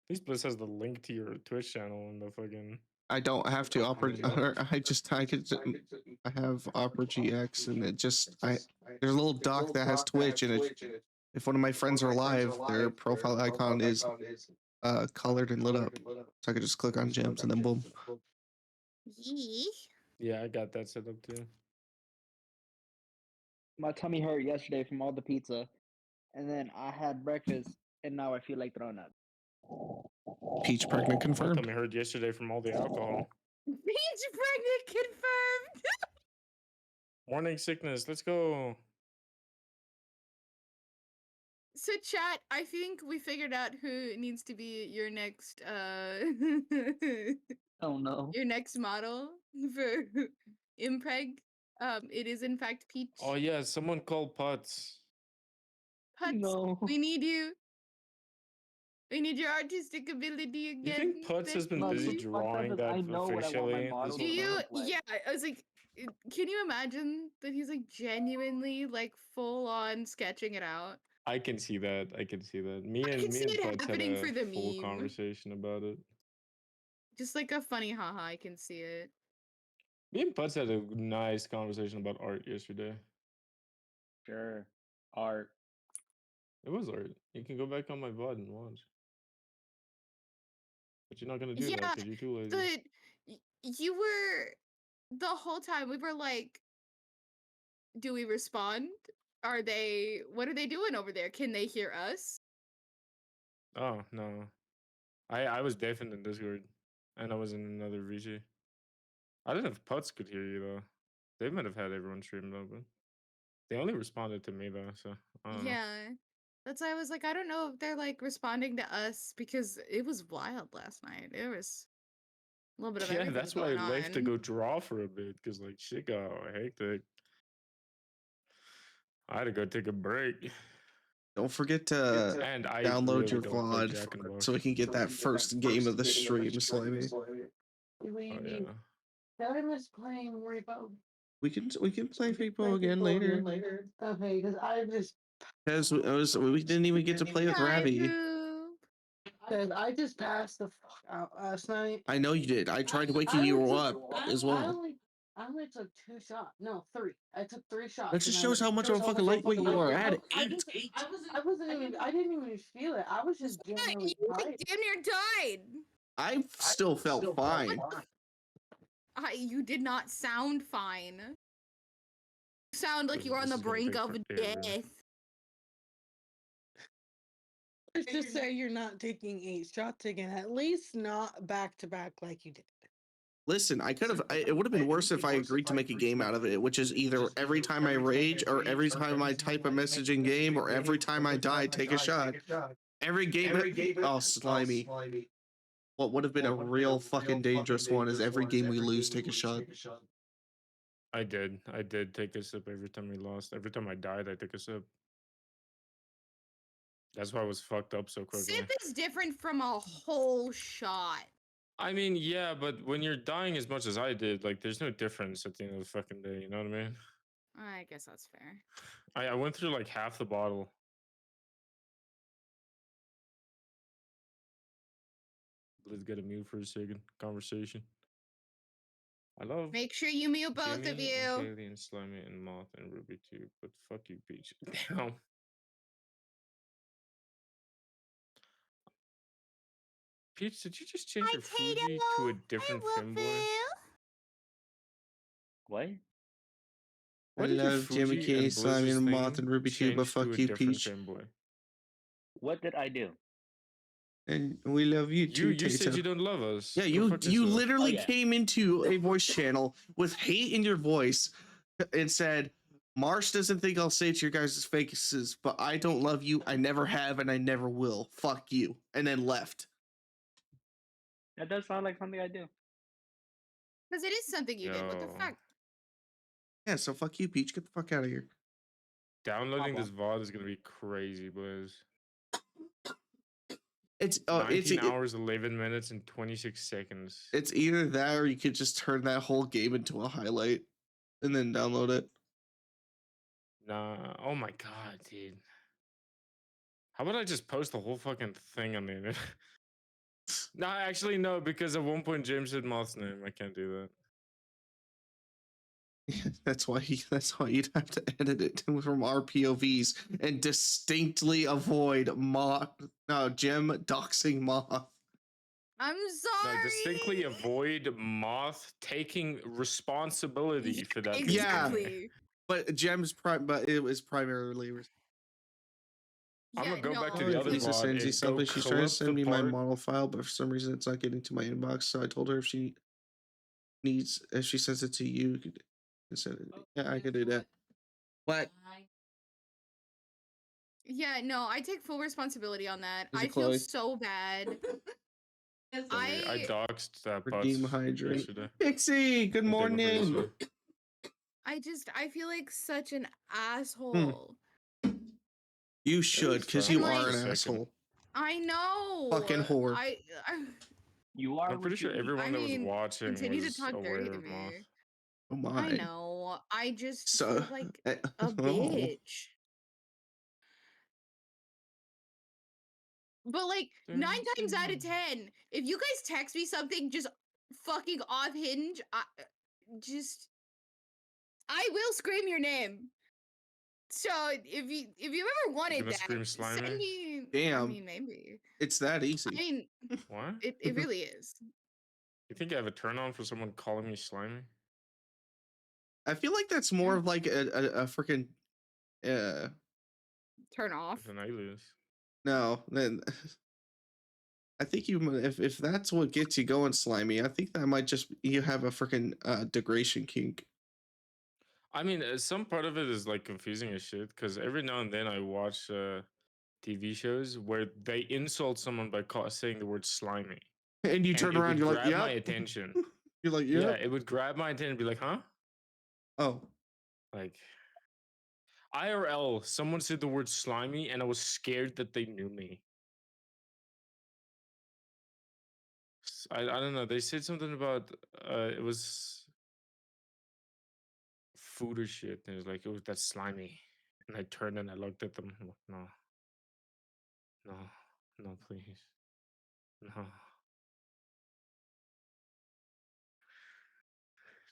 least Bliss has the link to your Twitch channel and the fucking. I don't have to Opera. I have Opera GX, and it just there's a little dock that has Twitch, and if one of my friends are live, their profile icon is colored and lit up, so I could just click on Gems and then boom. Yeah, I got that set up too. My tummy hurt yesterday from all the pizza, and then I had breakfast, and now I feel like throwing up. Peach pregnant My confirmed. tummy hurt yesterday from all the alcohol. Peach pregnant confirmed. Morning sickness. Let's go. So chat, I think we figured out who needs to be your next Oh no. your next model for impreg. It is in fact Peach. Oh yeah, someone called Putz. Putz, No. we need you. We need your artistic ability again. You think Putz has been No, busy what's fucked up drawing is that I know what I want my officially? model Do to you? look like. Yeah, I was like, can you imagine that he's like genuinely like full on sketching it out? I can see that. I can see that. I Me can and see it Putz had happening a for the full meme. conversation about it. Just like a funny haha, I can see it. Me and Putz had a nice conversation about art yesterday. Sure. Art. It was art. You can go back on my VOD and watch. But you're not gonna do that Yeah, because you're too lazy. you were the whole time we were like, do we respond? What are they doing over there? Can they hear us? Oh no. I was deafened in Discord. And I was in another VC. I don't know if Putz could hear you though. They might have had everyone streamed open. They only responded to me though, so I don't know. Yeah. That's why I was like, I don't know if they're like responding to us because it was wild last night. There was a little bit of Yeah, everything that's why I going left to on. go draw for a bit because like shit got hectic. I had to go take a break. Don't forget to And I download really your don't play VOD Jack and Box. so we can get that first game of the stream, Slimy. Oh yeah. I miss playing Repo. We can play Repo again later. Okay, because I just Because we didn't even get to play with Ravi. because I just passed the fuck out last night. I know you did. I tried waking you up as well. I only took 2 shots. No, 3. I took 3 shots. That just shows how much of a fucking lightweight you are. At eight. I didn't even feel it. I was just genuinely You tired. damn near died. I still felt fine. You did not sound fine. You sound like you were on the brink of death. Let's just say you're not taking 8 shots again. At least not back to back like you did. Listen, I could have. It would have been worse if I agreed to make a game out of it, which is either every time I rage, or every time I type a message in game, or every time I die, take a shot. Every game. Oh, Slimy. What would have been a real fucking dangerous one is every game we lose, take a shot. I did take a sip every time we lost. Every time I died, I took a sip. That's why I was fucked up so quickly. Sip is different from a whole shot. I mean, yeah, but when you're dying as much as I did, like, there's no difference at the end of the fucking day. You know what I mean? I guess that's fair. I went through like half the bottle. Let's get a mute for a second. Conversation. I love. Make sure you mute both of Jimmy you. and Kaylee and Slimy and Moth and Ruby too, but fuck you, Peach. Damn. Peach, did you just change your Fuji to a different femboy? What? I love Jimmy K, Slimy, and Moth, and Ruby too, but fuck you, Peach. Femboy? What did I do? And we love you too, You said Tato. you don't love us. Yeah, Go fuck you yourself. literally came into a voice channel with hate in your voice and said, Marsh doesn't think I'll say it to your guys' faces, but I don't love you. I never have, and I never will. Fuck you. And then left. That does sound like something I do. Because it is something you did. What the fuck? Yeah, so fuck you, Peach. Get the fuck out of here. Downloading this VOD is gonna be crazy, boys. It's 19 hours, 11 minutes, and 26 seconds. It's either that or you could just turn that whole game into a highlight and then download it. Nah. Oh my god, dude. How about I just post the whole fucking thing on the internet? Nah, actually, no, because at one point James said Moth's name. I can't do that. That's why you'd have to edit it from our POVs and distinctly avoid Jim doxing Moth. I'm sorry. No, distinctly avoid Moth taking responsibility for that. Exactly. But but it was primarily. I'm gonna go back to the other Lisa VOD sends you and go something. She's trying to clip send the me my part. model file, but for some reason it's not getting to my inbox. So I told her if she sends it to you, you could send it. Yeah, I could do that. But Yeah, no, I take full responsibility on that. Is it I feel Chloe? so bad. I doxed that bus Redeem hydrant. yesterday. Pixie, good morning. I feel like such an asshole. You should, because you are an asshole. I know. Fucking whore. You are. I'm pretty sure everyone that was watching continue was to talk aware dirty to of me. Moth. Oh my. I know. I just So- feel like oh. a bitch. But like 9 times out of 10, if you guys text me something just fucking off hinge, just I will scream your name. So if you ever You wanted gonna that, scream send slimy? me. I Damn, mean, maybe. it's that I easy. mean, What? it really is. You think I have a turn on for someone calling me slimy? I feel like that's more of like a freaking Turn off. It's an alias. no. Then I think if that's what gets you going, slimy. I think that might just you have a freaking degradation kink. I mean, some part of it is like confusing as shit because every now and then I watch TV shows where they insult someone by saying the word slimy, And you and turn it around, would you're like, grab my yep. attention. You're like, Yeah, yep. it would grab my attention and be like, huh? Oh, Like IRL, someone said the word slimy, and I was scared that they knew me. I don't know. They said something about it was food or shit. And it was like, it was that slimy. And I turned and I looked at them. I'm like, no, no, no, please. No.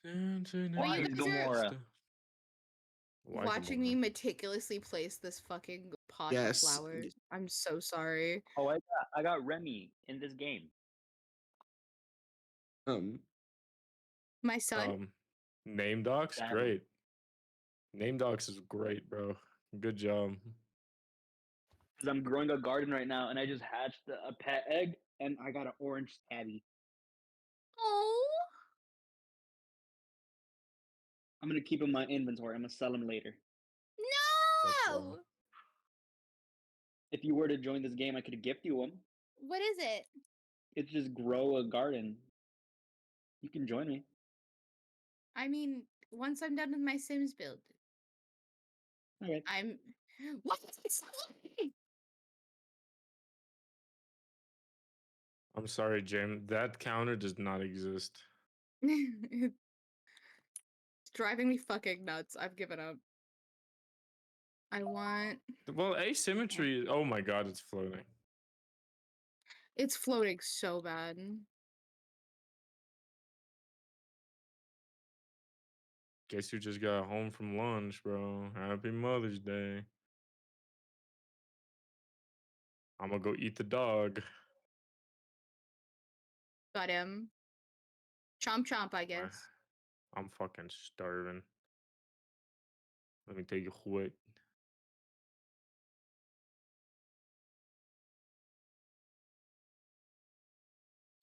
Why, But you guys Gamora? are Why watching me Gamora? meticulously place this fucking pot of yes. flowers. I'm so sorry. Oh, I got Remy in this game. My son? Name docs, Damn. great. Name docs is great, bro. Good job. Because I'm growing a garden right now, and I just hatched a pet egg, and I got an orange tabby. Oh. I'm gonna keep him in my inventory. I'm gonna sell him later. No. If you were to join this game, I could gift you one. What is it? It's just grow a garden. You can join me. I mean, once I'm done with my Sims build. Okay. I'm what? I'm sorry, Jim. That counter does not exist. It's driving me fucking nuts. I've given up. I want. Well, asymmetry. Oh my god, it's floating. It's floating so bad. Guess you just got home from lunch, bro. Happy Mother's Day. I'm gonna go eat the dog. Got him. Chomp chomp, I guess. I'm fucking starving. Let me tell you what.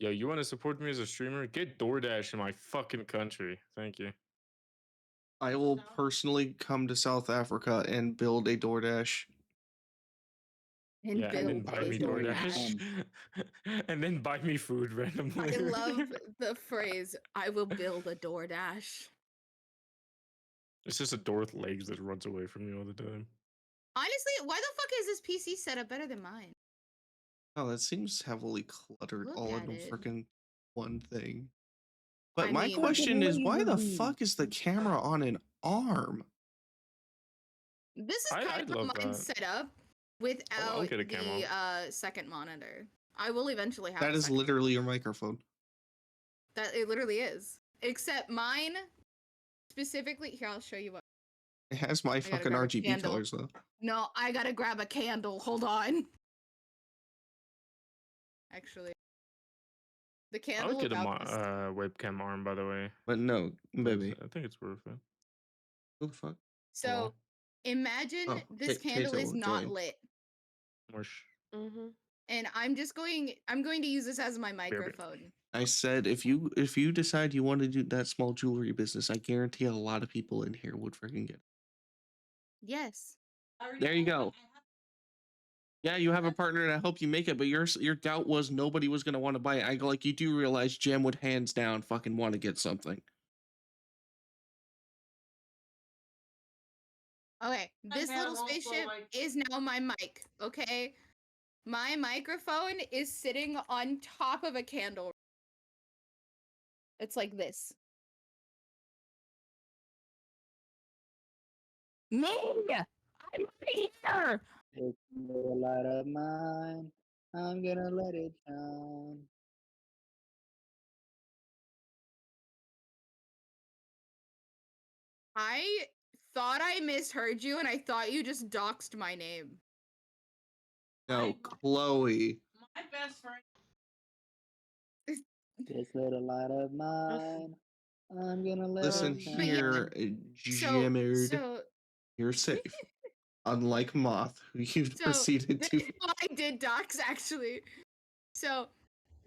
Yo, you want to support me as a streamer? Get DoorDash in my fucking country. Thank you. I will personally come to South Africa and build a DoorDash. And Yeah, and then buy me DoorDash. And then buy me food randomly. I love the phrase, I will build a DoorDash. It's just a door with legs that runs away from me all the time. Honestly, why the fuck is this PC setup better than mine? Oh, that seems heavily cluttered Look all at in it. freaking one thing. But I my mean, question is, why the fuck is the camera on an arm? this is I kind of love mine that. set up I'll without get a camo. the second monitor. I will eventually have That a is second. literally your microphone. That it literally is. Except mine specifically. Here, I'll show you what. It has my gotta fucking grab a RGB candle. colors though. No, I gotta grab a candle. Hold on. Actually, the I candle would get a without this. webcam arm, by the way. But no, baby. I think it's worth it. What the fuck? So, imagine Oh, this candle Kato is not joined. lit, Mush. and I'm going to use this as my microphone. I said if you decide you want to do that small jewelry business, I guarantee a lot of people in here would freaking get it. Yes. There you go. Yeah, you have a partner to help you make it, but your doubt was nobody was gonna want to buy it. I go like, you do realize Jem would hands down fucking want to get something. Okay, this little spaceship is now my mic. Okay, my microphone is sitting on top of a candle. It's like this. Me! I'm here! Take the light of mine. I'm gonna let it shine. I thought I misheard you, and I thought you just doxed my name. No, Chloe. My best friend. This little light of mine, I'm gonna let Listen it shine. here, So, Jimmered. so, You're safe. Unlike Moth, who you so proceeded to. well, I did dox actually. So,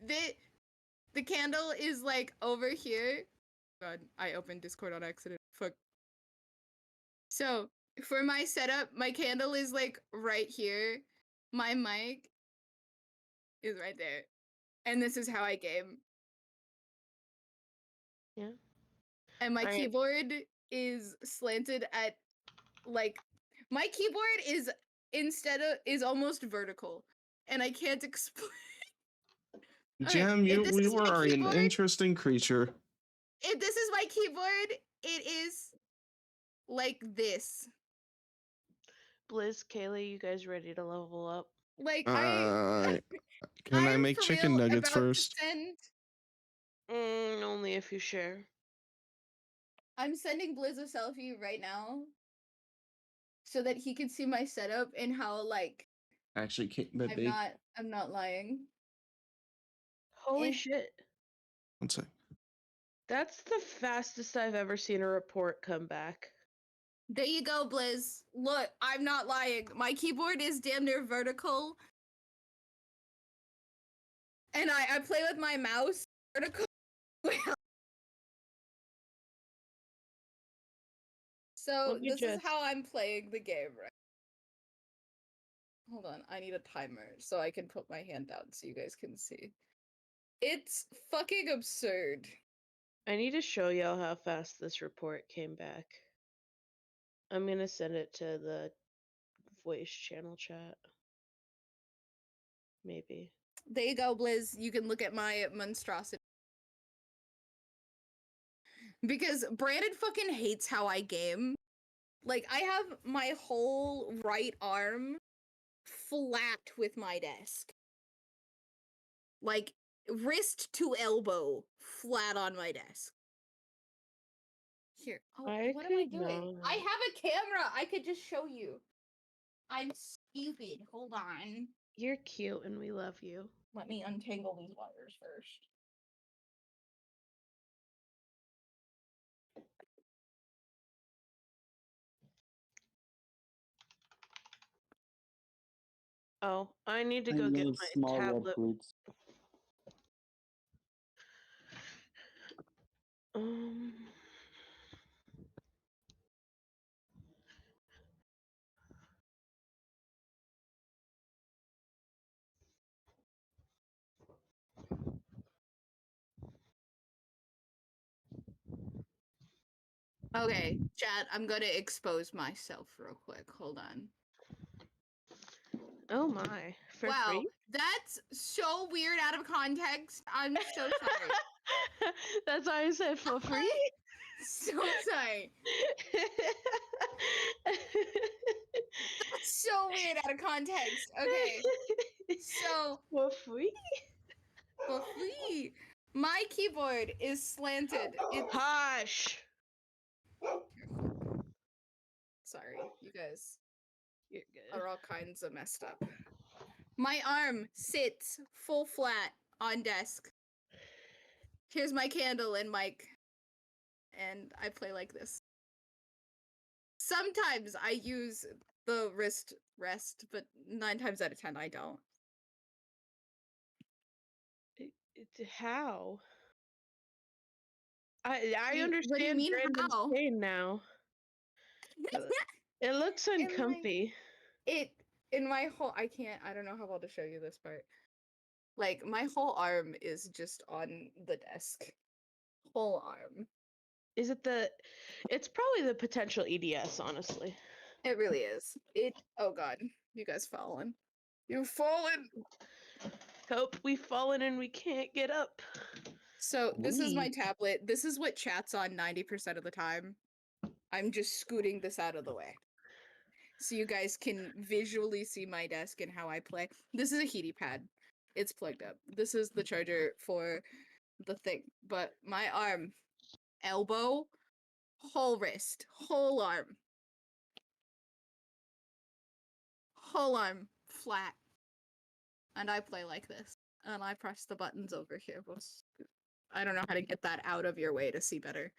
the candle is like over here. God, I opened Discord on accident. Fuck. So, for my setup, my candle is like right here. My mic is right there. And this is how I game. Yeah. And my All right. keyboard is slanted at like my keyboard is almost vertical. And I can't explain. Gem, you are an interesting creature. If this is my keyboard, it is like this. Blizz, Kaylee, you guys ready to level up? Like Can I I'm make for chicken real nuggets about first? to send. Only if you share. I'm sending Blizz a selfie right now, so that he can see my setup and how like Actually, can't that be? I'm not lying. Holy shit. One sec. That's the fastest I've ever seen a report come back. There you go, Blizz. Look, I'm not lying. My keyboard is damn near vertical. And I play with my mouse vertical. So this is how I'm playing the game, right? Hold on, I need a timer so I can put my hand down so you guys can see. It's fucking absurd. I need to show y'all how fast this report came back. I'm gonna send it to the voice channel chat. Maybe. There you go, Blizz. You can look at my monstrosity. Because Brandon fucking hates how I game. Like, I have my whole right arm flat with my desk. Like, wrist to elbow flat on my desk. Here. Oh, what am I doing? I have a camera. I could just show you. I'm stupid. Hold on. You're cute and we love you. Let me untangle these wires first. Oh, I need to I go get love my small red tablet. fruits. Okay, chat, I'm gonna expose myself real quick. Hold on. Oh my. For wow, free? that's so weird out of context. I'm so sorry. That's why I said for free. So sorry. That's so weird out of context. Okay. So for free? For free. My keyboard is slanted. It's Hush. Sorry, you guys. You're good. Are all kinds of messed up. My arm sits full flat on desk. Here's my candle and mic. And I play like this. Sometimes I use the wrist rest, but 9 times out of 10 I don't. How? I understand what do you mean, Brandon's how? pain now. It looks uncomfy. In my whole I don't know how well to show you this part. Like my whole arm is just on the desk. Whole arm. Is it it's probably the potential EDS, honestly. It really is. Oh god, you guys fallen. You've fallen. Hope we've fallen and we can't get up. So this is my tablet. This is what chat's on 90% of the time. I'm just scooting this out of the way. So you guys can visually see my desk and how I play. This is a heaty pad. It's plugged up. This is the charger for the thing. But my arm, elbow, whole wrist, whole arm, flat. And I play like this. And I press the buttons over here. I don't know how to get that out of your way to see better.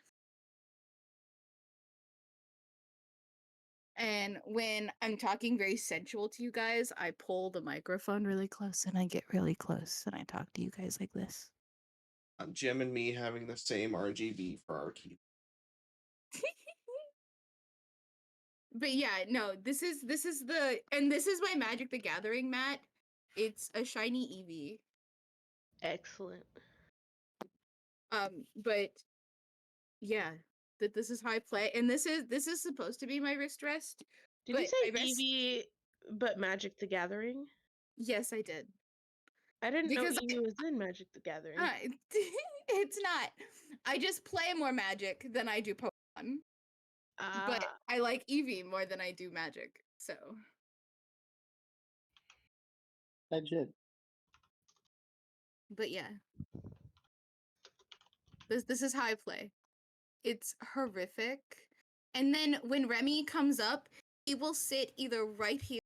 And when I'm talking very sensual to you guys, I pull the microphone really close and I get really close and I talk to you guys like this. Jim and me having the same RGB for our key. But yeah, no, this is my Magic the Gathering mat. It's a shiny Eevee. Excellent. But yeah, that this is how I play, and this is supposed to be my wrist rest. Did you say Eevee, but Magic the Gathering? Yes, I did. I didn't know Because Eevee was in Magic the Gathering. It's not. I just play more Magic than I do Pokemon. But I like Eevee more than I do Magic, so. Legit. But yeah. This is how I play. It's horrific. And then when Remy comes up, he will sit either right here.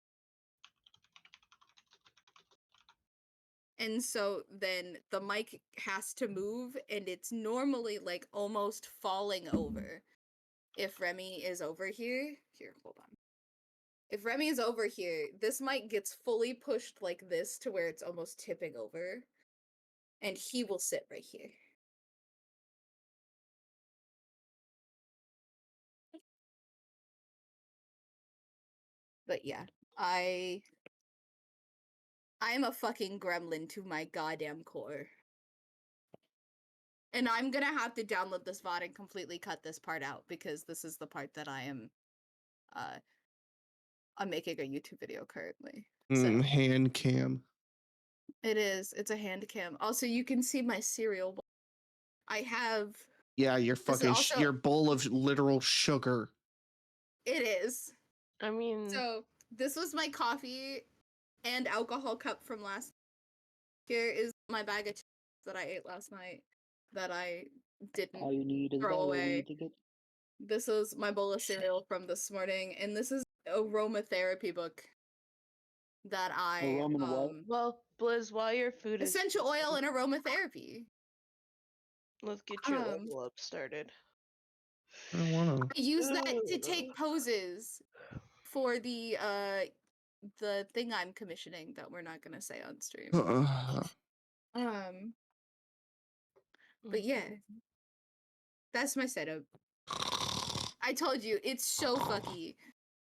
And so then the mic has to move, and it's normally like almost falling over. If Remy is over here, hold on. If Remy is over here, this mic gets fully pushed like this to where it's almost tipping over. And he will sit right here. But yeah, I'm a fucking gremlin to my goddamn core. And I'm gonna have to download this VOD and completely cut this part out because this is the part that I'm making a YouTube video currently. So Hand cam. it is. It's a hand cam. Also, you can see my cereal bowl. I have. Yeah, your fucking your bowl of literal sugar. It is. I mean, so this was my coffee and alcohol cup from last. Here is my bag of chips that I ate last night that I didn't All you need is throw that away. ticket. This is my bowl of cereal from this morning, and this is aromatherapy book that I well, Blizz, while your food is essential oil and aromatherapy. Let's get your level up started. I don't want I use that to take poses for the thing I'm commissioning that we're not gonna say on stream. But yeah, that's my setup. I told you it's so fucky.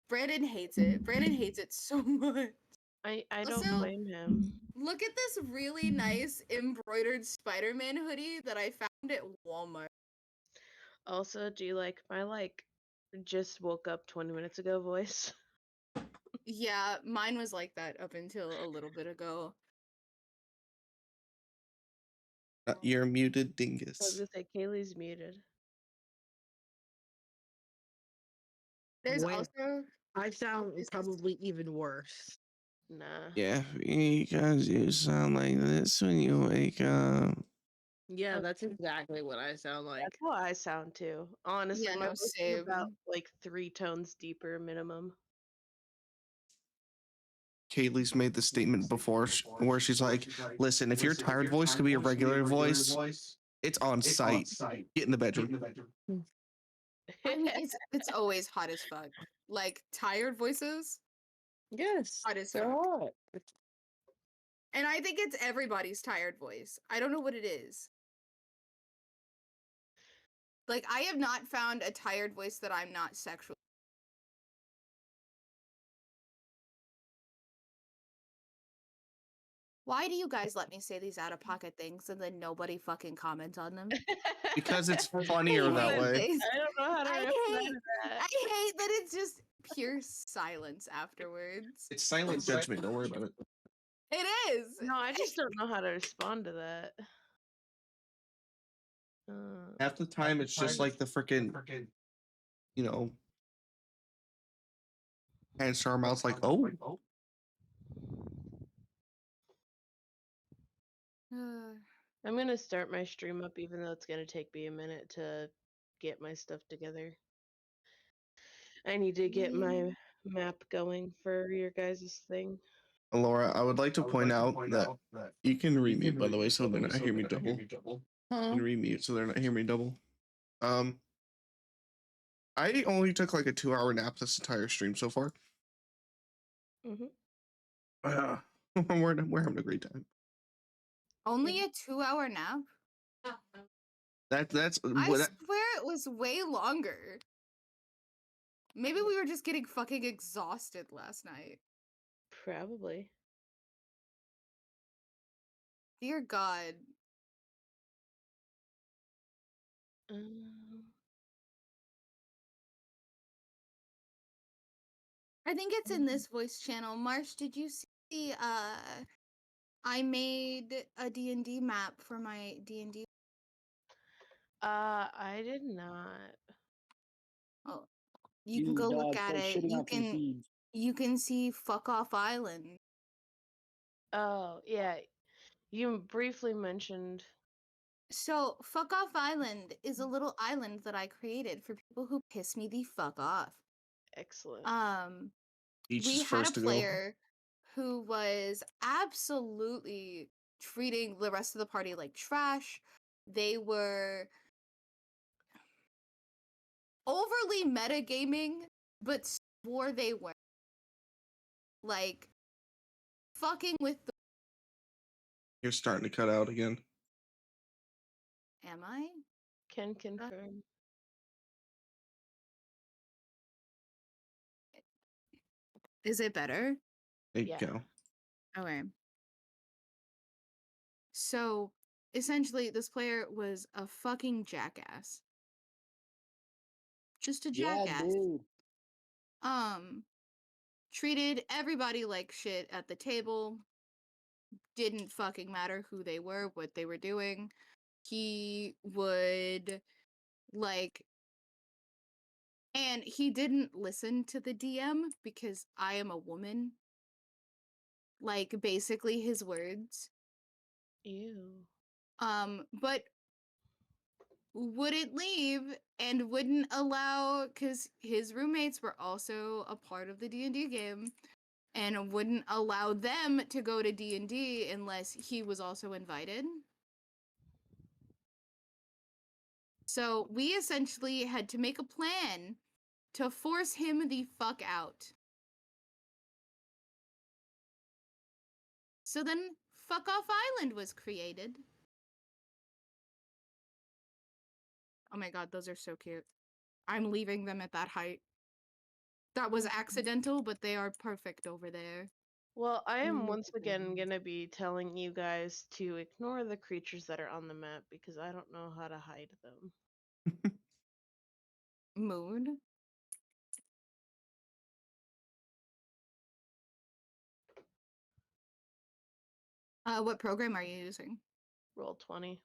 Brandon hates it. Brandon hates it so much. I don't blame him. Look at this really nice embroidered Spider-Man hoodie that I found at Walmart. Also, do you like my just woke up 20 minutes ago voice? Yeah, mine was like that up until a little bit ago. You're muted, I was dingus. gonna say Kaylee's muted. There's also I sound probably even worse. Nah. Yeah, because you sound like this when you wake up. Yeah, that's exactly what I sound like. That's how I sound too. Honestly, Yeah, my no, voice is about same. 3 tones deeper minimum. Kaylee's made the statement before where she's like, listen, if your tired voice could be a regular voice, it's on site. Get in the bedroom. I mean, it's always hot as fuck. Like tired voices. Yes, hot as they're fuck. hot. And I think it's everybody's tired voice. I don't know what it is. Like I have not found a tired voice that I'm not sexual. Why do you guys let me say these out of pocket things and then nobody fucking comments on them? Because it's funnier that way. I don't know how to reply to that. I hate that it's just pure silence afterwards. It's silent judgment. Don't worry about it. It is. No, I just don't know how to respond to that. Half the time, it's just like the freaking, hands to our mouths, like, oh. I'm gonna start my stream up, even though it's gonna take me a minute to get my stuff together. I need to get my map going for your guys' thing. Laura, I would like to point out that you can remute, by the way, so they're not hearing me double. You can remute so they're not hearing me double. I only took like a 2-hour nap this entire stream so far. We're having a great time. Only a 2-hour nap? That's I what swear it was way longer. Maybe we were just getting fucking exhausted last night. Probably. Dear God. I think it's in this voice channel. Marsh, did you see I made a D&D map for my D&D? I did not. Oh, you can go look at it. You can see Fuck Off Island. Oh, yeah. You briefly mentioned. So, Fuck Off Island is a little island that I created for people who piss me the fuck off. Excellent. Each We is had a first to go. player who was absolutely treating the rest of the party like trash. They were overly metagaming, but swore they weren't. Like, fucking with the. You're starting to cut out again. Am I? Can confirm. Is it better? There you go. Okay. So, essentially, this player was a fucking jackass. Just a jackass. Dude. Treated everybody like shit at the table. Didn't fucking matter who they were, what they were doing. He would, like... And he didn't listen to the DM because I am a woman. Like, basically his words. Ew. But wouldn't leave and wouldn't allow, because his roommates were also a part of the D&D game, and wouldn't allow them to go to D&D unless he was also invited. So we essentially had to make a plan to force him the fuck out. So then Fuck Off Island was created. Oh my god, those are so cute. I'm leaving them at that height. That was accidental, but they are perfect over there. Well, I am once again gonna be telling you guys to ignore the creatures that are on the map because I don't know how to hide them. Mood? What program are you using? Roll20.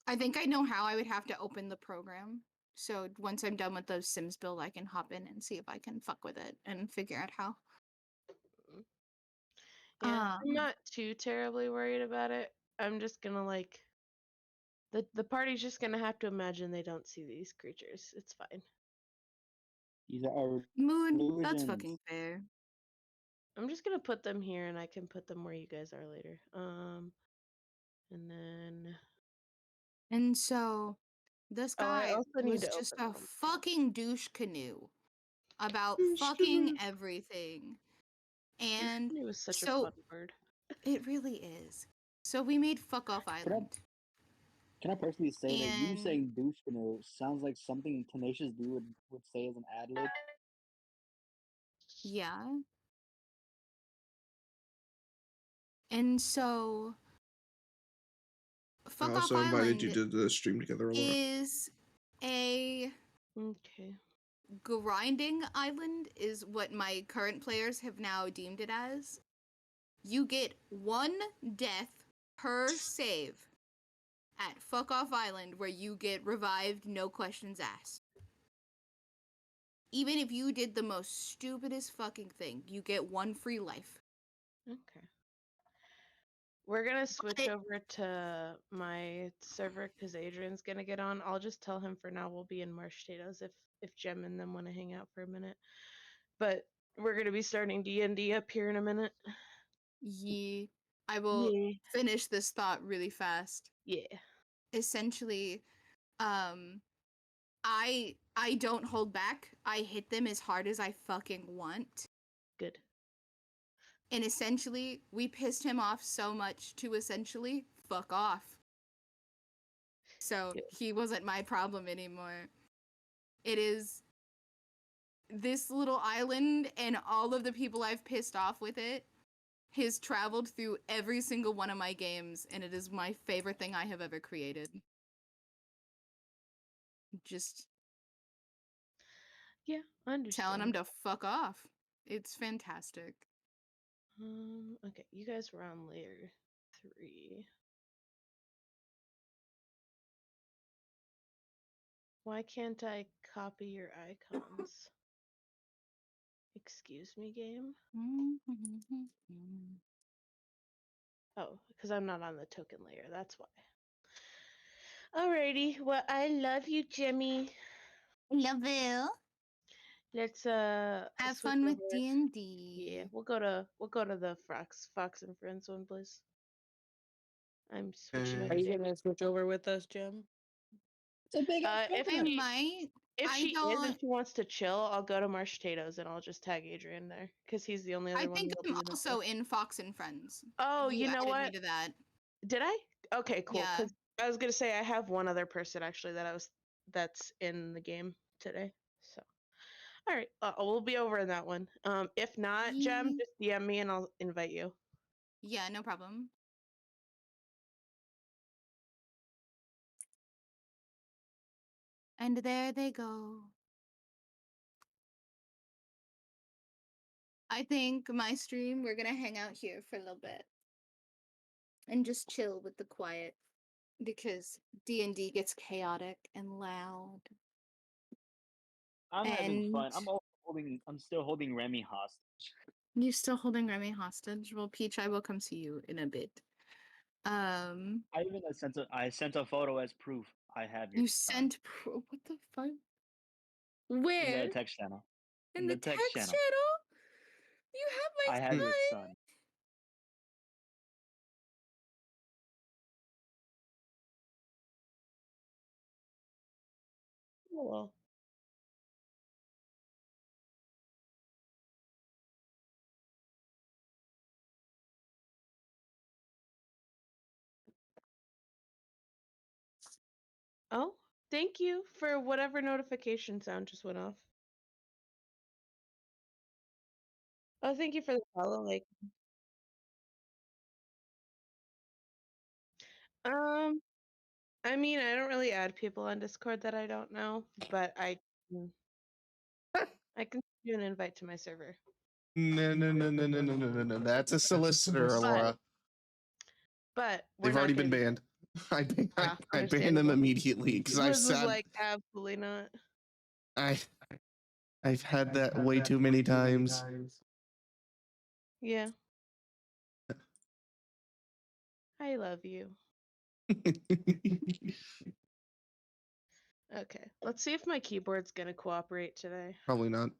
I think I know how I would have to open the program. So once I'm done with the Sims build, I can hop in and see if I can fuck with it and figure out how. Yeah, I'm not too terribly worried about it. I'm just gonna like the party's just gonna have to imagine they don't see these creatures. It's fine. These are Moon, that's fucking fair. I'm just gonna put them here and I can put them where you guys are later. And then And so this guy also need was to just open a them. fucking douche canoe about Douche fucking canoe. everything. And It was such a so fun word. it really is. So we made Fuck Off Island. Can I personally say that you And- saying douche canoe sounds like something Tenacious D would say as an ad lib? Yeah. And so I Fuck Off also invited you Island to the stream together, Laura. is a grinding island is what my current players have now deemed it as. You get 1 death per save at Fuck Off Island, where you get revived, no questions asked. Even if you did the most stupidest fucking thing, you get 1 free life. Okay. we're gonna switch over to my server because Adrian's gonna get on. I'll just tell him for now we'll be in Marsh Potatoes if Jem and them want to hang out for a minute. But we're gonna be starting D&D up here in a minute. Yeah. I will finish this thought really fast. Yeah. Essentially, I don't hold back. I hit them as hard as I fucking want. Good. And essentially, we pissed him off so much to essentially fuck off. So he wasn't my problem anymore. It is this little island and all of the people I've pissed off with it has traveled through every single one of my games, and it is my favorite thing I have ever created. Just I understand. telling him to fuck off. It's fantastic. Okay, you guys were on layer 3. Why can't I copy your icons? Excuse me, game? Oh, because I'm not on the token layer, that's why. Alrighty, well, I love you, Jimmy. Love you. Let's have switch fun with over. D&D. Yeah, we'll go to the Fox and Friends one, please. I'm switching over. Are you gonna switch over with us, Jim? If I she, might. if I she is don't. and she wants to chill, I'll go to Marsh Potatoes and I'll just tag Adrian there because he's the only other I one. think that'll I'm be in the also group. in Fox and Friends. Oh, you know added what? Me to that. Did I? Okay, cool. Yeah. Because I was gonna say I have one other person actually that's in the game today. So, all right, we'll be over in that one. If not, Jem, just DM me and I'll invite you. Yeah, no problem. And there they go. I think my stream, we're gonna hang out here for a little bit. And just chill with the quiet. Because D&D gets chaotic and loud. I'm having And- fun. I'm still holding Remy hostage. You're still holding Remy hostage? Well, Peach, I will come see you in a bit. I sent a photo as proof. I have your You sent what the fuck? Where? in the text channel. In the text channel? You have my I have your son. Oh, well. Oh, thank you for whatever notification sound just went off. Oh, thank you for the follow. Like, I mean, I don't really add people on Discord that I don't know, but I can do an invite to my server. No. That's a solicitor, Alora. But They've already been banned. I banned them immediately because I've Liz was said like, absolutely not. I've had that way too many times. Yeah. I love you. Okay, let's see if my keyboard's gonna cooperate today. Probably not.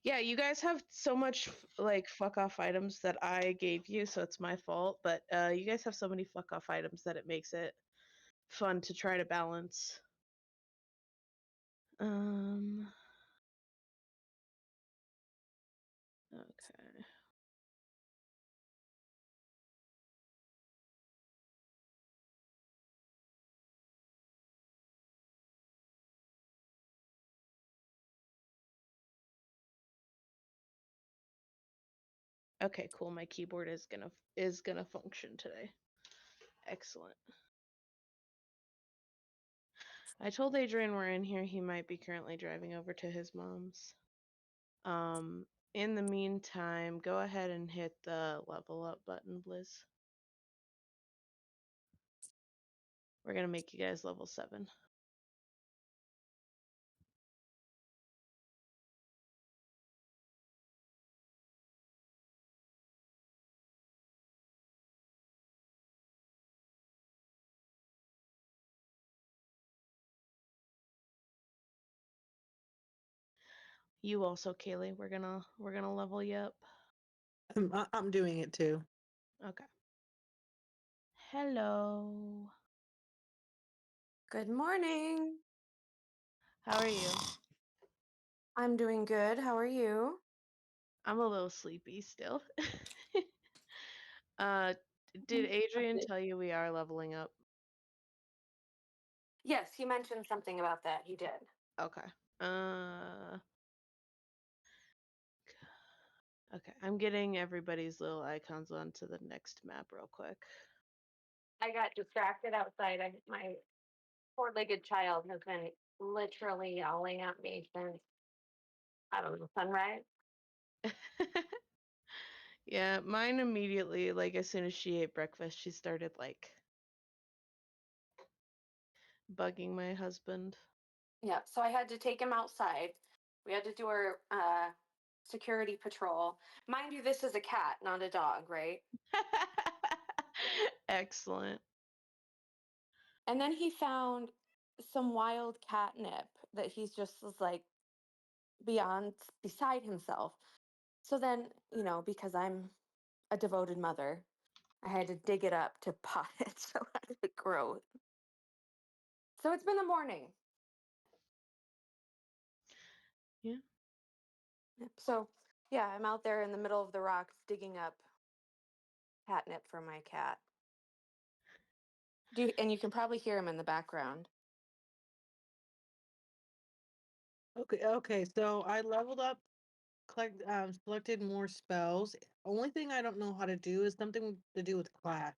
Yeah, you guys have so much like fuck off items that I gave you, so it's my fault. But you guys have so many fuck off items that it makes it fun to try to balance. Okay. Okay, cool. My keyboard is gonna function today. Excellent. I told Adrian we're in here. He might be currently driving over to his mom's. In the meantime, go ahead and hit the level up button, Blizz. We're gonna make you guys level 7. You also, Kaylee. We're gonna level you up. I'm doing it too. Okay. Hello. Good morning. How are you? I'm doing good. How are you? I'm a little sleepy still. uh, did Adrian tell you we are leveling up? Yes, he mentioned something about that. He did. Okay. Uh. Okay, I'm getting everybody's little icons onto the next map real quick. I got distracted outside. My four-legged child has been literally yelling at me since, I don't know, sunrise. Yeah, mine immediately, like as soon as she ate breakfast, she started like bugging my husband. Yeah, so I had to take him outside. We had to do our security patrol. Mind you, this is a cat, not a dog, right? Excellent. And then he found some wild catnip that he's just was like beside himself. So then, because I'm a devoted mother, I had to dig it up to pot it so it would grow. So it's been the morning. Yeah. So, yeah, I'm out there in the middle of the rocks digging up catnip for my cat. And you can probably hear him in the background. Okay, so I leveled up, selected more spells. Only thing I don't know how to do is something to do with class.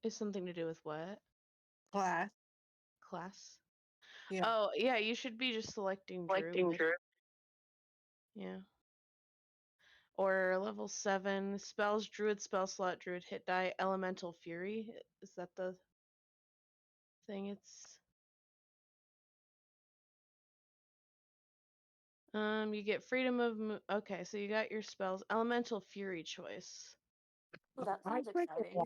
Is something to do with what? Class. Class? Yeah. Oh, yeah, you should be just selecting Druid. Yeah. Or level 7 spells, Druid spell slot, Druid hit die, Elemental Fury. Is that the thing? You get freedom of okay, so you got your spells. Elemental Fury choice. Well, that sounds exciting.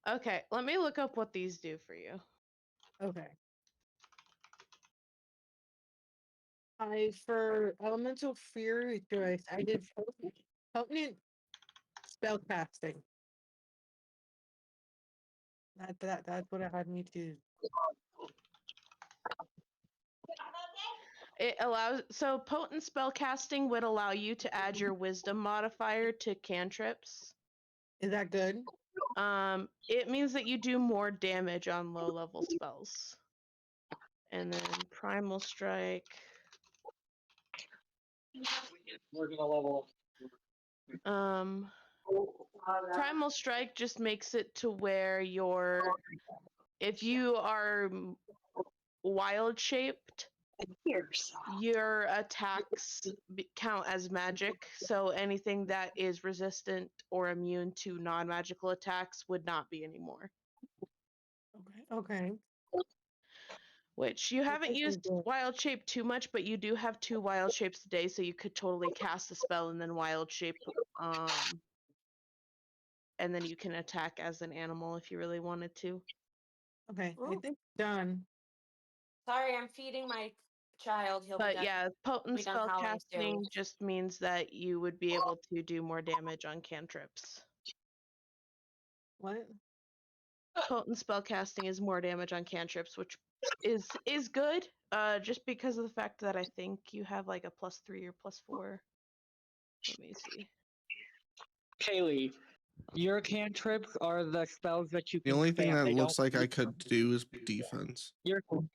Okay, let me look up what these do for you. Okay. For Elemental Fury choice, I did potent spell casting. That's what it had me to. It allows potent spell casting would allow you to add your wisdom modifier to cantrips. Is that good? It means that you do more damage on low level spells. And then Primal Strike. We're gonna level Primal Strike just makes it to where if you are wild shaped, your attacks count as magic, so anything that is resistant or immune to non-magical attacks would not be anymore. Okay. Which you haven't used wild shape too much, but you do have 2 wild shapes today, so you could totally cast a spell and then wild shape, and then you can attack as an animal if you really wanted to. Okay, I think done. Sorry, I'm feeding my child. He'll be But done. yeah, potent be done spell howling casting soon. just means that you would be able to do more damage on cantrips. What? Potent spell casting is more damage on cantrips, which is good. Just because of the fact that I think you have like a +3 or +4. Let me see. Kaylee, your cantrips are the spells that you The can only thing spam. that They looks don't. like I could do is defense. Your Let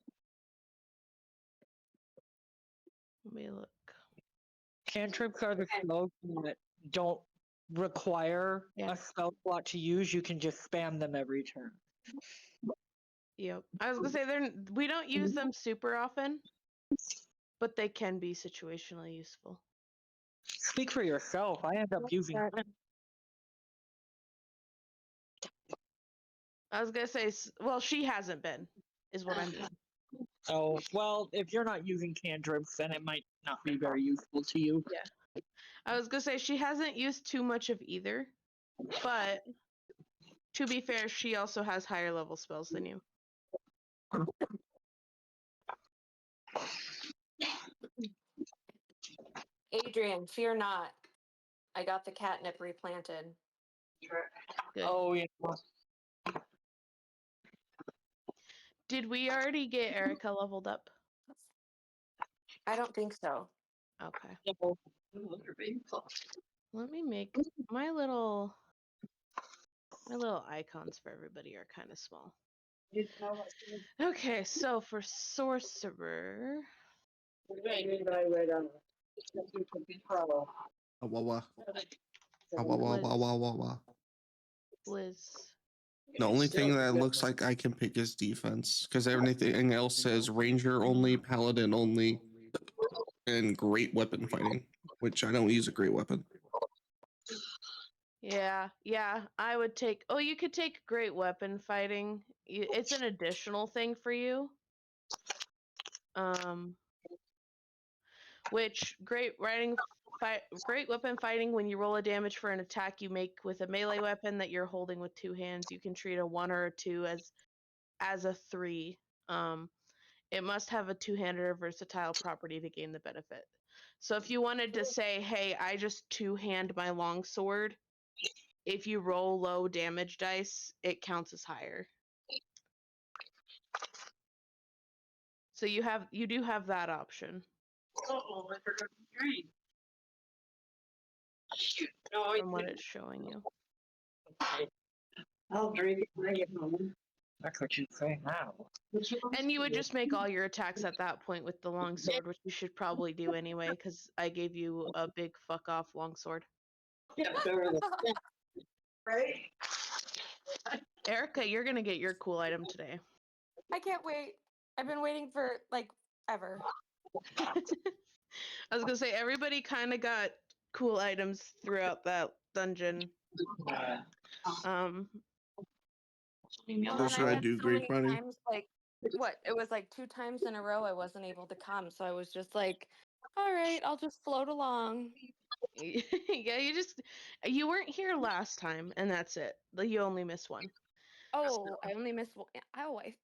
me look. cantrips are the spells that don't require a spell slot to use. You can just spam them every turn. Yep. I was gonna say we don't use them super often, but they can be situationally useful. Speak for yourself. I end up using. I was gonna say, well, she hasn't been, is what I mean. Oh, well, if you're not using cantrips, then it might not be very useful to you. Yeah. I was gonna say she hasn't used too much of either, but to be fair, she also has higher level spells than you. Adrian, fear not. I got the catnip replanted. Good. Oh yeah. Did we already get Erica leveled up? I don't think so. Okay. Let me make my little icons for everybody are kind of small. Okay, so for sorcerer, Wah, wah. Blizz. The only thing that looks like I can pick is defense, because everything else says ranger only, paladin only, and great weapon fighting, which I don't use a great weapon. Yeah, I would take. Oh, you could take great weapon fighting. It's an additional thing for you. Which great weapon fighting. When you roll a damage for an attack you make with a melee weapon that you're holding with two hands, you can treat a 1 or a 2 as a 3. It must have a two-handed or versatile property to gain the benefit. So if you wanted to say, hey, I just two-hand my longsword, if you roll low damage dice, it counts as higher. So you do have that option. Oh, I forgot to drink. From what it's showing you. I'll drink it when I get home. That's what you say now. And you would just make all your attacks at that point with the longsword, which you should probably do anyway, because I gave you a big fuck off longsword. Yeah, right? Erica, you're gonna get your cool item today. I can't wait. I've been waiting for like ever. I was gonna say everybody kind of got cool items throughout that dungeon. So should I do So great many fighting? times, like what? It was like 2 times in a row I wasn't able to come, so I was just like, all right, I'll just float along. Yeah, you weren't here last time, and that's it. You only missed one. Oh, I only missed one. Oh, I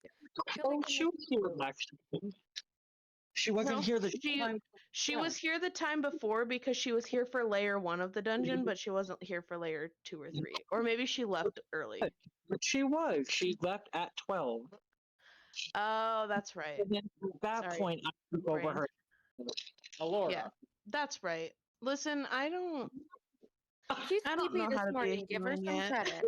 feel Oh, like I she was here last time. She wasn't No, here the time. she was here the time before because she was here for layer 1 of the dungeon, but she wasn't here for layer 2 or 3. Or maybe she left early. But she was. She left at 12. Oh, that's right. And then at that Sorry. point, I took over Brain. her. Alora. Yeah, that's right. Listen, I don't She's know sleepy how this to be a morning. Give her human some yet. credit.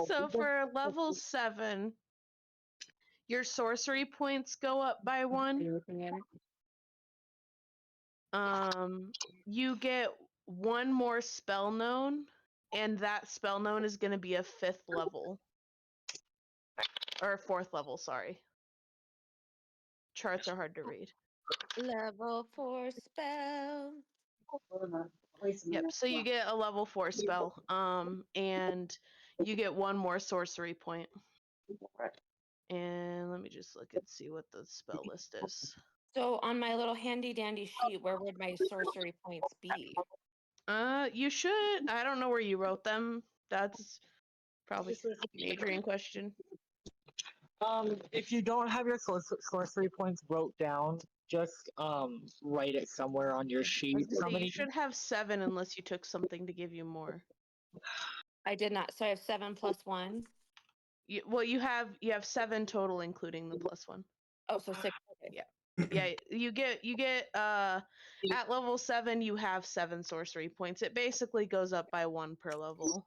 So for level 7, your sorcery points go up by 1. You get 1 more spell known, and that spell known is going to be a 5th level. Or 4th level, sorry. Charts are hard to read. Level 4 spell. Yep, so you get a level 4 spell, and you get 1 more sorcery point. And let me just look and see what the spell list is. So on my little handy dandy sheet, where would my sorcery points be? You should. I don't know where you wrote them. That's probably an Adrian question. If you don't have your sorcery points wrote down, just write it somewhere on your sheet. So you should have 7 unless you took something to give you more. I did not. So I have 7 plus 1. You have 7 total, including the +1. Oh, so 6. Okay. Yeah. You get at level 7 you have 7 sorcery points. It basically goes up by 1 per level.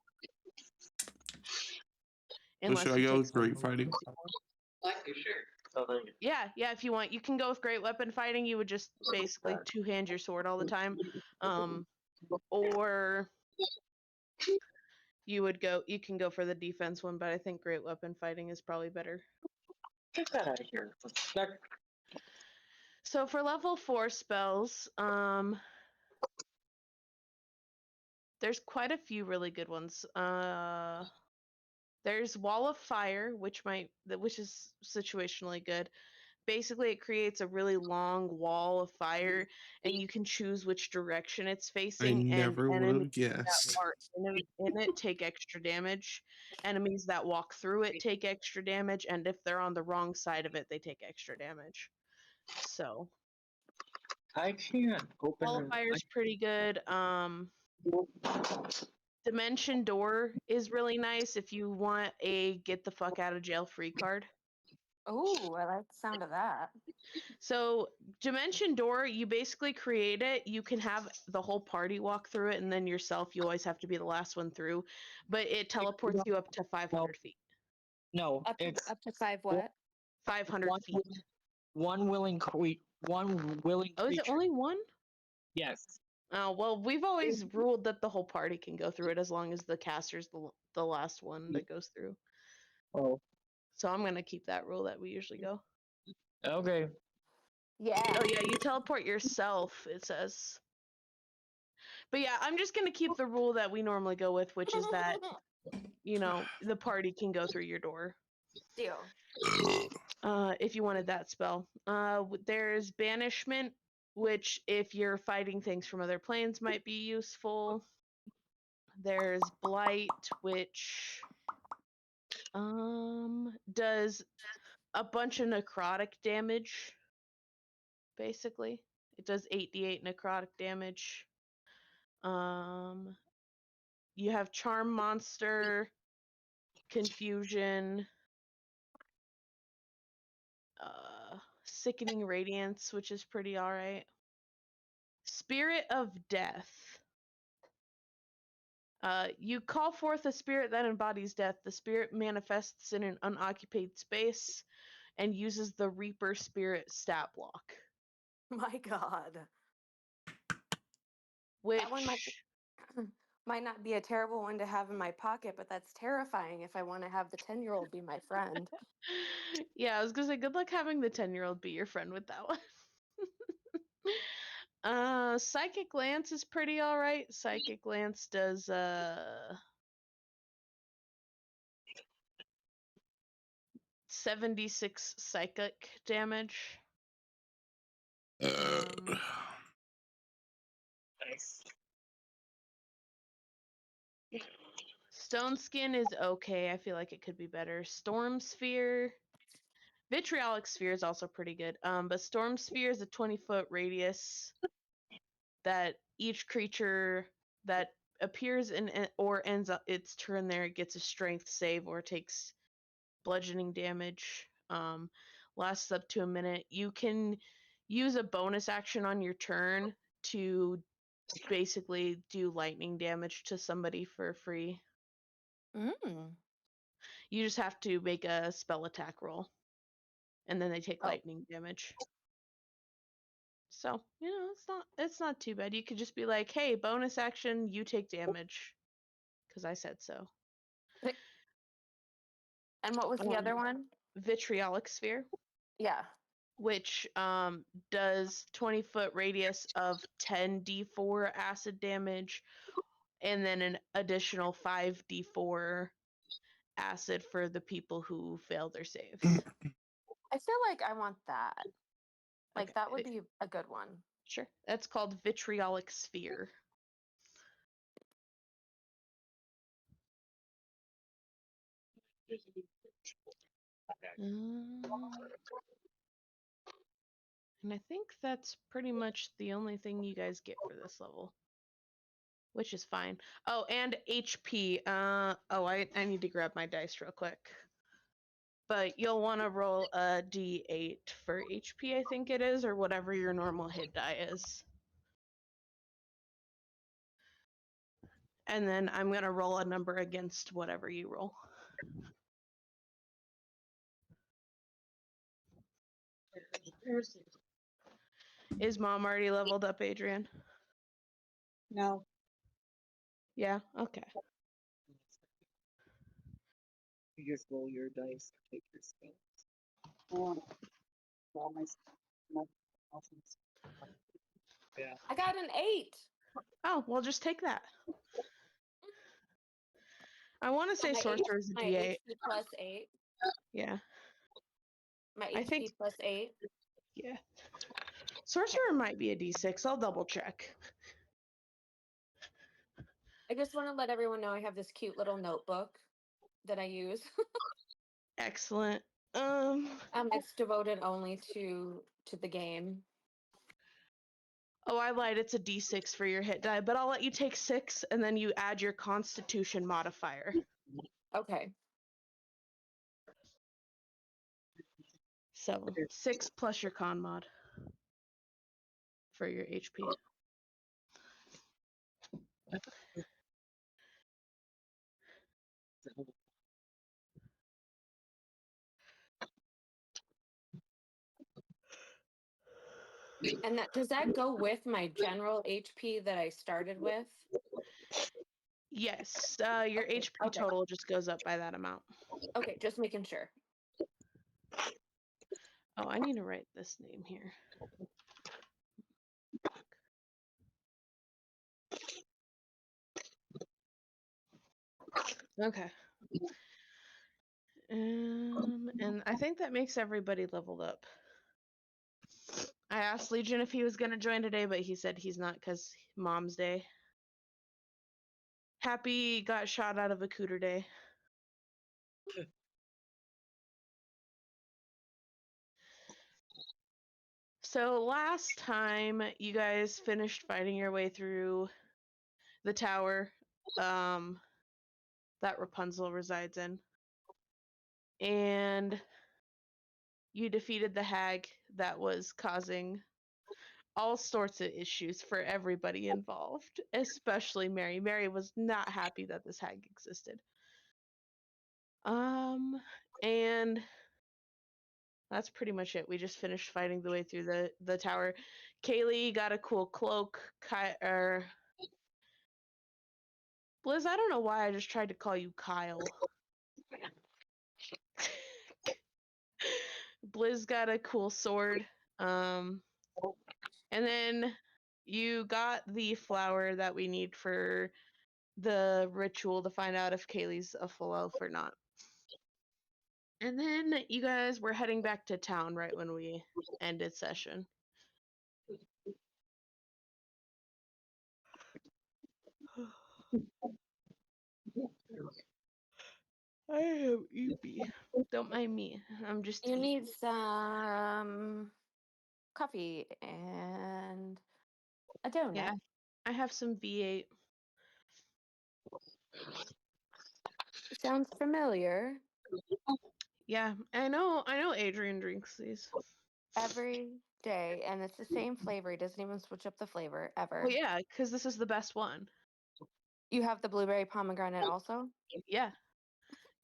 So should I go with great fighting? Yeah, if you want, you can go with great weapon fighting. You would just basically two-hand your sword all the time, or you can go for the defense one. But I think great weapon fighting is probably better. Get that out of here. So for level 4 spells, there's quite a few really good ones. There's Wall of Fire, which is situationally good. Basically, it creates a really long wall of fire, and you can choose which direction it's I facing. never And would enemies have guessed. that are in it take extra damage. Enemies that walk through it take extra damage, and if they're on the wrong side of it, they take extra damage. So I can't open. Qualifier's pretty good. Dimension Door is really nice if you want a get the fuck out of jail free card. Oh, I like the sound of that. So Dimension Door, you basically create it. You can have the whole party walk through it, and then yourself, you always have to be the last one through. But it teleports you up to 500 feet. No, Up it's to 5 what? 500 feet. One willing Oh, is it only one? Yes. Oh, well, we've always ruled that the whole party can go through it as long as the caster's the last one that goes through. Oh. So I'm going to keep that rule that we usually go. Okay. Yeah. Oh, yeah, you teleport yourself, it says. But yeah, I'm just going to keep the rule that we normally go with, which is that, you know, the party can go through your door. Deal. If you wanted that spell. There's Banishment, which if you're fighting things from other planes might be useful. There's Blight, which does a bunch of necrotic damage, basically. It does 8d8 necrotic damage. You have Charm Monster, Confusion, Sickening Radiance, which is pretty alright. Spirit of Death. You call forth a spirit that embodies death. The spirit manifests in an unoccupied space and uses the Reaper Spirit stat block. My God. Which That one might not be a terrible one to have in my pocket, but that's terrifying if I want to have the 10-year-old be my friend. Yeah, I was gonna say good luck having the 10-year-old be your friend with that one. Psychic Lance is pretty alright. Psychic Lance does 76 psychic damage. Nice. Stone Skin is okay. I feel like it could be better. Storm Sphere. Vitriolic Sphere is also pretty good. But Storm Sphere is a 20-foot radius that each creature that appears in or ends up its turn there gets a strength save or takes bludgeoning damage. Lasts up to a minute. You can use a bonus action on your turn to basically do lightning damage to somebody for free. You just have to make a spell attack roll, and then they take lightning damage. So, you know, it's not too bad. You could just be like, "Hey, bonus action, you take damage," because I said so. And what was the other one? Vitriolic Sphere. Yeah. Which does 20-foot radius of 10d4 acid damage, and then an additional 5d4 acid for the people who fail their saves. I feel like I want that. Like, Okay. that would be a good one. Sure. That's called Vitriolic Sphere. And I think that's pretty much the only thing you guys get for this level, which is fine. Oh, and HP. I need to grab my dice real quick. But you'll want to roll a d8 for HP, I think it is, or whatever your normal hit die is. And then I'm going to roll a number against whatever you roll. Is Mom already leveled up, Adrian? No. Yeah? Okay. You just roll your dice, take your spells. Roll my yeah. I got an 8. Oh, well, just take that. I want to say Sorcerer is a my D8. HP plus 8. Yeah. My I HP think plus 8. Yeah. Sorcerer might be a D6. I'll double check. I just want to let everyone know I have this cute little notebook that I use. Excellent. It's devoted only to the game. Oh, I lied. It's a d6 for your hit die, but I'll let you take 6, and then you add your Constitution modifier. Okay. So 6 plus your con mod for your HP. And does that go with my general HP that I started with? Yes, your HP Okay. total just goes up by that amount. Okay, just making sure. Oh, I need to write this name here. Okay. And I think that makes everybody leveled up. I asked Legion if he was going to join today, but he said he's not because Mom's Day. Happy got shot out of a cooter day. So last time you guys finished fighting your way through the tower that Rapunzel resides in. And you defeated the hag that was causing all sorts of issues for everybody involved, especially Mary. Mary was not happy that this hag existed. And that's pretty much it. We just finished fighting the way through the tower. Kaylee got a cool cloak. Blizz, I don't know why I just tried to call you Kyle. Blizz got a cool sword. And then you got the flower that we need for the ritual to find out if Kaylee's a full elf or not. And then you guys were heading back to town right when we ended session. I am eepy. Don't mind me. I'm just You eepy. need some coffee and a donut. Yeah, I have some V8. Sounds familiar. Yeah, I know Adrian drinks these. Every day, and it's the same flavor. He doesn't even switch up the flavor ever. Well, yeah, because this is the best one. You have the blueberry pomegranate also? Yeah,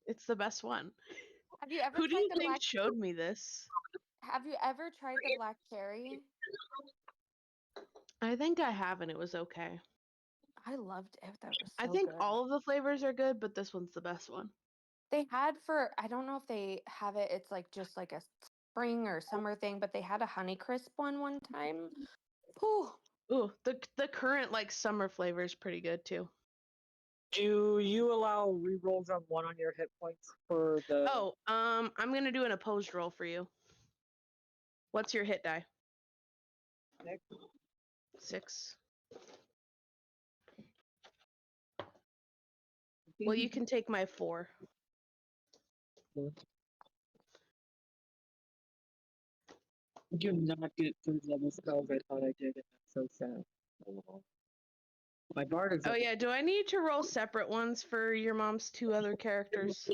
it's the best one. Have you ever Who do tried you the think black? showed me this? Have you ever tried the black cherry? I think I have, and it was okay. I loved it. That was so I think good. all of the flavors are good, but this one's the best one. They had I don't know if they have it. It's like just like a spring or summer thing, but they had a Honeycrisp one time. Whew. Ooh, the current like summer flavor is pretty good too. Do you allow rerolls on one on your hit points for the? Oh, I'm gonna do an opposed roll for you. What's your hit die? 6. Well, you can take my 4. I do not get 3rd level spells. I thought I did, and that's so sad. My bard is. Oh yeah, do I need to roll separate ones for your mom's 2 other characters?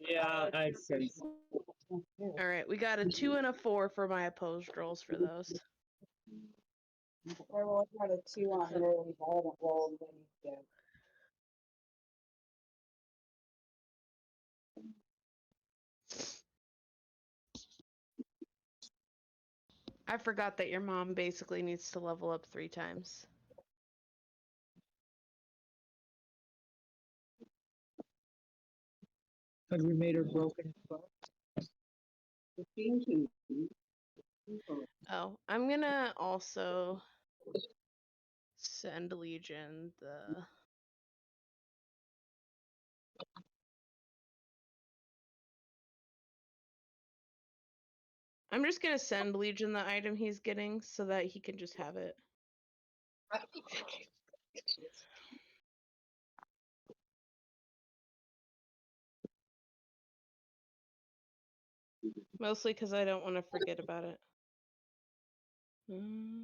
Yeah, I'd say so. All right, we got a 2 and a 4 for my opposed rolls for those. I will try a 2 on rolling. I haven't rolled any yet. I forgot that your mom basically needs to level up 3 times. Because we made her broken. Oh, I'm gonna also send Legion the... I'm just gonna send Legion the item he's getting so that he can just have it. Mostly because I don't want to forget about it. Mm.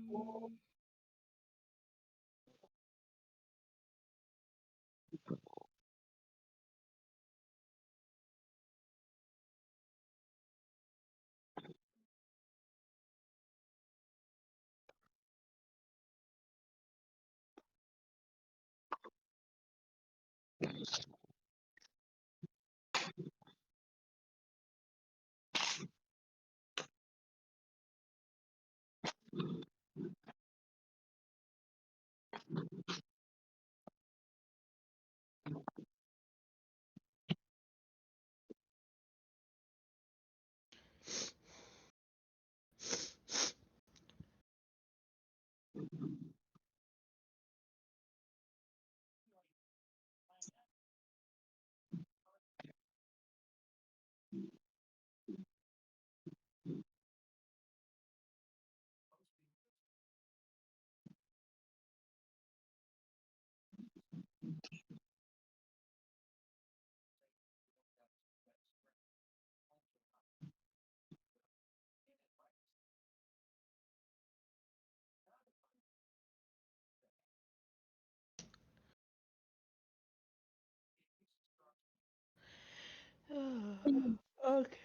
Okay.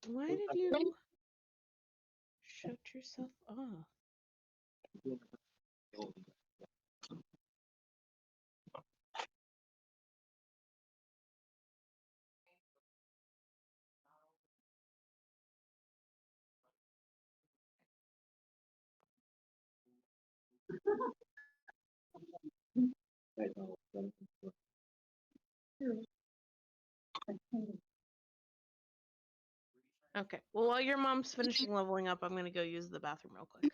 Why did you shut yourself off? Okay. Well, while your mom's finishing leveling up, I'm gonna go use the bathroom real quick.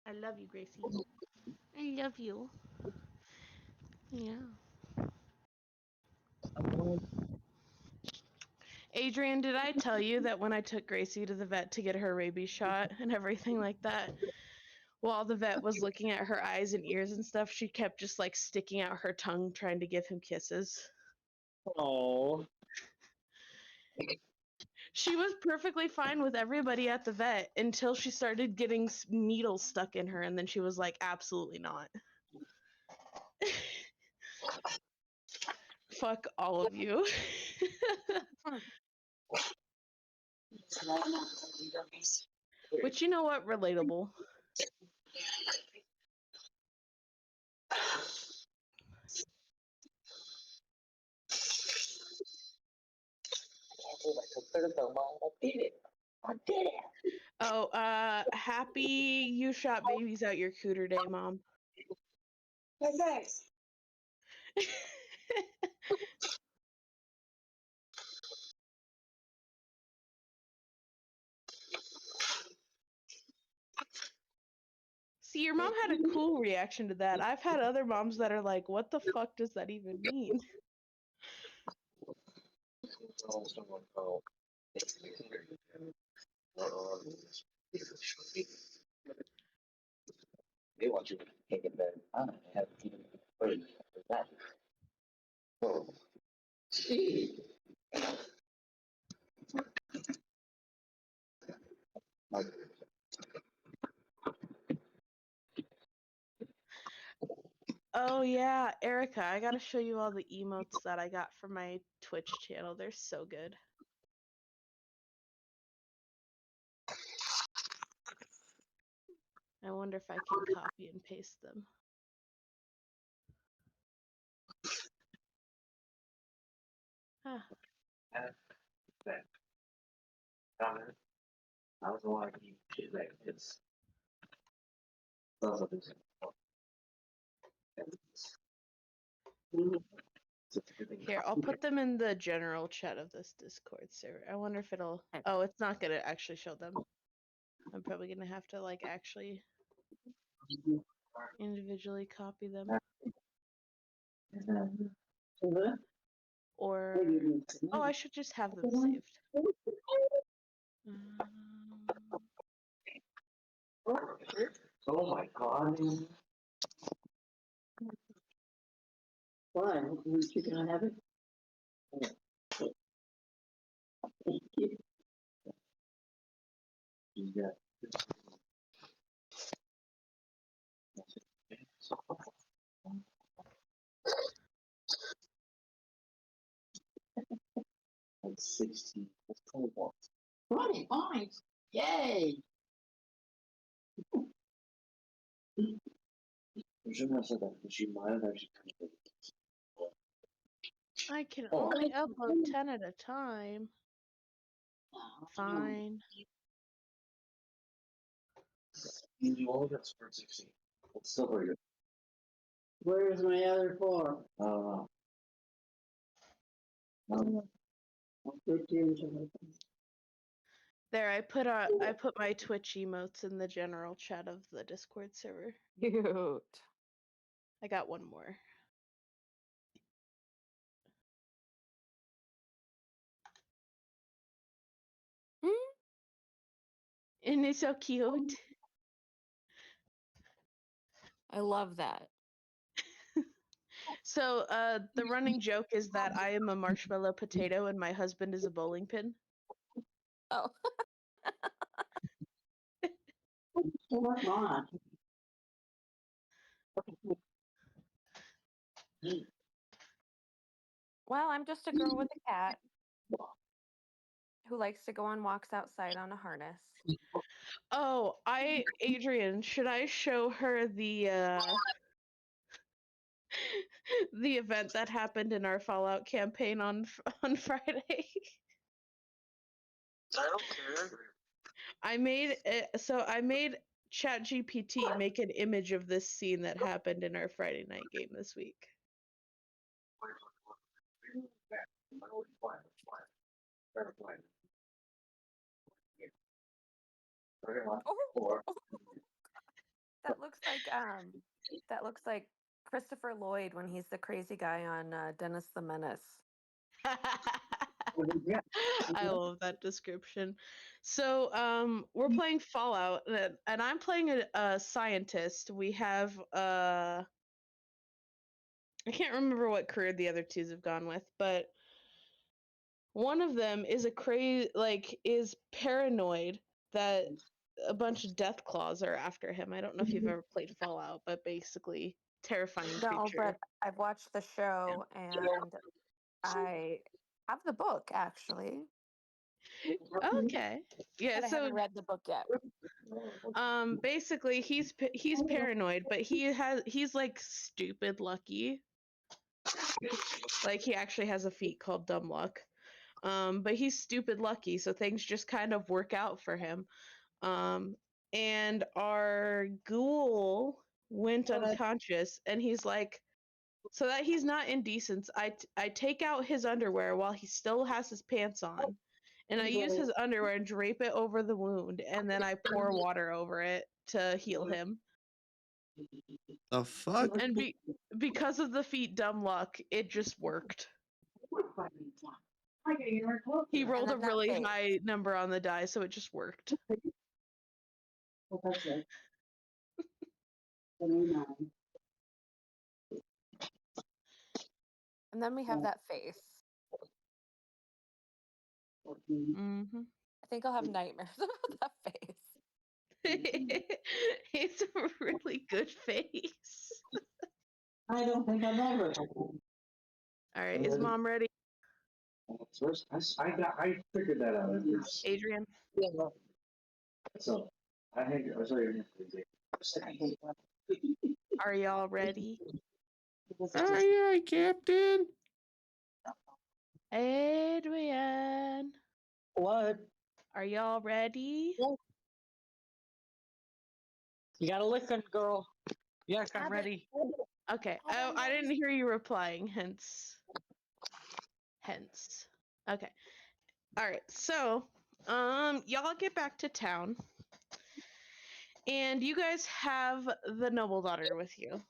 I love you, Gracie. I love you. Yeah. Adrian, did I tell you that when I took Gracie to the vet to get her rabies shot and everything like that, while the vet was looking at her eyes and ears and stuff, she kept just like sticking out her tongue trying to give him kisses? Oh. She was perfectly fine with everybody at the vet until she started getting needles stuck in her, and then she was like, absolutely not. Fuck all of you. Which, you know what? Relatable. Oh, happy you shot babies out your cooter day, Mom. Thanks. See, your mom had a cool reaction to that. I've had other moms that are like, what the fuck does that even mean? They want you to take it better. I have even heard of that. Oh, gee. Oh yeah, Erica, I gotta show you all the emotes that I got from my Twitch channel. They're so good. I wonder if I can copy and paste them. Huh. I was the one who did that. It's Here, I'll put them in the general chat of this Discord server. I wonder if it'll. Oh, it's not gonna actually show them. I'm probably gonna have to like actually individually copy them. Or oh, I should just have them saved. Oh my god. Why? You gonna have it? Thank you. Yeah. Like 16. That's 21. 20 points. Yay! Je me sais pas. J'ai mal, j'ai I can Oh. only upload 10 at a time. Fine. You only got scored 16. It's still pretty good. Where's my other 4? I don't know. There, I put my Twitch emotes in the general chat of the Discord server. Cute. I got one more. And it's so cute. I love that. So, the running joke is that I am a marshmallow potato and my husband is a bowling pin. Oh. What's on? Well, I'm just a girl with a cat who likes to go on walks outside on a harness. Oh, Adrian, should I show her the the event that happened in our Fallout campaign on Friday? I don't care. I made ChatGPT make an image of this scene that happened in our Friday night game this week. Oh, that looks like Christopher Lloyd when he's the crazy guy on Dennis the Menace. I love that description. So, we're playing Fallout, and I'm playing a scientist. We have I can't remember what career the other twos have gone with, but one of them is is paranoid that a bunch of death claws are after him. I don't know if you've ever played Fallout, but basically terrifying No, creature. but I've watched the show and I have the book actually. Okay. Yeah. But I So haven't read the book yet. basically, he's paranoid, but he's like stupid lucky. Like he actually has a feat called dumb luck. But he's stupid lucky, so things just kind of work out for him. And our ghoul went unconscious, and he's like, so that he's not indecent, I take out his underwear while he still has his pants on, and I use his underwear and drape it over the wound, and then I pour water over it to heal him. The fuck? And because of the feat dumb luck, it just worked. He rolled a really high number on the die, so it just worked. And then we have that face. Mm-hmm. I think I'll have nightmares about that face. It's a really good face. I don't think I've ever. All right, is mom ready? First, I figured that out. Adrian? So, I saw your name. Are y'all ready? Aye, aye, Captain. Adrian? What? Are y'all ready? You gotta listen, girl. Yes, I'm ready. Okay. Oh, I didn't hear you replying, hence. Okay. All right. So, y'all get back to town, and you guys have the noble daughter with you.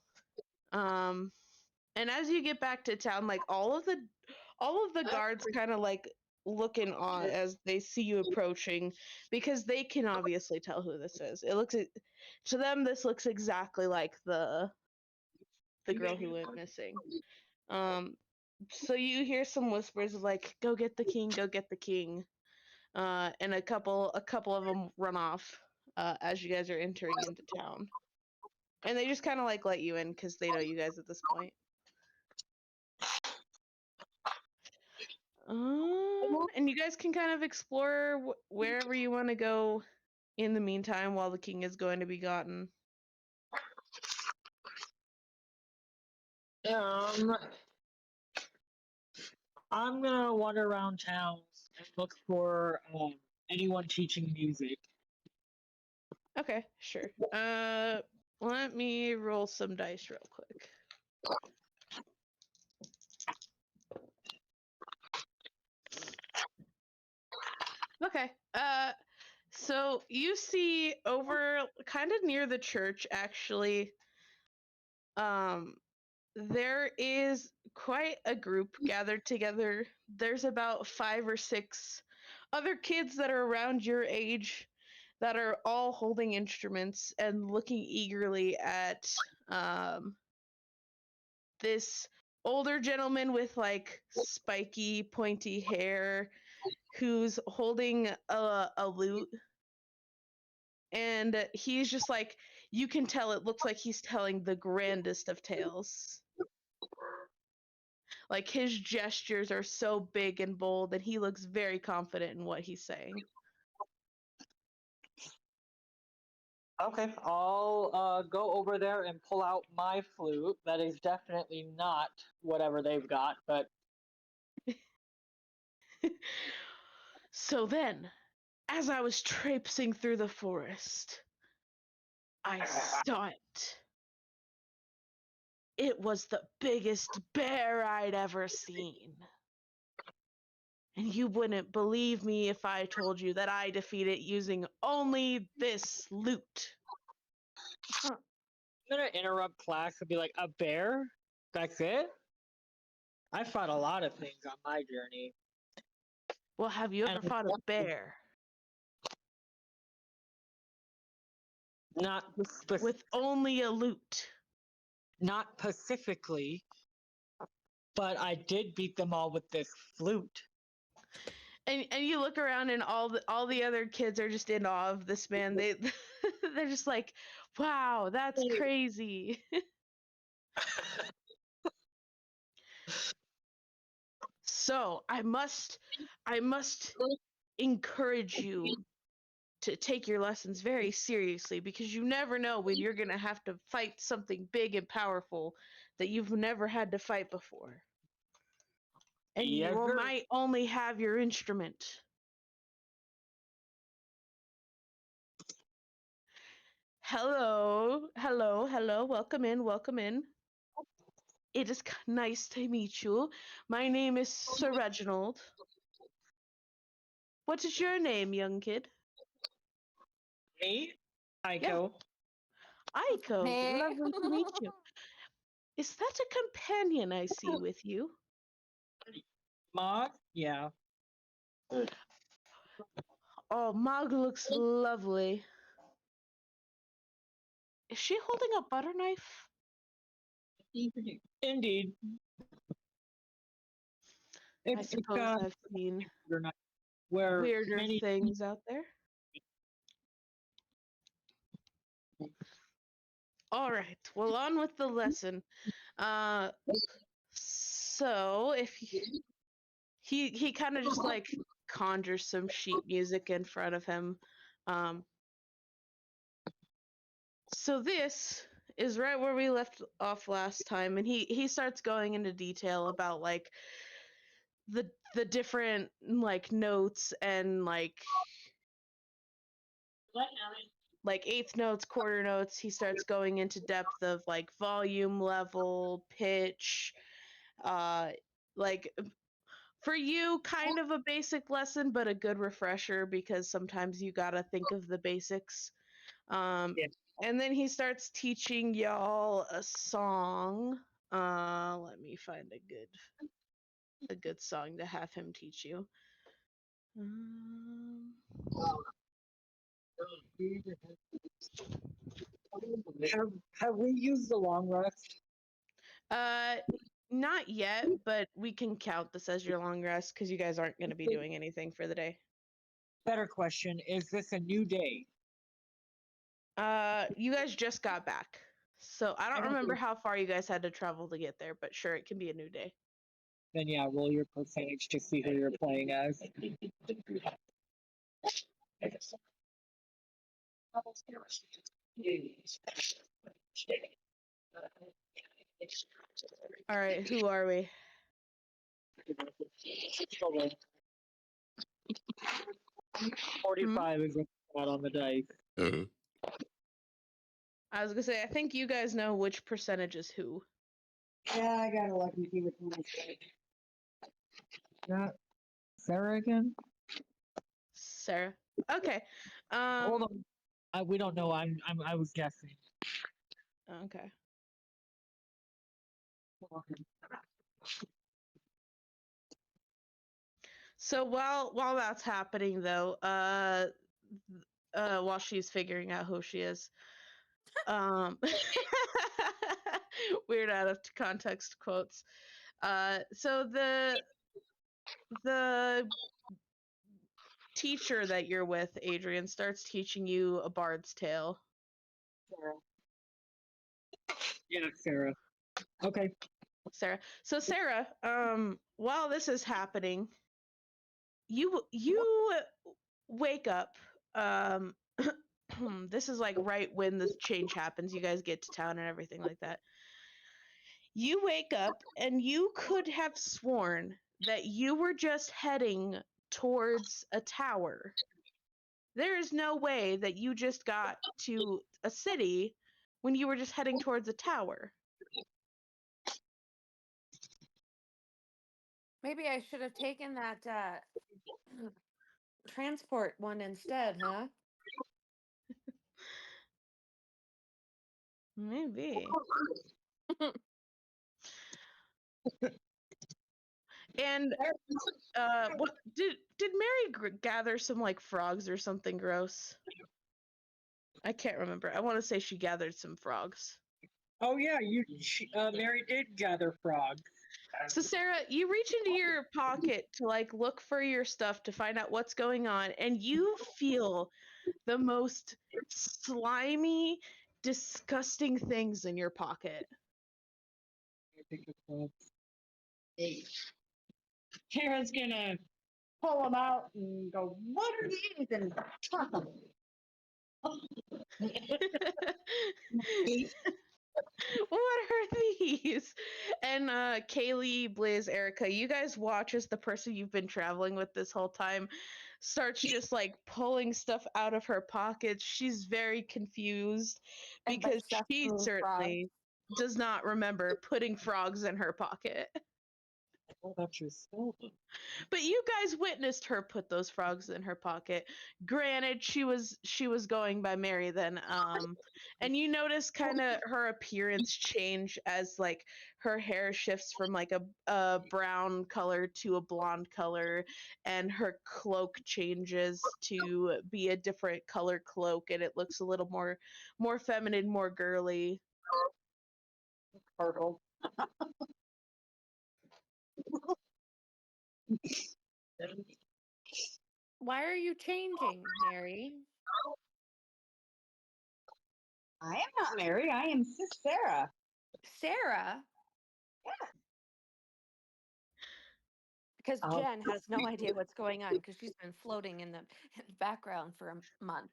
And as you get back to town, like all of the guards kind of like looking on as they see you approaching, because they can obviously tell who this is. To them, this looks exactly like the girl who went missing. So you hear some whispers of like, "Go get the king, go get the king," and a couple of them run off as you guys are entering into town, and they just kind of like let you in because they know you guys at this point. And you guys can kind of explore wherever you want to go in the meantime while the king is going to be gotten. I'm gonna wander around town and look for anyone teaching music. Okay, sure. Let me roll some dice real quick. Okay. So you see over kind of near the church, actually, there is quite a group gathered together. There's about 5 or 6 other kids that are around your age that are all holding instruments and looking eagerly at this older gentleman with like spiky, pointy hair who's holding a lute. And he's just like, you can tell it looks like he's telling the grandest of tales. Like his gestures are so big and bold, and he looks very confident in what he's saying. Okay, I'll go over there and pull out my flute. That is definitely not whatever they've got, but. So then, as I was traipsing through the forest, I saw it. It was the biggest bear I'd ever seen. And you wouldn't believe me if I told you that I defeated it using only this lute. I'm gonna interrupt class and be like, a bear? That's it? I fought a lot of things on my journey. Well, have you ever fought a bear? Not with only a lute. Not specifically, but I did beat them all with this flute. And you look around and all the other kids are just in awe of this man. They're just like, wow, that's crazy. So I must encourage you to take your lessons very seriously, because you never know when you're going to have to fight something big and powerful that you've never had to fight before. And Yes, you sir. might only have your instrument. Hello, hello, hello. Welcome in, welcome in. It is nice to meet you. My name is Sir Reginald. What is your name, young kid? Me? Aiko. Yeah. Aiko, Hey. lovely to meet you. Is that a companion I see with you? Mog? Yeah. Oh, Mog looks lovely. Is she holding a butter knife? Indeed. I suppose I've seen where weirder many things out there. All right, well, on with the lesson. So if he kind of just like conjures some sheet music in front of him. So this is right where we left off last time, and he starts going into detail about like the different like notes and like eighth notes, quarter notes. He starts going into depth of like volume level, pitch, like for you kind of a basic lesson but a good refresher, because sometimes you got to think of the basics. And then he starts teaching y'all a song. Let me find a good song to have him teach you. Have we used the long rest? Not yet, but we can count this as your long rest because you guys aren't going to be doing anything for the day. Better question, is this a new day? You guys just got back. So I don't remember how far you guys had to travel to get there, but sure, it can be a new day. Then yeah, roll your percentage to see who you're playing as. All right, who are we? 45 is not on the dice. I was gonna say, I think you guys know which percentage is who. Yeah, I gotta let me see which one is that. Sarah again? Sarah. Okay. Hold on. We don't know. I was guessing. Okay. So while that's happening though, while she's figuring out who she is, weird out of context quotes. So the teacher that you're with, Adrian, starts teaching you a bard's tale. Sarah. Yeah, Sarah. Okay. Sarah. So Sarah, while this is happening, you wake up. This is like right when the change happens. You guys get to town and everything like that. You wake up and you could have sworn that you were just heading towards a tower. There is no way that you just got to a city when you were just heading towards a tower. Maybe I should have taken that transport one instead, huh? Maybe. And what did Mary gather some like frogs or something gross? I can't remember. I want to say she gathered some frogs. Oh yeah, Mary did gather frogs. So Sarah, you reach into your pocket to like look for your stuff to find out what's going on, and you feel the most slimy, disgusting things in your pocket. Kara's gonna pull them out and go, "What are these?" and chuck them. What are these? And Kaylee, Blaze, Erica, you guys watch as the person you've been traveling with this whole time starts just like pulling stuff out of her pockets. She's very confused because she certainly does not remember putting frogs in her pocket. Oh, that's your skeleton. But you guys witnessed her put those frogs in her pocket. Granted, she was going by Mary then, and you notice kind of her appearance change as like her hair shifts from like a brown color to a blonde color, and her cloak changes to be a different color cloak, and it looks a little more feminine, more girly. Purple. Why are you changing, Mary? I am not Mary. I am Sis Sarah. Sarah? Yeah. Because Oh. Jen has no idea what's going on because she's been floating in the background for a month.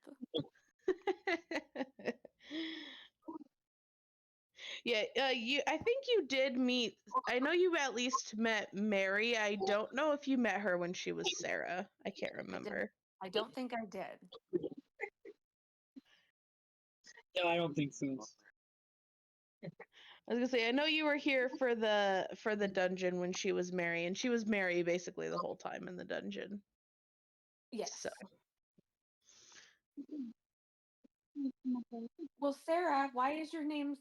Yeah, I think you did meet. I know you at least met Mary. I don't know if you met her when she was Sarah. I can't remember. I don't think I did. No, I don't think so. I was gonna say, I know you were here for the dungeon when she was Mary, and she was Mary basically the whole time in the dungeon. Yes. So. Well, Sarah, why is your name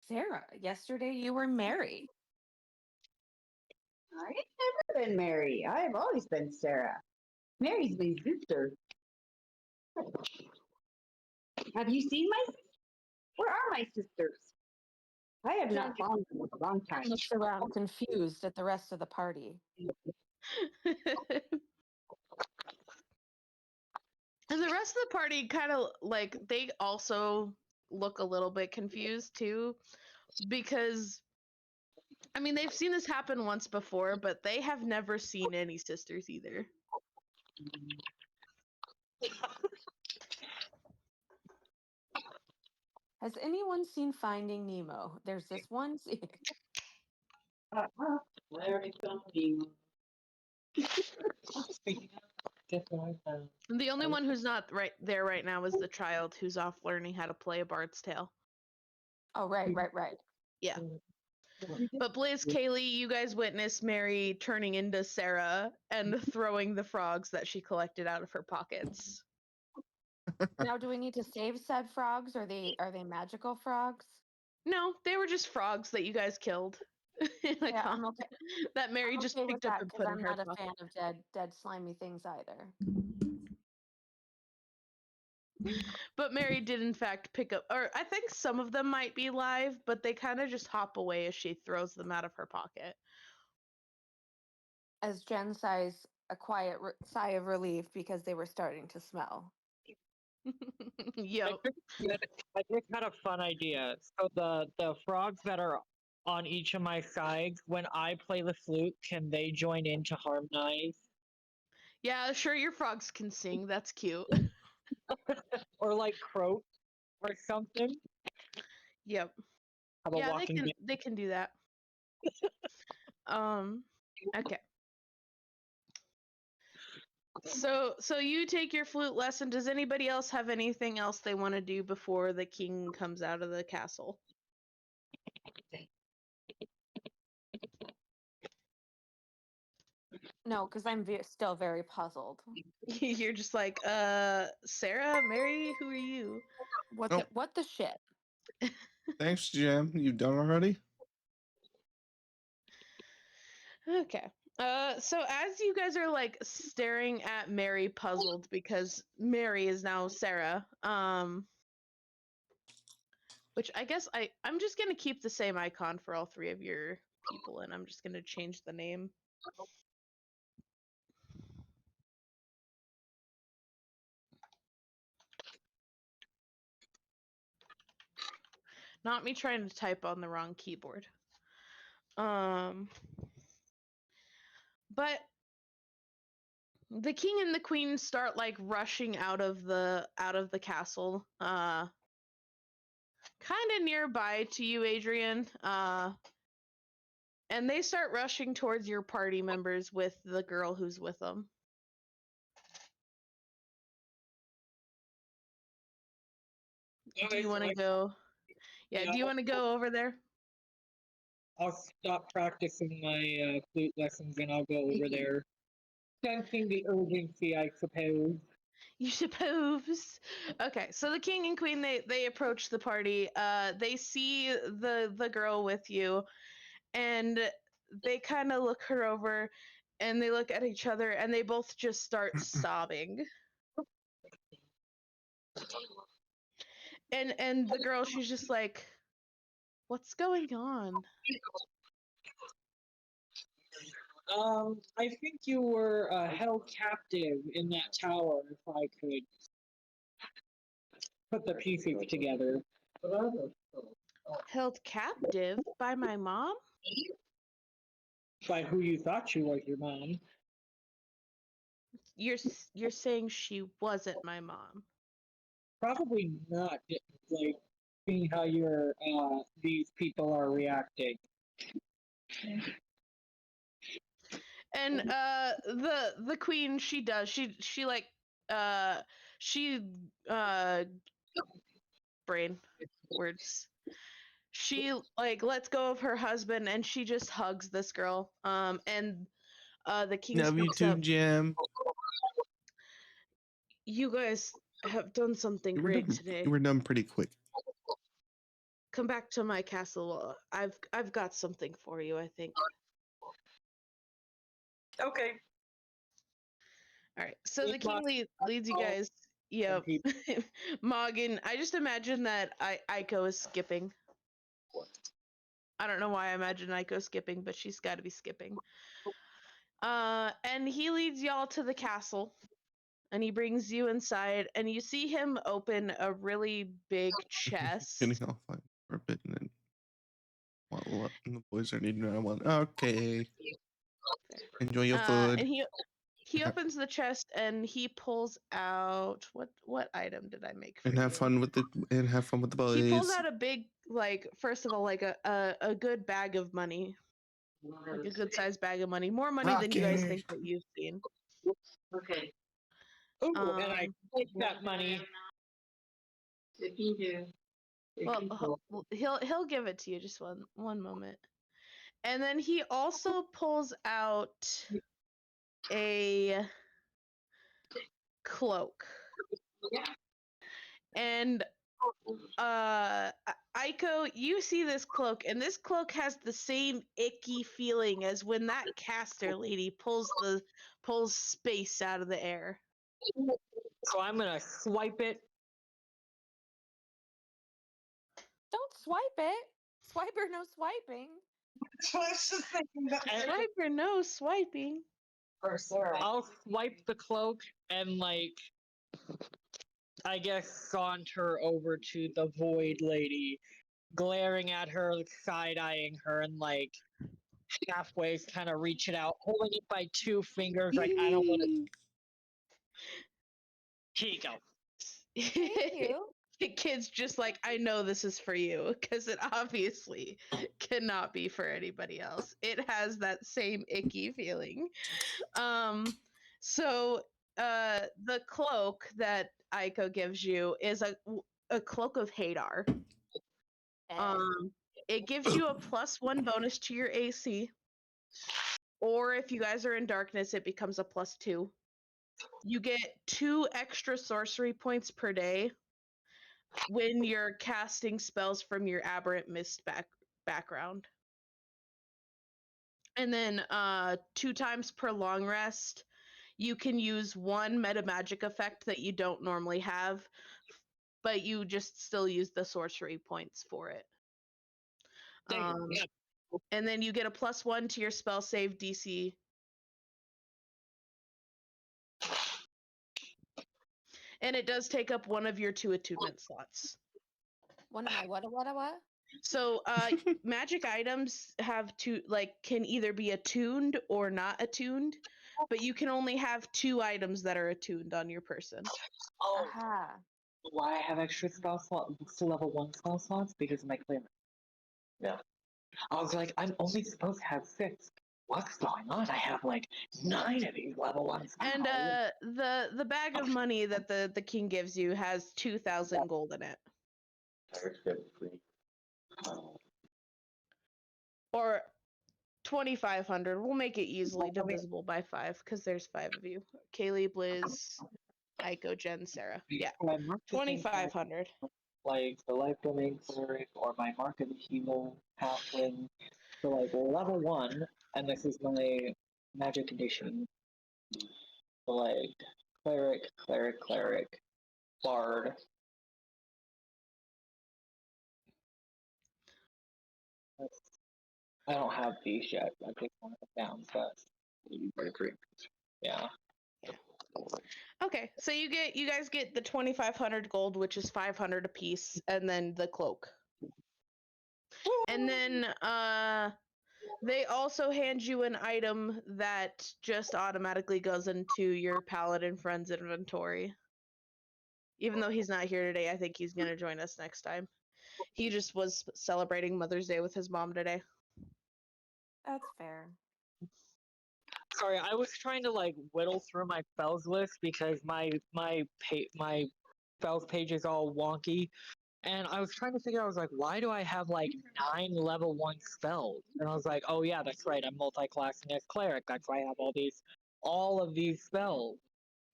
Sarah? Yesterday you were Mary. I've never been Mary. I've always been Sarah. Mary's my sister. Have you seen my? Where are my sisters? I have not found them in a long time. Looks around confused at the rest of the party. And the rest of the party kind of like they also look a little bit confused too, because I mean they've seen this happen once before, but they have never seen any sisters either. Has anyone seen Finding Nemo? There's this one scene. Where is Nemo? The only one who's not right there right now is the child who's off learning how to play a bard's tale. Oh, right. Yeah. But Blaze, Kaylee, you guys witnessed Mary turning into Sarah and throwing the frogs that she collected out of her pockets. Now, do we need to save said frogs? Are they magical frogs? No, they were just frogs that you guys killed. Yeah, I'm okay. That Mary I'm just okay picked with up that and because put in I'm her not a pocket. fan of dead slimy things either. But Mary did in fact pick up, or I think some of them might be live, but they kind of just hop away as she throws them out of her pocket. As Jen sighs a quiet sigh of relief because they were starting to smell. Yep. I just had a fun idea. So the frogs that are on each of my sides, when I play the flute, can they join in to harmonize? Yeah, sure, your frogs can sing. That's cute. Or like croak or something? Yep. How about Yeah, walking they can do that. Okay. So you take your flute lesson. Does anybody else have anything else they want to do before the king comes out of the castle? No, because I'm still very puzzled. You're just like, Sarah, Mary, who are you? What Nope. what the shit? Thanks, Jam. You done already? Okay. So as you guys are like staring at Mary puzzled because Mary is now Sarah, which I guess I'm just gonna keep the same icon for all three of your people, and I'm just gonna change the name. Not me trying to type on the wrong keyboard. But The king and the queen start like rushing out of the castle, kind of nearby to you, Adrian. And they start rushing towards your party members with the girl who's with them. Do you want to go? Yeah, do you want to go over there? I'll stop practicing my flute lessons and I'll go over there. Sensing the urgency, I suppose. You suppose. Okay, so the king and queen they approach the party. They see the girl with you, and they kind of look her over, and they look at each other, and they both just start sobbing. And the girl, she's just like, "What's going on?" I think you were held captive in that tower, if I could put the pieces together. Held captive by my mom? By who you thought she was, your mom. You're saying she wasn't my mom? Probably not, like, seeing how your these people are reacting. And the queen, she does. She like she brain words. She like lets go of her husband and she just hugs this girl. And the king Love you speaks too, up. Jim. You guys have done something great today. You were done pretty quick. Come back to my castle. I've got something for you, I think. Okay. All right. So the king leads you guys. Yep. Morgan, I just imagine that Aiko is skipping. I don't know why I imagine Aiko skipping, but she's got to be skipping. And he leads y'all to the castle, and he brings you inside, and you see him open a really big chest. Getting off on for a bit, and then while the boys are needing around one. Okay. Enjoy your food. And he opens the chest and he pulls out what item did I make for And have you? fun with the boys. He pulls out a big, like, first of all, like a good bag of money. Like a good sized bag of money. More money than you guys think that you've seen. Okay. Ooh, and I take that money. If you do. Well, he'll give it to you. Just one moment. And then he also pulls out a cloak. And Aiko, you see this cloak, and this cloak has the same icky feeling as when that caster lady pulls space out of the air. So I'm gonna swipe it. Don't swipe it. Swipe or no swiping. Swipe or no swiping. I'll swipe the cloak and, like, I guess saunter over to the void lady, glaring at her, side-eyeing her, and, like, halfway kind of reach it out, holding it by 2 fingers, like, I don't want to. Here you go. Thank you. The kid's just like, I know this is for you, because it obviously cannot be for anybody else. It has that same icky feeling. So the cloak that Aiko gives you is a cloak of Hadar. It gives you a +1 bonus to your AC. Or if you guys are in darkness, it becomes a +2. You get 2 extra sorcery points per day when you're casting spells from your aberrant mist background. And then 2 times per long rest, you can use 1 meta magic effect that you don't normally have, but you just still use the sorcery points for it. And then you get a +1 to your spell save DC. And it does take up 1 of your 2 attunement slots. One of my what? So, magic items have to can either be attuned or not attuned, but you can only have 2 items that are attuned on your person. Oh, Aha. why I have extra spell slots, level 1 spell slots? Because of my cleric. Yeah. I was like, I'm only supposed to have 6. What's going on? I have like 9 of these level 1 spells. And the bag of money that the king gives you has 2,000 gold in it. Or 2,500. We'll make it easily divisible by 5 because there's 5 of you. Kaylee, Blizz, Aiko, Jen, Sarah. Yeah, So I marked the things like- 2,500. Like the life domain cleric or my mark of the healer halfling. So like level 1, and this is my magic condition. So like cleric, bard. I don't have these yet. I take one of them down, but yeah. Okay, so you guys get the 2,500 gold, which is 500 apiece, and then the cloak. And then they also hand you an item that just automatically goes into your paladin friend's inventory. Even though he's not here today, I think he's gonna join us next time. He just was celebrating Mother's Day with his mom today. That's fair. Sorry, I was trying to like whittle through my spells list because my spells page is all wonky, and I was trying to figure out. I was like, why do I have like 9 level 1 spells? And I was like, oh yeah, that's right. I'm multi-classing as cleric. That's why I have all of these spells.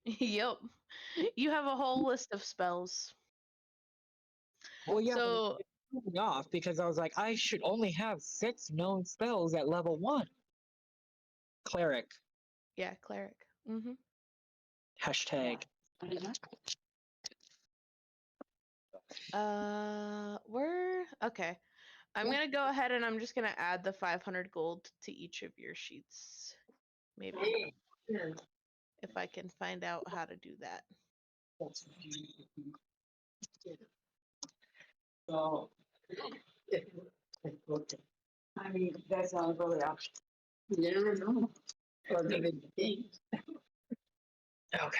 Yep, you have a whole list of spells. Well, yeah, So it threw me off because I was like, I should only have 6 known spells at level 1. Cleric. yeah, cleric. Mm-hmm. Hashtag. We're okay. I'm gonna go ahead and I'm just gonna add the 500 gold to each of your sheets. Maybe if I can find out how to do that. So, I mean, that's not really option. You never know. Or the big thing. Okay.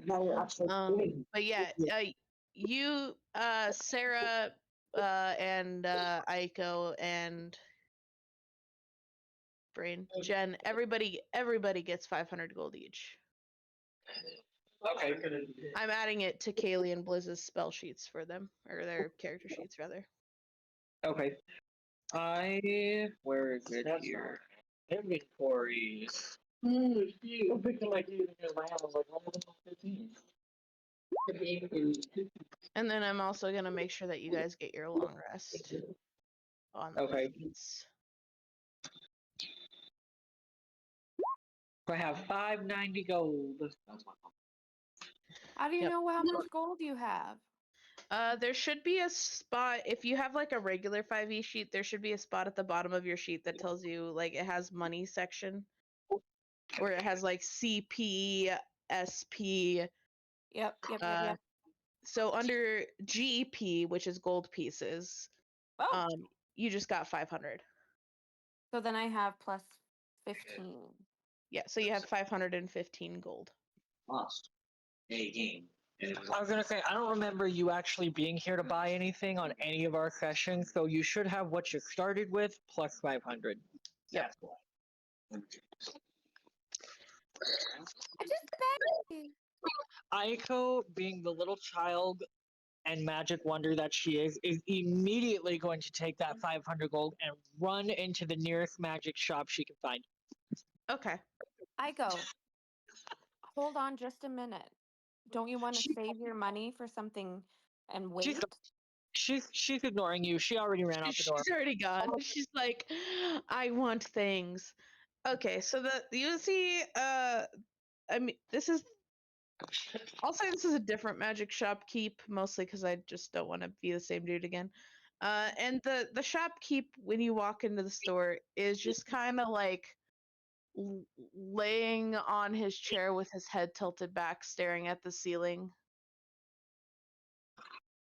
Now you're actually But yeah, you, Sarah, and Aiko and Brain, Jen, everybody gets 500 gold each. Okay. I'm adding it to Kaylee and Blizz's spell sheets for them, or their character sheets rather. Okay. Where is it here? Inventory. I'm thinking like using it in my hand. I was like, level 15. And then I'm also gonna make sure that you guys get your long rest on the Okay. sheets. I have 590 gold. How do you know how much gold you have? There should be a spot if you have like a regular 5e sheet. There should be a spot at the bottom of your sheet that tells you like it has money section, where it has like CP, SP. Yep. So under GP, which is gold pieces, you just got 500. So then I have plus 15. Yeah, so you have 515 gold. Lost. A game. I was gonna say, I don't remember you actually being here to buy anything on any of our sessions, so you should have what you started with plus 500. Yep. Aiko, being the little child and magic wonder that she is immediately going to take that 500 gold and run into the nearest magic shop she can find. Okay. Aiko, hold on just a minute. Don't you want to save your money for something and wait? She's ignoring you. She already ran out the door. She's already gone. She's like, I want things. Okay, so you see, I mean, I'll say this is a different magic shopkeep, mostly because I just don't want to be the same dude again. And the shopkeep, when you walk into the store, is just kind of like laying on his chair with his head tilted back, staring at the ceiling.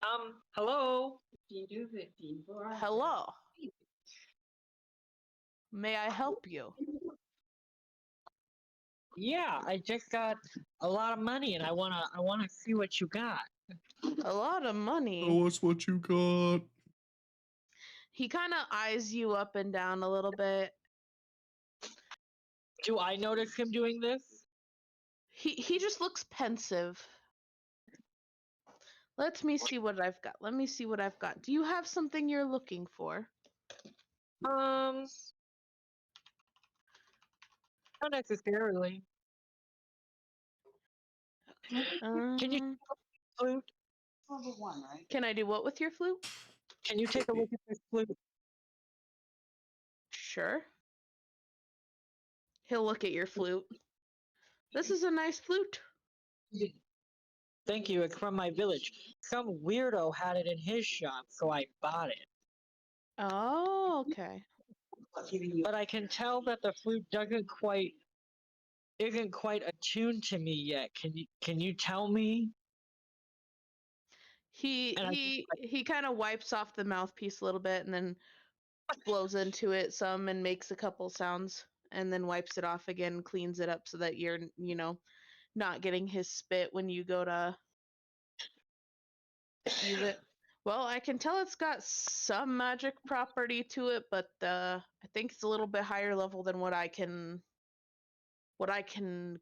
Hello? Hello. May I help you? Yeah, I just got a lot of money and I wanna see what you got. A lot of money. Oh, what's what you got? He kind of eyes you up and down a little bit. Do I notice him doing this? He just looks pensive. Let me see what I've got. Let me see what I've got. Do you have something you're looking for? Not necessarily. Can you flute? Can I do what with your flute? Can you take a look at this flute? Sure. He'll look at your flute. This is a nice flute. Thank you, it's from my village. Some weirdo had it in his shop, so I bought it. Oh, okay. But I can tell that the flute isn't quite attuned to me yet. Can you tell me? He kind of wipes off the mouthpiece a little bit and then blows into it some and makes a couple sounds and then wipes it off again, cleans it up so that you're, not getting his spit when you go to use it. Well, I can tell it's got some magic property to it, but I think it's a little bit higher level than what I can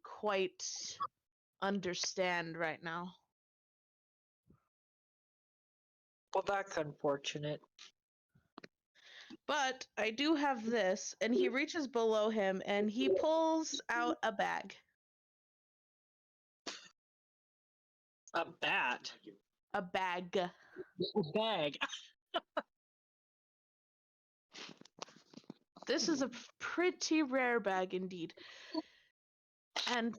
quite understand right now. Well, that's unfortunate. But I do have this, and he reaches below him and he pulls out a bag. A bat? A bag. A bag. This is a pretty rare bag indeed. And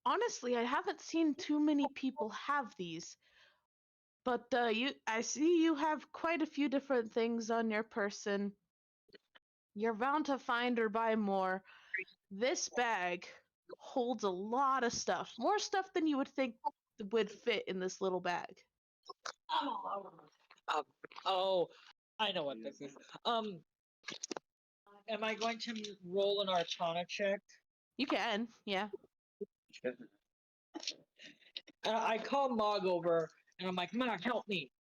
honestly, I haven't seen too many people have these. But I see you have quite a few different things on your person. You're bound to find or buy more. This bag holds a lot of stuff. More stuff than you would think would fit in this little bag. Oh, I know what this is. Am I going to roll an Arcana check? You can, yeah. I call Mog over and I'm like, Mog, help me.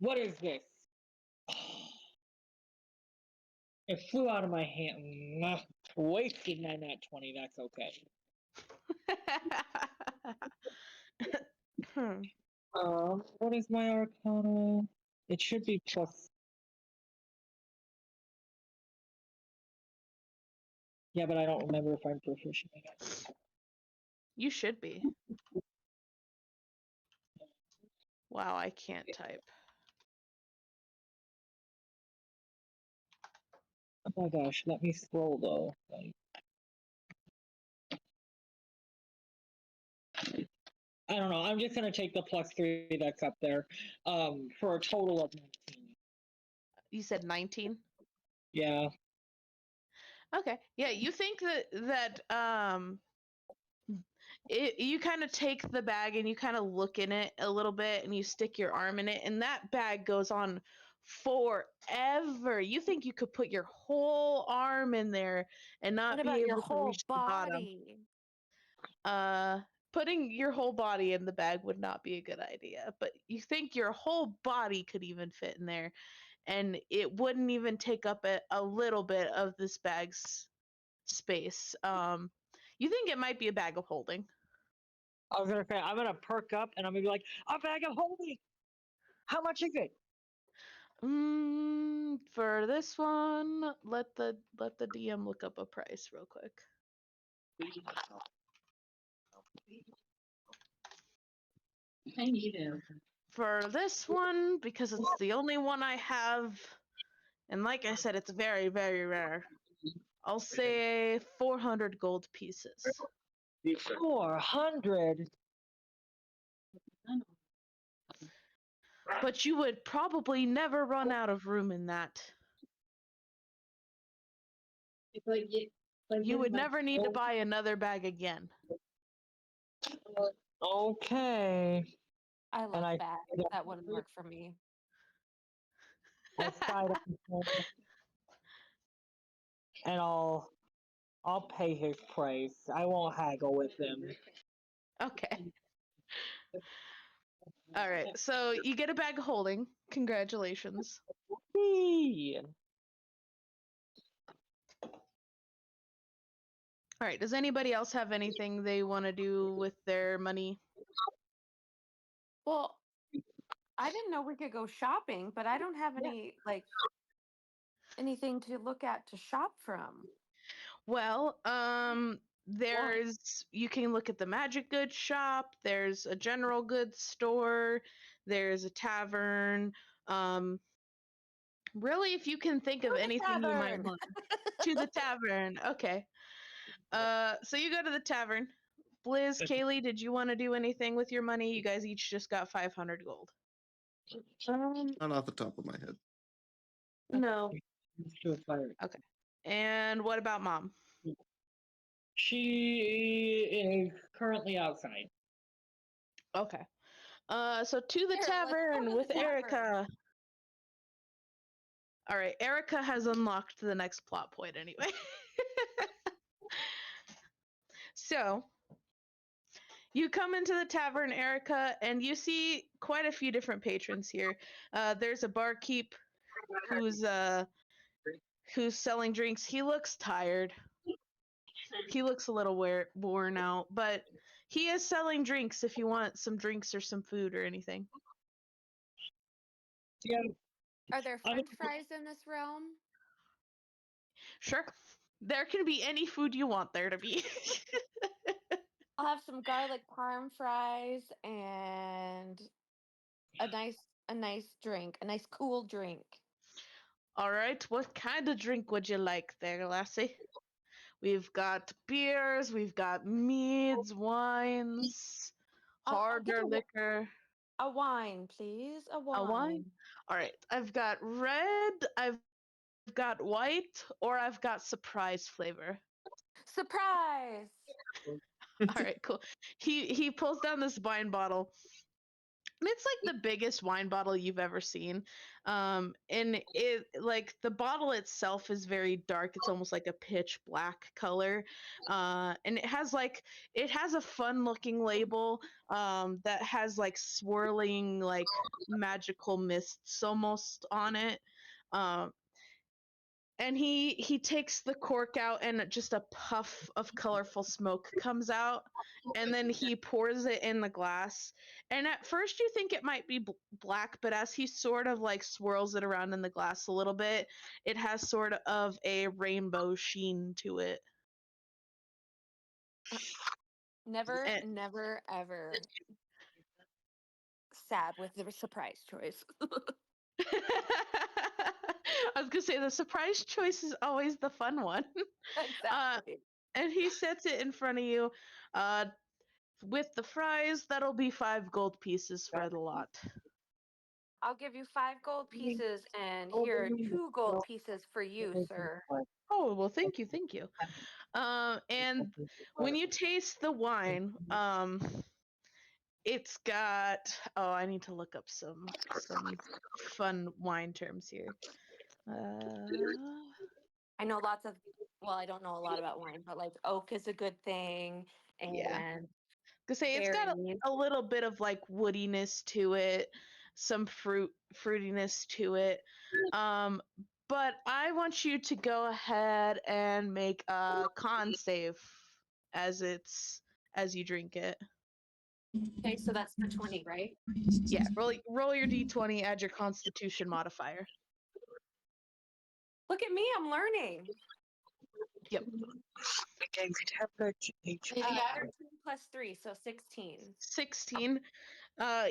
What is this? It flew out of my hand. Wasted my nat 20, that's okay. What is my Arcana? It should be plus. Yeah, but I don't remember if I'm proficient in it. You should be. Wow, I can't type. Oh my gosh, let me scroll though. I don't know. I'm just gonna take the +3 that's up there, for a total of 19. You said 19? Yeah. Okay. Yeah, you think you kind of take the bag and you kind of look in it a little bit and you stick your arm in it and that bag goes on forever. You think you could put your whole arm in there and not What be about your able to whole reach the bottom. body? Putting your whole body in the bag would not be a good idea, but you think your whole body could even fit in there and it wouldn't even take up a little bit of this bag's space. You think it might be a bag of holding. I was gonna say I'm gonna perk up and I'm gonna be like, a bag of holding. How much is it? For this one, let the DM look up a price real quick. I need it. For this one, because it's the only one I have, and like I said, it's very, very rare. I'll say 400 gold pieces. 400. But you would probably never run out of room in that. You would never need to buy another bag again. Okay. I and love bags. That wouldn't work for me. I side up and I'll pay his price. I won't haggle with him. Okay. All right. So you get a bag of holding. Congratulations. Whee! All right. Does anybody else have anything they want to do with their money? Well, I didn't know we could go shopping, but I don't have any anything to look at to shop from. Well, there's you can look at the magic goods shop, there's a general goods store, there's a tavern. Really, if you can think of anything you might want. To the tavern. Okay. So you go to the tavern. Blizz, Kaylee, did you want to do anything with your money? You guys each just got 500 gold. Not off the top of my head. No. Okay. And what about mom? She is currently outside. Okay. So to the Here, let's go tavern to the with tavern. Erica. All right, Erica has unlocked the next plot point anyway. So, you come into the tavern, Erica, and you see quite a few different patrons here. There's a barkeep who's selling drinks. He looks tired. He looks a little worn out, but he is selling drinks if you want some drinks or some food or anything. Yeah. Are there French fries in this realm? Sure. There can be any food you want there to be. I'll have some garlic parm fries and a nice drink, a nice cool drink. All right, what kind of drink would you like there, lassie? We've got beers, we've got meads, wines, I'll get harder liquor. a wine, please. A A wine? wine. All right, I've got red, I've got white, or I've got surprise flavor. Surprise! All right, cool. He pulls down this wine bottle. And it's like the biggest wine bottle you've ever seen. And it like the bottle itself is very dark. It's almost like a pitch black color. And it has a fun looking label that has like swirling like magical mists almost on it. Um and he takes the cork out and just a puff of colorful smoke comes out, and then he pours it in the glass, and at first you think it might be black, but as he sort of like swirls it around in the glass a little bit, it has sort of a rainbow sheen to it. Never, And- never, ever sad with the surprise choice. I was gonna say the surprise choice is always the fun one. Exactly. And he sets it in front of you. With the fries, that'll be 5 gold pieces for the lot. I'll give you 5 gold pieces, and here are 2 gold pieces for you, sir. Oh, well, thank you, thank you. And when you taste the wine, it's got. Oh, I need to look up some fun wine terms here. I know lots of. Well, I don't know a lot about wine, but like oak is a good thing, and Yeah. Cause say it's got a little bit of like woodiness to it, some fruitiness to it. But I want you to go ahead and make a con save as you drink it. Okay, so that's the 20, right? Yeah, roll your d20, add your constitution modifier. Look at me, I'm learning. Yep. Uh, 3 so 16. 16.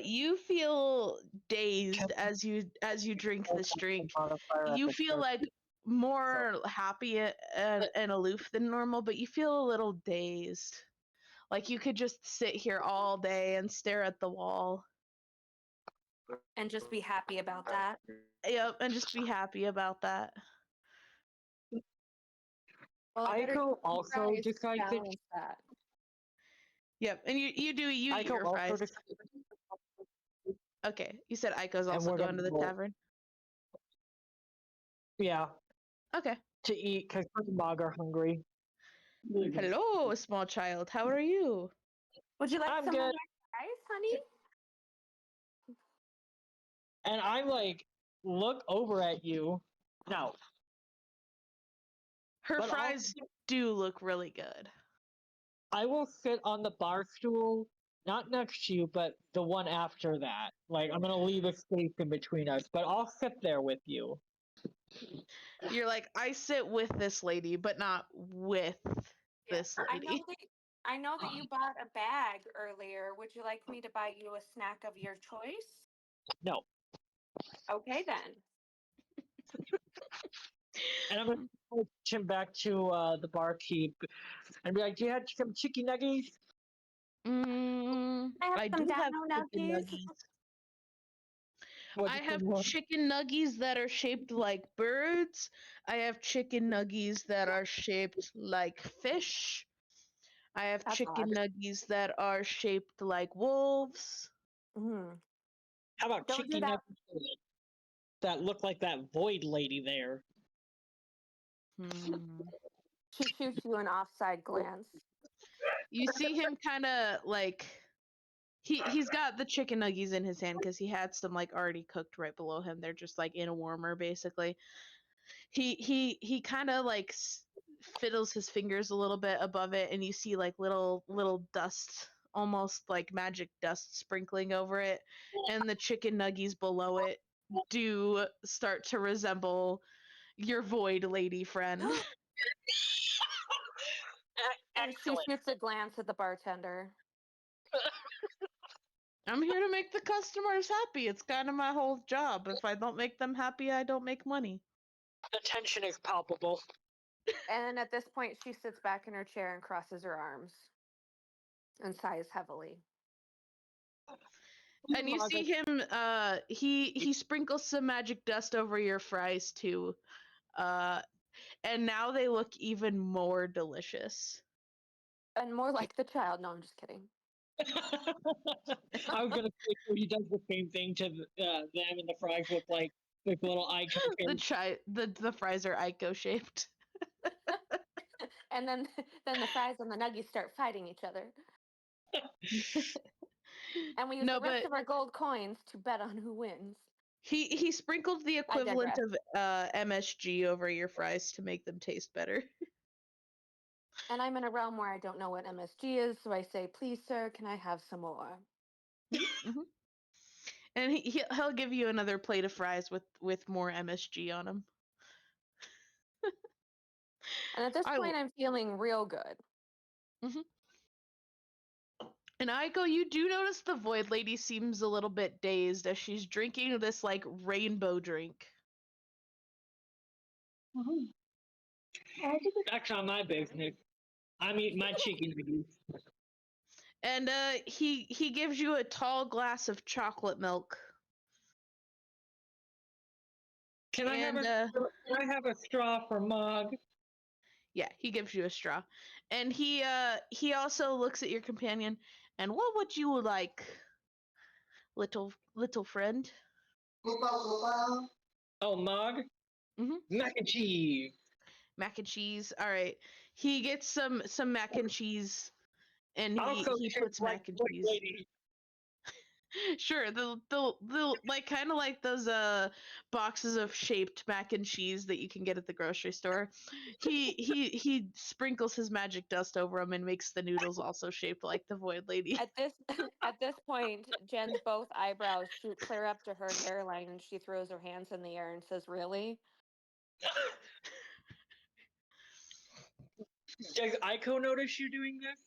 You feel dazed as you drink this drink. You feel like more happy and aloof than normal, but you feel a little dazed. Like you could just sit here all day and stare at the wall. And just be happy about that. Yep, and just be happy about that. Well, I could also decide decide that. Yep, and you eat your fries. Okay, you said Aiko's And also we're gonna going to the go. tavern. Yeah, Okay. to eat because me and Mog are hungry. Hello, small child. How are you? Would you like I'm some good. more fries, honey? And I like look over at you. No, Her but fries do look really good. I will sit on the bar stool, not next to you, but the one after that. Like I'm gonna leave a space in between us, but I'll sit there with you. You're like, I sit with this lady, but not with this lady. I know that you bought a bag earlier. Would you like me to buy you a snack of your choice? No. Okay then. And I'm gonna push him back to the barkeep and be like, "Do you have some chicken nuggets?" I Some do have dino chicken nuggies. nuggies. What I do you have want? chicken nuggies that are shaped like birds. I have chicken nuggies that are shaped like fish. I have That's chicken odd. nuggies that are shaped like wolves. Mm. How about Don't do chicken that. nuggets that look like that void lady there? She shoots you an offside glance. You see him kind of like he's got the chicken nuggies in his hand because he had some like already cooked right below him. They're just like in a warmer basically. He kind of like fiddles his fingers a little bit above it, and you see like little dust, almost like magic dust sprinkling over it, and the chicken nuggies below it do start to resemble your void lady friend. And she shoots a glance at the bartender. I'm here to make the customers happy. It's kind of my whole job. If I don't make them happy, I don't make money. The tension is palpable. And at this point, she sits back in her chair and crosses her arms and sighs heavily. And you see him he sprinkles some magic dust over your fries too. And now they look even more delicious. And more like the child. No, I'm just kidding. I was gonna say he does the same thing to them, and the fries look like little icon. The fries are Ico shaped. And then the fries and the nuggies start fighting each other. And we use the rest of our gold coins to bet on who wins. He sprinkled the equivalent digress. of MSG over your fries to make them taste better. And I'm in a realm where I don't know what MSG is, so I say, "Please, sir, can I have some more?" Mm-hmm. And he'll give you another plate of fries with more MSG on them. And at this point, I'm feeling real good. Mm-hmm. And Aiko, you do notice the Void Lady seems a little bit dazed as she's drinking this like rainbow drink. That's not my business. I'm eating my chicken nuggets. And he gives you a tall glass of chocolate milk. Can I have a straw for Mog? Yeah, he gives you a straw. And he also looks at your companion. And what would you like, little friend? Oh, Mog? Mm-hmm. Mac and cheese. Mac and cheese. All right. He gets some mac and cheese, and he puts mac and cheese. Lady. Sure, the like kind of like those boxes of shaped mac and cheese that you can get at the grocery store. He sprinkles his magic dust over them and makes the noodles also shaped like the Void Lady. At this point, Jen's both eyebrows shoot clear up to her hairline, and she throws her hands in the air and says, "Really?" Does Aiko notice you doing this?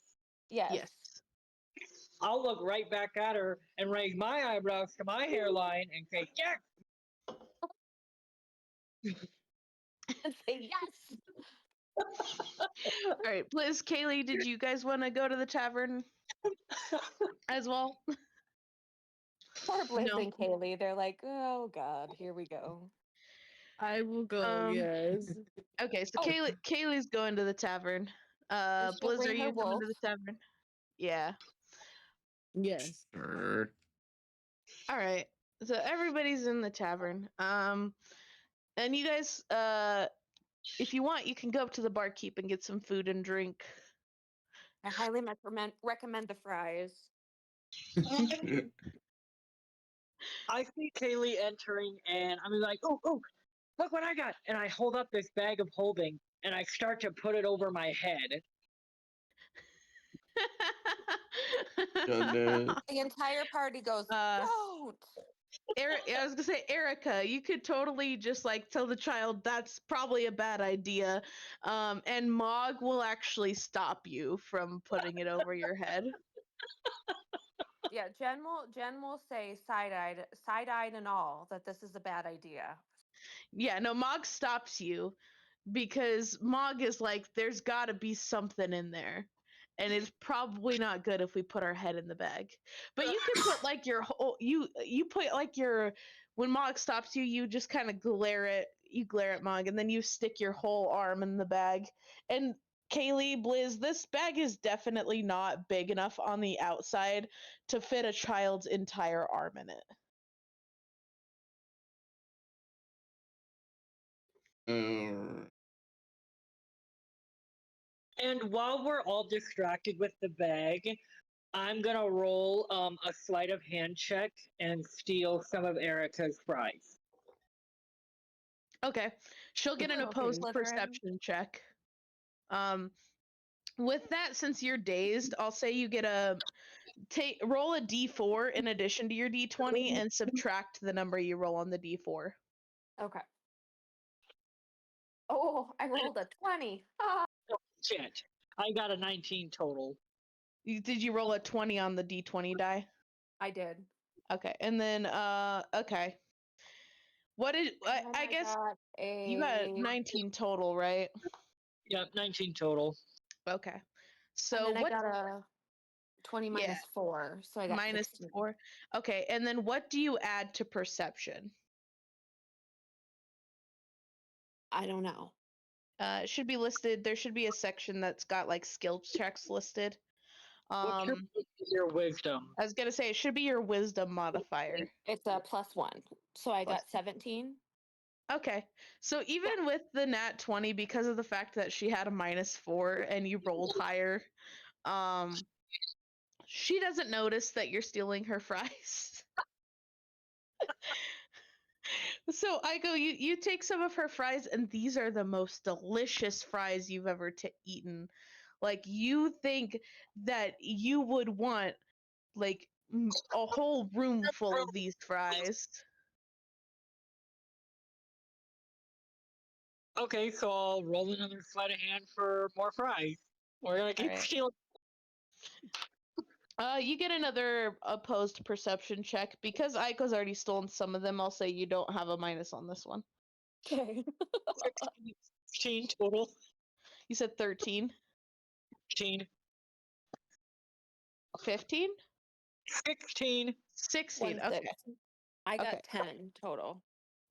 Yes. I'll look right back at her and raise my eyebrows to my hairline and say, yes! And say, yes! All right, Blizz, Kaylee, did you guys want to go to the tavern as well? Poor Blizz and Kaylee. They're like, "Oh God, here we go." I will go. Yes. Okay, so Kaylee's going to the tavern. And she'll Blizz, bring are her you coming wolf. to the tavern? Yeah. Yes. Sure. All right. So everybody's in the tavern. And you guys, if you want, you can go up to the barkeep and get some food and drink. I highly recommend the fries. I see Kaylee entering, and I'm like, oh, look what I got! And I hold up this bag of holding, and I start to put it over my head. Goodness. The entire party goes, don't. I was gonna say, Erica, you could totally just like tell the child that's probably a bad idea, and Mog will actually stop you from putting it over your head. Yeah, Jen will say side-eyed and all that this is a bad idea. Yeah, no, Mog stops you because Mog is like, there's got to be something in there. And it's probably not good if we put our head in the bag. But you can put like your whole you put like your when Mog stops you, you just kind of glare at Mog, and then you stick your whole arm in the bag. And Kaylee, Blizz, this bag is definitely not big enough on the outside to fit a child's entire arm in it. And while we're all distracted with the bag, I'm gonna roll a sleight of hand check and steal some of Erica's fries. Okay. She'll get an opposed perception check. With that, since you're dazed, I'll say you get roll a d4 in addition to your d20 and subtract the number you roll on the d4. Okay. Oh, I rolled a 20. Ah. Oh, shit. I got a 19 total. Did you roll a 20 on the d20 die? I did. Okay. And then okay. What did I guess you got 19 total, right? Yep, 19 total. Okay. So and then what I got a 20 minus 4, so I got minus 16. 4. Okay, and then what do you add to perception? I don't know. It should be listed. There should be a section that's got like skill checks listed. Your wisdom. I was gonna say it should be your wisdom modifier. It's a +1, so I got 17. Okay, so even with the nat 20, because of the fact that she had a -4 and you rolled higher, she doesn't notice that you're stealing her fries. So I go, you take some of her fries, and these are the most delicious fries you've ever eaten. Like, you think that you would want like a whole room full of these fries. Okay, so I'll roll another sleight of hand for more fries. We're gonna keep stealing. You get another opposed perception check. Because Aiko's already stolen some of them, I'll say you don't have a minus on this one. Okay. 16 total. You said 13? 15. 15? 16. 16, okay. I got Okay. 10 total.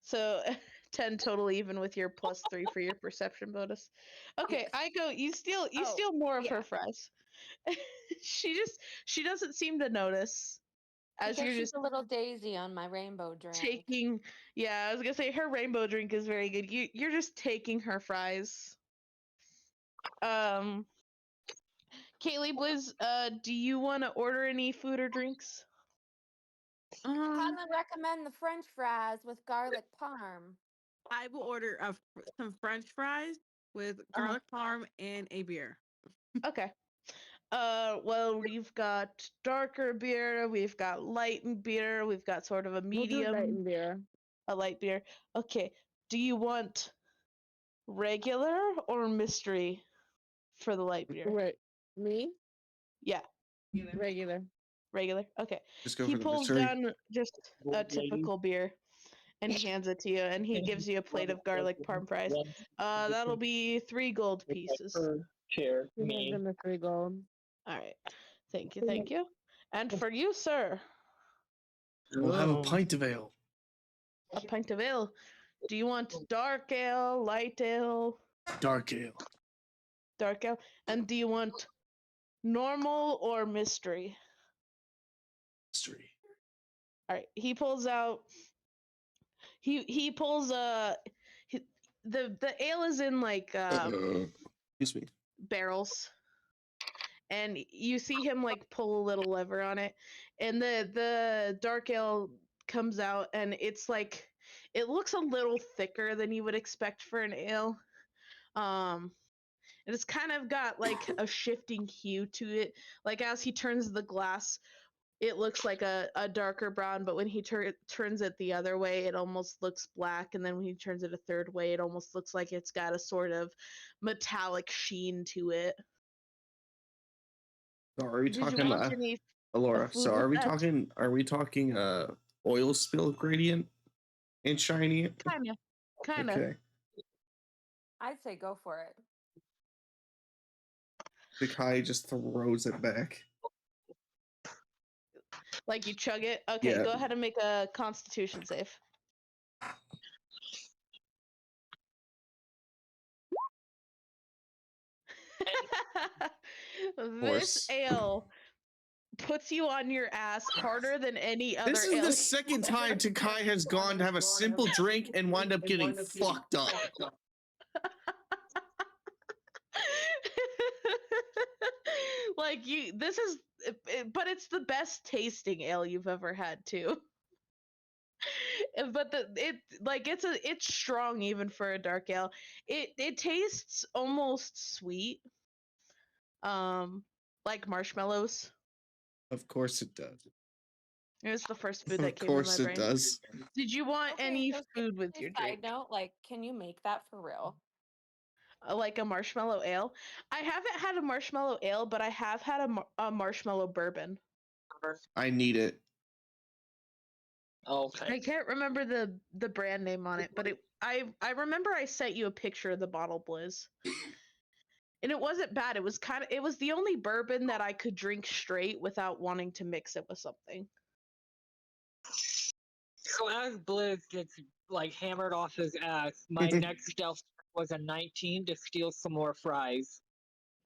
So 10 total, even with your +3 for your perception bonus. Okay, Yes. Aiko, you steal more of her fries. she doesn't seem to notice. As Because you're she's just a little daisy on my rainbow drink. taking, yeah, I was gonna say her rainbow drink is very good. You're just taking her fries. Kaylee, Blizz, do you want to order any food or drinks? Highly recommend the French fries with garlic parm. I will order some French fries with garlic parm and a beer. Okay. Well, we've got darker beer, we've got light beer, we've got sort of a medium. We'll do light beer. A light beer. Okay. Do you want regular or mystery for the light beer? Wait, me? Yeah. Regular. Regular. Okay. Just go He for the pulls mystery. down just a typical beer and hands it to you, and he gives you a plate of garlic parm fries. That'll be 3 gold pieces. Chair. Me. Give him 3 gold. All right. Thank you. Thank you. And for you, sir. We'll have a pint of ale. A pint of ale. Do you want dark ale, light ale? Dark ale. Dark ale. And do you want normal or mystery? Mystery. All right. He pulls out. He pulls the ale is in like Excuse me. barrels, and you see him like pull a little lever on it, and the dark ale comes out, and it's like it looks a little thicker than you would expect for an ale. And it's kind of got like a shifting hue to it. Like as he turns the glass, it looks like a darker brown, but when he turns it the other way, it almost looks black. And then when he turns it a third way, it almost looks like it's got a sort of metallic sheen to it. So are we Did you talking, want any Alora? food So with are we that? talking? Are we talking oil spill gradient and shiny? Kinda. Okay. I'd say go for it. The Kai just throws it back. Like you chug it? Okay, Yeah. go ahead and make a constitution save. This Course. ale puts you on your ass harder than any other This is ale the you've second ever time Takai has gone to have a simple drink and wind up getting fucked up. Like this is, but it's the best tasting ale you've ever had too. But it's strong even for a dark ale. It tastes almost sweet, like marshmallows. Of course it does. It was the first food Of that came in my course it brain. does. Did you want any so food with your side drink? note, like, can you make that for real? Like a marshmallow ale? I haven't had a marshmallow ale, but I have had a marshmallow bourbon. I need it. Okay. I can't remember the brand name on it, but I remember I sent you a picture of the bottle, Blizz. And it wasn't bad. It was the only bourbon that I could drink straight without wanting to mix it with something. So as Blizz gets like hammered off his ass, my next stealth was a 19 to steal some more fries.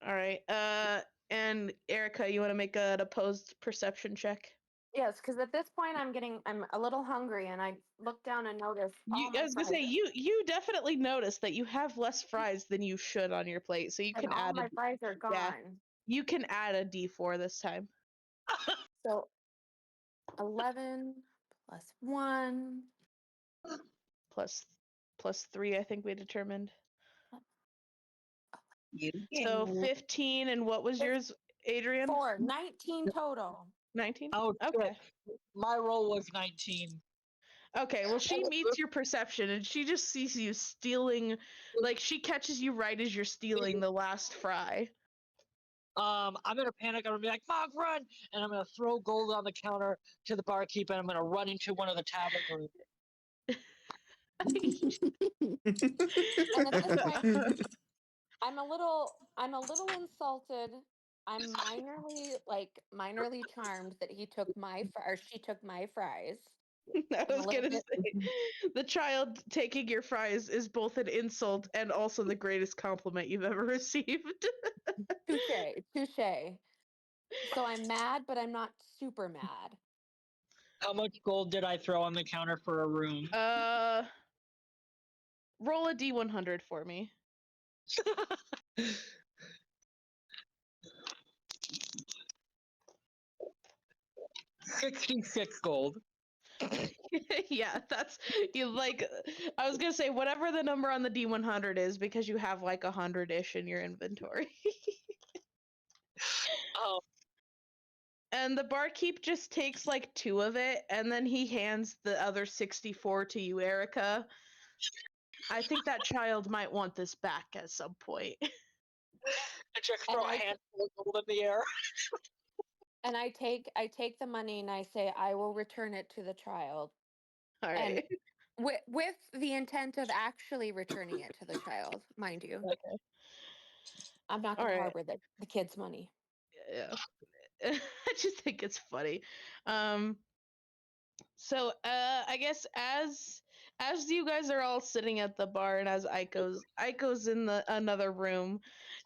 All right. And Erica, you want to make an opposed perception check? Yes, because at this point I'm a little hungry, and I look down and notice. I was gonna say you definitely notice that you have less fries than you should on your plate, so you and can all add my fries are gone. Yeah, you can add a D4 this time. So 11 plus 1 plus 3, I think we determined. So 15, and what was yours, Adrian? 4, 19 total. 19? Oh, okay. My roll was 19. Okay, well, she meets your perception, and she just sees you stealing, like, she catches you right as you're stealing the last fry. I'm gonna panic. I'm gonna be like, "Mog, run!" And I'm gonna throw gold on the counter to the barkeep, and I'm gonna run into one of the tavern rooms. And at this point, I'm a little insulted. I'm minorly charmed that he took or she took my fries. I I'm a was little gonna bit say, the child taking your fries is both an insult and also the greatest compliment you've ever received. touche. So I'm mad, but I'm not super mad. How much gold did I throw on the counter for a room? Roll a D100 for me. 66 gold. Yeah, that's you like. I was gonna say whatever the number on the D100 is, because you have like 100-ish in your inventory. Oh. And the barkeep just takes like 2 of it, and then he hands the other 64 to you, Erica. I think that child might want this back at some point. And just throw a handful of gold in the air. And I take the money and I say I will return it to the child. All and right. with the intent of actually returning it to the child, mind you. Okay. I'm not All going to right. harbor the kid's money. Yeah. I just think it's funny. So I guess as you guys are all sitting at the bar, and as Aiko's in the another room,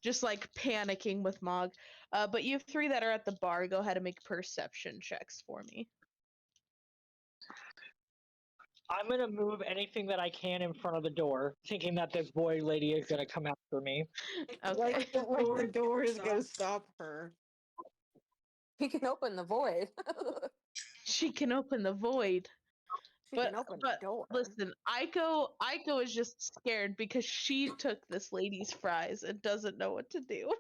just like panicking with Mog. But you 3 that are at the bar, go ahead and make perception checks for me. I'm gonna move anything that I can in front of the door, thinking that this boy lady is gonna come after me. Okay. The door is gonna stop her. He can open the void. She can open the void. She But can open but the door. listen, Aiko is just scared because she took this lady's fries and doesn't know what to do.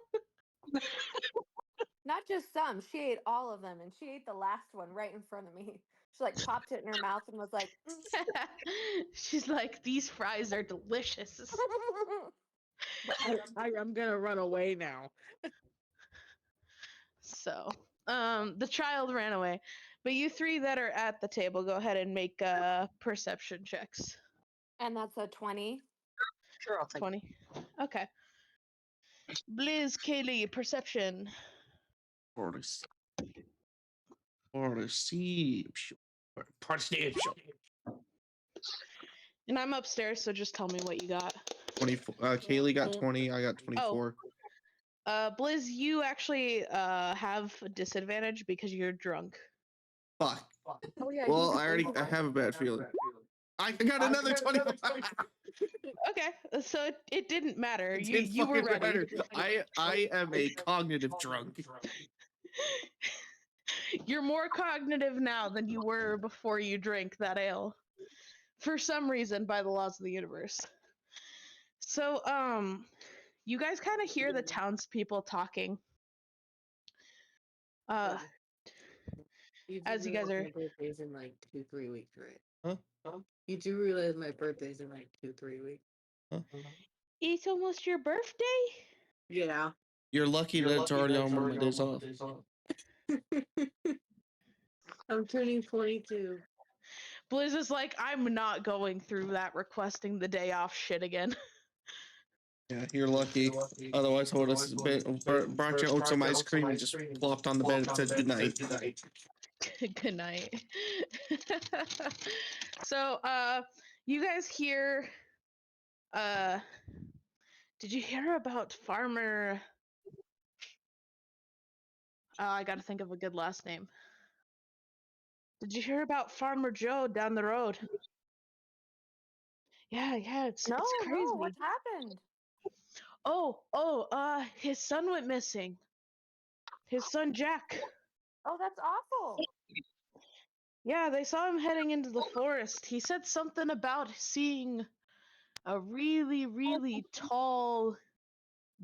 Not just some. She ate all of them, and she ate the last one right in front of me. She like popped it in her mouth and was like, She's like, these fries are delicious. I'm gonna run away now. So, the child ran away. But you three that are at the table, go ahead and make perception checks. And that's a 20. Sure, I'll take 20. Okay. Blizz, Kaylee, perception. Perception. And I'm upstairs, so just tell me what you got. 24. Kaylee got 20. I got 24. Blizz, you actually have a disadvantage because you're drunk. Fuck. Oh, yeah, Well, I have a bad feeling. I got another 25. Okay, so it didn't matter. It You didn't were fucking ready. matter. I am a cognitive drunk. You're more cognitive now than you were before you drank that ale. For some reason, by the laws of the universe. So, you guys kind of hear the townspeople talking. As you guys are. My birthday's in like 2-3 weeks, right? Huh? You do realize my birthday's in like 2-3 weeks? Huh? It's almost your birthday? Yeah. You're lucky that it's already on one of my days off. I'm turning 22. Blizz is like, I'm not going through that requesting the day off shit again. Yeah, you're lucky. Otherwise, I would have brought you out some ice cream and just plopped on the bed and said goodnight. Good night. So, you guys hear, did you hear about Farmer, I gotta think of a good last name. Did you hear about Farmer Joe down the road? Yeah, it's crazy. No, what happened? His son went missing. His son Jack. Oh, that's awful. Yeah, they saw him heading into the forest. He said something about seeing a really, really tall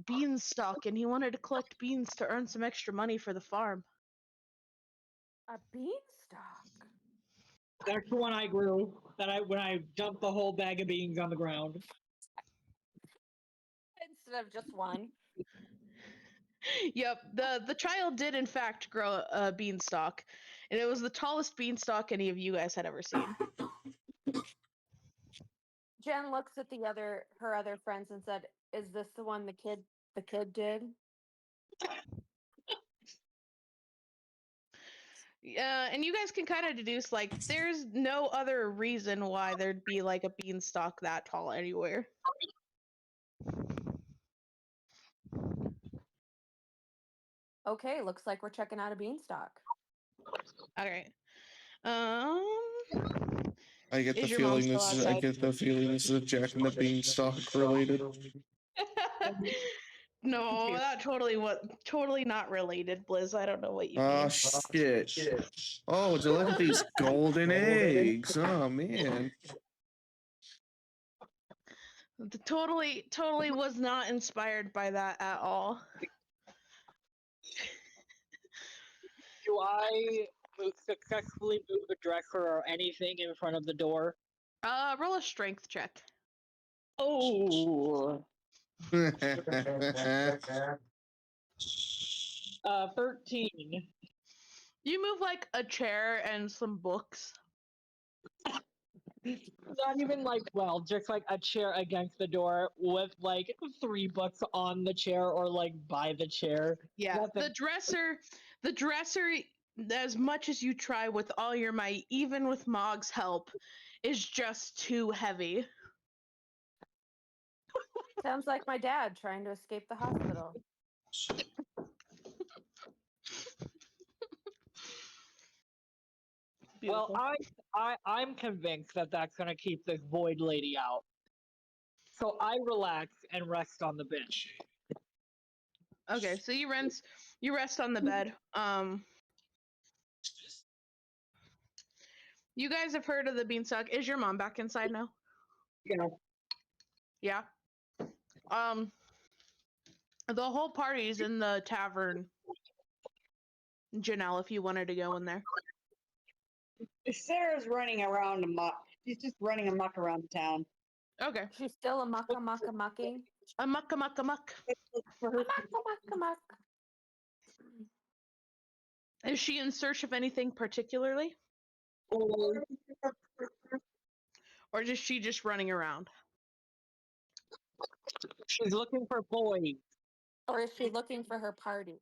beanstalk, and he wanted to collect beans to earn some extra money for the farm. A beanstalk? That's the one I grew. When I dumped the whole bag of beans on the ground. Instead of just one. Yep, the child did in fact grow a beanstalk, and it was the tallest beanstalk any of you guys had ever seen. Jen looks at her other friends and said, "Is this the one the kid did?" And you guys can kind of deduce, like, there's no other reason why there'd be like a beanstalk that tall anywhere. Okay, looks like we're checking out a beanstalk. Alright. I get the feeling this is a Jack and the Beanstalk related. No, that totally not related, Blizz. I don't know what you mean. Oh shit. Oh, would you look at these golden eggs? Oh man. Totally was not inspired by that at all. Do I successfully move a dresser or anything in front of the door? Roll a strength check. Oh. 13. You move like a chair and some books. Not even like, well, just like a chair against the door with like 3 books on the chair or like by the chair. Yeah, Nothing. the dresser, as much as you try with all your might, even with Mog's help, is just too heavy. Sounds like my dad trying to escape the hospital. Well, beautiful. I'm convinced that that's gonna keep this void lady out. So I relax and rest on the bench. Okay, so you rest on the bed. You guys have heard of the beanstalk. Is your mom back inside now? Yeah. Yeah. The whole party's in the tavern. Janelle, if you wanted to go in there. Sarah's running around amok. She's just running amok around town. Okay. She's still mucking. Amok. Muck. Is she in search of anything particularly? Or is she just running around? She's looking for boys. Or is she looking for her party?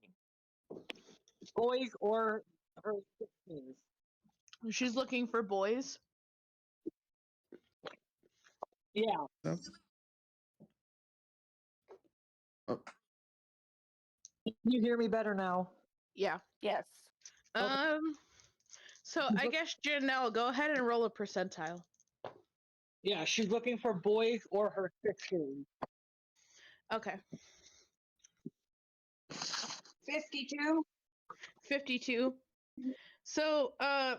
Boys or her sisters. She's looking for boys? Yeah. Yep. Oh. Can you hear me better now? Yeah. Yes. So I guess Janelle, go ahead and roll a percentile. Yeah, she's looking for boys or her sisters. Okay. 52. 52. So, as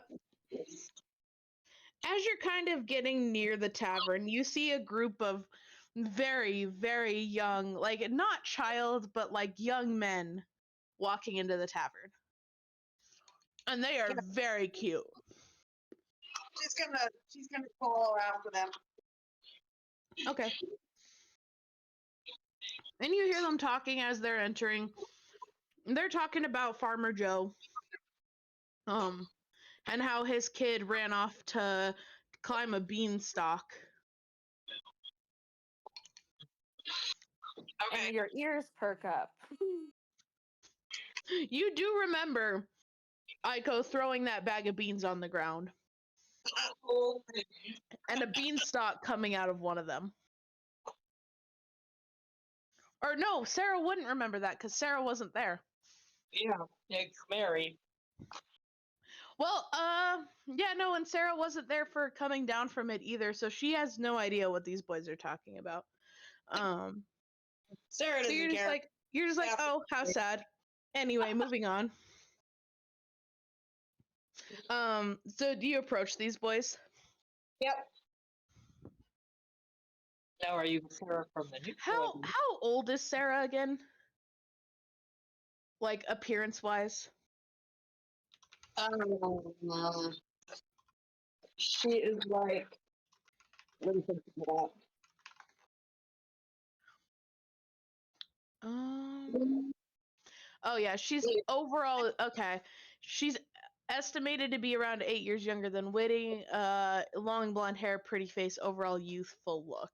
you're kind of getting near the tavern, you see a group of very, very young, like not child, but like young men walking into the tavern. And they are very cute. She's gonna follow after them. Okay. And you hear them talking as they're entering. They're talking about Farmer Joe. And how his kid ran off to climb a beanstalk. Okay. And your ears perk up. You do remember Aiko throwing that bag of beans on the ground. And a beanstalk coming out of one of them. Or no, Sarah wouldn't remember that because Sarah wasn't there. Yeah, it's Mary. Well, yeah, no, and Sarah wasn't there for coming down from it either, so she has no idea what these boys are talking about. Sarah doesn't so you're just care. like, oh, how sad. Anyway, moving on. So do you approach these boys? Yep. Now, are you Sarah from the new? How old is Sarah again? Like appearance wise? She is like. Let me think about Oh yeah, she's overall okay. She's estimated to be around 8 years younger than Whitty. Long blonde hair, pretty face, overall youthful look.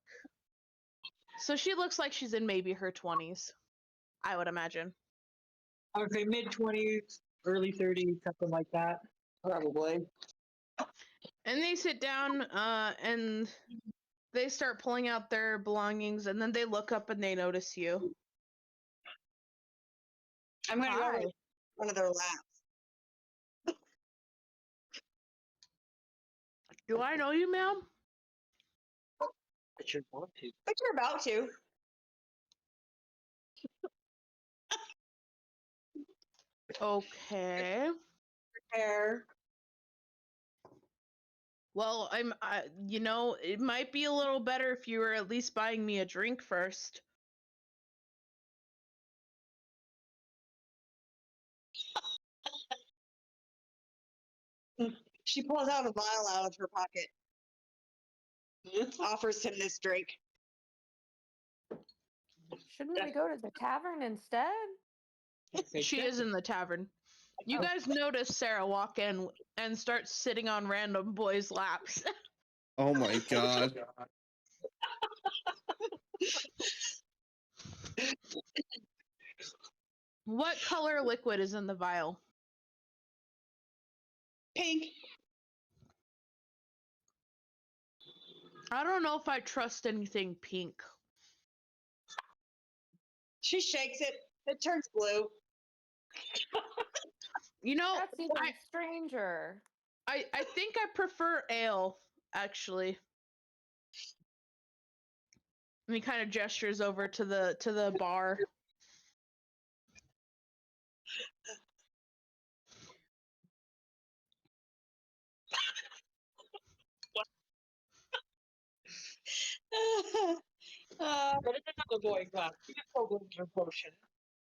So she looks like she's in maybe her 20s, I would imagine. I would say mid-20s, early 30s, something like that. Probably. And they sit down, and they start pulling out their belongings, and then they look up and they notice you. I'm gonna go to one of their laps. Do I know you, ma'am? But you're about to. But you're about to. Okay. Hair. Well, it might be a little better if you were at least buying me a drink first. She pulls out a vial out of her pocket. Offers him this drink. Shouldn't we go to the tavern instead? She is in the tavern. You guys notice Sarah walk in and start sitting on random boys' laps. Oh my god. What color liquid is in the vial? Pink. I don't know if I trust anything pink. She shakes it. It turns blue. You know, That's even stranger. I think I prefer ale, actually. And he kind of gestures over to the bar. But it's another boy class. You can still go your potion.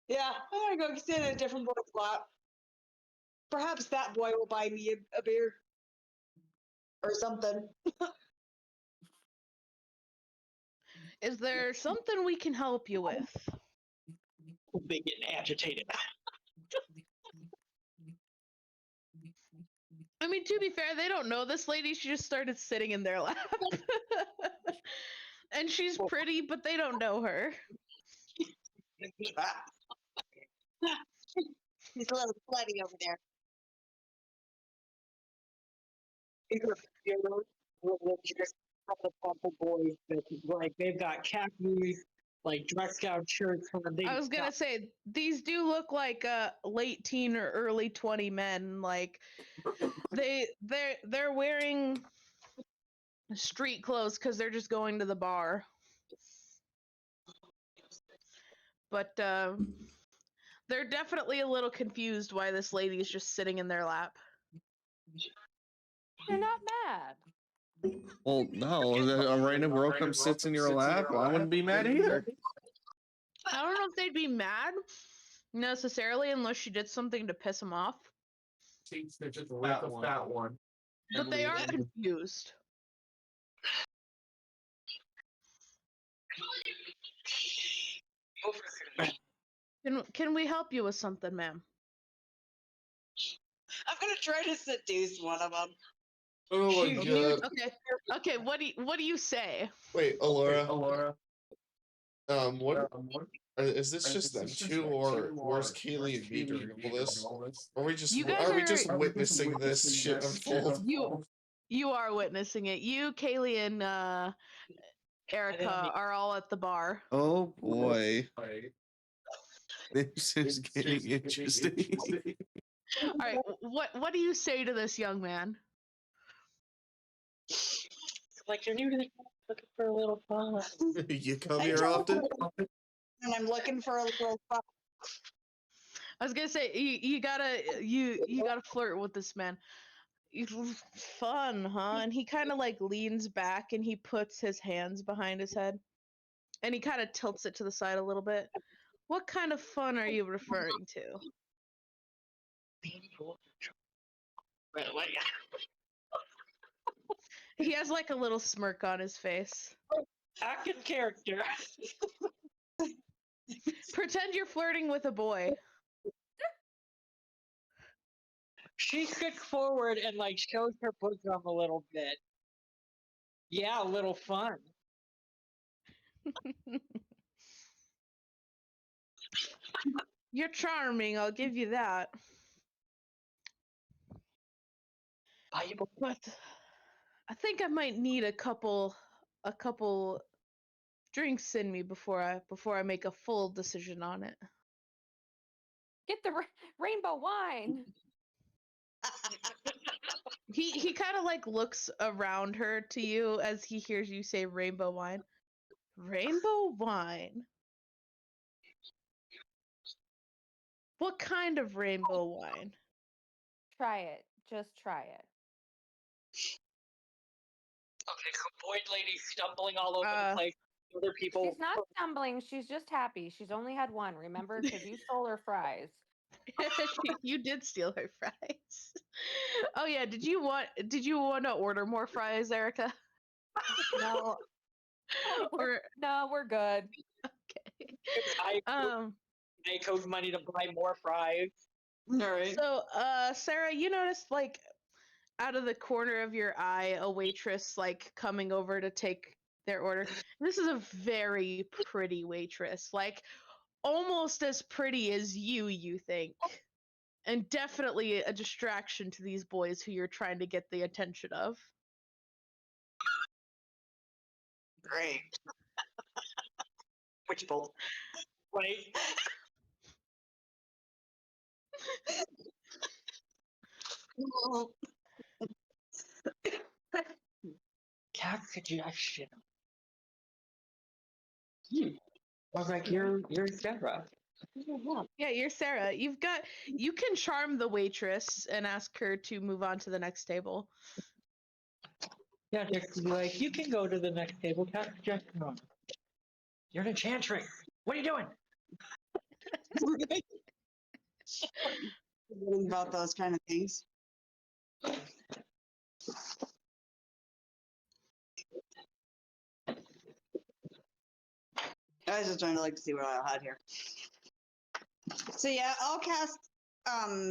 Yeah, I'm gonna go stand in a different boy slot. Perhaps that boy will buy me a beer or something. Is there something we can help you with? They getting agitated. I mean, to be fair, they don't know this lady. She just started sitting in their lap. And she's pretty, but they don't know her. He's a little slutty over there. Religious couple boys that like they've got khakis, like dressed down shirts on. I was gonna say these do look like late teen or early 20 men. Like they're wearing street clothes because they're just going to the bar. But they're definitely a little confused why this lady is just sitting in their lap. They're not mad. Well, no, a random girl comes sits in your lap. Well, I wouldn't be mad either. I don't know if they'd be mad necessarily unless she did something to piss them off. They're just a fat one. But they are confused. Can we help you with something, ma'am? I'm gonna try to seduce one of them. Oh my god. Okay. What do you say? Wait, Alora. What? Is this just them two, or where's Kaylee and me during all this? Are we just You guys are we just witnessing this shit unfold? You are witnessing it. You, Kaylee, and Erica are all at the bar. Oh boy. This is getting interesting. All right, what do you say to this young man? Like you're new to the looking for a little fun. You come here often? And I'm looking for a little fun. I was gonna say you gotta flirt with this man. Fun, huh? And he kind of like leans back and he puts his hands behind his head, and he kind of tilts it to the side a little bit. What kind of fun are you referring to? He has like a little smirk on his face. Act in character. Pretend you're flirting with a boy. She sits forward and like shows her bosom a little bit. Yeah, a little fun. You're charming, I'll give you that. But I think I might need a couple drinks in me before I make a full decision on it. Get the rainbow wine. He kind of like looks around her to you as he hears you say rainbow wine. Rainbow wine? What kind of rainbow wine? Try it. Just try it. Okay, so void lady stumbling all over the place. Other people. She's not stumbling. She's just happy. She's only had one. Remember, because you stole her fries. You did steal her fries. Oh yeah, did you want to order more fries, Erica? No. No, we're good. Okay. I chose money to buy more fries. All right. So, Sarah, you noticed like out of the corner of your eye a waitress like coming over to take their order. This is a very pretty waitress, like almost as pretty as you think. And definitely a distraction to these boys who you're trying to get the attention of. Great. Which bolt? Right. suggestion. I was like, you're Sarah. Yeah, you're Sarah. You can charm the waitress and ask her to move on to the next table. Yeah, just be like, you can go to the next table. Cast suggestion on. You're an enchantress. What are you doing? About those kind of things. I was just trying to see what I had here. So yeah, I'll cast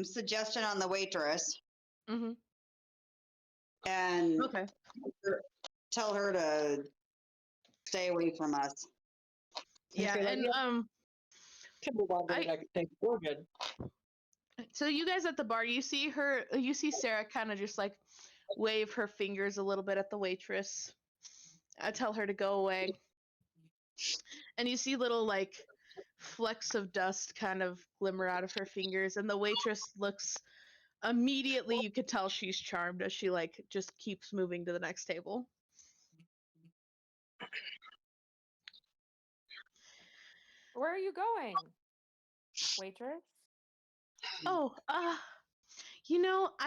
suggestion on the waitress. Mm-hmm. And okay. Tell her to stay away from us. Yeah, and can move on to the next thing. We're good. So you guys at the bar, you see Sarah kind of just like wave her fingers a little bit at the waitress. I tell her to go away. And you see little like flecks of dust kind of glimmer out of her fingers, and the waitress looks immediately, you could tell she's charmed as she like just keeps moving to the next table. Where are you going, waitress? Oh, I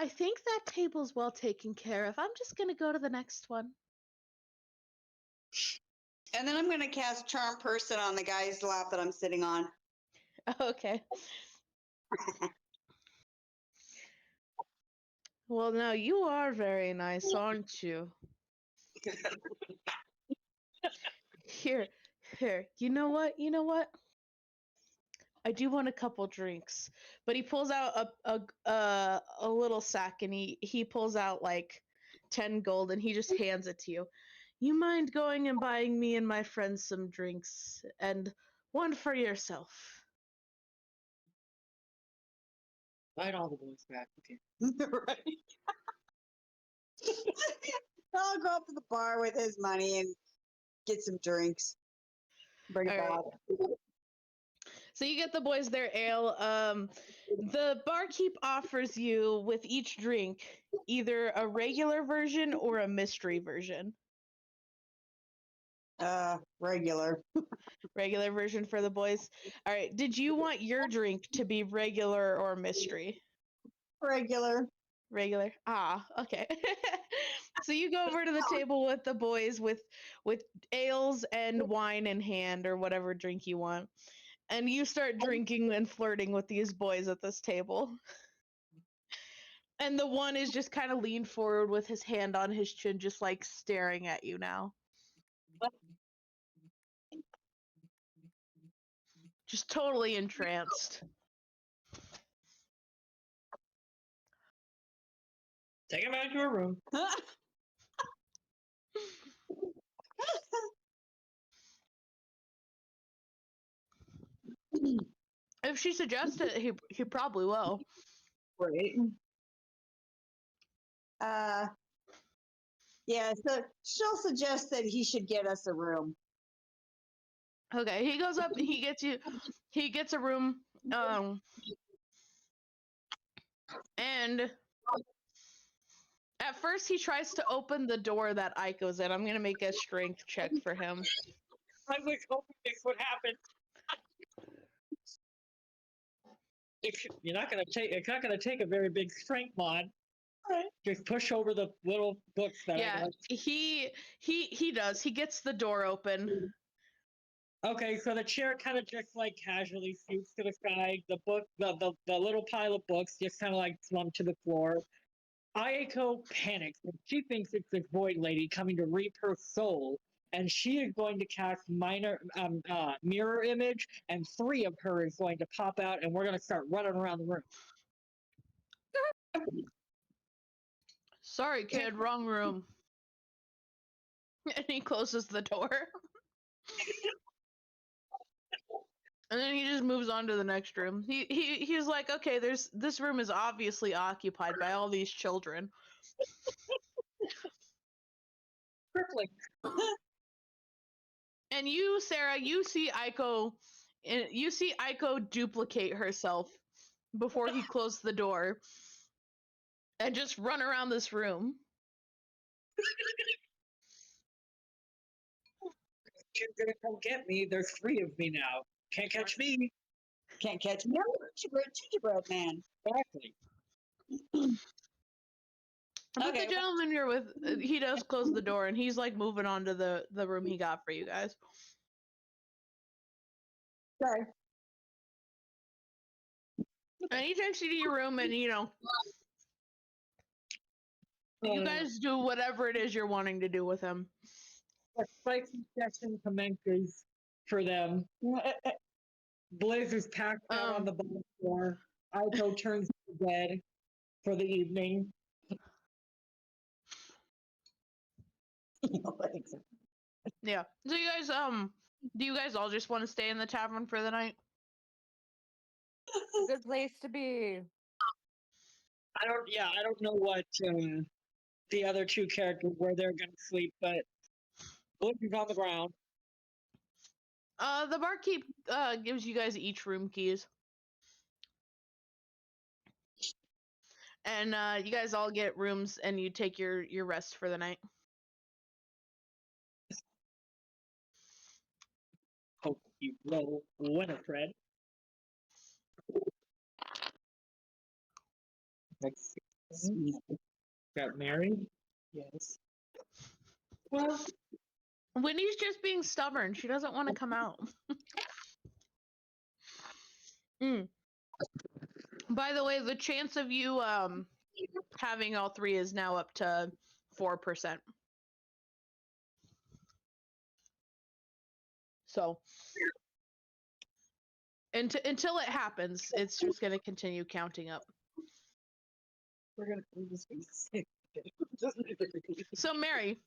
think that table's well taken care of. I'm just gonna go to the next one. And then I'm going to cast Charm Person on the guy's lap that I'm sitting on. Okay. Well, now you are very nice, aren't you? Here. You know what? I do want a couple drinks. But he pulls out a little sack, and he pulls out like 10 gold, and he just hands it to you. You mind going and buying me and my friends some drinks, and one for yourself? Invite all the boys back. Okay. Right. I'll go up to the bar with his money and get some drinks. Bring it back. So you get the boys their ale. The barkeep offers you with each drink either a regular version or a mystery version. Regular. Regular version for the boys. All right. Did you want your drink to be regular or mystery? Regular. Regular. Ah, okay. So you go over to the table with the boys with ales and wine in hand, or whatever drink you want. And you start drinking and flirting with these boys at this table. And the one is just kind of leaned forward with his hand on his chin, just like staring at you now. Just totally entranced. Take him back to her room. If she suggests it, he probably will. Right. Yeah, so she'll suggest that he should get us a room. Okay, he goes up, he gets a room, and at first he tries to open the door that Aiko's in. I'm gonna make a strength check for him. I was hoping this would happen. It's not gonna take a very big strength mod. Right. Just push over the little books that Yeah, he does. He gets the door open. Okay, so the chair kind of just like casually shoots to the side. The book, the little pile of books just kind of like slump to the floor. Ayako panics and she thinks it's this void lady coming to reap her soul, and she is going to cast mirror image, and 3 of her is going to pop out, and we're going to start running around the room. Sorry, kid, wrong room. And he closes the door. And then he just moves on to the next room. He's like, okay, this room is obviously occupied by all these children. Crippling. And you, Sarah, you see Aiko duplicate herself before he closed the door and just run around this room. You're gonna come get me. There's 3 of me now. Can't catch me. Can't catch me. I'm a gingerbread man. Exactly. But Okay. the gentleman you're with, he does close the door, and he's like moving on to the room he got for you guys. Sorry. And he takes you to your room, and you guys do whatever it is you're wanting to do with him. A spicy session commences for them. Blaze is passed out on the bottom floor. Aiko turns to bed for the evening. Yeah. So you guys, do you guys all just want to stay in the tavern for the night? Good place to be. I don't know what the other 2 characters where they're gonna sleep, but Blaze is on the ground. The barkeep gives you guys each room keys. And you guys all get rooms and you take your rest for the night. Hope you roll Winifred. Next, got married? Yes. Well, Winnie's just being stubborn. She doesn't want to come out. By the way, the chance of you having all 3 is now up to 4%. So until it happens, it's just going to continue counting up. We're just gonna say. So Mary,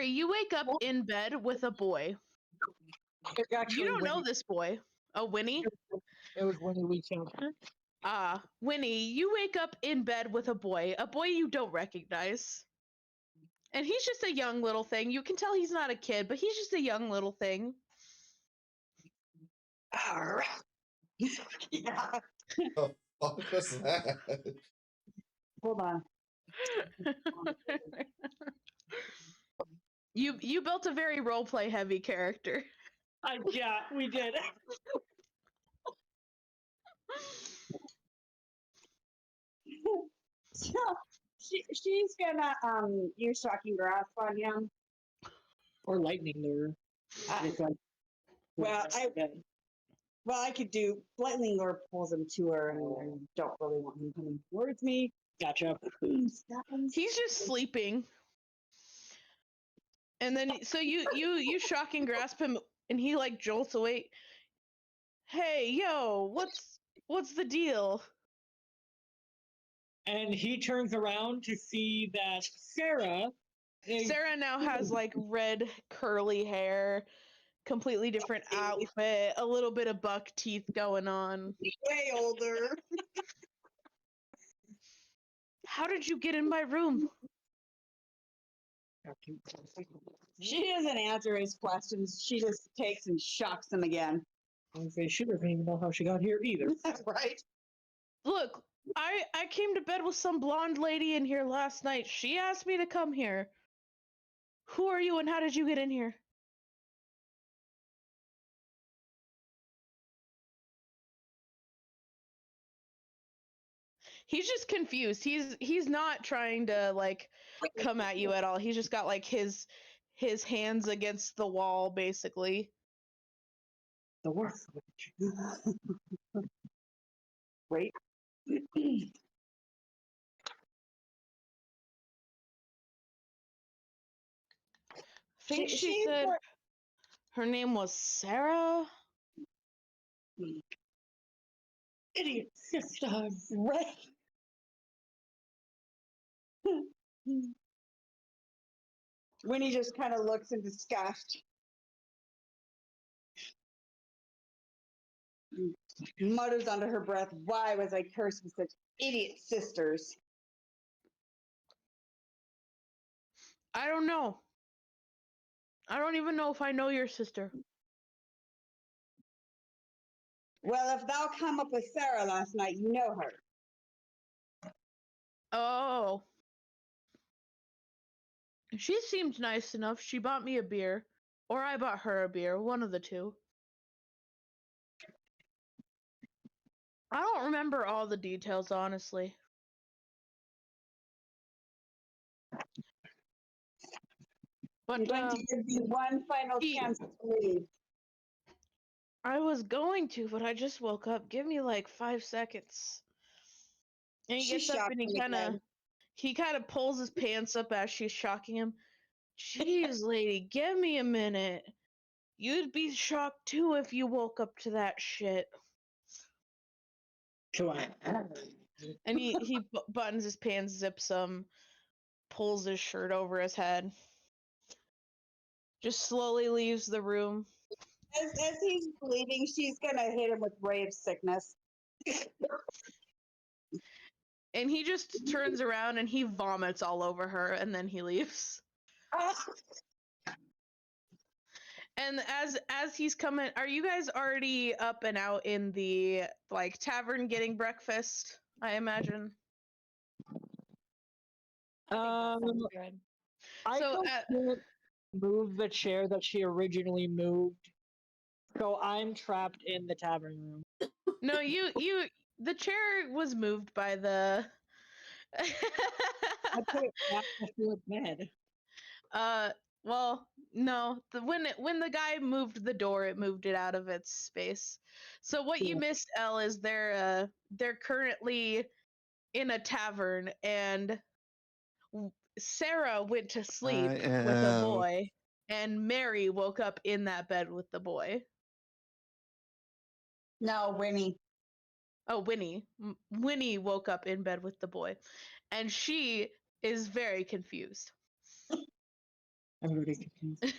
you wake up in bed with a boy. You don't know this boy. Oh, Winnie? It was Winnie we killed. Winnie, you wake up in bed with a boy you don't recognize. And he's just a young little thing. You can tell he's not a kid, but he's just a young little thing. Yeah. The fuck was that? Hold on. You built a very roleplay heavy character. Yeah, we did. So she's gonna use shocking grasp on him. Or lightning lure. Well, I could do lightning lure pulls him to her, and I don't really want him coming towards me. Gotcha. He's just sleeping. And then so you shocking grasp him and he like jolts awake. Hey, yo, what's the deal? And he turns around to see that Sarah now has like red curly hair, completely different outfit, a little bit of buck teeth going on. Way older. How did you get in my room? She doesn't answer his questions. She just takes and shocks him again. She doesn't even know how she got here either. Right? Look, I came to bed with some blonde lady in here last night. She asked me to come here. Who are you and how did you get in here? He's just confused. He's not trying to like come at you at all. He's just got like his hands against the wall basically. The worst. Wait. I think she said her name was Sarah. Idiot sisters. Right. Winnie just kind of looks in disgust. Mutters under her breath, why was I cursed with such idiot sisters? I don't know. I don't even know if I know your sister. Well, if thou come up with Sarah last night, you know her. Oh. She seemed nice enough. She bought me a beer. Or I bought her a beer, one of the two. I don't remember all the details, honestly. But I'm going to give you one final chance to leave. I was going to, but I just woke up. Give me like 5 seconds. And he She's gets up and shocking again. he kind of pulls his pants up as she's shocking him. Jeez, lady, give me a minute. You'd be shocked too if you woke up to that shit. And he buttons his pants, zips them, pulls his shirt over his head. Just slowly leaves the room. As he's leaving, she's gonna hit him with ray of sickness. And he just turns around and he vomits all over her and then he leaves. And as he's coming, are you guys already up and out in the like tavern getting breakfast? I imagine. I So can't move the chair that she originally moved, so I'm trapped in the tavern room. no, the chair was moved by the. I put it back before bed. Well, no. When the guy moved the door, it moved it out of its space. So what you missed, Elle, is they're currently in a tavern, and Sarah went to sleep with a boy, and Mary woke up in that bed with the boy. No, Winnie. Oh, Winnie. Winnie woke up in bed with the boy, and she is very confused. I'm really confused.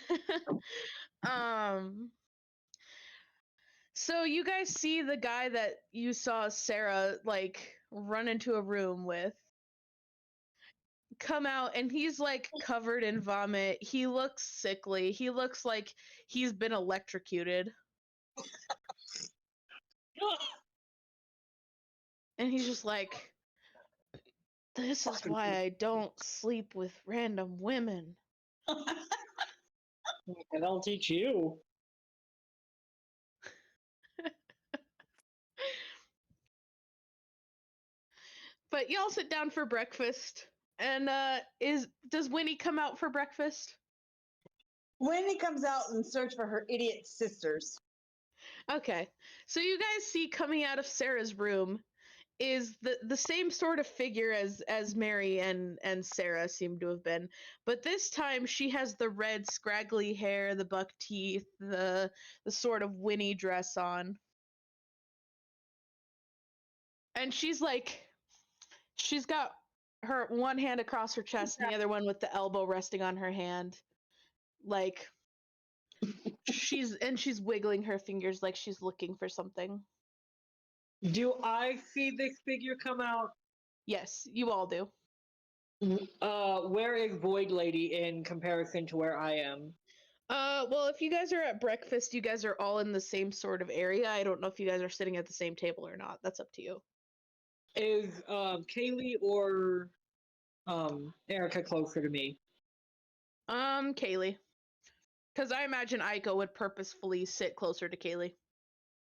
So you guys see the guy that you saw Sarah like run into a room with come out, and he's like covered in vomit. He looks sickly. He looks like he's been electrocuted. And he's just like, this is why I don't sleep with random women. And I'll teach you. But y'all sit down for breakfast. And does Winnie come out for breakfast? Winnie comes out and search for her idiot sisters. Okay. So you guys see coming out of Sarah's room is the same sort of figure as Mary and Sarah seem to have been, but this time she has the red scraggly hair, the buck teeth, the sort of Winnie dress on. And she's got her one hand across her chest and the other one with the elbow resting on her hand. Like she's wiggling her fingers like she's looking for something. Do I see this figure come out? Yes, you all do. Where is Void Lady in comparison to where I am? Well, if you guys are at breakfast, you guys are all in the same sort of area. I don't know if you guys are sitting at the same table or not. That's up to you. Is Kaylee or Erica closer to me? Kaylee. Because I imagine Aiko would purposefully sit closer to Kaylee.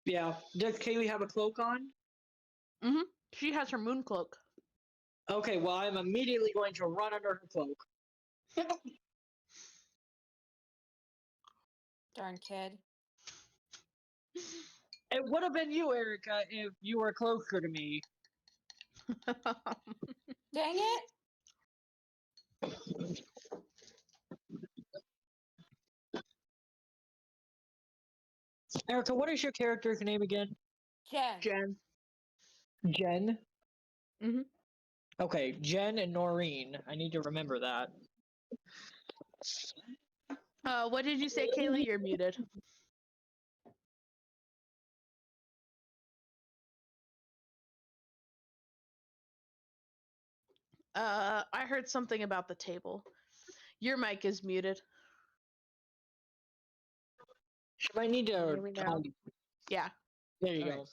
Yeah. Does Kaylee have a cloak on? Mm-hmm. She has her moon cloak. Okay, well, I'm immediately going to run under her cloak. Darn kid. It would have been you, Erica, if you were closer to me. Dang it! Erica, what is your character's name again? Jen. Jen? Mm-hmm. Okay, Jen and Noreen. I need to remember that. What did you say, Kaylee? You're muted. I heard something about the table. Your mic is muted. I need to. Hear me now? Yeah. There you All go. right.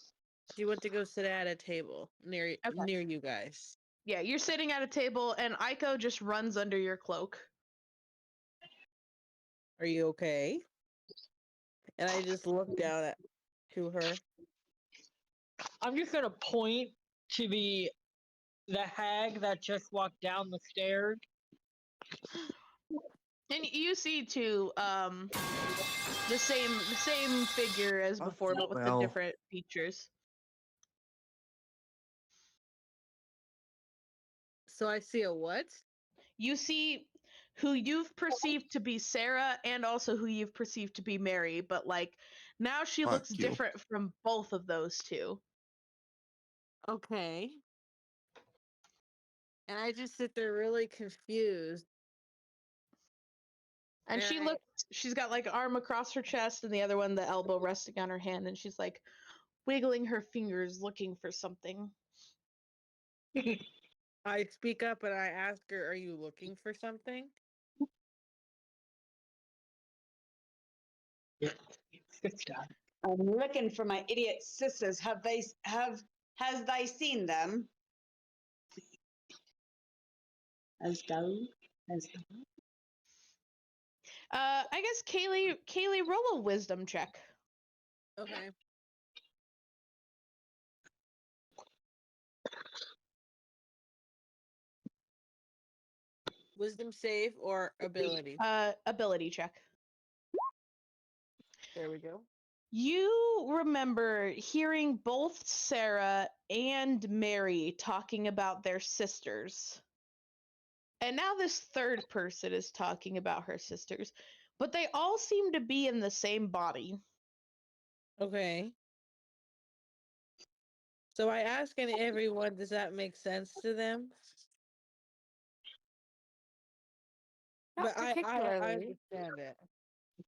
She went to go sit at a table near you guys. Yeah, you're sitting at a table, and Aiko just runs under your cloak. Are you okay? And I just look down at to her. I'm just gonna point to the hag that just walked down the stairs. And you see too, the same figure as before, but with the well. different features. So I see a what? You see who you've perceived to be Sarah and also who you've perceived to be Mary, but like now she Fuck looks you. different from both of those two. Okay. And I just sit there really confused. And she looks, she's got like an arm across her chest and the other one, the elbow resting on her hand, and she's like wiggling her fingers looking for something. I speak up and I ask her, "Are you looking for something?" I'm looking for my idiot sisters. Has they seen them? As go. I guess Kaylee, roll a wisdom check. Okay. Wisdom save or ability? Ability check. There we go. You remember hearing both Sarah and Mary talking about their sisters. And now this third person is talking about her sisters, but they all seem to be in the same body. Okay. So I ask everyone, does that make sense to them? Not But I particularly. understand it. I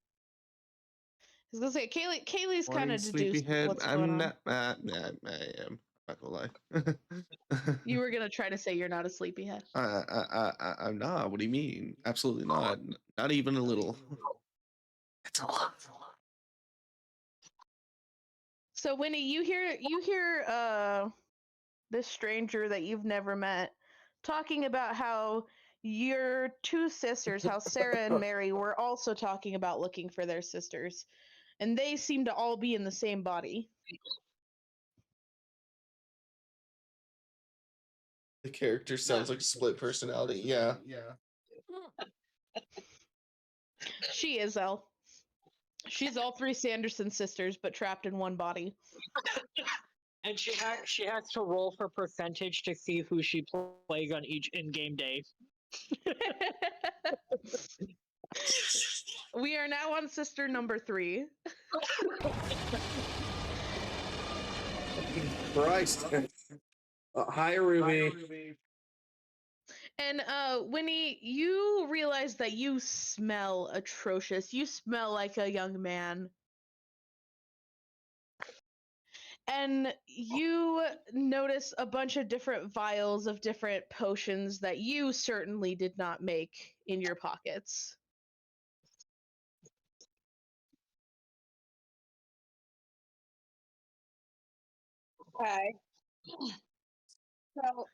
was gonna say Kaylee's kind Morning, of deduced sleepyhead. what's I'm going on. not. I am. I'm not gonna lie. You were gonna try to say you're not a sleepyhead. I'm not. What do you mean? Absolutely not. Not even a little. It's a lot. So Winnie, you hear this stranger that you've never met talking about how your two sisters, how Sarah and Mary were also talking about looking for their sisters, and they seem to all be in the same body. The character sounds like split personality. Yeah. She is Elle. She's all three Sanderson sisters, but trapped in one body. And she has to roll for percentage to see who she plays on each in-game day. We are now on sister number 3. Christ. Hi, Ruby. And Winnie, you realize that you smell atrocious. You smell like a young man. And you notice a bunch of different vials of different potions that you certainly did not make in your pockets. Okay. So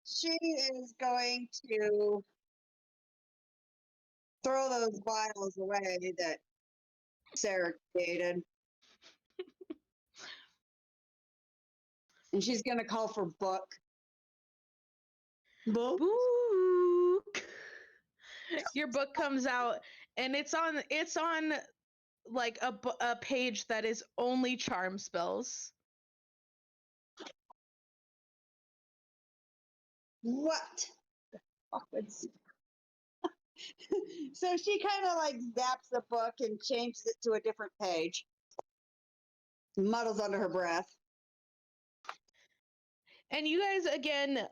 she is going to throw those vials away that Sarah created. And she's going to call for Book. Book. Your book comes out and it's on like a page that is only charm spells. What? So she kind of like zaps the book and changes it to a different page. Muddles under her breath. And you guys, again,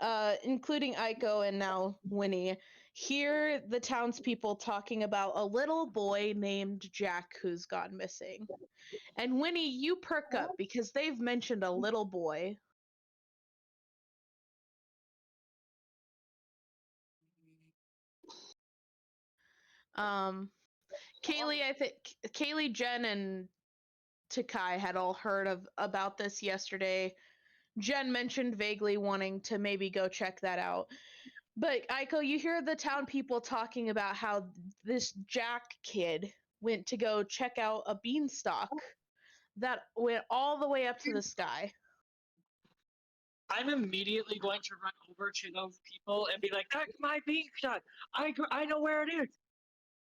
including Aiko and now Winnie, hear the townspeople talking about a little boy named Jack who's gone missing. And Winnie, you perk up because they've mentioned a little boy. Kaylee, I think Kaylee, Jen, and Takai had all heard about this yesterday. Jen mentioned vaguely wanting to maybe go check that out. But Aiko, you hear the town people talking about how this Jack kid went to go check out a beanstalk that went all the way up to the sky. I'm immediately going to run over to those people and be like, "That's my beanstalk. I know where it is."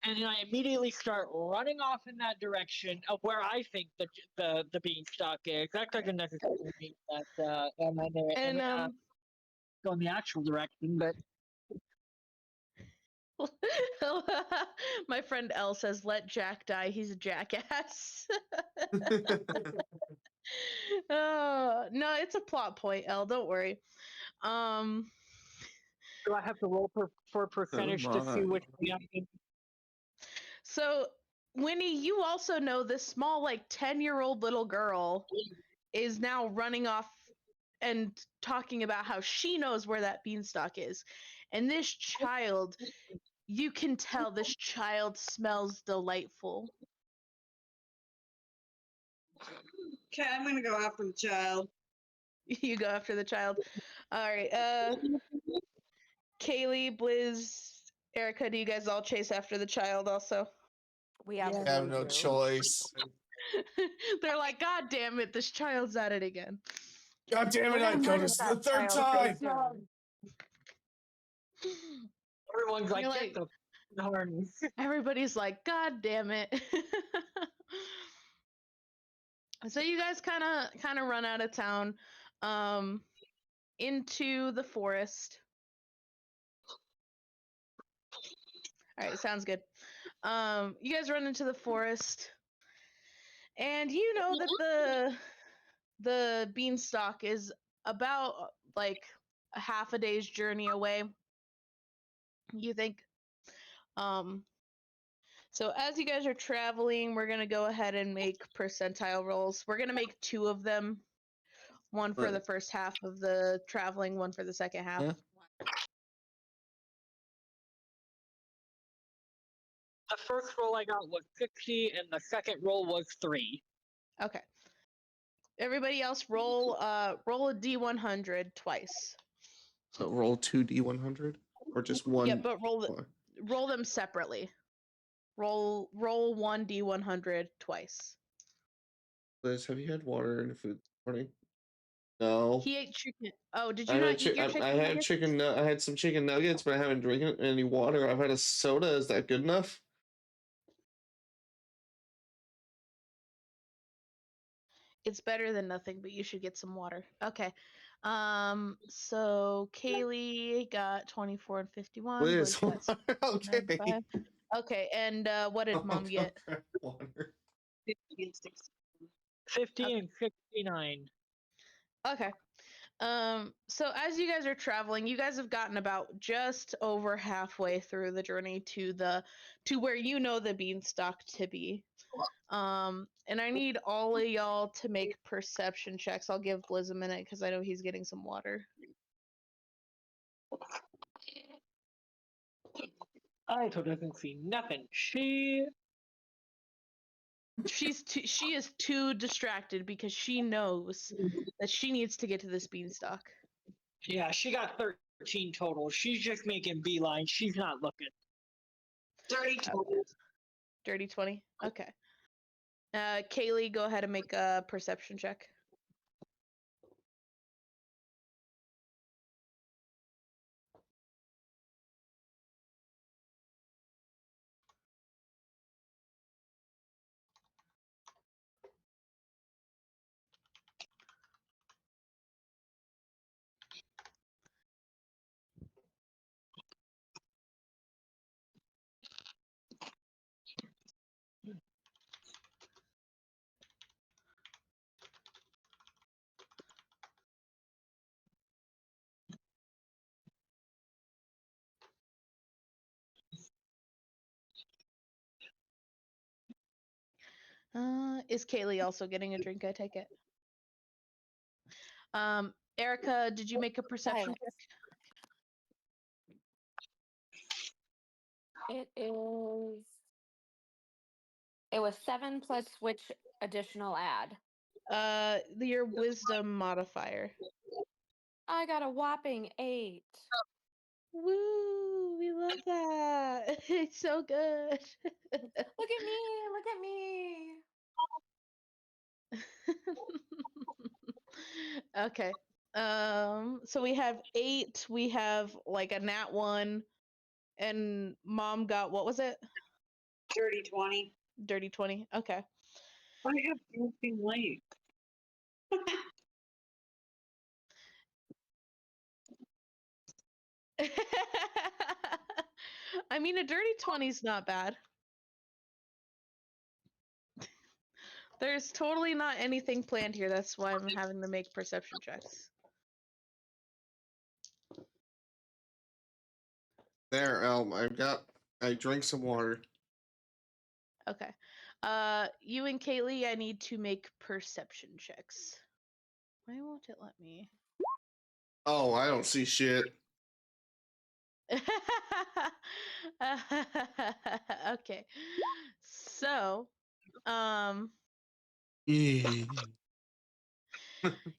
And then I immediately start running off in that direction of where I think the beanstalk is. That doesn't necessarily mean that I'm in there And go in the actual direction, but my friend L says, "Let Jack die. He's a jackass." No, it's a plot point, L. Don't worry. Do I have to roll for percentage to see which reaction? So, Winnie, you also know this small, like 10-year-old little girl is now running off and talking about how she knows where that beanstalk is. And this child, you can tell this child smells delightful. Okay, I'm gonna go after the child. You go after the child. All right. Kaylee, Blizz, Erica, do you guys all chase after the child also? We I have no choice. They're like, God damn it, this child's at it again. God damn it, I go. This is the third time. Everyone's like, You're "Get the horns." Everybody's like, God damn it. So you guys kind of run out of town, into the forest. All right, sounds good. You guys run into the forest, and you know that the beanstalk is about like a half a day's journey away. You think. So as you guys are traveling, we're gonna go ahead and make percentile rolls. We're gonna make 2 of them. One for the first half of the traveling, one for the second half. Huh? The first roll I got was 60, and the second roll was 3. Okay. Everybody else roll a D100 twice. So roll 2d100 or just one? Yeah, but roll them separately. Roll 1 D100 twice. Liz, have you had water in the food this morning? No. He ate chicken. Oh, did you not eat your chicken? I had nuggets? I had some chicken nuggets, but I haven't drinking any water. I've had a soda. Is that good enough? It's better than nothing, but you should get some water. Okay. So Kaylee got 24 and 51. Liz, Blizz got okay. 95. Okay, and what did Mom get? Water. 50 and 69. Okay. So as you guys are traveling, you guys have gotten about just over halfway through the journey to where you know the beanstalk to be. And I need all of y'all to make perception checks. I'll give Blizz a minute because I know he's getting some water. I doesn't see nothing. She is too distracted because she knows that she needs to get to this beanstalk. Yeah, she got 13 total. She's just making beeline. She's not looking. Dirty 20. Dirty 20? Okay. Kaylee, go ahead and make a perception check. Is Kaylee also getting a drink? I take it. Erica, did you make a perception check? It was 7 plus which additional add? Your wisdom modifier. I got a whopping 8. Woo! We love that. It's so good. Look at me! Look at me! Okay. So we have 8. We have like a nat 1, and mom got, what was it? Dirty 20. Dirty 20. Okay. I have broken leg. I mean, a dirty 20 is not bad. There's totally not anything planned here. That's why I'm having to make perception checks. There, I drank some water. Okay. You and Kaylee, I need to make perception checks. Why won't it let me? Oh, I don't see shit. Okay. So, Yeah.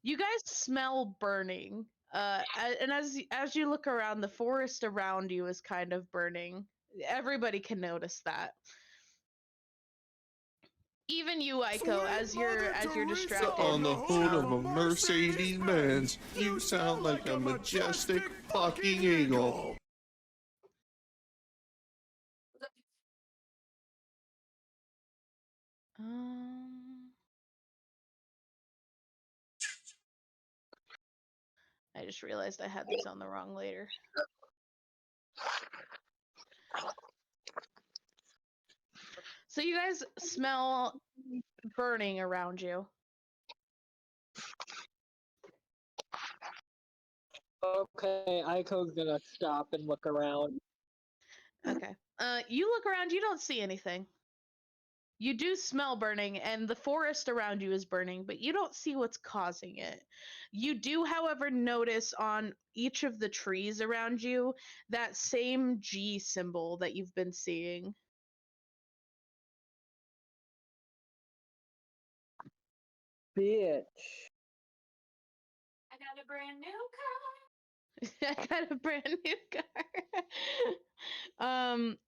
you guys smell burning. And as you look around, the forest around you is kind of burning. Everybody can notice that. Even you, Aiko, as you're distracted. On the hood of a Mercedes Benz, you sound like a majestic fucking eagle. I just realized I had these on the wrong layer. So you guys smell burning around you. Okay, Aiko's gonna stop and look around. Okay. You look around, you don't see anything. You do smell burning, and the forest around you is burning, but you don't see what's causing it. You do, however, notice on each of the trees around you that same G symbol that you've been seeing. Bitch. I got a brand new car. I got a brand new car.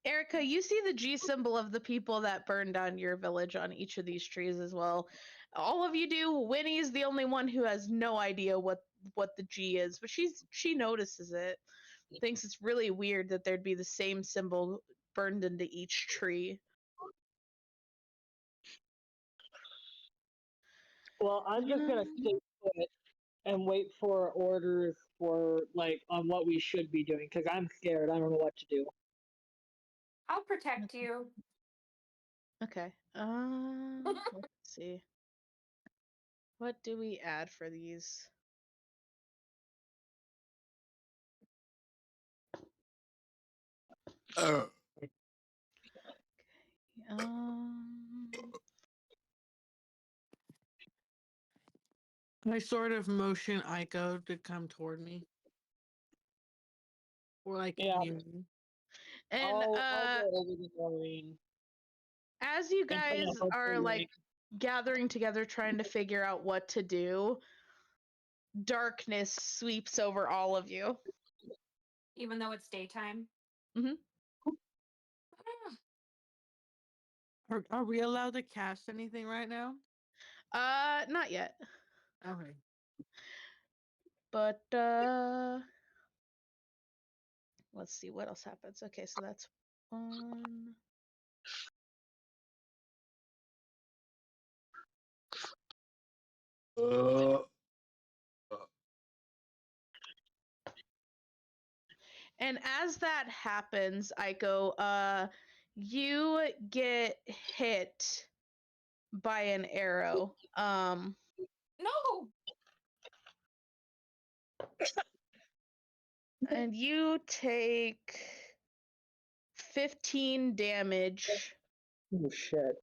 Erica, you see the G symbol of the people that burned down your village on each of these trees as well. All of you do. Winnie's the only one who has no idea what the G is, but she notices it. Thinks it's really weird that there'd be the same symbol burned into each tree. Well, I'm just gonna stay put and wait for orders for like on what we should be doing because I'm scared. I don't know what to do. I'll protect you. Okay. Let's see. What do we add for these? I sort of motion Aiko to come toward me. Or like Yeah. near me. And I'll go over to Maureen. As you And kinda guys hopefully, are like gathering together trying to figure out what to do, darkness sweeps over all of you. Even though it's daytime. Mm-hmm. Are we allowed to cast anything right now? Not yet. Okay. But let's see what else happens. Okay, so that's 1. And as that happens, Aiko, you get hit by an arrow. No. And you take 15 damage. Oh shit.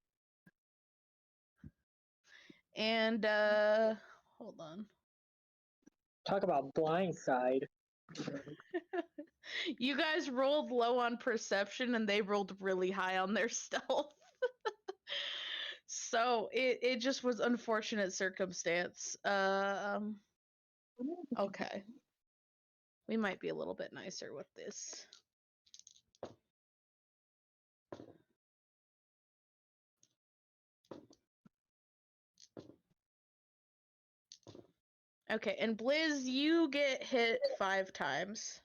And hold on. Talk about blindside. You guys rolled low on perception and they rolled really high on their stealth. So it just was unfortunate circumstance. Okay. We might be a little bit nicer with this. Okay, and Blizz, you get hit 5 times.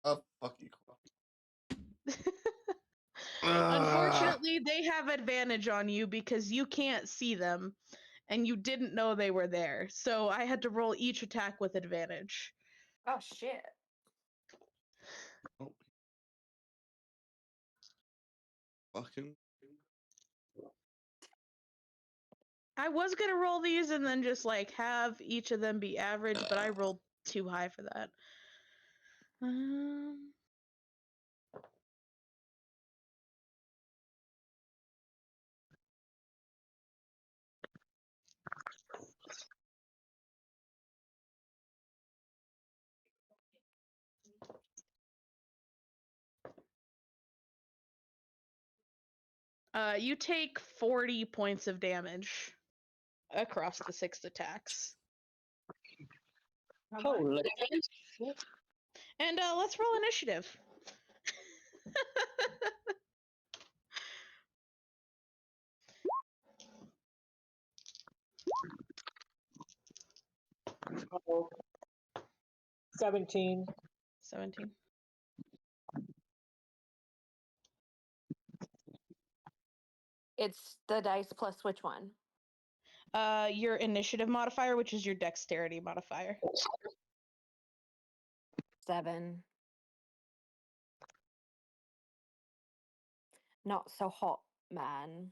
Oh, fuck you. Unfortunately, they have advantage on you because you can't see them, and you didn't know they were there. So I had to roll each attack with advantage. Oh shit. Fucking. I was gonna roll these and then just like have each of them be average, but I rolled too high for that. You take 40 points of damage across the 6 attacks. Holy shit. And let's roll initiative. Oh, 17. 17. It's the dice plus which one? Your initiative modifier, which is your dexterity modifier. 7. Not so hot, man.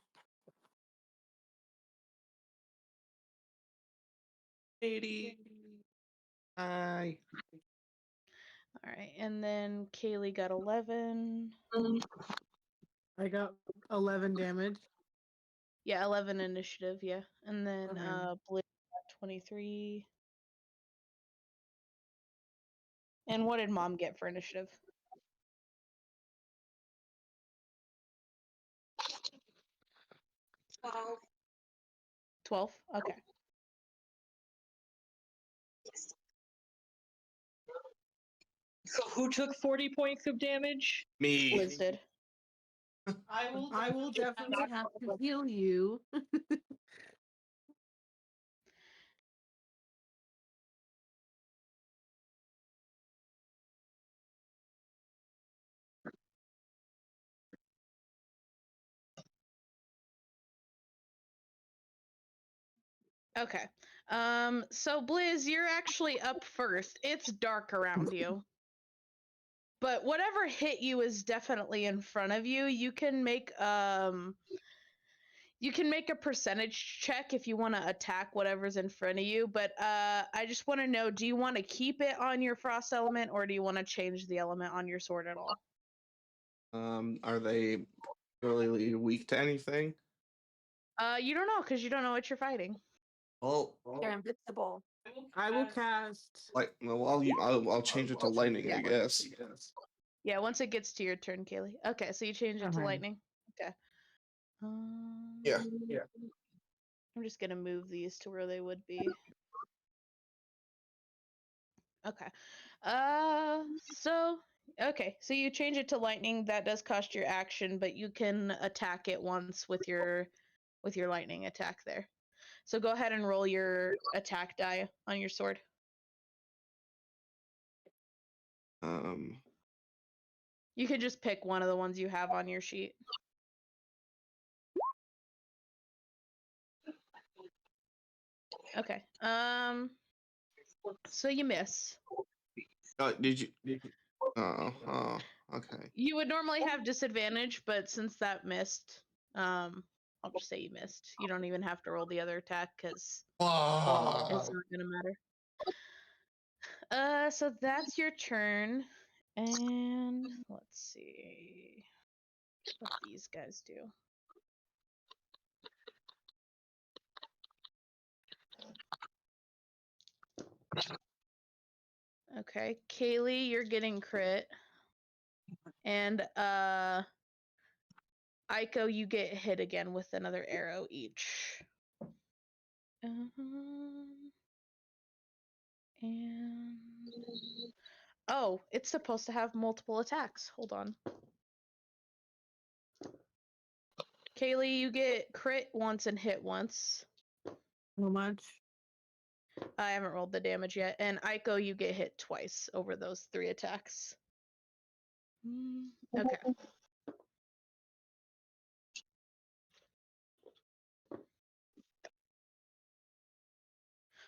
80. Hi. All right, and then Kaylee got 11. I got 11 damage. Yeah, 11 initiative, yeah. And then Okay. Blizz got 23. And what did Mom get for initiative? 12. 12? Okay. So who took 40 points of damage? Me. Blizz did. I will definitely have to heal you. Okay. So Blizz, you're actually up first. It's dark around you. But whatever hit you is definitely in front of you. You can make a percentage check if you want to attack whatever's in front of you, but I just want to know, do you want to keep it on your frost element or do you want to change the element on your sword at all? Are they really weak to anything? You don't know because you don't know what you're fighting. Well, They're invincible. I will cast. like, well, I'll change it to lightning, I guess. Yeah, once it gets to your turn, Kaylee. Okay, so you change it to lightning. Okay. Yeah. I'm just gonna move these to where they would be. Okay. So you change it to lightning. That does cost your action, but you can attack it once with your lightning attack there. So go ahead and roll your attack die on your sword. You could just pick one of the ones you have on your sheet. Okay. So you miss. Did you? Oh, okay. You would normally have disadvantage, but since that missed, I'll just say you missed. You don't even have to roll the other attack because it's not gonna matter. So that's your turn, and let's see what these guys do. Okay, Kaylee, you're getting crit, and Aiko, you get hit again with another arrow each. And Oh, it's supposed to have multiple attacks. Hold on. Kaylee, you get crit once and hit once. How much? I haven't rolled the damage yet. And Aiko, you get hit twice over those 3 attacks. Okay.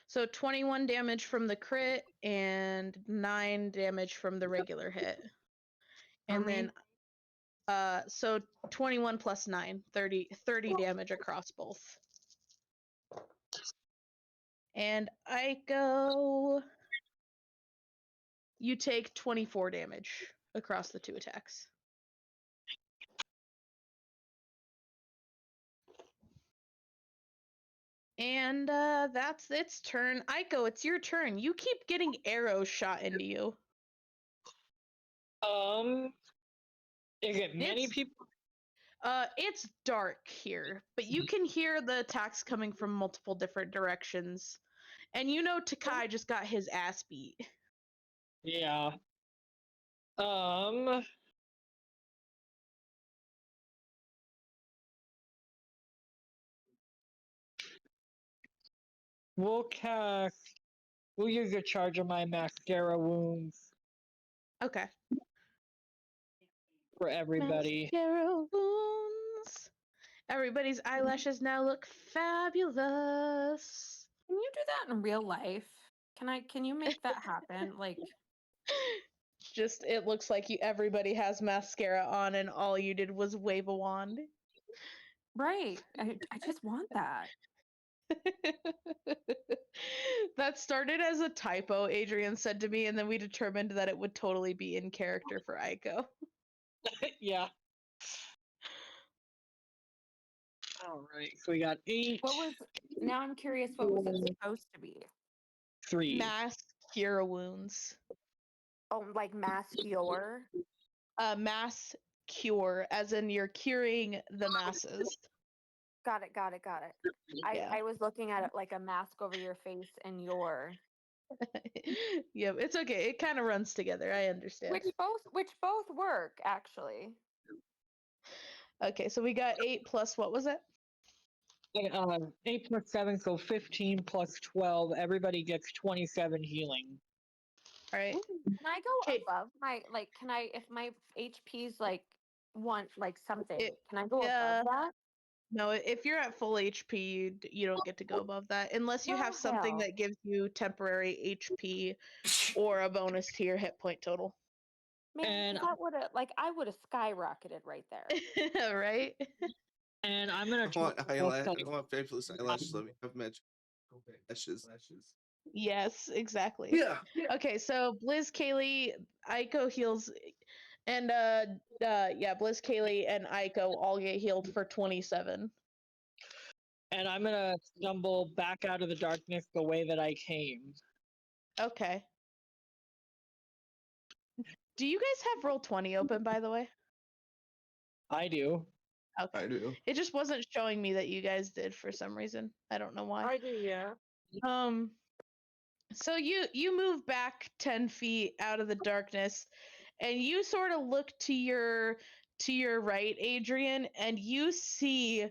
So 21 damage from the crit and 9 damage from the regular hit. And then so 21 plus 9, 30 damage across both. And Aiko, you take 24 damage across the 2 attacks. And that's its turn. Aiko, it's your turn. You keep getting arrows shot into you. Is it many people? It's dark here, but you can hear the attacks coming from multiple different directions. And you know Takai just got his ass beat. Yeah. We'll use a charge of my mascara wounds. Okay. For everybody. Mascara wounds. Everybody's eyelashes now look fabulous. Can you do that in real life? Can you make that happen? Like, just it looks like everybody has mascara on and all you did was wave a wand. Right. I just want that. That started as a typo, Adrian said to me, and then we determined that it would totally be in character for Aiko. Yeah. All right, so we got 8. Now I'm curious, what was it supposed to be? 3. Mass cure wounds. Oh, like mass cure? Mass cure, as in you're curing the masses. Got it. Yeah. I was looking at it like a mask over your face and your. Yeah, it's okay. It kind of runs together. I understand. Which both work, actually. Okay, so we got 8 plus what was it? 8 plus 7, so 15 plus 12. Everybody gets 27 healing. All right. Can I go above my Can I, if my HP's something? Can I go above that? No, if you're at full HP, you don't get to go above that unless you have something that gives you temporary HP or a bonus to your hit point total. Man, that would have I would have skyrocketed right there. Right? And I'm gonna. I want fabulous eyelashes. Let me have magic lashes. Yes, exactly. Yeah. Okay, so Blizz, Kaylee, Aiko heals, and Blizz, Kaylee, and Aiko all get healed for 27. And I'm gonna stumble back out of the darkness the way that I came. Okay. Do you guys have Roll20 open, by the way? I do. Okay. I do. It just wasn't showing me that you guys did for some reason. I don't know why. I do, yeah. So you move back 10 feet out of the darkness, and you sort of look to your right, Adrian, and you see.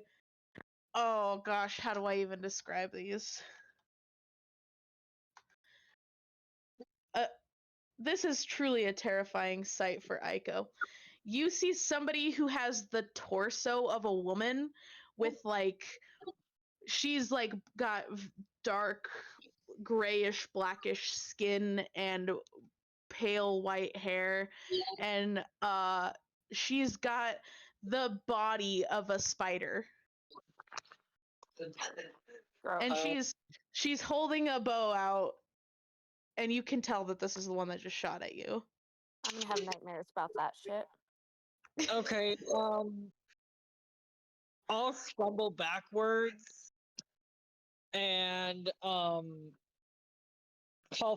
Oh gosh, how do I even describe these? This is truly a terrifying sight for Aiko. You see somebody who has the torso of a woman with she's got dark grayish blackish skin and pale white hair, and she's got the body of a spider. And she's holding a bow out, and you can tell that this is the one that just shot at you. I'm gonna have nightmares about that shit. Okay, I'll stumble backwards and call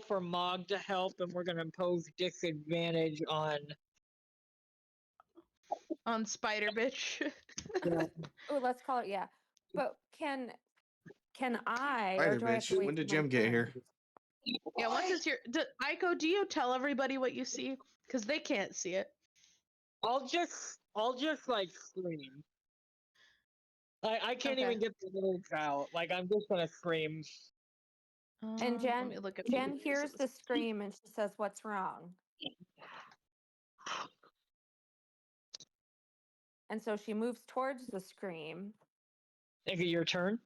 for Mog to help, and we're gonna impose disadvantage on Spider Bitch. Oh, let's call it, yeah. But can I? Spider Or do I have to bitch. wait When did till my Jim get turn? here? Yeah, once it's your Aiko, do you tell everybody what you see? Because they can't see it. I'll just like scream. I can't Okay. even get the words out. Like I'm just gonna scream. And Let Jen, me look at Jen the hears the scream and she says, "What's wrong?" And so she moves towards the scream. Is it your turn?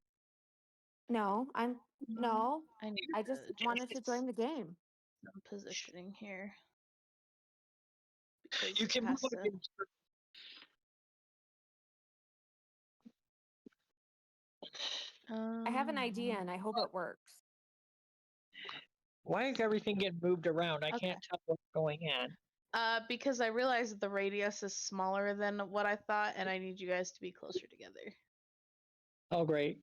No, no. I need I just wanted to join the game. some positioning here. Because You it can has move to. it. I have an idea and I hope it works. Why is everything getting moved around? I Okay. can't tell what's going in. Because I realized the radius is smaller than what I thought, and I need you guys to be closer together. Oh, great.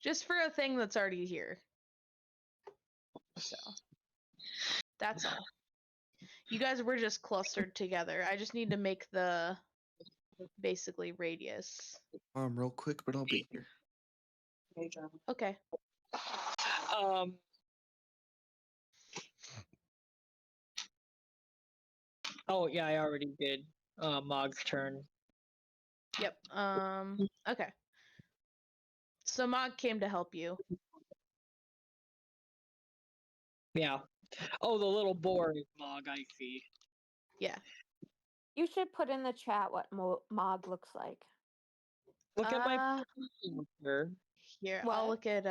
Just for a thing that's already here. So that's all. You guys were just clustered together. I just need to make the basically radius. Real quick, but I'll be here. Okay. Oh yeah, I already did. Mog's turn. Yep. Okay. So Mog came to help you. Yeah. Oh, the little boar is Mog. I see. Yeah. You should put in the chat what Mog looks like. Look at my picture. Here, What? I'll look at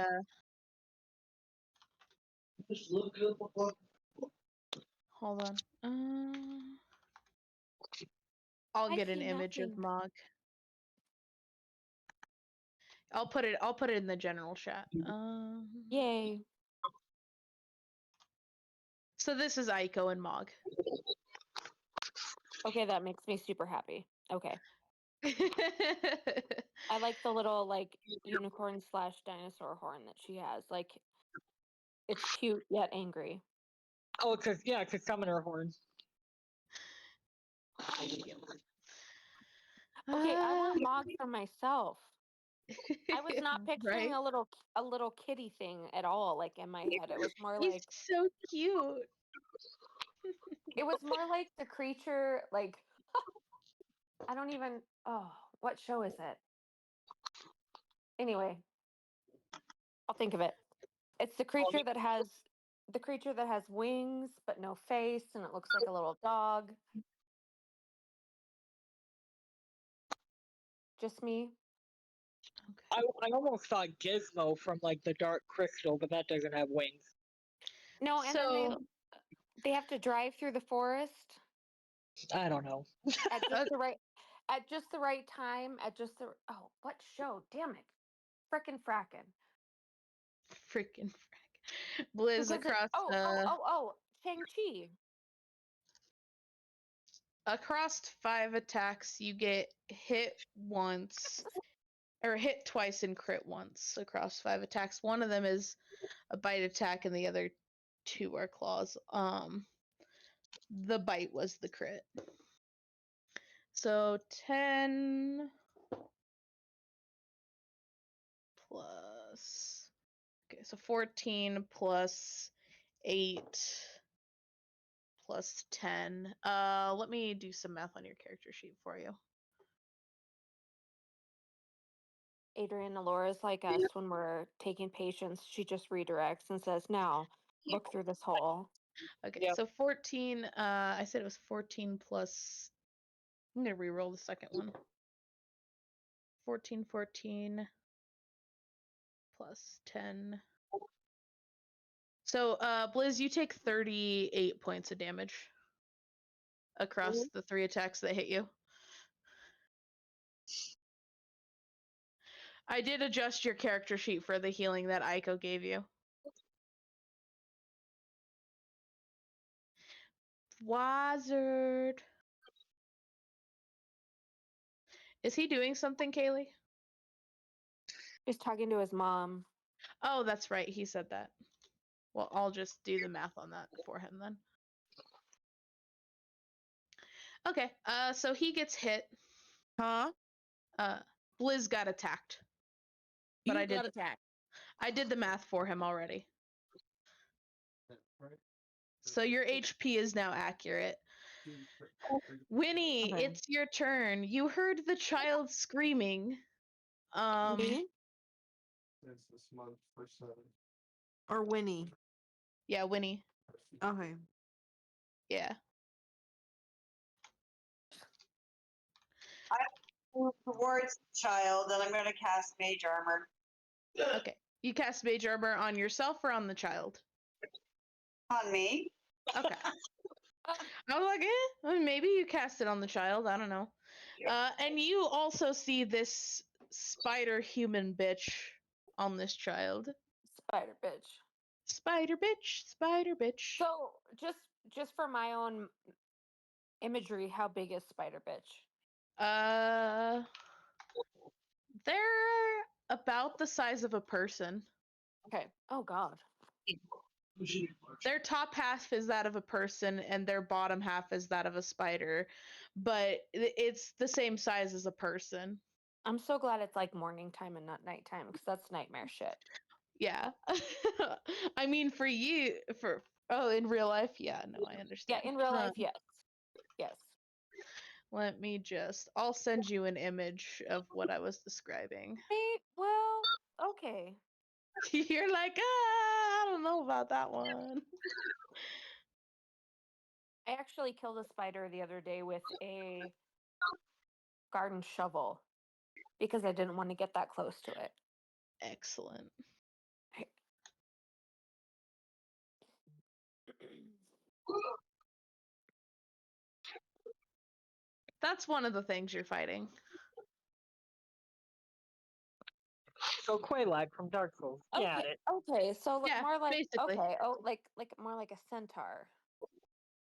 Just look up. hold on. I'll I get an see image of nothing. Mog. I'll put it in the general chat. Yay. So this is Aiko and Mog. Okay, that makes me super happy. Okay. I like the little like unicorn / dinosaur horn that she has. Like it's cute yet angry. Oh, cause summoner horn. Okay, I want Mog for myself. I was not picturing Right? a little kitty thing at all. Like in my head, it was more He's like so cute. it was more like the creature. Like I don't even. Oh, what show is it? Anyway, I'll think of it. It's the creature that has wings but no face, and it looks like a little dog. Just me. I almost thought Gizmo from like the Dark Crystal, but that doesn't have wings. No, and then they have to drive through the forest I don't know. at just the right time oh, what show? Damn it. Frickin' frackin'. Freaking frack. Blizz across Shang-Chi. Across 5 attacks, you get hit once or hit twice and crit once across 5 attacks. One of them is a bite attack and the other 2 are claws. The bite was the crit. So 10 plus, okay, so 14 plus 8 plus 10. Let me do some math on your character sheet for you. Adrian Alora's like us when we're taking patients. She just redirects and says, "Now look through this hole." Okay, so 14. I said it was 14 plus. I'm gonna re-roll the second one. 14 plus 10. So, Blizz, you take 38 points of damage across the 3 attacks that hit you. I did adjust your character sheet for the healing that Aiko gave you. Wizard. Is he doing something, Kaylee? He's talking to his mom. Oh, that's right. He said that. Well, I'll just do the math on that for him then. Okay, so he gets hit. Huh? Blizz got attacked. But You I did got attacked. I did the math for him already. So your HP is now accurate. Winnie, Okay. it's your turn. You heard the child screaming. Me? Or Winnie? Yeah, Winnie. Okay. Yeah. I move towards the child, and I'm going to cast Mage Armor Okay. You cast Mage Armor on yourself or on the child? on me. Okay. I was like, maybe you cast it on the child. I don't know. And you also see this spider human bitch on this child. Spider bitch. Spider bitch. Spider bitch. So just for my own imagery, how big is Spider bitch? They're about the size of a person. Okay. Oh God. Their top half is that of a person, and their bottom half is that of a spider, but it's the same size as a person. I'm so glad it's like morning time and not nighttime, because that's nightmare shit. Yeah. I mean, for you, in real life, yeah, no, I understand. Yeah, in real life, yes. Yes. Let me I'll send you an image of what I was describing. Well, okay. You're like, I don't know about that one. I actually killed a spider the other day with a garden shovel because I didn't want to get that close to it. Excellent. That's one of the things you're fighting. So Quelaag from Dark Souls. Got it. Okay, so Yeah, more like basically. okay, like more like a centaur.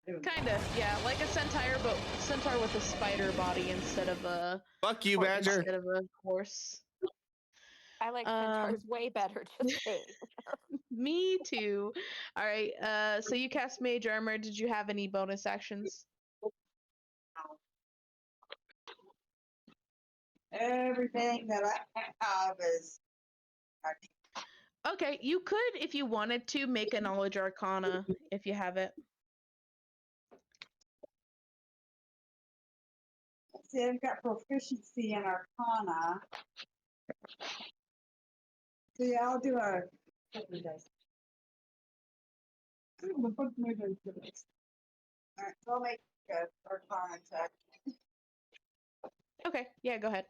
Kind of, yeah, like a centaur, but centaur with a spider body instead of a. Fuck you, Badger. Instead of a horse. I like centaurs way better. Just saying. Me too. All right. So you cast Mage Armor. Did you have any bonus actions? Everything that I have is. Okay, you could, if you wanted to, make a Knowledge Arcana if you have it. See, I've got proficiency in Arcana. So yeah, I'll do a. Alright, so I'll make a Arcana check. Okay, yeah, go ahead.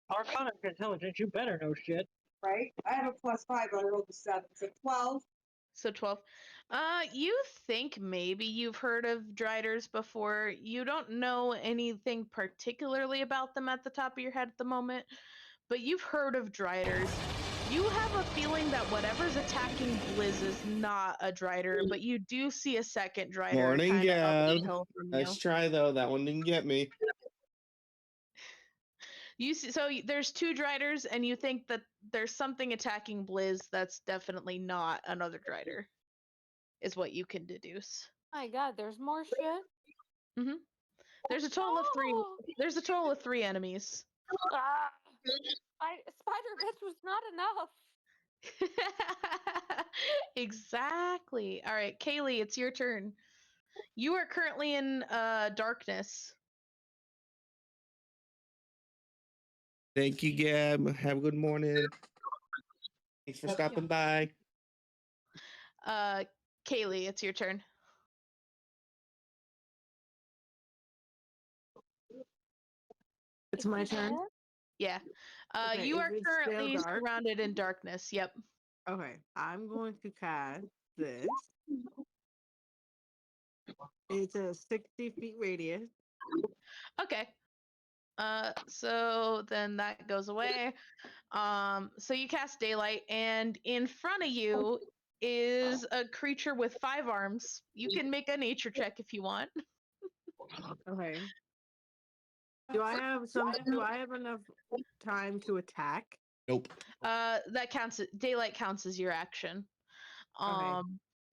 Arcana intelligence, you better know shit. Right? I have a +5, but I rolled a 7, so 12. So 12. You think maybe you've heard of Driders before. You don't know anything particularly about them at the top of your head at the moment, but you've heard of Driders. You have a feeling that whatever's attacking Blizz is not a Drider, but you do see a second Drider Morning, kind of up the Gab. hill from you. Nice try though. That one didn't get me. You see, so there's two Driders, and you think that there's something attacking Blizz that's definitely not another Drider, is what you can deduce. My God, there's more shit. Mm-hmm. There's a total of 3. There's a total of 3 enemies. Spider bitch was not enough. Exactly. All right, Kaylee, it's your turn. You are currently in darkness. Thank you, Gab. Have a good morning. Thanks for stopping by. Kaylee, it's your turn. It's my turn. Yeah. Okay, you is are it still currently dark? surrounded in darkness. Yep. Okay, I'm going to cast this. It's a 60 feet radius. Okay. So then that goes away. So you cast daylight, and in front of you is a creature with 5 arms. You can make a nature check if you want. Okay. Do I have enough time to attack? Nope. That counts. Daylight counts as your action. Okay.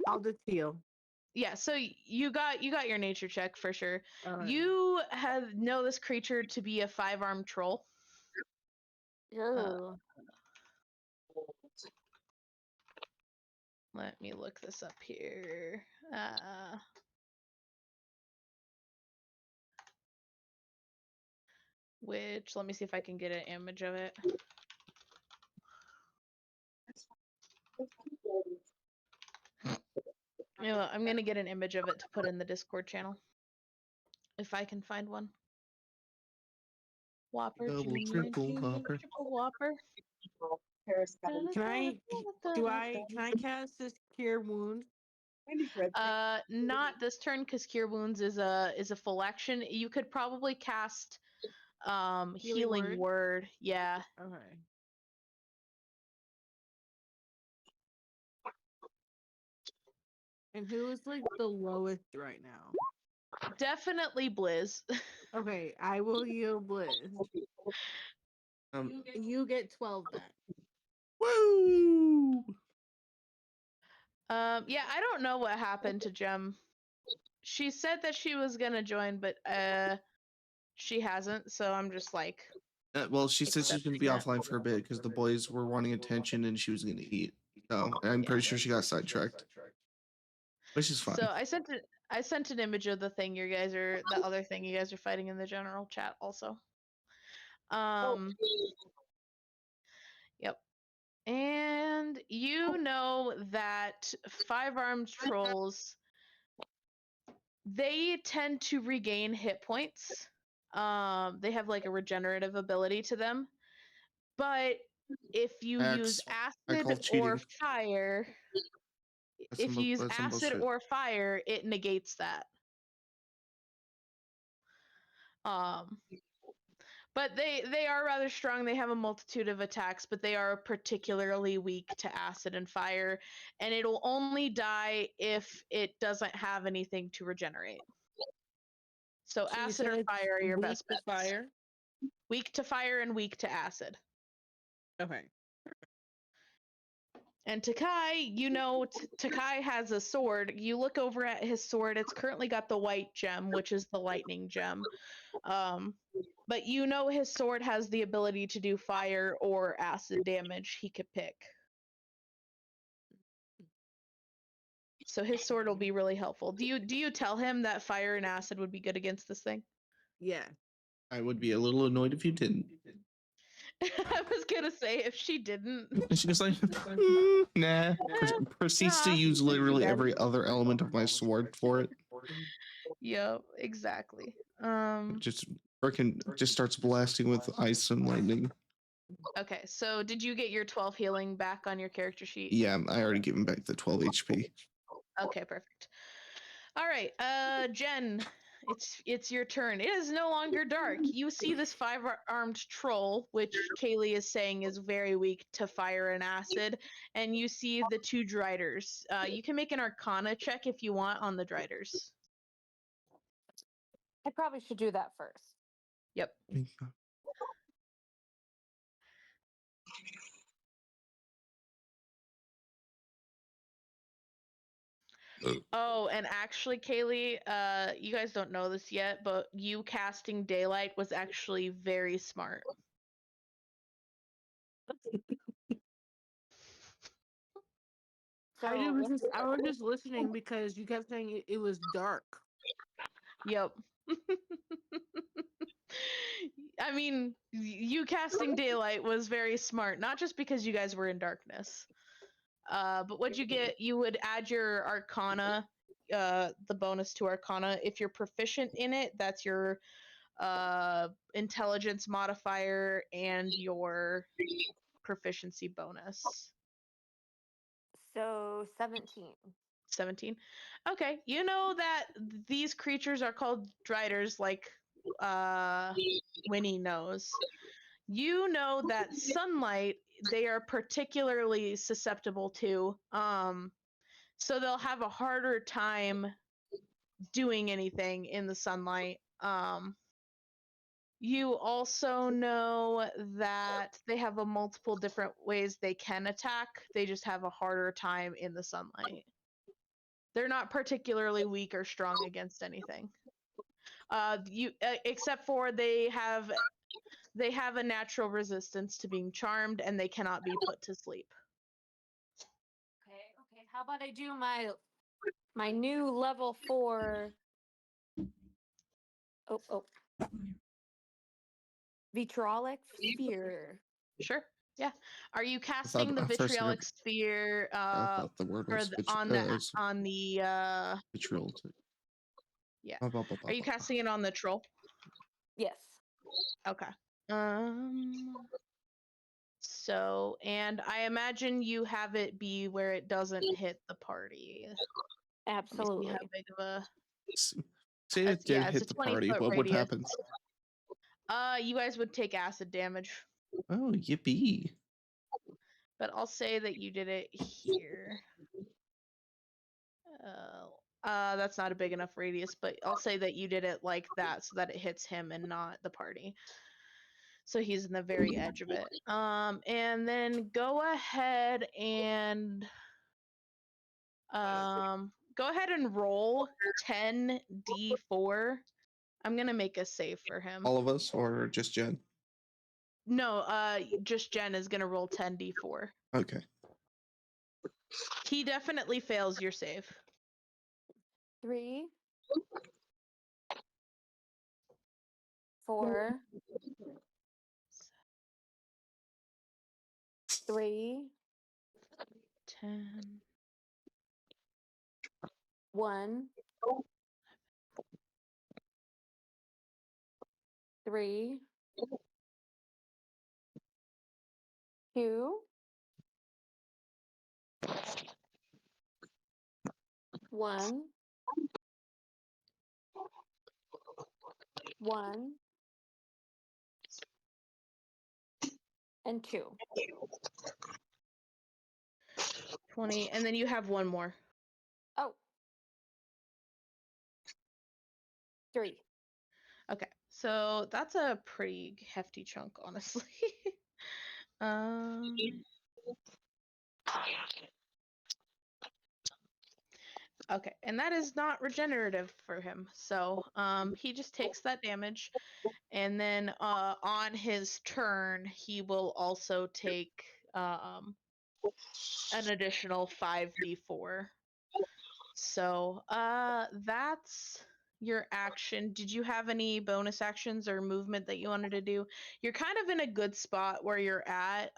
I'll just heal. Yeah, so you got your nature check for sure. Alright. You know this creature to be a 5-armed troll. Ooh. Let me look this up here. Which, let me see if I can get an image of it. You know what, I'm gonna get an image of it to put in the Discord channel. If I can find one. Whopper, Double, triple Whopper. triple Whopper. Can I cast this cure wound? Not this turn because Cure Wounds is a full action. You could probably cast Healing Word. Yeah. Okay. And who is like the lowest right now? Definitely Blizz. Okay, I will heal Blizz. You get 12 then. Woo! Yeah, I don't know what happened to Gem. She said that she was gonna join, but she hasn't. So I'm just like. Well, she said she's going to be accepting that. offline for a bit because the boys were wanting attention and she was going to eat. So I'm pretty sure she got sidetracked, which is fine. So I sent an image of the thing you guys are the other thing you guys are fighting in the general chat also. Yep. And you know that 5-armed trolls, they tend to regain hit points. They have like a regenerative ability to them. But if you use I call acid or cheating. fire, if you use That's some acid bullshit. or fire, it negates that. But they are rather strong. They have a multitude of attacks, but they are particularly weak to acid and fire, and it'll only die if it doesn't have anything to regenerate. So you acid said or it's fire are your weak best to bets. fire? Weak to fire and weak to acid. Okay. And Takai, you know, Takai has a sword. You look over at his sword. It's currently got the white gem, which is the lightning gem. But you know his sword has the ability to do fire or acid damage. He could pick. So his sword will be really helpful. Do you tell him that fire and acid would be good against this thing? Yeah. I would be a little annoyed if you didn't. I was gonna say if she didn't. And she was like, nah. Proceeds to use literally every other element of my sword for it. Yep, exactly. Just freaking just starts blasting with ice and lightning. Okay, so did you get your 12 healing back on your character sheet? Yeah, I already gave him back the 12 HP. Okay, perfect. All right, Jen, it's your turn. It is no longer dark. You see this 5-armed troll, which Kaylee is saying is very weak to fire and acid, and you see the 2 driders. You can make an Arcana check if you want on the driders. I probably should do that first. Yep. Oh, and actually, Kaylee, you guys don't know this yet, but you casting daylight was actually very smart. I was just listening because you kept saying it was dark. Yep. I mean, you casting daylight was very smart, not just because you guys were in darkness. But what you get, you would add your Arcana, the bonus to Arcana. If you're proficient in it, that's your intelligence modifier and your proficiency bonus. So 17. 17. Okay, you know that these creatures are called driders, like Winnie knows. You know that sunlight they are particularly susceptible to. So they'll have a harder time doing anything in the sunlight. You also know that they have a multiple different ways they can attack. They just have a harder time in the sunlight. They're not particularly weak or strong against anything. Except for they have a natural resistance to being charmed, and they cannot be put to sleep. Okay. How about I do my new level 4? Oh. Vitrolic sphere. Sure. Yeah. Are you thought, casting the for a second, vitriolic sphere I thought the word was on the vitriol. yeah. Ba, ba, ba, Are you ba, ba. casting it on the troll? Yes. Okay. So, and I imagine you have it be where it doesn't hit the party. Absolutely. How big of a Say it did hit the party. 20-foot What would radius. happen? You guys would take acid damage. Oh, yippee. But I'll say that you did it here. That's not a big enough radius, but I'll say that you did it like that so that it hits him and not the party. So he's in the very edge of it. And then go ahead and roll 10d4. I'm gonna make a save for him. All of us or just Jen? No, just Jen is gonna roll 10d4. Okay. He definitely fails your save. 3, 4, 3, 10, 1, 3, 2, 1, 1, and 2. 20, and then you have one more. Oh. 3. Okay, so that's a pretty hefty chunk, honestly. Okay, and that is not regenerative for him. So he just takes that damage, and then on his turn, he will also take an additional 5d4. So that's your action. Did you have any bonus actions or movement that you wanted to do? You're kind of in a good spot where you're at,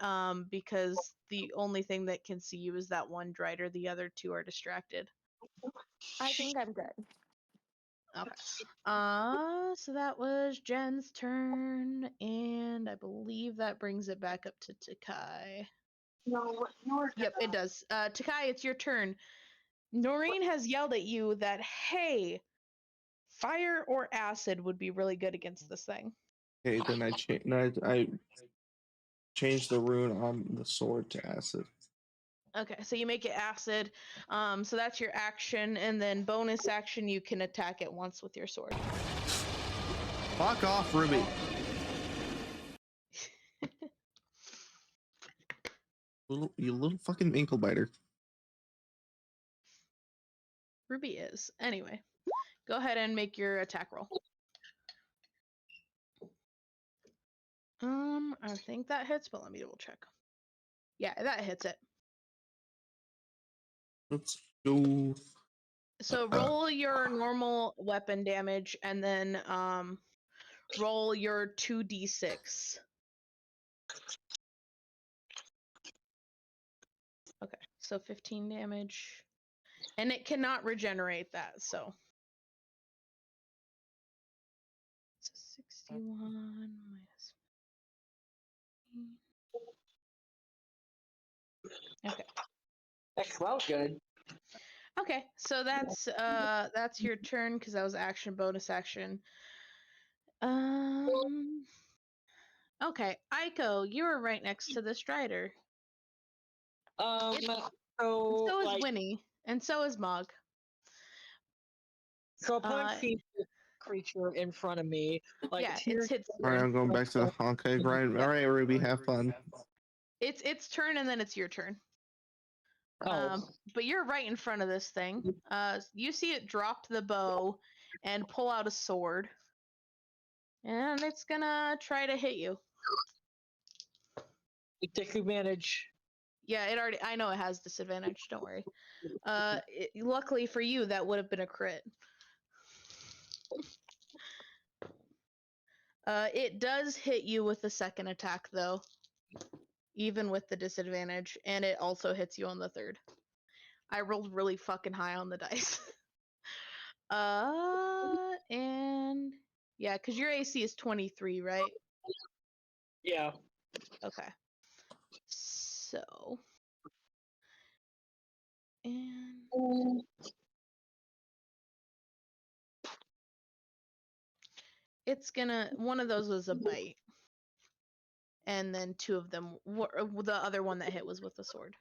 because the only thing that can see you is that one Drider. The other two are distracted. I think I'm good. Okay. So that was Jen's turn, and I believe that brings it back up to Takai. No, Yep, it does. Takai, it's your turn. Noreen has yelled at you that, hey, fire or acid would be really good against this thing. Okay, then I changed the rune on the sword to acid. Okay, so you make it acid. So that's your action, and then bonus action, you can attack it once with your sword. Fuck off, Ruby. You little fucking ankle biter. Ruby is. Anyway, go ahead and make your attack roll. I think that hits, but let me double check. Yeah, that hits it. Let's go. So roll your normal weapon damage, and then roll your 2d6. Okay, so 15 damage. And it cannot regenerate that, so. 61 minus. Okay. Well, good. Okay, so that's your turn because that was action, bonus action. Okay, Aiko, you are right next to the Strider. So is Winnie, and so is Mog. So upon seeing this creature in front of me, like yeah, it's hits. All right, I'm going back to the Honkai grind. All right, Ruby, have fun. It's turn, and then it's your turn. But you're right in front of this thing. You see it drop the bow and pull out a sword. And it's gonna try to hit you. Disadvantage. Yeah, it already. I know it has disadvantage. Don't worry. Luckily for you, that would have been a crit. It does hit you with the second attack, though, even with the disadvantage, and it also hits you on the third. I rolled really fucking high on the dice. And yeah, because your AC is 23, right? Yeah. Okay. So. And. It's gonna. One of those was a bite. And then two of them. The other one that hit was with the sword.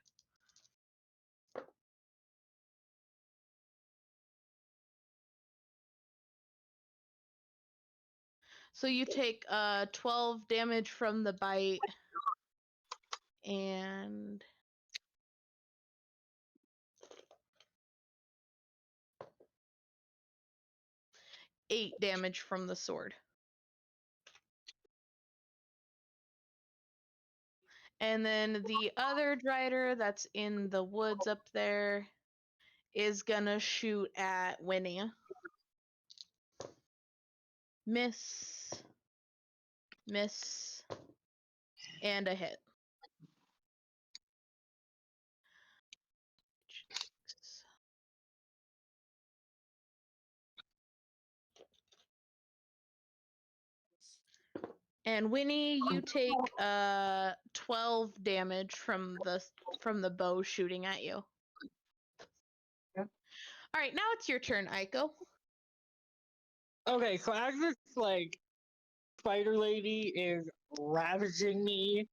So you take 12 damage from the bite and 8 damage from the sword. And then the other Drider that's in the woods up there is gonna shoot at Winnie. Miss. Miss. And a hit. And Winnie, you take 12 damage from the bow shooting at you. All right, now it's your turn, Aiko. Okay, so as this like spider lady is ravaging me,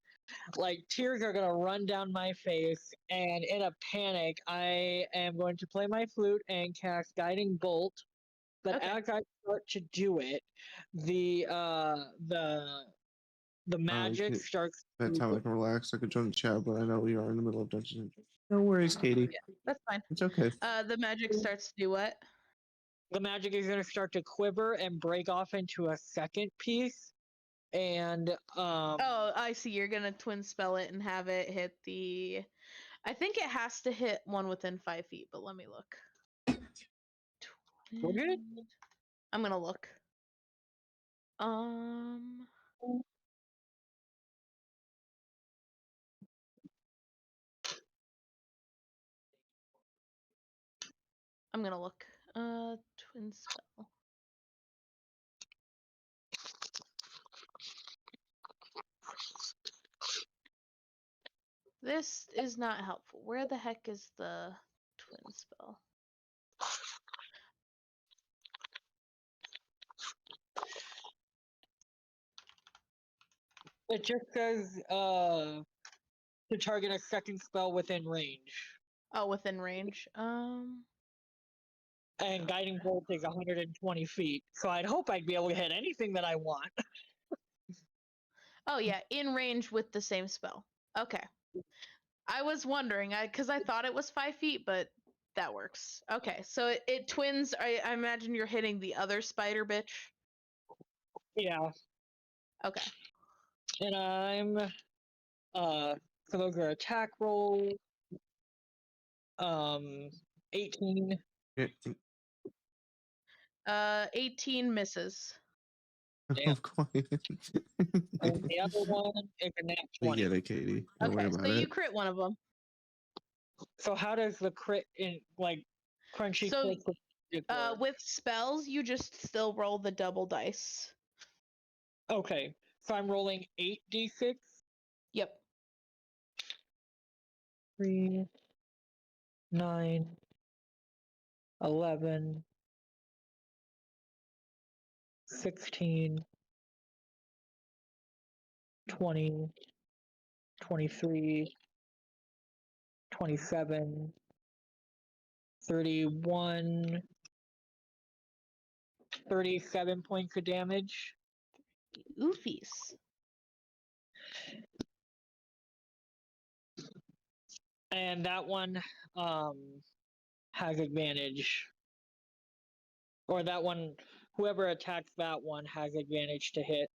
like tears are gonna run down my face, and in a panic, I am going to play my flute and cast Guiding Bolt. But as I start to do it, the magic starts. That time I can relax. I could join the chat, but I know we are in the middle of dungeon. No worries, Katie. Yeah, that's fine. It's okay. The magic starts to do what? The magic is going to start to quiver and break off into a second piece. And oh, I see. You're gonna twin spell it and have it hit the. I think it has to hit one within 5 feet, but let me look. Okay. I'm gonna look. I'm gonna look. Twin spell. This is not helpful. Where the heck is the twin spell? It just says to target a second spell within range. Oh, within range. And Guiding Bolt is 120 feet, so I'd hope I'd be able to hit anything that I want. Oh yeah, in range with the same spell. Okay. I was wondering, because I thought it was 5 feet, but that works. Okay, so it twins. I imagine you're hitting the other spider bitch. Yeah. Okay. And I'm so those are attack rolls. 18. 18 misses. Of course. And the other one is a nat 20. We get it, Katie. Don't worry Okay, about so it. you crit one of them. So how does the crit in like crunchy So, crits work? with spells, you just still roll the double dice. Okay, so I'm rolling 8d6. Yep. 3, 9, 11, 16, 20, 23, 27, 31, 37 points of damage. Oofies. And that one has advantage. Or that one, whoever attacks that one has advantage to hit.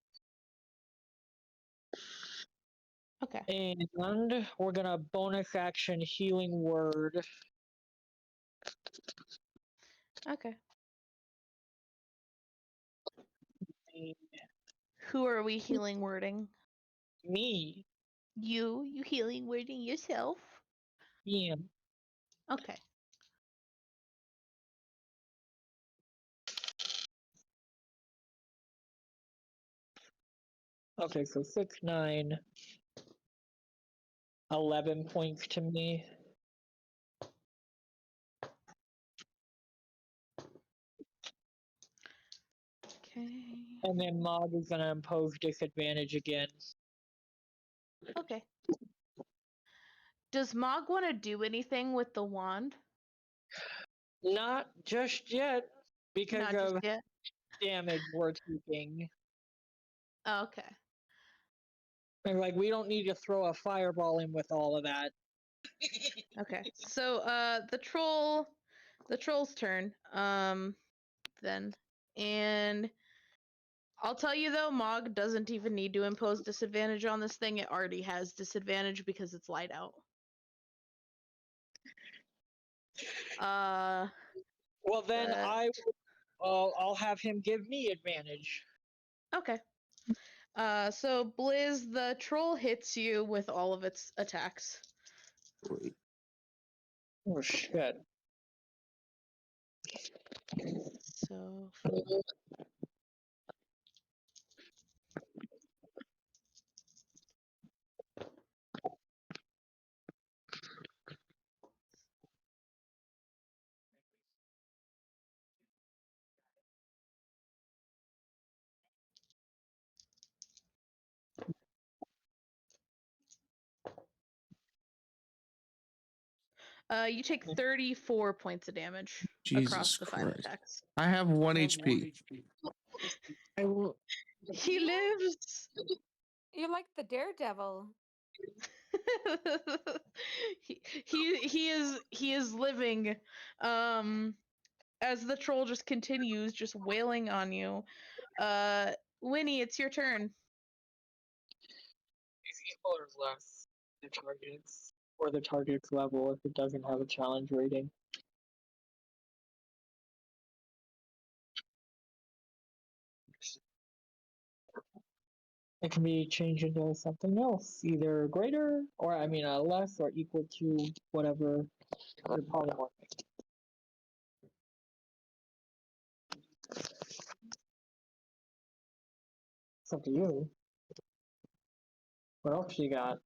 Okay. And we're gonna bonus action healing word. Okay. Who are we healing wording? Me. You healing wording yourself? Yeah. Okay. Okay, so 6, 9, 11 points to me. Okay. And then Mog is gonna impose disadvantage again. Okay. Does Mog want to do anything with the wand? Not just yet, because Not just of yet. damage we're taking. Okay. And like, we don't need to throw a fireball in with all of that. Okay. So the troll's turn. Then. And I'll tell you though, Mog doesn't even need to impose disadvantage on this thing. It already has disadvantage because it's light out. Well then I'll have him give me advantage. Okay. So Blizz, the troll hits you with all of its attacks. Oh shit. So you take 34 points of damage Jesus across the 5 Christ. attacks. I have 1 HP. I will. He lives. You're like the daredevil. he is living. As the troll just continues just wailing on you. Winnie, it's your turn. Is equal or less the target's or the target's level if it doesn't have a challenge rating. It can be changed into something else, either greater or less or equal to whatever the polymorph. It's up to you. What else you got?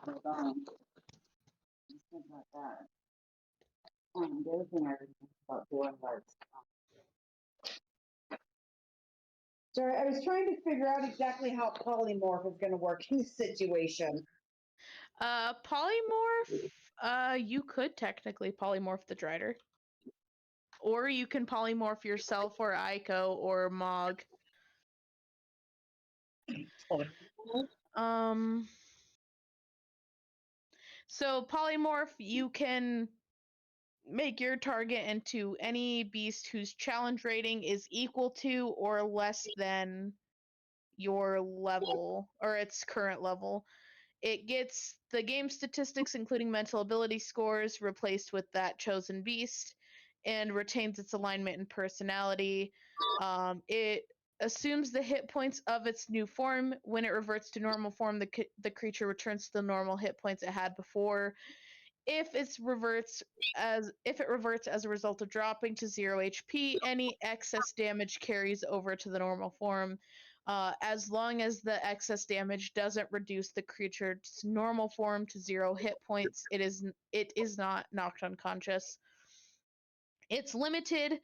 Hold on. Just think about that. The other thing I was thinking about doing was, sorry, I was trying to figure out exactly how polymorph is going to work in this situation. Polymorph, you could technically polymorph the Drider. Or you can polymorph yourself or Aiko or Mog. So polymorph, you can make your target into any beast whose challenge rating is equal to or less than your level or its current level. It gets the game statistics, including mental ability scores, replaced with that chosen beast and retains its alignment and personality. It assumes the hit points of its new form. When it reverts to normal form, the creature returns to the normal hit points it had before. If it reverts as a result of dropping to 0 HP, any excess damage carries over to the normal form. As long as the excess damage doesn't reduce the creature's normal form to 0 hit points, it is not knocked unconscious. It's limited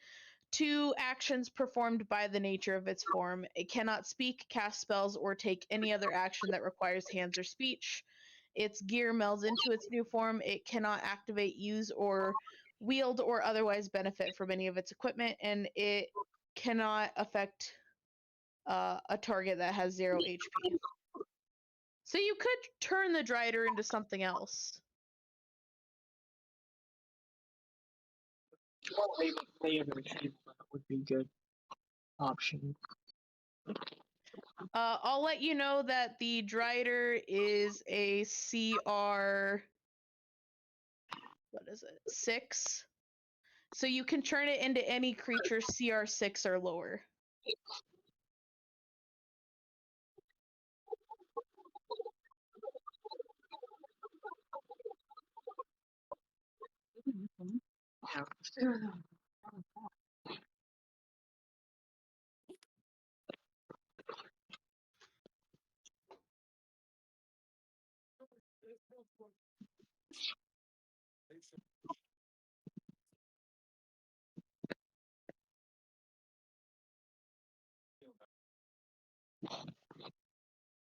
to actions performed by the nature of its form. It cannot speak, cast spells, or take any other action that requires hands or speech. Its gear melds into its new form. It cannot activate, use, or wield or otherwise benefit from any of its equipment, and it cannot affect a target that has 0 HP. So you could turn the Drider into something else. Or maybe Raven would be good option. I'll let you know that the Drider is a CR. What is it? 6. So you can turn it into any creature CR6 or lower.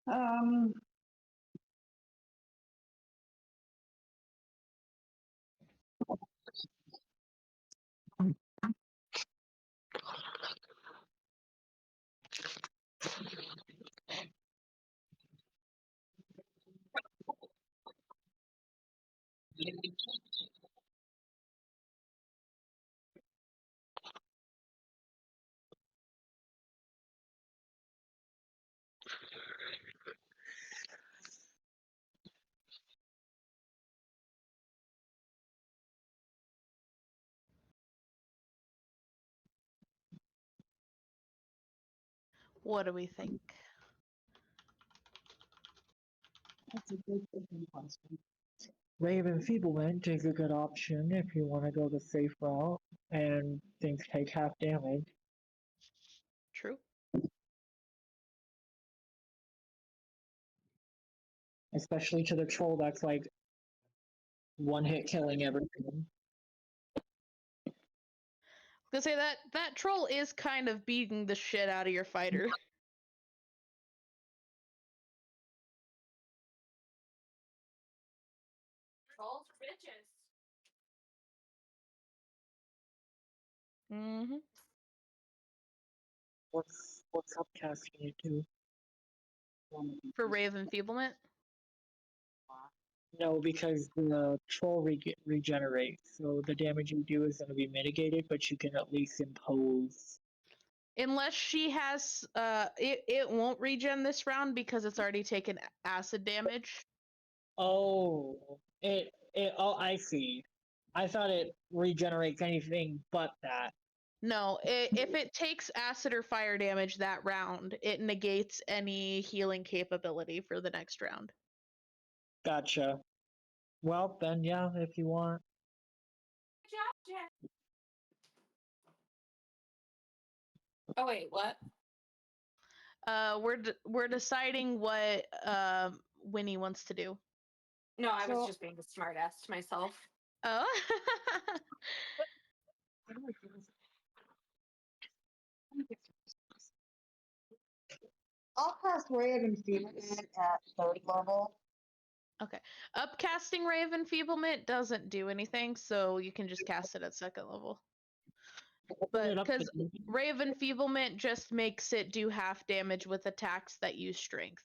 Um, What do we think? That's a good question. Raven Feeblement is a good option if you want to go the safe route and things take half damage. True. Especially to the troll that's like one hit killing everything. I was gonna say that troll is kind of beating the shit out of your fighter. Trolls are bitches. Mm-hmm. What's upcasting you do? For Raven Feeblement? No, because the troll regenerates, so the damage you do is going to be mitigated, but you can at least impose. Unless she has, it won't regen this round because it's already taken acid damage. Oh, oh, I see. I thought it regenerates anything but that. No, if it takes acid or fire damage that round, it negates any healing capability for the next round. Gotcha. Well, then, yeah, if you want. Good job, Jack. Oh wait, what? We're deciding what Winnie wants to do. No, I was just being a smartass to myself. Oh. I'll cast Raven Feeblement at 3rd level. Okay. Upcasting Ray of Enfeeblement doesn't do anything, so you can just cast it at 2nd level. But because Ray of Enfeeblement just makes it do half damage with attacks that use strength.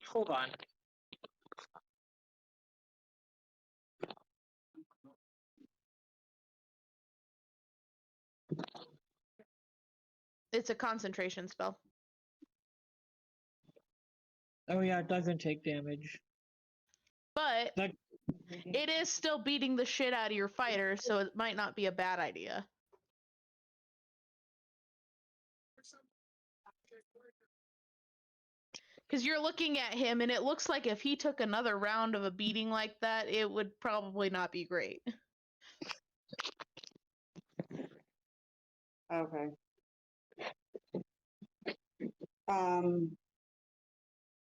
Hold on. It's a concentration spell. Oh yeah, it doesn't take damage. But it is still beating the shit out of your fighter, so it might not be a bad idea. Because you're looking at him, and it looks like if he took another round of a beating like that, it would probably not be great. Okay.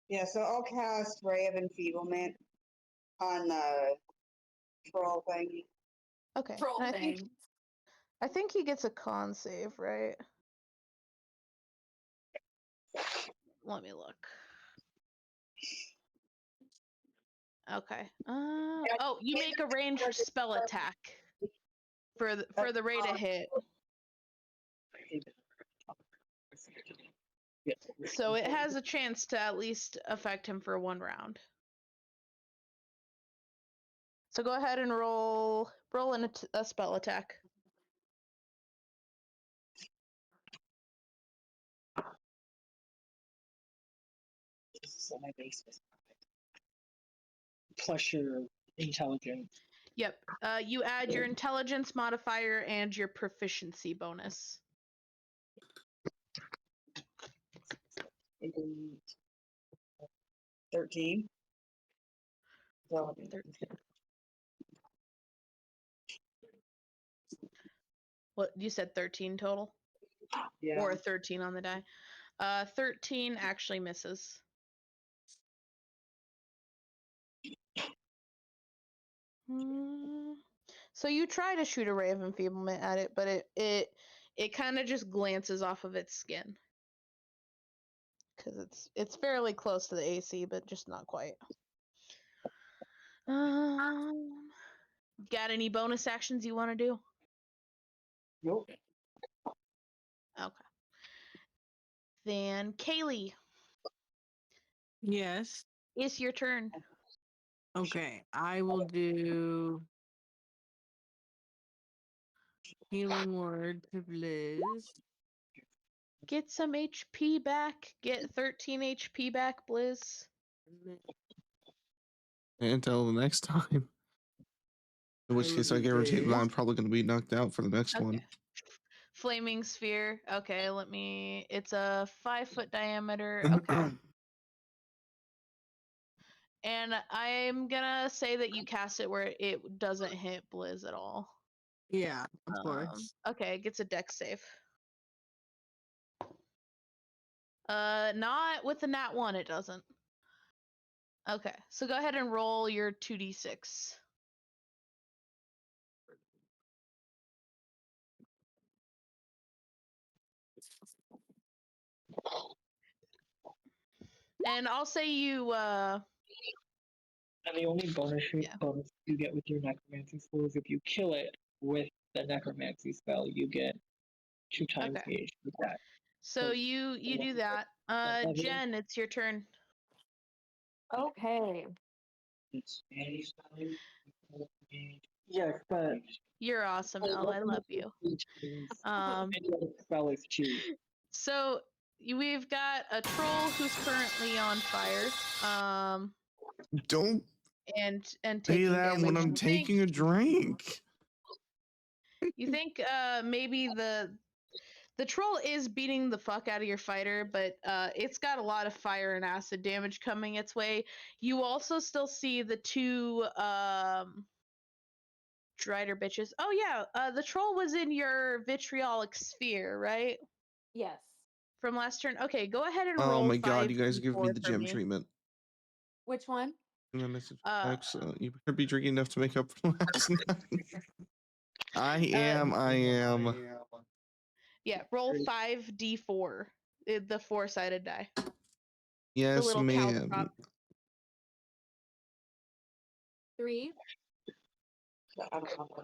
Yeah, so I'll cast Ray of Enfeeblement on the troll thingy. Okay. Troll And thing. I think he gets a con save, right? Let me look. Okay. Oh, you make a ranged spell attack for the Ray to hit. So it has a chance to at least affect him for 1 round. So go ahead and roll a spell attack. My base is plus your intelligence. Yep. You add your intelligence modifier and your proficiency bonus. 13. 13. What you said 13 total? Yeah. Or 13 on the die. 13 actually misses. So you try to shoot a ray of enfeeblement at it, but it kind of just glances off of its skin. Because it's fairly close to the AC, but just not quite. Got any bonus actions you want to do? Nope. Okay. Then Kaylee. Yes. It's your turn. Okay, I will do healing word to Blizz. Get some HP back. Get 13 HP back, Blizz. Until the next time. In which case, I guarantee that I'm probably going to be knocked out for the next one. Flaming sphere. Okay, it's a 5-foot diameter. Okay. And I'm gonna say that you cast it where it doesn't hit Blizz at all. Yeah, of course. Okay, it gets a dex save. Not with the nat 1, it doesn't. Okay, so go ahead and roll your 2d6. And I'll say you, And the only bonus you get with your necromancy spell is if you kill it with the necromancy spell, you get 2 times the HP back. So you do that. Jen, it's your turn. Okay. Yes, but You're awesome, Elle. I love you. Spell is cheap. So we've got a troll who's currently on fire. Don't and say taking that damage. when I'm taking a drink. You think maybe the troll is beating the fuck out of your fighter, but it's got a lot of fire and acid damage coming its way. You also still see the 2 Drider bitches. Oh yeah, the troll was in your vitriolic sphere, right? Yes. From last turn. Okay, go ahead and Oh roll my god, you guys are 5d4 giving me the for gem me. treatment. Which one? And then message excellent. You better be drinking enough to make up for last night. I am. Yeah, roll 5d4. The 4-sided die. The Yes, little ma'am. caltrop. 3.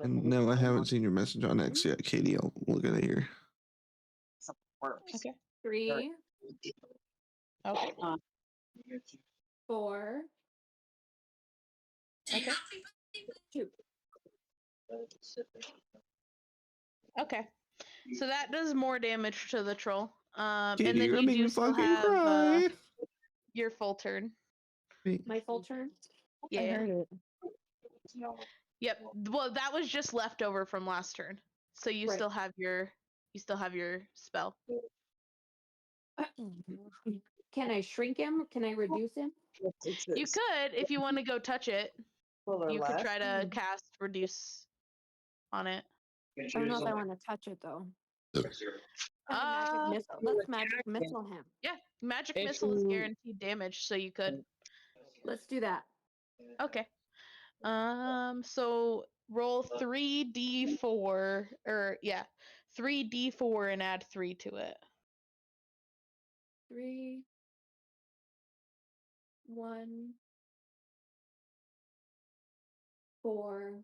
And no, I haven't seen your message on X yet, Katie. I'll look at it here. Okay. 3. Okay. 4. Okay. 2. Okay. So that does more damage to the troll. Katie, And then you're you gonna make do me still fucking have cry. your full turn. My full turn? Yeah. I heard it. Yep. Well, that was just left over from last turn. So you Right. still have your spell. Can I shrink him? Can I reduce him? You could if you want to go touch it. You could try to cast reduce on it. I don't know if I want to touch it though. Magic missile. Let's magic missile him. Yeah, magic missile is guaranteed damage, so you could. Let's do that. Okay. So roll 3d4 or yeah, 3d4 and add 3 to it. 3, 1, 4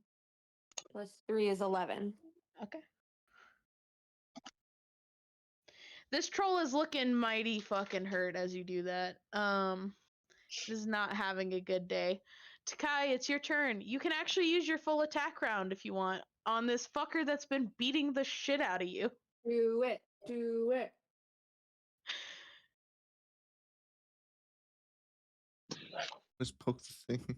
plus 3 is 11. Okay. This troll is looking mighty fucking hurt as you do that. Is not having a good day. Takai, it's your turn. You can actually use your full attack round if you want on this fucker that's been beating the shit out of you. Do it. Do it. Just poke the thing.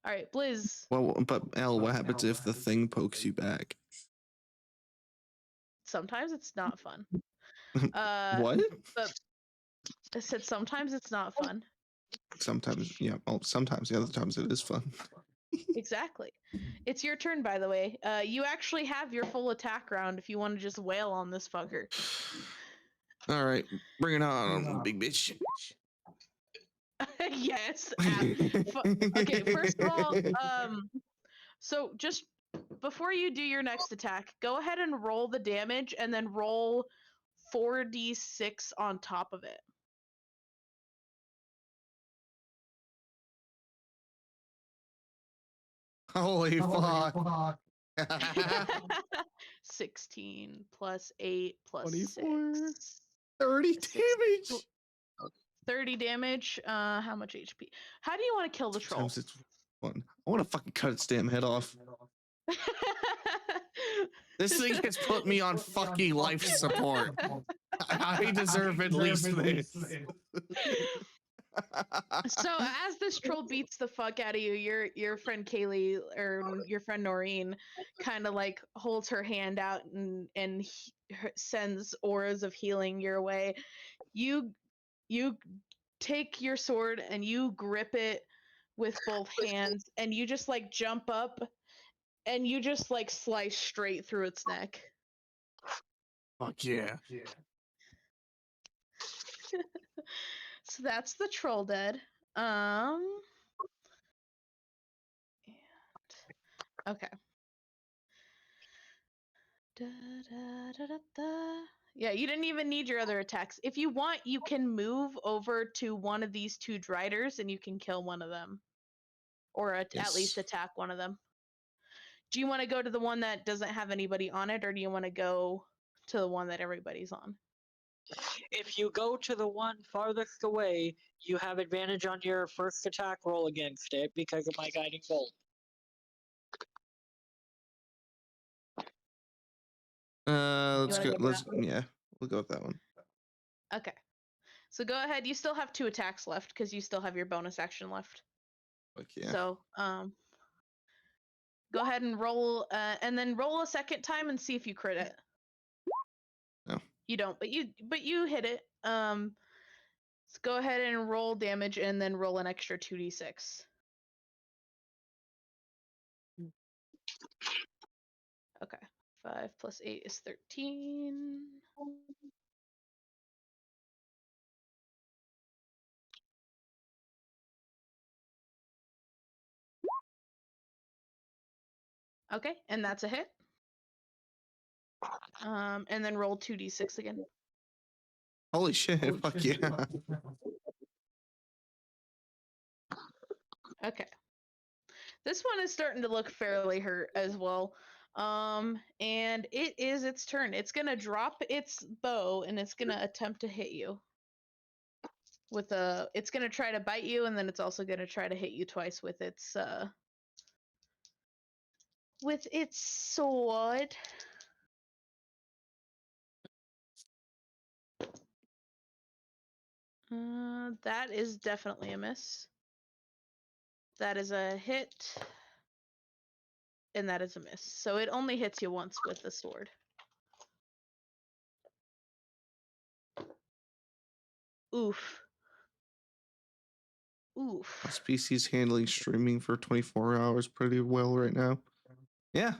All right, Blizz. Well, but Al, what happens if the thing pokes you back? Sometimes it's not fun. What? But I said sometimes it's not fun. Sometimes, yeah. Well, sometimes. The other times it is fun. Exactly. It's your turn, by the way. You actually have your full attack round if you want to just wail on this fucker. All right, bring it on, big bitch. Yes. Okay, first of all, so just before you do your next attack, go ahead and roll the damage and then roll 4d6 on top of it. Holy fuck. 16 plus 8 plus 24. 6. 30 damage. 30 damage. How much HP? How do you want to kill the troll? Sometimes it's fun. I want to fucking cut its damn head off. This thing has put me on fucking life support. I deserve at least this. So as this troll beats the fuck out of you, your friend Kaylee or your friend Noreen kind of like holds her hand out and sends auras of healing your way. You take your sword and you grip it with both hands and you just like jump up and you just like slice straight through its neck. Fuck yeah. So that's the troll dead. Okay. Yeah, you didn't even need your other attacks. If you want, you can move over to one of these two driders and you can kill one of them. Or at least attack one of them. Do you want to go to the one that doesn't have anybody on it, or do you want to go to the one that everybody's on? If you go to the one farthest away, you have advantage on your first attack roll against it because of my guiding bolt. Let's go. We'll go with that one. Okay. So go ahead. You still have 2 attacks left because you still have your bonus action left. Fuck yeah. So, go ahead and roll, and then roll a second time and see if you crit it. No. You don't, but you hit it. So go ahead and roll damage and then roll an extra 2d6. Okay. 5 plus 8 is 13. Okay, and that's a hit. And then roll 2d6 again. Holy shit, fuck yeah. Okay. This one is starting to look fairly hurt as well. And it is its turn. It's gonna drop its bow and it's gonna attempt to hit you. It's gonna try to bite you, and then it's also gonna try to hit you twice with its sword. That is definitely a miss. That is a hit. And that is a miss. So it only hits you once with the sword. Oof. Oof. My species handling streaming for 24 hours pretty well right now. Yeah.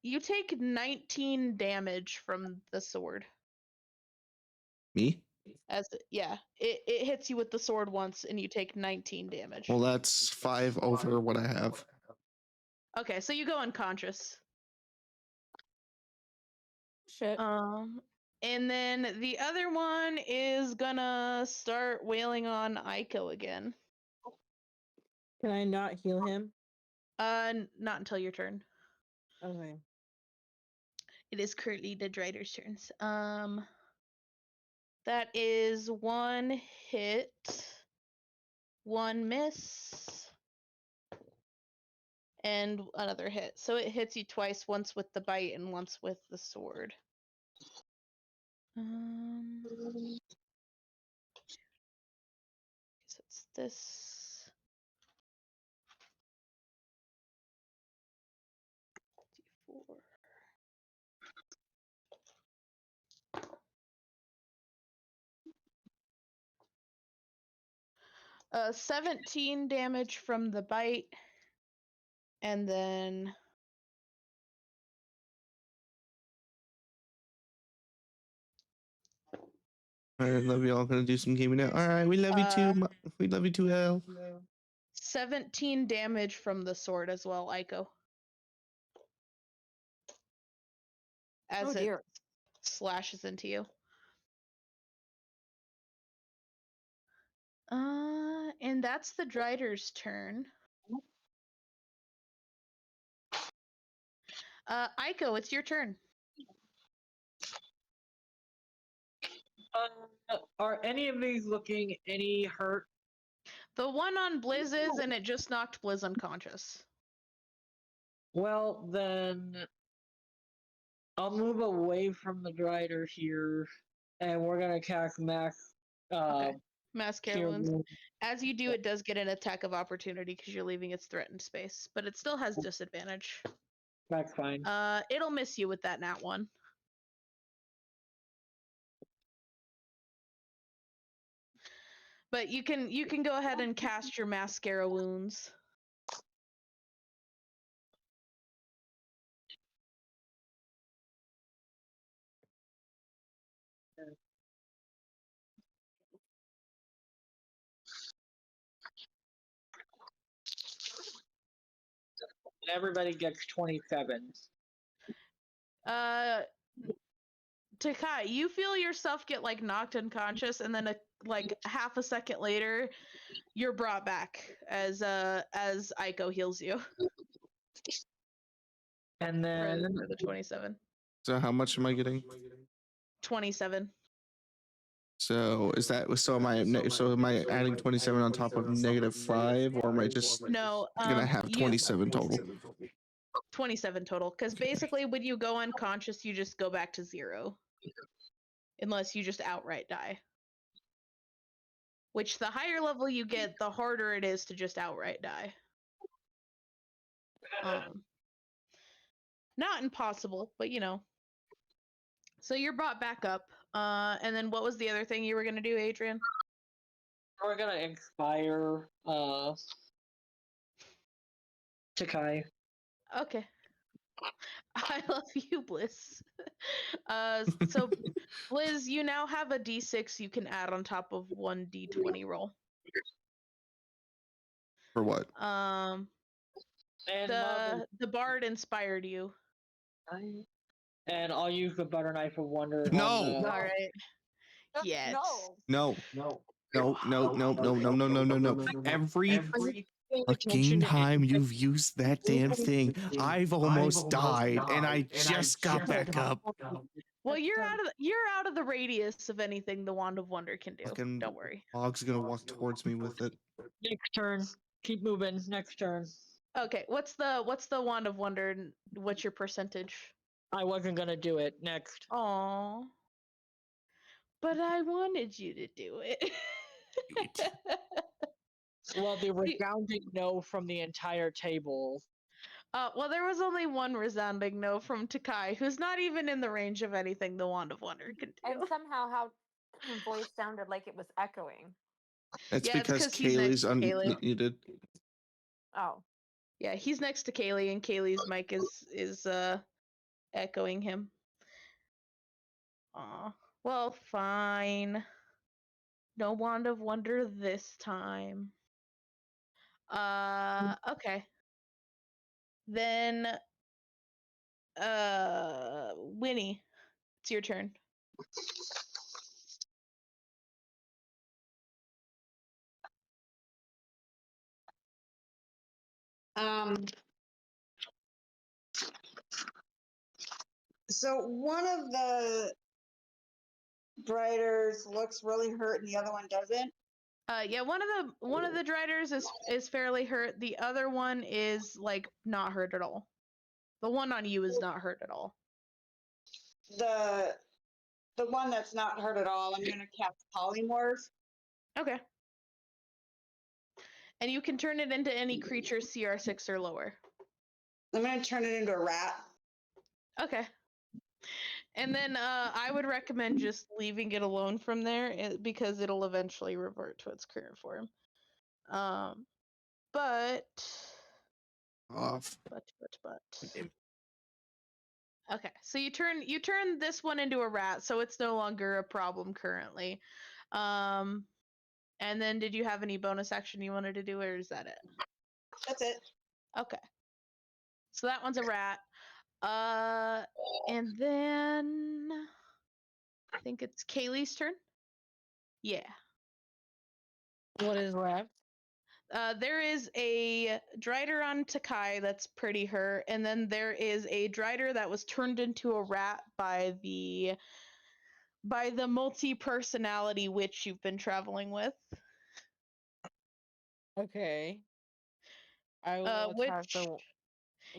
You take 19 damage from the sword. Me? It hits you with the sword once and you take 19 damage. Well, that's 5 over what I have. Okay, so you go unconscious. Shit. And then the other one is gonna start wailing on Aiko again. Can I not heal him? Not until your turn. Okay. It is currently the Drider's turns. That is 1 hit, 1 miss, and another hit. So it hits you twice, once with the bite and once with the sword. So it's this. D4. 17 damage from the bite, and then All right, love y'all. Gonna do some gaming now. All right, we love you too. We love you too, L. 17 damage from the sword as well, Aiko. As it slashes into you. And that's the Drider's turn. Aiko, it's your turn. Are any of these looking any hurt? The one on Blizz is, and it just knocked Blizz unconscious. Well, then I'll move away from the Drider here, and we're gonna cast Mass Care Wounds. As you do, it does get an attack of opportunity because you're leaving its threatened space, but it still has disadvantage. That's fine. It'll miss you with that nat 1. But you can go ahead and cast your Mascara Wounds. Everybody gets 27. Takai, you feel yourself get like knocked unconscious, and then like half a second later, you're brought back as Aiko heals you. And then for the 27. So how much am I getting? 27. So is that so? Am I adding 27 on top of -5, or am I just No, gonna have 27 total? 27 total, because basically when you go unconscious, you just go back to 0. Unless you just outright die. Which the higher level you get, the harder it is to just outright die. Not impossible, but you know. So you're brought back up. And then what was the other thing you were gonna do, Adrian? We're gonna inspire Takai. Okay. I love you, Bliss. So Blizz, you now have a d6 you can add on top of 1 d20 roll. For what? The bard inspired you. And I'll use the butter knife of wonder. No. All right. Yes. No. No. Every fucking time you've used that damn thing, I've almost died, and I just got back up. Well, you're out of the radius of anything the Wand of Wonder can do. Fucking Don't worry. Bog's gonna walk towards me with it. Next turn. Keep moving. Next turn. Okay, what's the Wand of Wonder and what's your percentage? I wasn't gonna do it. Next. Aww. But I wanted you to do it. Well, the resounding no from the entire table. Well, there was only one resounding no from Takai, who's not even in the range of anything the Wand of Wonder can do. And somehow how her voice sounded like it was echoing. That's because Kaylee's unmuted. Oh. Yeah, he's next to Kaylee, and Kaylee's mic is echoing him. Aw. Well, fine. No Wand of Wonder this time. Okay. Then, Winnie, it's your turn. So one of the Briders looks really hurt and the other one doesn't. Yeah, one of the Driders is fairly hurt. The other one is like not hurt at all. The one on you is not hurt at all. The one that's not hurt at all, I'm gonna cast polymorph. Okay. And you can turn it into any creature CR6 or lower. I'm gonna turn it into a rat. Okay. And then I would recommend just leaving it alone from there because it'll eventually revert to its current form. But Off. Okay, so you turn this one into a rat, so it's no longer a problem currently. And then did you have any bonus action you wanted to do, or is that it? That's it. Okay. So that one's a rat. And then I think it's Kaylee's turn. Yeah. What is left? There is a Drider on Takai that's pretty hurt, and then there is a Drider that was turned into a rat by the multi-personality witch you've been traveling with. Okay. I will attack the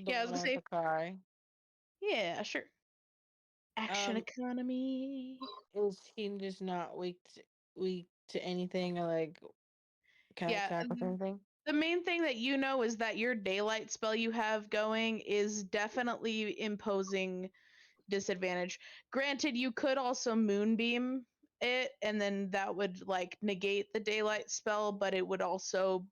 yeah, I was one gonna on say. Takai. Yeah, sure. Action economy. Is he just not weak to anything, or like can I attack with anything? The main thing that you know is that your daylight spell you have going is definitely imposing disadvantage. Granted, you could also moonbeam it, and then that would like negate the daylight spell, but it would also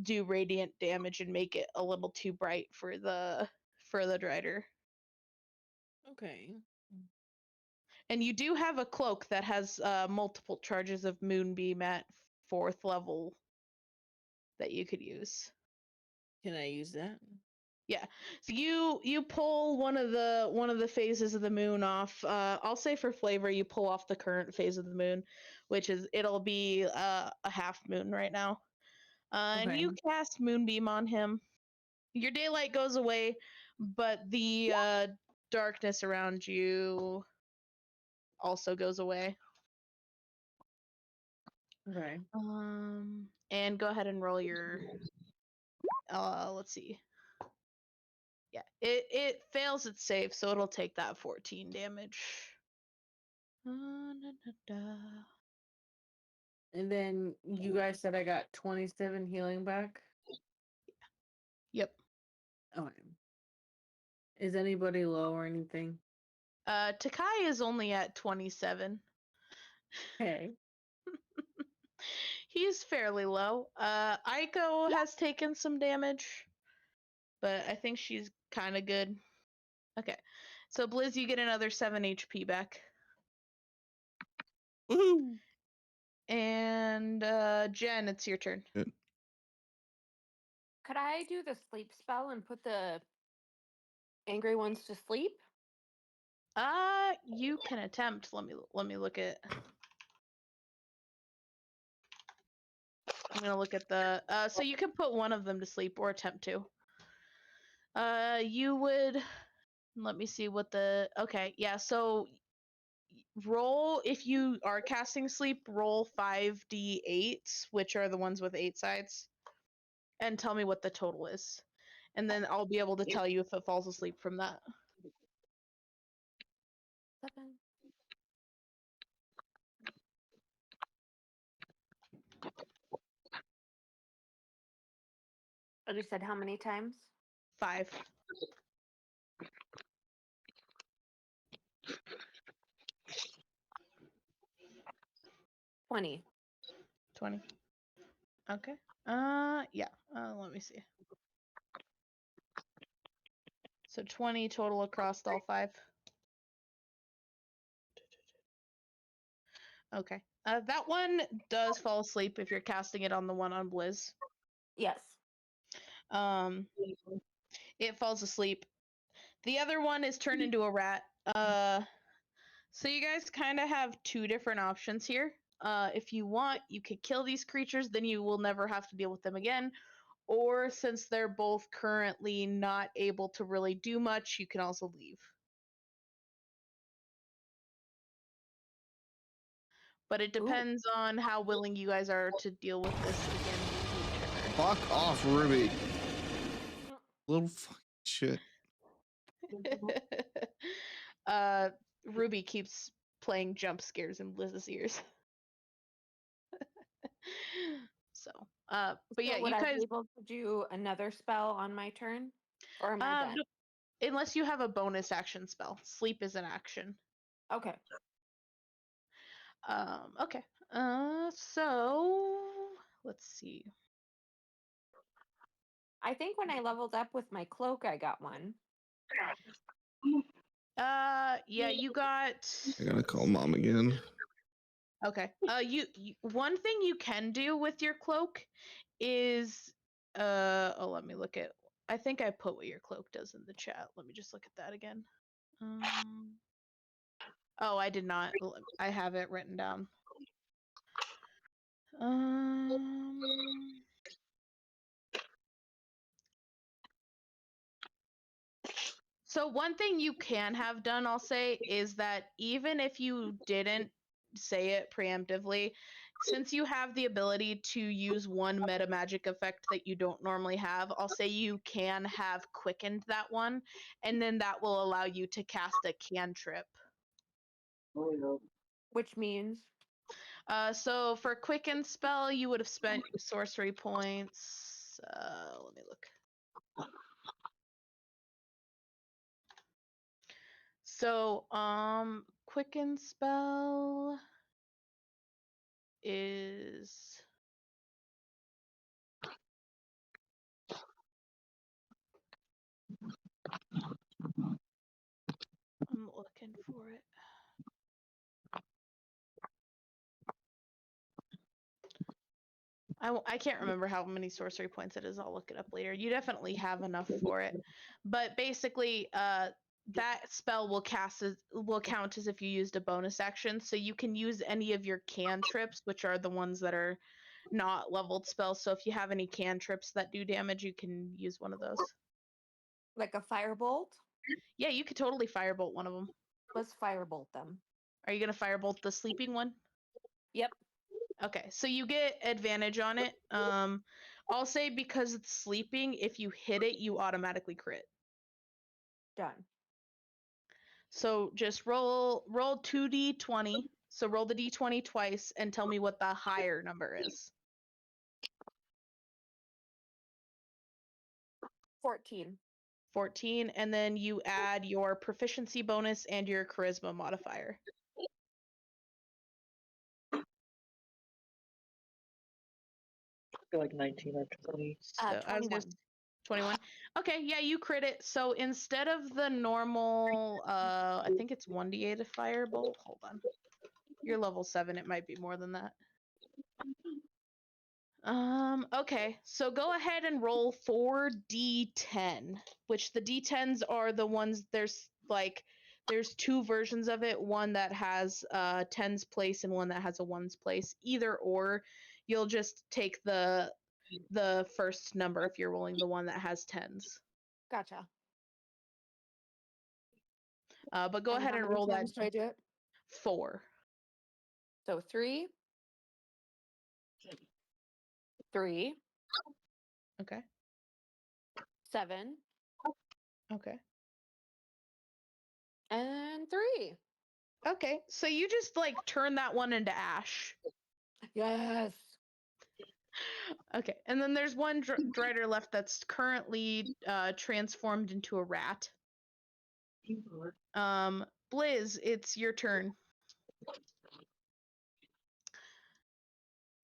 do radiant damage and make it a little too bright for the Drider. Okay. And you do have a cloak that has multiple charges of moonbeam at 4th level that you could use. Can I use that? Yeah. So you pull one of the phases of the moon off. I'll say for flavor, you pull off the current phase of the moon, which is it'll be a half moon right now. And you cast moonbeam on him. Your daylight goes away, but the darkness around you also goes away. Okay. And go ahead and roll your. Let's see. Yeah, it fails its save, so it'll take that 14 damage. And then you guys said I got 27 healing back? Yep. Okay. Is anybody low or anything? Takai is only at 27. Okay. He's fairly low. Aiko has taken some damage, but I think she's kind of good. Okay. So Blizz, you get another 7 HP back. Woohoo! And Jen, it's your turn. Good. Could I do the sleep spell and put the angry ones to sleep? You can attempt. Let me look at. I'm gonna look at the. So you can put one of them to sleep or attempt to. You would. Let me see what the. Okay, yeah. So roll if you are casting sleep. Roll 5d8s, which are the ones with 8 sides, and tell me what the total is, and then I'll be able to tell you if it falls asleep from that. 7. And you said how many times? 5. $20. 20. Okay. Yeah. Let me see. So 20 total across all 5. Okay. That one does fall asleep if you're casting it on the one on Blizz. Yes. It falls asleep. The other one is turned into a rat. So you guys kind of have 2 different options here. If you want, you could kill these creatures, then you will never have to deal with them again. Or since they're both currently not able to really do much, you can also leave. but it depends on how willing you guys are to deal with this again. Fuck off, Ruby. Little fucking shit. Ruby keeps playing jump scares in Liz's ears. So, but yeah, So would you I guys be able to do another spell on my turn, or am I dead? no, unless you have a bonus action spell. Sleep is an action. Okay. Okay. So let's see. I think when I leveled up with my cloak, I got one. Yeah, you got. I gotta call mom again. Okay. You one thing you can do with your cloak is oh, let me look at. I think I put what your cloak does in the chat. Let me just look at that again. Oh, I did not. I have it written down. So one thing you can have done, I'll say, is that even if you didn't say it preemptively, since you have the ability to use one meta magic effect that you don't normally have, I'll say you can have quickened that one, and then that will allow you to cast a cantrip. Which means? So for quicken spell, you would have spent sorcery points. Let me look. So, quicken spell is I'm looking for it. I can't remember how many sorcery points it is. I'll look it up later. You definitely have enough for it. But basically, that spell will count as if you used a bonus action. So you can use any of your cantrips, which are the ones that are not leveled spells. So if you have any cantrips that do damage, you can use one of those. Like a firebolt? Yeah, you could totally firebolt one of them. Let's firebolt them. Are you gonna firebolt the sleeping one? Yep. Okay, so you get advantage on it. I'll say because it's sleeping, if you hit it, you automatically crit. Done. So just roll 2d20. So roll the d20 twice and tell me what the higher number is. 14. 14, and then you add your proficiency bonus and your charisma modifier. Like 19 or 20. So I was 21. gonna 21. Okay, yeah, you crit it. So instead of the normal, I think it's 1d8 of firebolt. Hold on. You're level 7. It might be more than that. Okay, so go ahead and roll 4d10, which the d10s are the ones there's two versions of it, one that has tens place and one that has a ones place. Either or, you'll just take the first number if you're rolling the one that has tens. Gotcha. But go And ahead how and many roll that. times do I do it? 4. So 3. 3. Okay. 7. Okay. And 3. Okay, so you just turn that one into ash. Yes. Okay, and then there's one Drider left that's currently transformed into a rat. Blizz, it's your turn.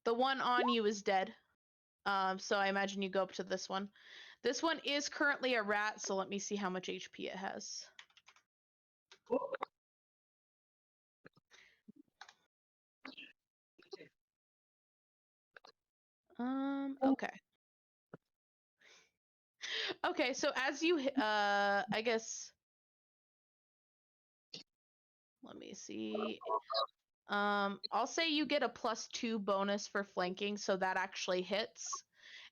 The one on you is dead. So I imagine you go up to this one. This one is currently a rat, so let me see how much HP it has. Okay. Okay, so as you, I guess, let me see. I'll say you get a +2 bonus for flanking, so that actually hits.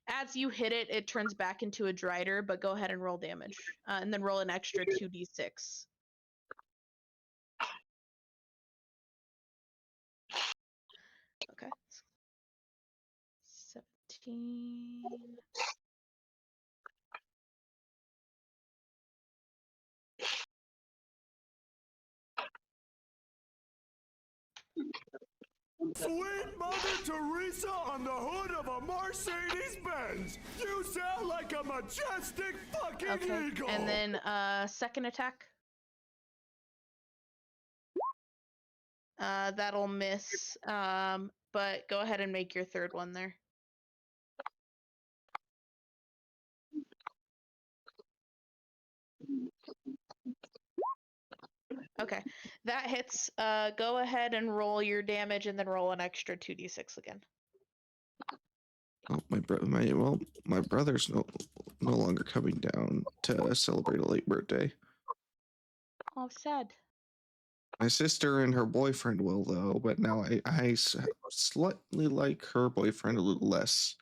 As you hit it, it turns back into a Drider, but go ahead and roll damage. And then roll an extra 2d6. 15. Sweet Mother Teresa on the hood of a Mercedes-Benz! You sound like a majestic fucking Okay, eagle! and then second attack. That'll miss. But go ahead and make your third one there. Okay, that hits. Go ahead and roll your damage, and then roll an extra 2d6 again. Oh, my brother's no longer coming down to celebrate a late birthday. Oh, sad. My sister and her boyfriend will though, but now I slightly like her boyfriend a little less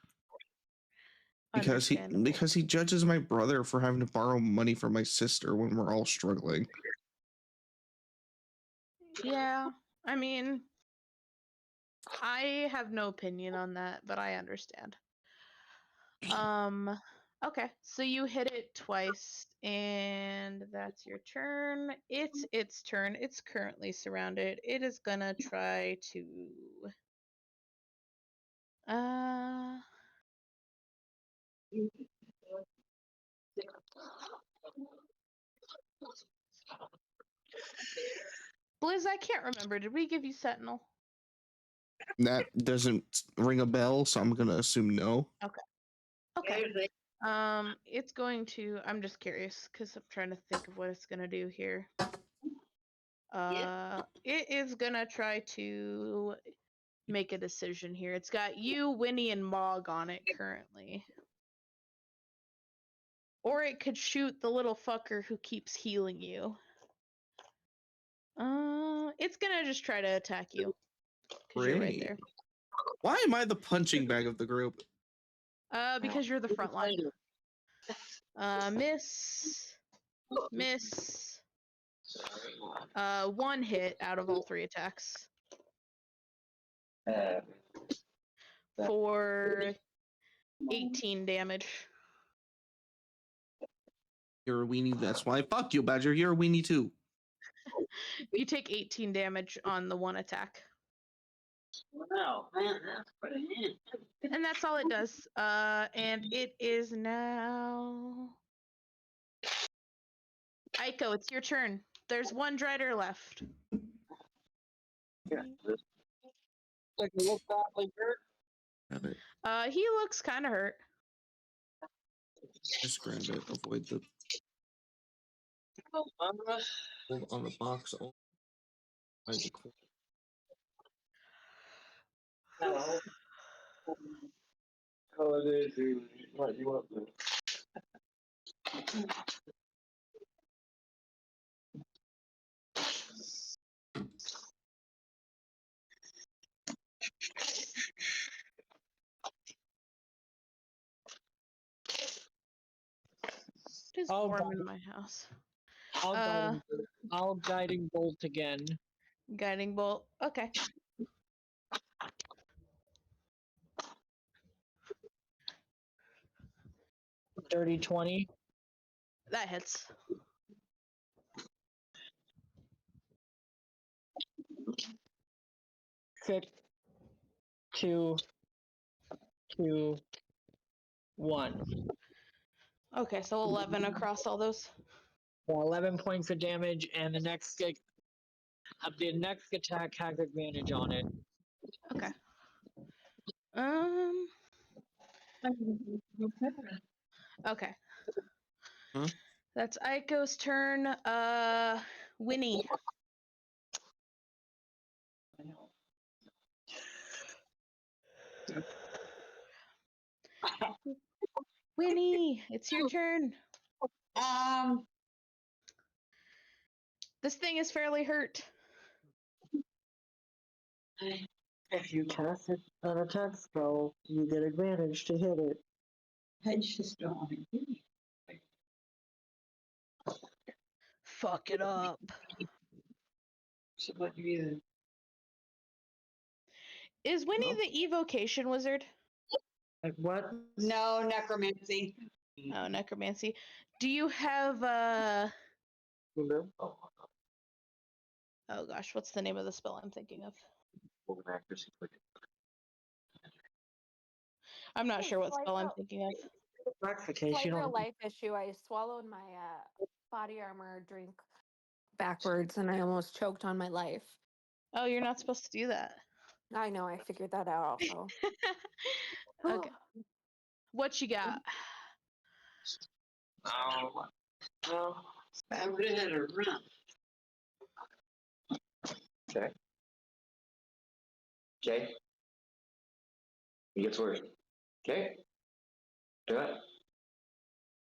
because he judges my brother for having to borrow money from my sister when we're all struggling. Yeah, I mean, I have no opinion on that, but I understand. Okay, so you hit it twice, and that's your turn. It's its turn. It's currently surrounded. It is gonna try to Blizz, I can't remember. Did we give you Sentinel? That doesn't ring a bell, so I'm gonna assume no. Okay. Okay. It's going to. I'm just curious because I'm trying to think of what it's gonna do here. It is gonna try to make a decision here. It's got you, Winnie, and Mog on it currently. Or it could shoot the little fucker who keeps healing you. It's gonna just try to attack you. Because you're right there. Why am I the punching bag of the group? Because you're the front line. Miss. Miss. One hit out of all 3 attacks. For 18 damage. You're a weenie, that's why. Fuck you, Badger. You're a weenie too. You take 18 damage on the 1 attack. Wow, man, that's pretty neat. And that's all it does. And it is now Aiko, it's your turn. There's 1 Drider left. Like he looks badly hurt. Grab it. He looks kind of hurt. Just grab it. Avoid the hold on the box. Find the corner. Holiday dude, what you up to? It is warm in my house. I'll guiding bolt again. Guiding bolt. Okay. Dirty 20. That hits. Six, 2, 2, 1. Okay, so 11 across all those. Well, 11 points of damage, and the next attack has advantage on it. Okay. Okay. Huh? That's Aiko's turn. Winnie. Winnie, it's your turn. This thing is fairly hurt. If you cast an attack spell, you get advantage to hit it. I just don't want to do it. Fuck it up. So what do you? Is Winnie the evocation wizard? Like what? No necromancy. Oh, necromancy. Do you have oh gosh, what's the name of the spell I'm thinking of? I'm not sure what spell I'm thinking of. Slight real life issue. I swallowed my body armor drink backwards and I almost choked on my life. Oh, you're not supposed to do that. I know, I figured that out also. Okay. What you got? I would have had a run. Okay. Okay. It gets worse. Okay. Do it.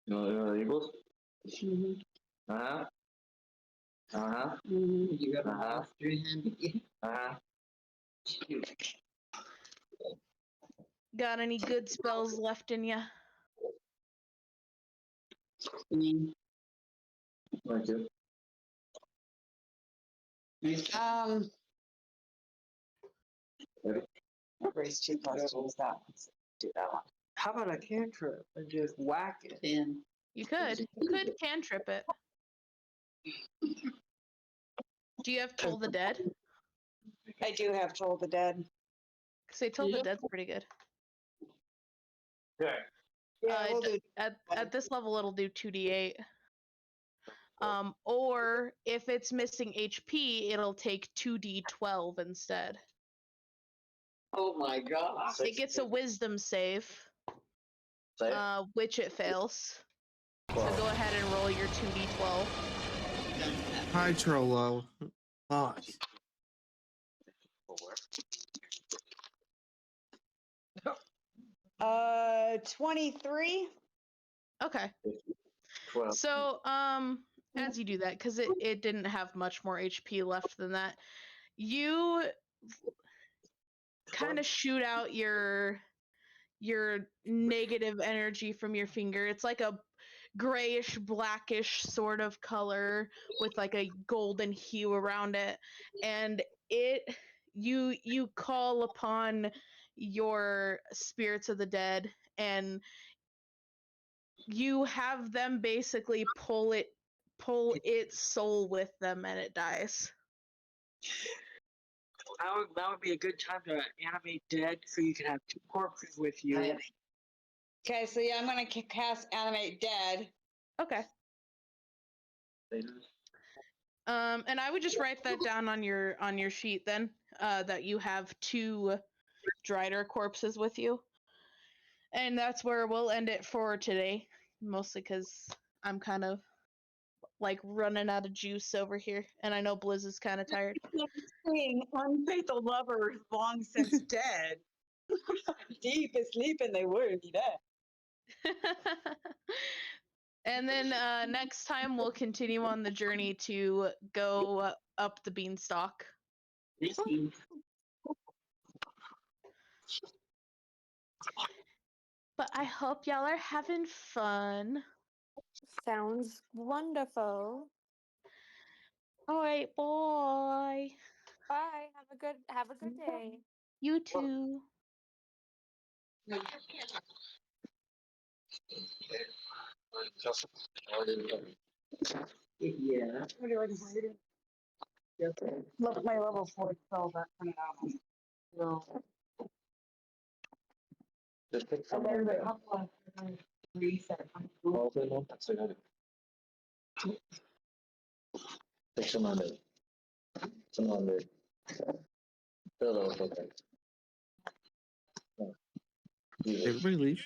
You know the Eagles? Mm-hmm. Uh-huh. Uh-huh. Mm-hmm. You got to your hand again. Uh-huh. Got any good spells left in ya? Thank you. Raise 2 questions. That one's do that one. How about a cantrip and just whack it? In. You could cantrip it. Do you have Toll the Dead? I do have Toll the Dead. Say Toll the Dead's pretty good. Okay. Yeah, we'll do. At this level, it'll do 2d8. Or if it's missing HP, it'll take 2d12 instead. Oh my god. It gets a Wisdom save, which it fails. So go ahead and roll your 2d12. Hi, Trollo. Fuck. 23. Okay. 12. So, as you do that, because it didn't have much more HP left than that, you kind of shoot out your negative energy from your finger. It's like a grayish blackish sort of color with like a golden hue around it, and you call upon your spirits of the dead, and you have them basically pull its soul with them, and it dies. That would be a good time to animate dead so you can have 2 corpses with you. Okay, so yeah, I'm gonna cast Animate Dead. Okay. And I would just write that down on your sheet then, that you have 2 Drider corpses with you. And that's where we'll end it for today, mostly because I'm kind of like running out of juice over here, and I know Blizz is kind of tired. Saying unfaithful lovers long since dead. Deep asleep and they would be dead. And then next time we'll continue on the journey to go up the beanstalk. But I hope y'all are having fun. Sounds wonderful. All right, bye. Bye. Have a good day. You too. Yeah. What do I do? Look, my level 4 spell that coming out. No. Just pick And some. there's a couple of reset. That's good. Pick some on it. Some on it. Fill those, okay. Everybody leave.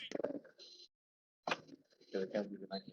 Gotta come to the night.